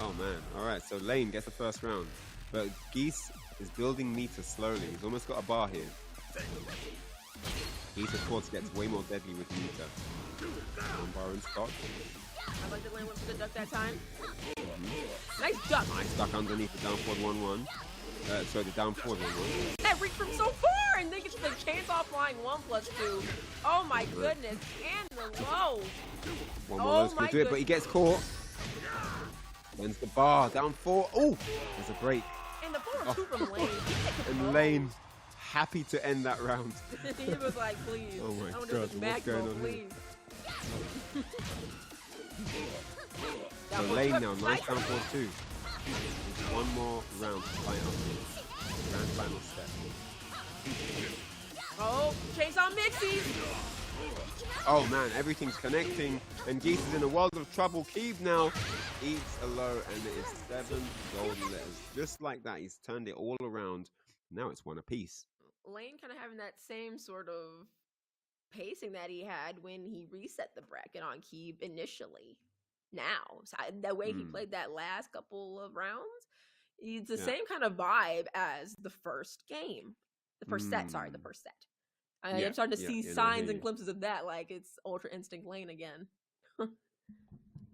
Oh man, alright, so Lane gets the first round. But Geese is building meter slowly. He's almost got a bar here. Geese, of course, gets way more deadly with meter. One bar in stock.
I like that Lane went for the duck that time. Nice duck.
Nice duck underneath the down forward 1-1. The down forward 1-1.
That reached from so far, and then gets the chainsaw flying 1+2. Oh my goodness, and the low.
One more of those could do it, but he gets caught. Wins the bar, down 4. Oh, there's a break.
And the forward 2 from Lane.
And Lane, happy to end that round.
He was like, please.
Oh my
I don't
God, what's going on
please.
So Lane now, nice down 4-2. Just one more round to fight up. Grand final step.
Oh, chainsaw mixies.
Oh man, everything's connecting. And Geese is in a world of trouble. Keeb now eats a low, and it is 7 golden letters. Just like that, he's turned it all around. Now it's 1 apiece.
Lane kind of having that same sort of pacing that he had when he reset the bracket on Keeb initially. Now, so the way he played that last couple of rounds, it's the same kind of vibe as the first game. The first set. I'm starting to see signs and glimpses of that, like it's Ultra Instinct Lane again.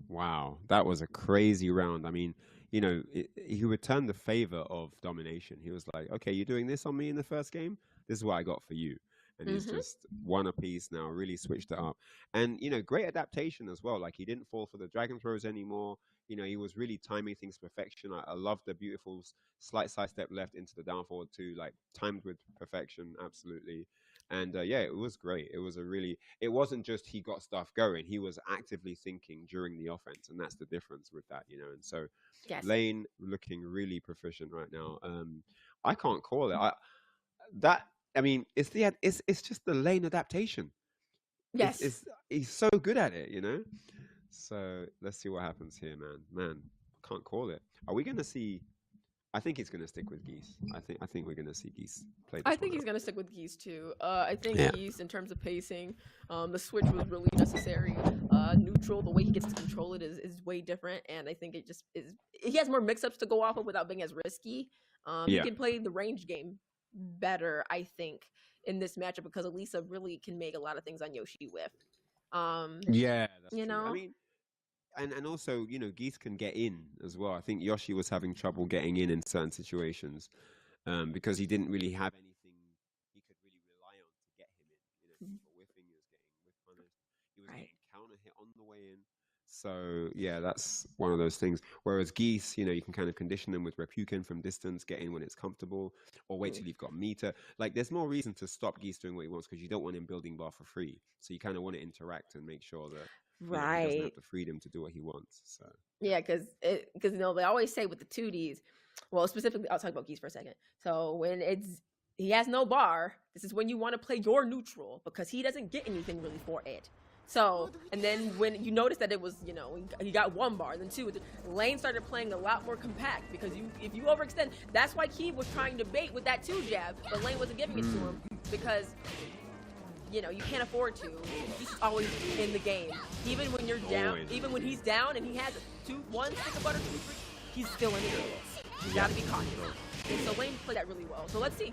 Wow, that was a crazy round. I mean, you know, he returned the favor of domination. He was like, okay, you're doing this on me in the first game? This is what I got for you. And he's just 1 apiece now, really switched it up. And, you know, great adaptation as well. Like, he didn't fall for the dragon throws anymore. You know, he was really timing things to perfection. I love the beautiful slight sidestep left into the down forward too, like timed with perfection, absolutely. And it was great. It wasn't just he got stuff going. He was actively thinking during the offense, and that's the difference with that, you know. And so Lane looking really proficient right now. I can't call it. It's just the Lane adaptation.
Yes.
He's so good at it, you know. So let's see what happens here, man. Can't call it. Are we going to see? I think he's going to stick with Geese. I think we're going to see Geese play.
I think he's going to stick with Geese too. I think Geese, in terms of pacing, the switch was really necessary. Neutral, the way he gets to control it is way different, and I think it just is. He has more mix-ups to go off of without being as risky. He can play the range game better, I think, in this matchup because Elisa really can make a lot of things on Yoshi whiff.
That's true.
Know.
I mean, and also, you know, Geese can get in as well. I think Yoshi was having trouble getting in certain situations because he didn't really have anything he could really rely on to get him in. You know, he was whiffing, he was getting whiff punished, he was getting counter hit on the way in. So yeah, that's one of those things. Whereas Geese, you know, you can kind of condition them with Repuken from distance, get in when it's comfortable, or wait till you've got meter. Like, there's more reason to stop Geese doing what he wants because you don't want him building bar for free. So you kind of want to interact and make sure that he doesn't have the freedom to do what he wants. So
yeah, because you know, they always say with the 2Ds. Well, specifically, I'll talk about Geese for a second. So when he has no bar, this is when you want to play your neutral because he doesn't get anything really for it. So, and then when you notice that it was, you know, he got 1 bar, then 2, Lane started playing a lot more compact because if you overextend, that's why Keeb was trying to bait with that 2 jab, but Lane wasn't giving it to him because, you know, you can't afford to. He's just always in the game. Even when you're down, even when he's down and he has 1 stick of butter, 2, 3, he's still in the game. You gotta be cautious. And so Lane played that really well. So let's see.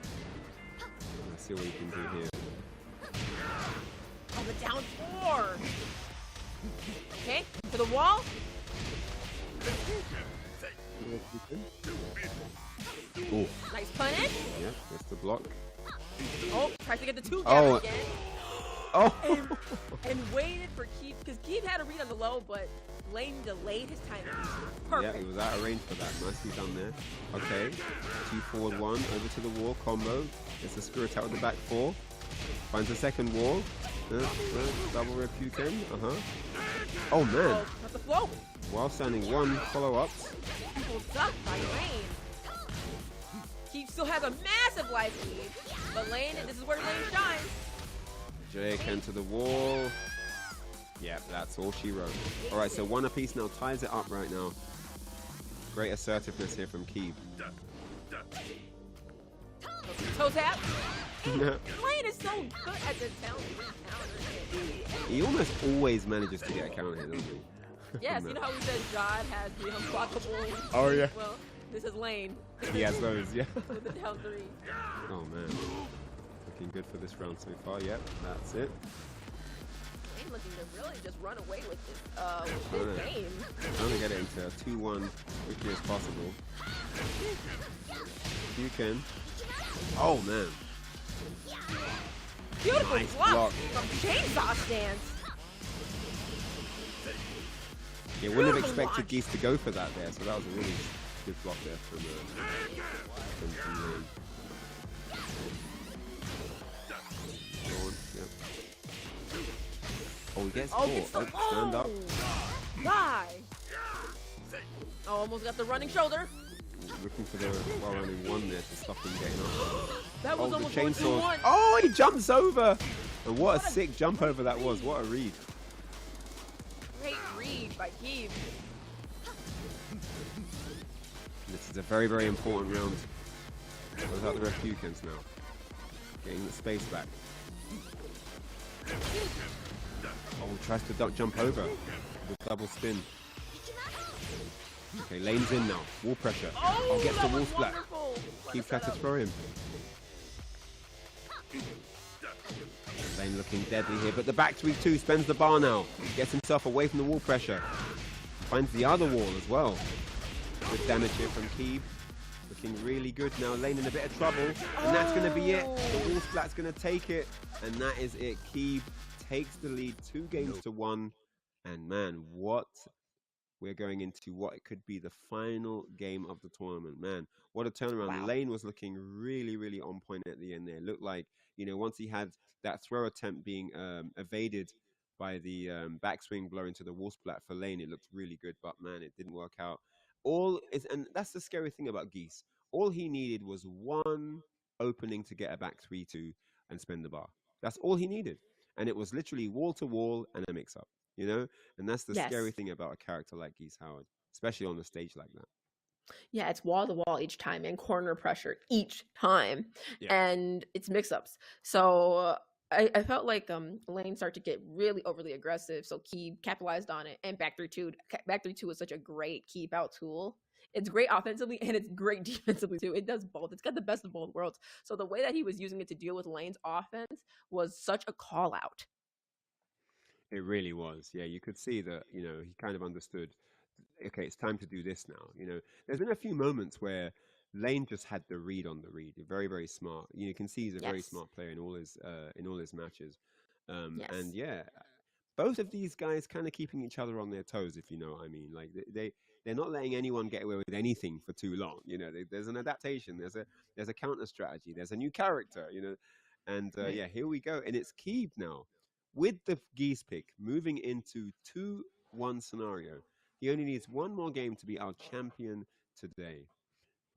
Let's see what we can do here.
Oh, the down 4. Okay, to the wall.
Oh.
Nice punish.
Yeah, that's the block.
Oh, tries to get the 2
Oh.
again.
Oh.
And waited for Keeb, because Keeb had a read on the low, but Lane delayed his timing. Perfect.
Yeah, he was out of range for that. Nicely done there. Okay. 2 forward 1, over to the wall, combo. It's the spirit out of the back 4. Finds the second wall. Double Repuken. Oh man.
Oh, that's the flow.
While standing 1 follow-ups.
People suck by Lane. Keeb still has a massive life lead, but Lane, this is where Lane shines.
J-Ken to the wall. Yeah, that's all she wrote. Alright, so 1 apiece now, ties it up right now. Great assertiveness here from Keeb.
Toe tap. Lane is so good at the counter.
He almost always manages to get a counter hit, doesn't he?
Yes, you know how we said Jod has the unblockable.
Oh yeah.
Well, this is Lane.
He has those, yeah.
With the down 3.
Oh man. Looking good for this round so far. Yep, that's it.
Lane looking to really just run away with this game.
Trying to get it into a 2-1 quickly as possible. You can. Oh man.
Beautiful
Nice
block
block.
from Chainsaw Stance.
Yeah, wouldn't have
Beautiful
expected
launch.
Geese to go for that there, so that was a really good block there from Lane. Dawn, yep. Oh, he gets caught.
Gets the
Stand up.
Die. Oh, almost got the running shoulder.
Looking for the while running 1 there to stop him getting up.
That was
Oh, the
almost 1 2
chainsaw.
1.
Oh, he jumps over! And what a sick jump over that was. What a read.
Great read by Keeb.
This is a very, very important round. Without the Repukens now. Getting the space back. Oh, tries to duck jump over. With double spin. Okay, Lane's in now. Wall pressure.
Oh,
gets the
that
wall
was
splat.
wonderful.
Keep trying to throw him. Lane looking deadly here, but the back 3-2 spends the bar now. Gets himself away from the wall pressure. Finds the other wall as well. Good damage here from Keeb. Looking really good now. Lane in a bit of trouble. And that's going to be it. The wall splat's going to take it. And that is it. Keeb takes the lead 2 games to 1. And man, what we're going into what it could be the final game of the tournament. Man, what a turnaround.
Wow.
Lane was looking really, really on point at the end there. Looked like, you know, once he had that throw attempt being evaded by the backswing blow into the wall splat for Lane, it looked really good, but man, it didn't work out. And that's the scary thing about Geese. All he needed was 1 opening to get a back 3-2 and spin the bar. That's all he needed. And it was literally wall to wall and a mix up, you know? And that's the scary thing about a character like Geese Howard, especially on the stage like that.
Yeah, it's wall to wall each time and corner pressure each time.
Yeah.
And it's mix-ups. So I felt like Lane started to get really overly aggressive. So Keeb capitalized on it. And back 3-2. Back 3-2 is such a great keep out tool. It's great offensively and it's great defensively too. It does both. It's got the best of both worlds. So the way that he was using it to deal with Lane's offense was such a call out.
It really was. Yeah, you could see that, you know, he kind of understood, okay, it's time to do this now. You know, there's been a few moments where Lane just had the read on the read. Very, very smart. You can see he's a very smart player in all his matches. And yeah, both of these guys kind of keeping each other on their toes, if you know what I mean. Like they're not letting anyone get away with anything for too long. You know, there's an adaptation. There's a counter strategy. There's a new character. You know, and yeah, here we go. And it's Keeb now with the Geese pick moving into 2-1 scenario. He only needs 1 more game to be our champion today.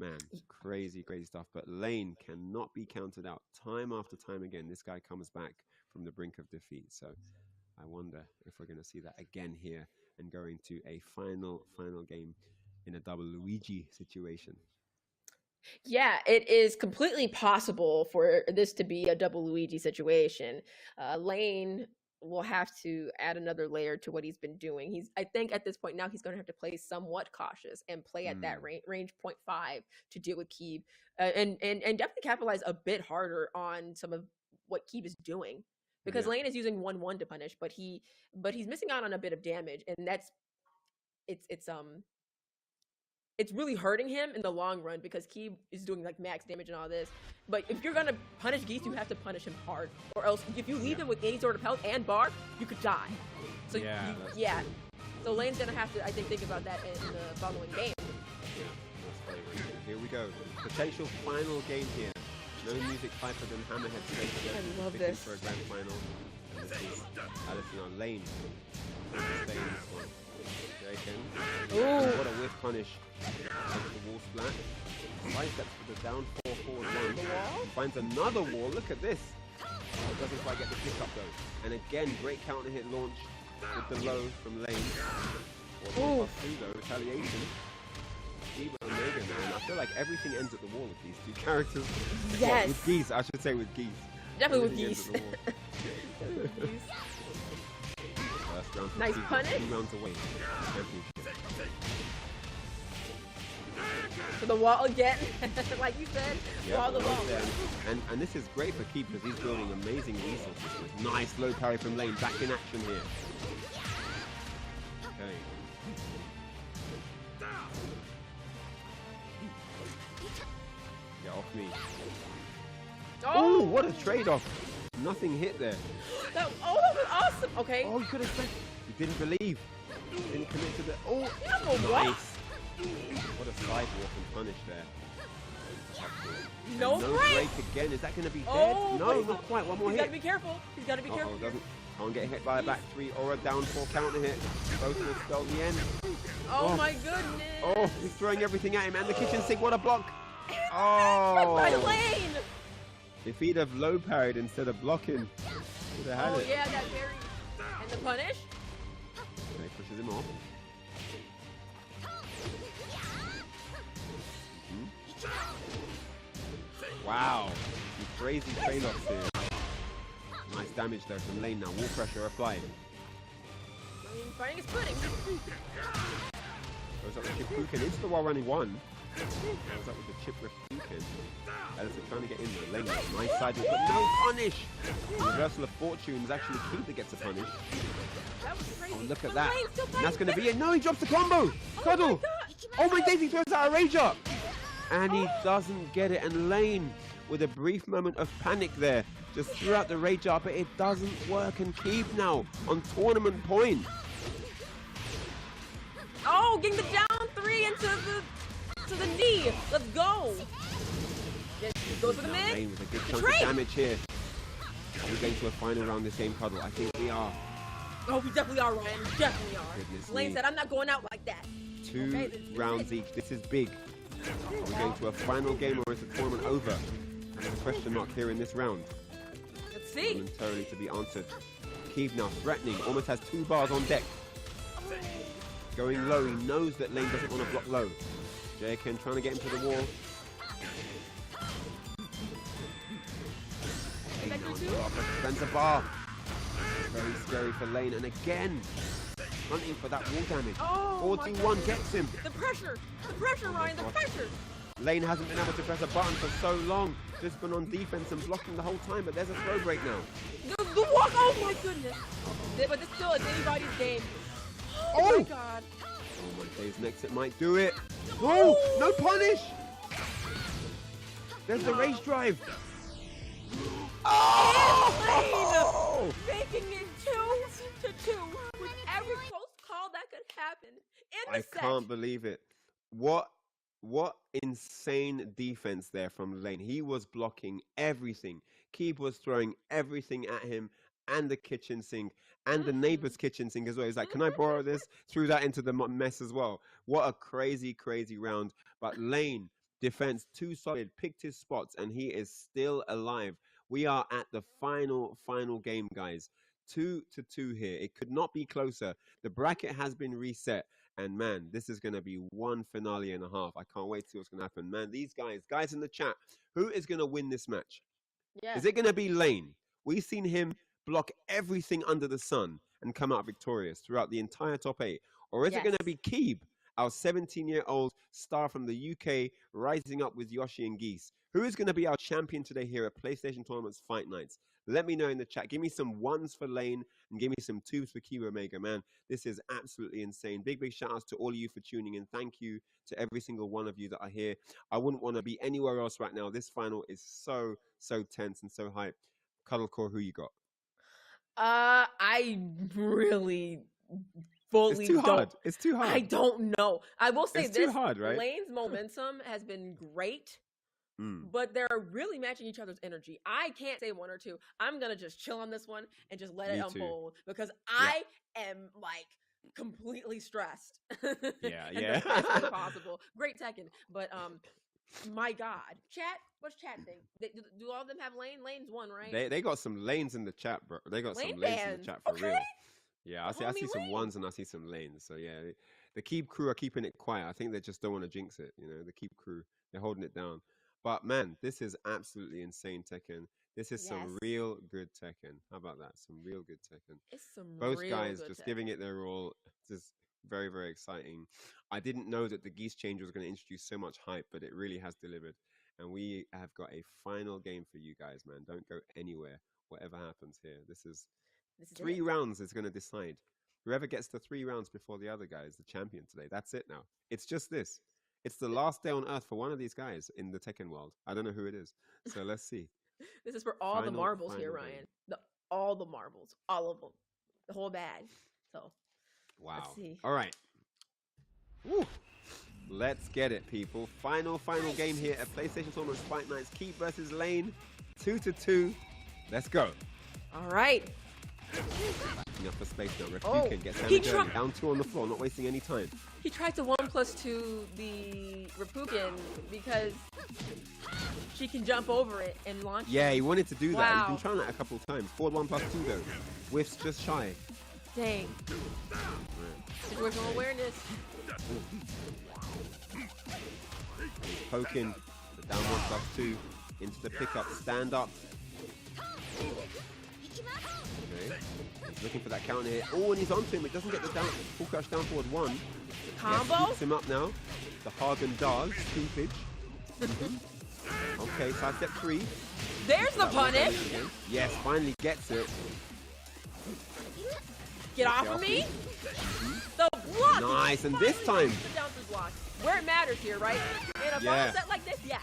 Man, crazy, crazy stuff. But Lane cannot be counted out time after time again. This guy comes back from the brink of defeat. So I wonder if we're going to see that again here and go into a final game in a double Luigi situation.
Yeah, it is completely possible for this to be a double Luigi situation. Lane will have to add another layer to what he's been doing. I think at this point now he's going to have to play somewhat cautious and play at that range 0.5 to deal with Keeb, and definitely capitalize a bit harder on some of what Keeb is doing, because Lane is using 1-1 to punish, but he's missing out on a bit of damage, and it's really hurting him in the long run, because Keeb is doing like max damage and all this. But if you're gonna punish Geese, you have to punish him hard, or else if you leave him with any sort of health and bar, you could die. So so Lane's gonna have to, I think about that in the following game.
Here we go, potential final game here. No music hyper than Hammerhead Station.
I love this.
For a grand final. And this is Allison on Lane. What a whiff punish. The wall splat. Side steps for the down 4-forward one. Finds another wall. Look at this. Doesn't quite get the pick up though. And again, great counter hit launch with the low from Lane. Or retaliation. Even Omega, man. I feel like everything ends at the wall with these two characters.
Yes.
Well, with Geese, I should say with Geese.
Definitely with Geese.
First round
nice punish.
2 rounds away.
To the wall again, like you said. Wall the wall.
And this is great for Keep, because he's building amazing resources. Nice low parry from Lane. Back in action here. Okay. Get off me. Oh, what a trade-off. Nothing hit there.
That was awesome. Okay.
Oh, you could have spent. You didn't believe. Didn't commit to the. Oh,
nice.
What a sidewalk and punish there.
No break
again. Is that going to be dead?
Oh,
no, not quite. One more hit.
He's got to be careful. He's got to be careful.
Can't get hit by a back 3 or a down 4 counter hit. Both will spell the end.
Oh my goodness.
Oh, he's throwing everything at him. And the kitchen sink, what a block. Oh.
By Lane.
If he'd have low parried instead of blocking, would have had it.
Yeah, that very. And the punish.
Okay, pushes him off. Wow, some crazy trade-offs here. Nice damage there from Lane now. Wall pressure applied.
Fighting his footing.
Goes up with Chip Kuken into the while running one. Goes up with the Chip Kuken. Ellison trying to get in there. Lane, nice side, but no punish. The reversal of fortune is actually Keep that gets a punish.
That was crazy.
Oh, look at that. And that's going to be it. No, he drops the combo. Cuddle. Oh my days, he throws out a rage up. And he doesn't get it. And Lane, with a brief moment of panic there, just threw out the rage up, but it doesn't work. And Keep now on tournament point.
Oh, getting the down 3 into the knee. Let's go. Just goes for the mid.
Lane with a good chunk of damage here. We're going to a final round this game, Cuddle. I think we are.
Oh, we definitely are, Ryan. We definitely are.
Goodness
Lane
me.
said, I'm not going out like that.
2 rounds each. This is big. Are we going to a final game, or is the tournament over? There's a question mark here in this round.
Let's see.
Momentarily to be answered. Keeb now threatening. Almost has 2 bars on deck. Going low. He knows that Lane doesn't want to block low. Tekken trying to get him to the wall. Spends a bar. Very scary for Lane. And again, hunting for that wall damage. 4-2-1 gets him.
The pressure, Ryan, the pressure.
Lane hasn't been able to press a button for so long. Just been on defense and blocking the whole time, but there's a throw break now.
The walk, oh my goodness. But it's still anybody's game. Oh my god.
Oh my days, next it might do it. Oh, no punish. There's the race drive.
Oh! Making it 2-2 with every close call that could happen in the set.
I can't believe it. What insane defense there from Lane. He was blocking everything. Keeb was throwing everything at him, and the kitchen sink, and the neighbor's kitchen sink as well. He's like, can I borrow this? Threw that into the mess as well. What a crazy, crazy round. But Lane, defense too solid, picked his spots, and he is still alive. We are at the final game, guys. 2-2 here. It could not be closer. The bracket has been reset. And man, this is going to be one finale and a half. I can't wait to see what's going to happen. Man, these guys in the chat, who is going to win this match?
Yeah.
Is it going to be Lane? We've seen him block everything under the sun and come out victorious throughout the entire top 8. Or is it going to be Keeb, our 17-year-old star from the UK, rising up with Yoshi and Geese? Who is going to be our champion today here at PlayStation Tournaments Fight Nights? Let me know in the chat. Give me some 1s for Lane and give me some 2s for Keeb Omega, man. This is absolutely insane. Big shout outs to all of you for tuning in. Thank you to every single one of you that are here. I wouldn't want to be anywhere else right now. This final is so tense and so hype. Cuddlecore, who you got?
I really fully
It's too
don't.
hard. It's too hard.
I don't know. I will say
It's
this:
too hard, right?
Lane's momentum has been great, but they're really matching each other's energy. I can't say 1 or 2. I'm gonna just chill on this one and just let it unfold because I am like completely stressed.
Yeah,
and
yeah.
the best way possible. Great Tekken, but my God, chat. What's chat think? Do all of them have Lane? Lane's 1, right?
They got some lanes in the chat, bro. They got
Lane
some lanes in the
bands.
chat for
Okay.
real. Yeah, I see
Homie
some
Lane.
1s and I see some lanes. So yeah, the Keep crew are keeping it quiet. I think they just don't want to jinx it. You know, the Keep crew, they're holding it down. But man, this is absolutely insane Tekken. This is some real good Tekken. How about that? Some real good Tekken.
It's some
Both
real
guys
good
just
Tekken.
giving it their all. Just very, very exciting. I didn't know that the Geese change was going to introduce so much hype, but it really has delivered. And we have got a final game for you guys, man. Don't go anywhere, whatever happens here. This is 3 rounds is going to decide. Whoever gets the 3 rounds before the other guy is the champion today. That's it now. It's just this. It's the last day on Earth for one of these guys in the Tekken world. I don't know who it is. So let's see.
This is for all the marbles here,
final
Ryan. All the marbles. All of them. The whole bag. So,
wow.
let's see.
All right. Woo. Let's get it, people. Final game here at PlayStation Tournaments Fight Nights. Keep versus Lane. 2-2. Let's go.
All right.
Enough for space now.
Oh,
Refukin gets
he
down 2 on the floor, not wasting any time.
He tried to 1+2 the Repukin because she can jump over it and launch.
Yeah, he wanted to do that.
Wow.
He's been trying that a couple of times. Forward 1+2 though. Whiffs just shy.
Dang. Situational awareness.
Poking the down 1+2 into the pickup. Stand up. Okay. He's looking for that counter here. Oh, and he's onto him. It doesn't get the down full crash down forward 1.
Combo?
Yes, keeps him up now. The Hagen Dazs, stupid. Okay, side step 3.
There's the punish.
Yes, finally gets it.
Get off of me. The block.
Nice, and this time.
The down through block. Where it matters here, right? In a final set like this, yes.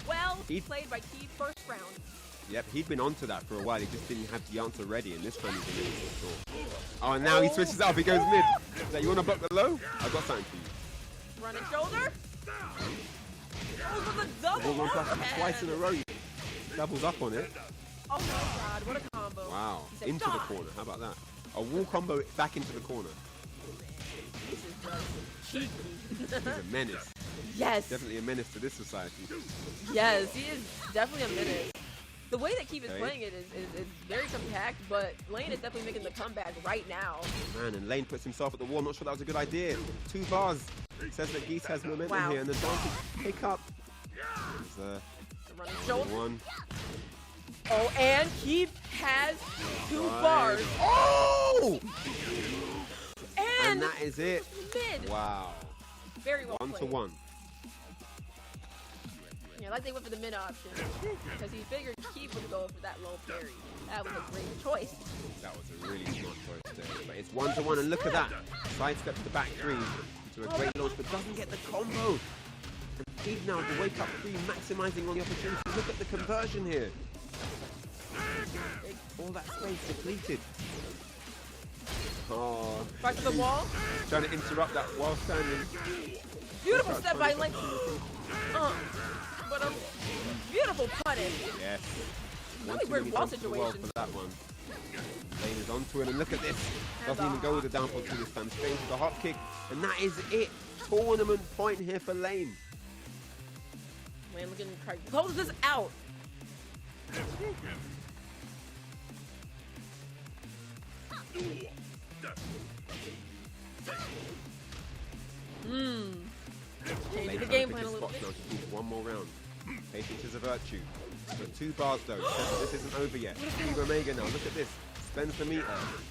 Well played by Key first round.
Yep, he'd been onto that for a while. He just didn't have the answer ready, and this time he's been ready for sure. Oh, and now he switches up. He goes mid. Is that, you want to block the low? I've got something for you.
Running shoulder. Over the double.
Ball 1+ twice in a row. He doubles up on it.
Oh my God, what a combo.
Wow,
He said,
into the corner. How about that? A wall combo back into the corner.
This is just cheeky.
He's a menace.
Yes.
Definitely a menace to this society.
Yes, he is definitely a menace. The way that Keep is playing it is very compact, but Lane is definitely making the comeback right now.
Man, and Lane puts himself at the wall. Not sure that was a good idea. 2 bars. Says that Geese has momentum here, and the advantage pick up.
The running shoulder.
1.
Oh, and Keep has 2 bars.
Oh!
And
that is it.
Mid.
Wow.
Very well
1 to
played.
1.
Yeah, like they went for the mid option because he figured Keep would go for that low parry. That was a great choice.
That was a really smart choice there. But it's 1 to 1, and look at that. Sidestep to the back 3 into a great launch, but doesn't get the combo. And Keep now the wake up 3, maximizing on the opportunity. Look at the conversion here. All that space depleted. Oh.
Back to the wall.
Trying to interrupt that while standing.
Beautiful step by Lane. But a beautiful punish.
Yes.
Really weird wall situation.
For that one. Lane is onto it, and look at this. Doesn't even go with the downfall to this time. Straight into the hop kick, and that is it. Tournament point here for Lane.
Lane looking to try to close this out. Changing the game plan a little bit.
Now just needs one more round. Patience is a virtue. But 2 bars though. This isn't over yet. Eve Omega now. Look at this. Spends the meter.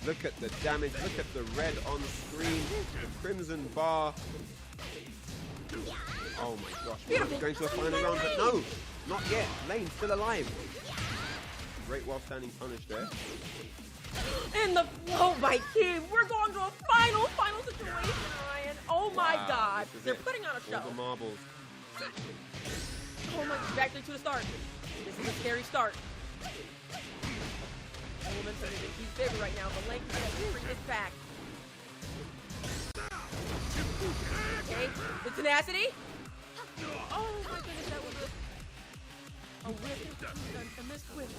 Look at the damage. Look at the red on screen. The crimson bar. Oh my gosh. We're going to a final round, but no, not yet. Lane still alive. Great while standing punish there.
And the flow by Keeb. We're going to a final situation, Ryan. Oh my God. They're putting on a show.
All the marbles.
Oh my, back to the start. This is a scary start. Momentum is in Keeb's favor right now, but Lane can bring this back. Okay, the tenacity. Oh my goodness, that was a whiff. A missed whiff.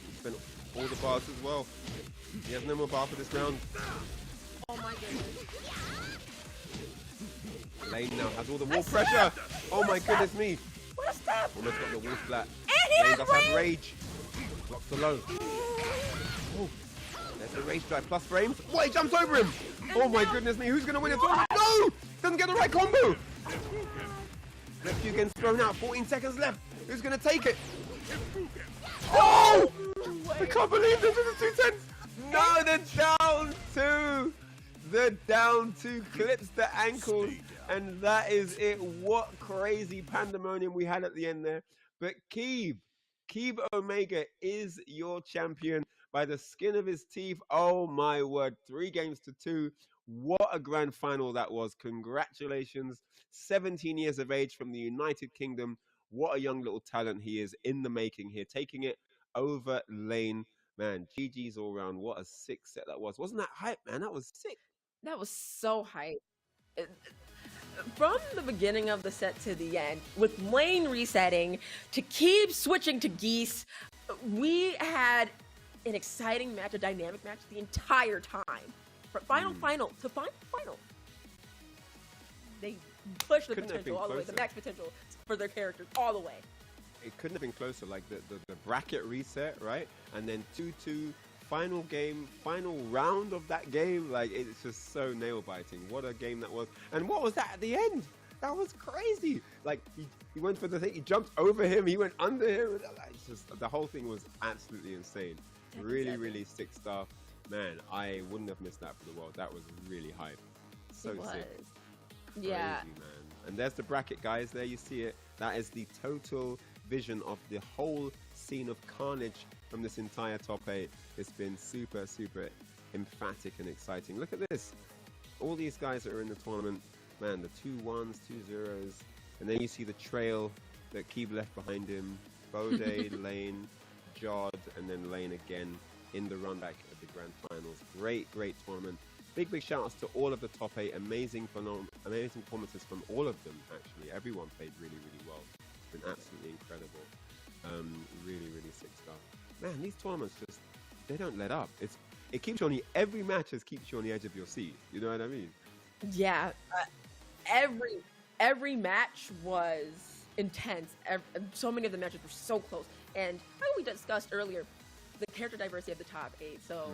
He spent all the bars as well. He has no more bar for this round.
Oh my goodness.
Lane now has all the wall pressure. Oh my goodness me.
What a step.
Almost got the wall flat.
And he
Lane
has
does have rage. Blocks the low. Oh, there's the rage drive plus frames. What? He jumps over him. Oh my goodness me. Who's going to win it? No! Doesn't get the right combo. Rescue again thrown out. 14 seconds left. Who's going to take it? Oh! I can't believe this is a 210. No, the down 2. The down 2 clips the ankles. And that is it. What crazy pandemonium we had at the end there. But Keeb Omega is your champion by the skin of his teeth. Oh my word. 3 games to 2. What a grand final that was. Congratulations. 17 years of age from the United Kingdom. What a young little talent he is in the making here. Taking it over Lane. Man, GG's all round. What a sick set that was. Wasn't that hype, man? That was sick.
That was so hype. From the beginning of the set to the end, with Lane resetting, to Keeb switching to Geese, we had an exciting match, a dynamic match the entire time. From final to final. They pushed the potential all the way, the max potential for their characters all the way.
It couldn't have been closer, like the bracket reset, right? And then 2-2, final game, final round of that game. Like, it's just so nail-biting. What a game that was. And what was that at the end? That was crazy. Like, he went for the thing, he jumped over him, he went under him. It's just, the whole thing was absolutely insane. Really, really sick stuff. Man, I wouldn't have missed that for the world. That was really hype. So sick.
Yeah.
Crazy, man. And there's the bracket, guys. There you see it. That is the total vision of the whole scene of carnage from this entire top 8. It's been super, super emphatic and exciting. Look at this. All these guys that are in the tournament, man, the 2 1s, 2 0s, and then you see the trail that Keeb left behind him. Bode, Lane, Jod, and then Lane again in the run back of the grand finals. Great tournament. Big shout outs to all of the top 8. Amazing performances from all of them, actually. Everyone played really well. It's been absolutely incredible. Really sick stuff. Man, these tournaments just, they don't let up. It keeps you on every match keeps you on the edge of your seat. You know what I mean?
Yeah. Every match was intense. So many of the matches were so close. And like we discussed earlier, the character diversity of the top 8. So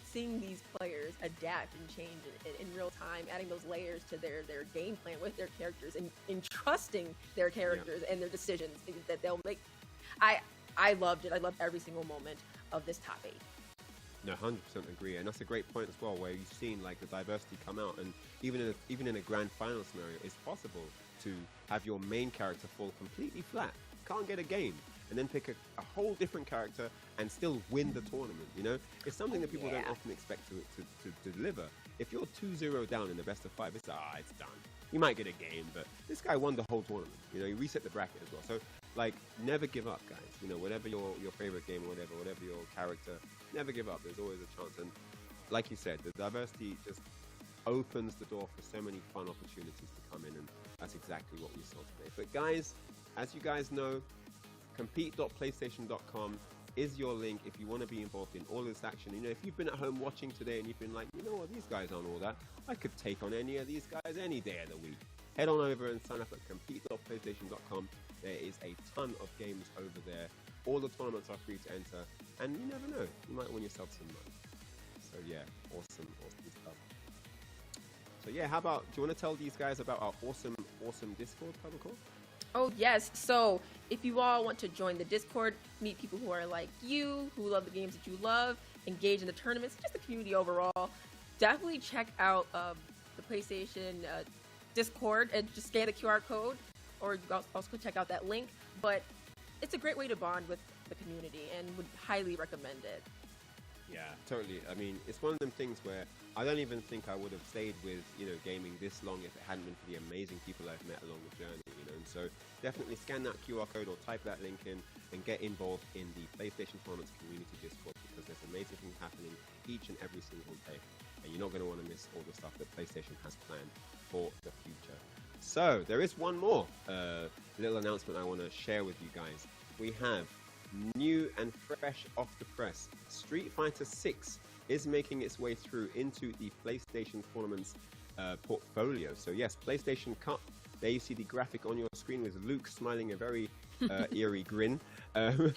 seeing these players adapt and change in real time, adding those layers to their game plan with their characters and entrusting their characters and their decisions that they'll make. I loved it. I loved every single moment of this top 8.
No, 100% agree, and that's a great point as well, where you've seen like the diversity come out, and even in a grand final scenario, it's possible to have your main character fall completely flat, can't get a game, and then pick a whole different character and still win the tournament. You know, it's something that people don't often expect to deliver. If you're 2-0 down in the best of 5, it's done. You might get a game, but this guy won the whole tournament. You know, he reset the bracket as well. So, like, never give up, guys. You know, whatever your favorite game or whatever your character, never give up. There's always a chance. And like you said, the diversity just opens the door for so many fun opportunities to come in, and that's exactly what we saw today. But guys, as you guys know, compete.playstation.com is your link if you want to be involved in all this action. You know, if you've been at home watching today and you've been like, you know what, these guys aren't all that, I could take on any of these guys any day of the week. Head on over and sign up at compete.playstation.com. There is a ton of games over there. All the tournaments are free to enter, and you never know, you might win yourself some money. So yeah, awesome stuff. So yeah, how about, do you want to tell these guys about our awesome Discord, Comical?
Oh, yes. So if you all want to join the Discord, meet people who are like you, who love the games that you love, engage in the tournaments, just the community overall, definitely check out the PlayStation Discord and just scan the QR code, or you also check out that link. But it's a great way to bond with the community and would highly recommend it.
Yeah, totally. I mean, it's one of them things where I don't even think I would have stayed with, gaming this long if it hadn't been for the amazing people I've met along the journey, And so definitely scan that QR code or type that link in and get involved in the PlayStation Tournaments community Discord, because there's amazing things happening each and every single day. And you're not going to want to miss all the stuff that PlayStation has planned for the future. So there is one more little announcement I want to share with you guys. We have new and fresh off the press, Street Fighter 6 is making its way through into the PlayStation Tournaments portfolio. So yes, PlayStation Cup. There you see the graphic on your screen with Luke smiling a very eerie grin. And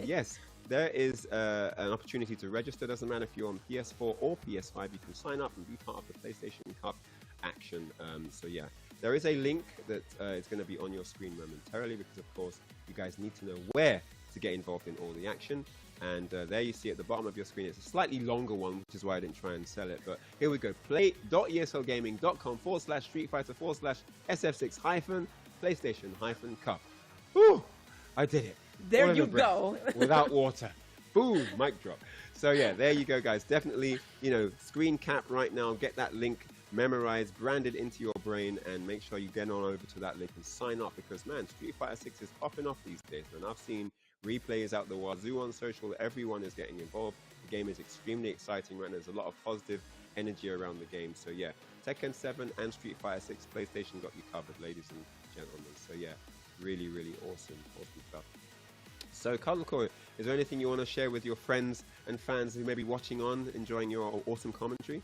yes, there is an opportunity to register. Doesn't matter if you're on PS4 or PS5, you can sign up and be part of the PlayStation Cup action. So yeah, there is a link that is going to be on your screen momentarily, because of course you guys need to know where to get involved in all the action. And there you see at the bottom of your screen, it's a slightly longer one, which is why I didn't try and sell it. But here we go, play.eslgaming.com/Street Fighter/SF6-PlayStation-Cup. Whew, I did it.
There you go.
Without water. Boom, mic drop. So yeah, there you go, guys. Definitely, screen cap right now. Get that link memorized, branded into your brain, and make sure you get on over to that link and sign up, because man, Street Fighter 6 is popping off these days, man. I've seen replays out the wazoo on social. Everyone is getting involved. The game is extremely exciting, right? There's a lot of positive energy around the game. So yeah, Tekken 7 and Street Fighter 6, PlayStation got you covered, ladies and gentlemen. So yeah, really awesome stuff. So Cuddlecore, is there anything you want to share with your friends and fans who may be watching on, enjoying your awesome commentary?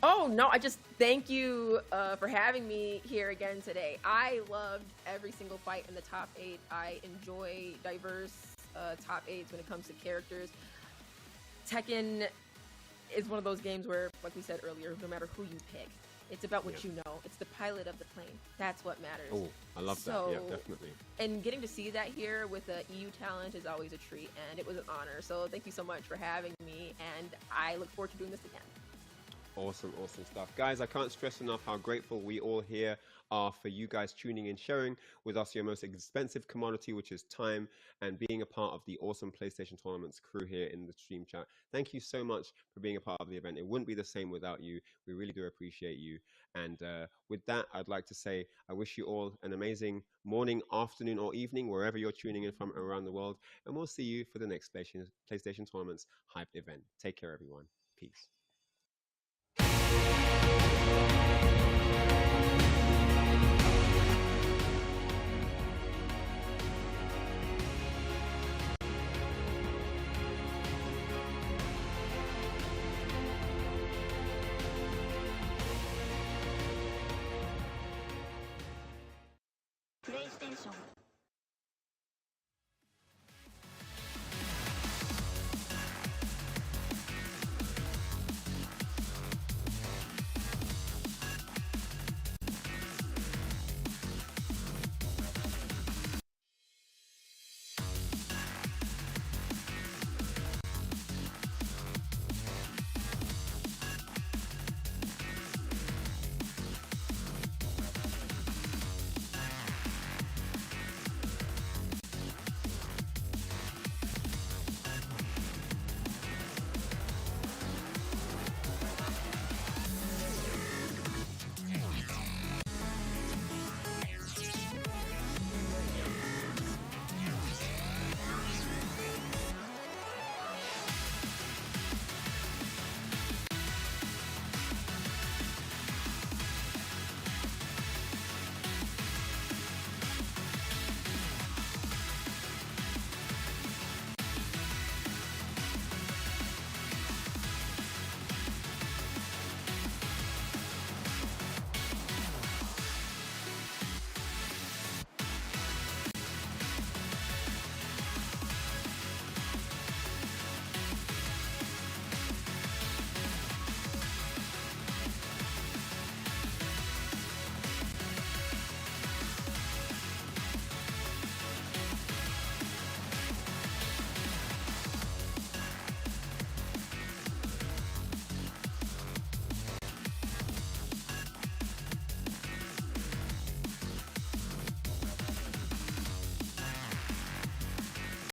Oh, no, I just thank you for having me here again today. I loved every single fight in the top 8. I enjoy diverse top 8s when it comes to characters. Tekken is one of those games where, like we said earlier, no matter who you pick, it's about what you know. It's the pilot of the plane. That's what matters.
Oh, I love that. Yeah, definitely.
And getting to see that here with the EU talent is always a treat, and it was an honor. So thank you so much for having me, and I look forward to doing this again.
Awesome stuff. Guys, I can't stress enough how grateful we all here are for you guys tuning in, sharing with us your most expensive commodity, which is time, and being a part of the awesome PlayStation Tournaments crew here in the stream chat. Thank you so much for being a part of the event. It wouldn't be the same without you. We really do appreciate you. And with that, I'd like to say I wish you all an amazing morning, afternoon, or evening, wherever you're tuning in from around the world. And we'll see you for the next PlayStation Tournaments hyped event. Take care, everyone. Peace.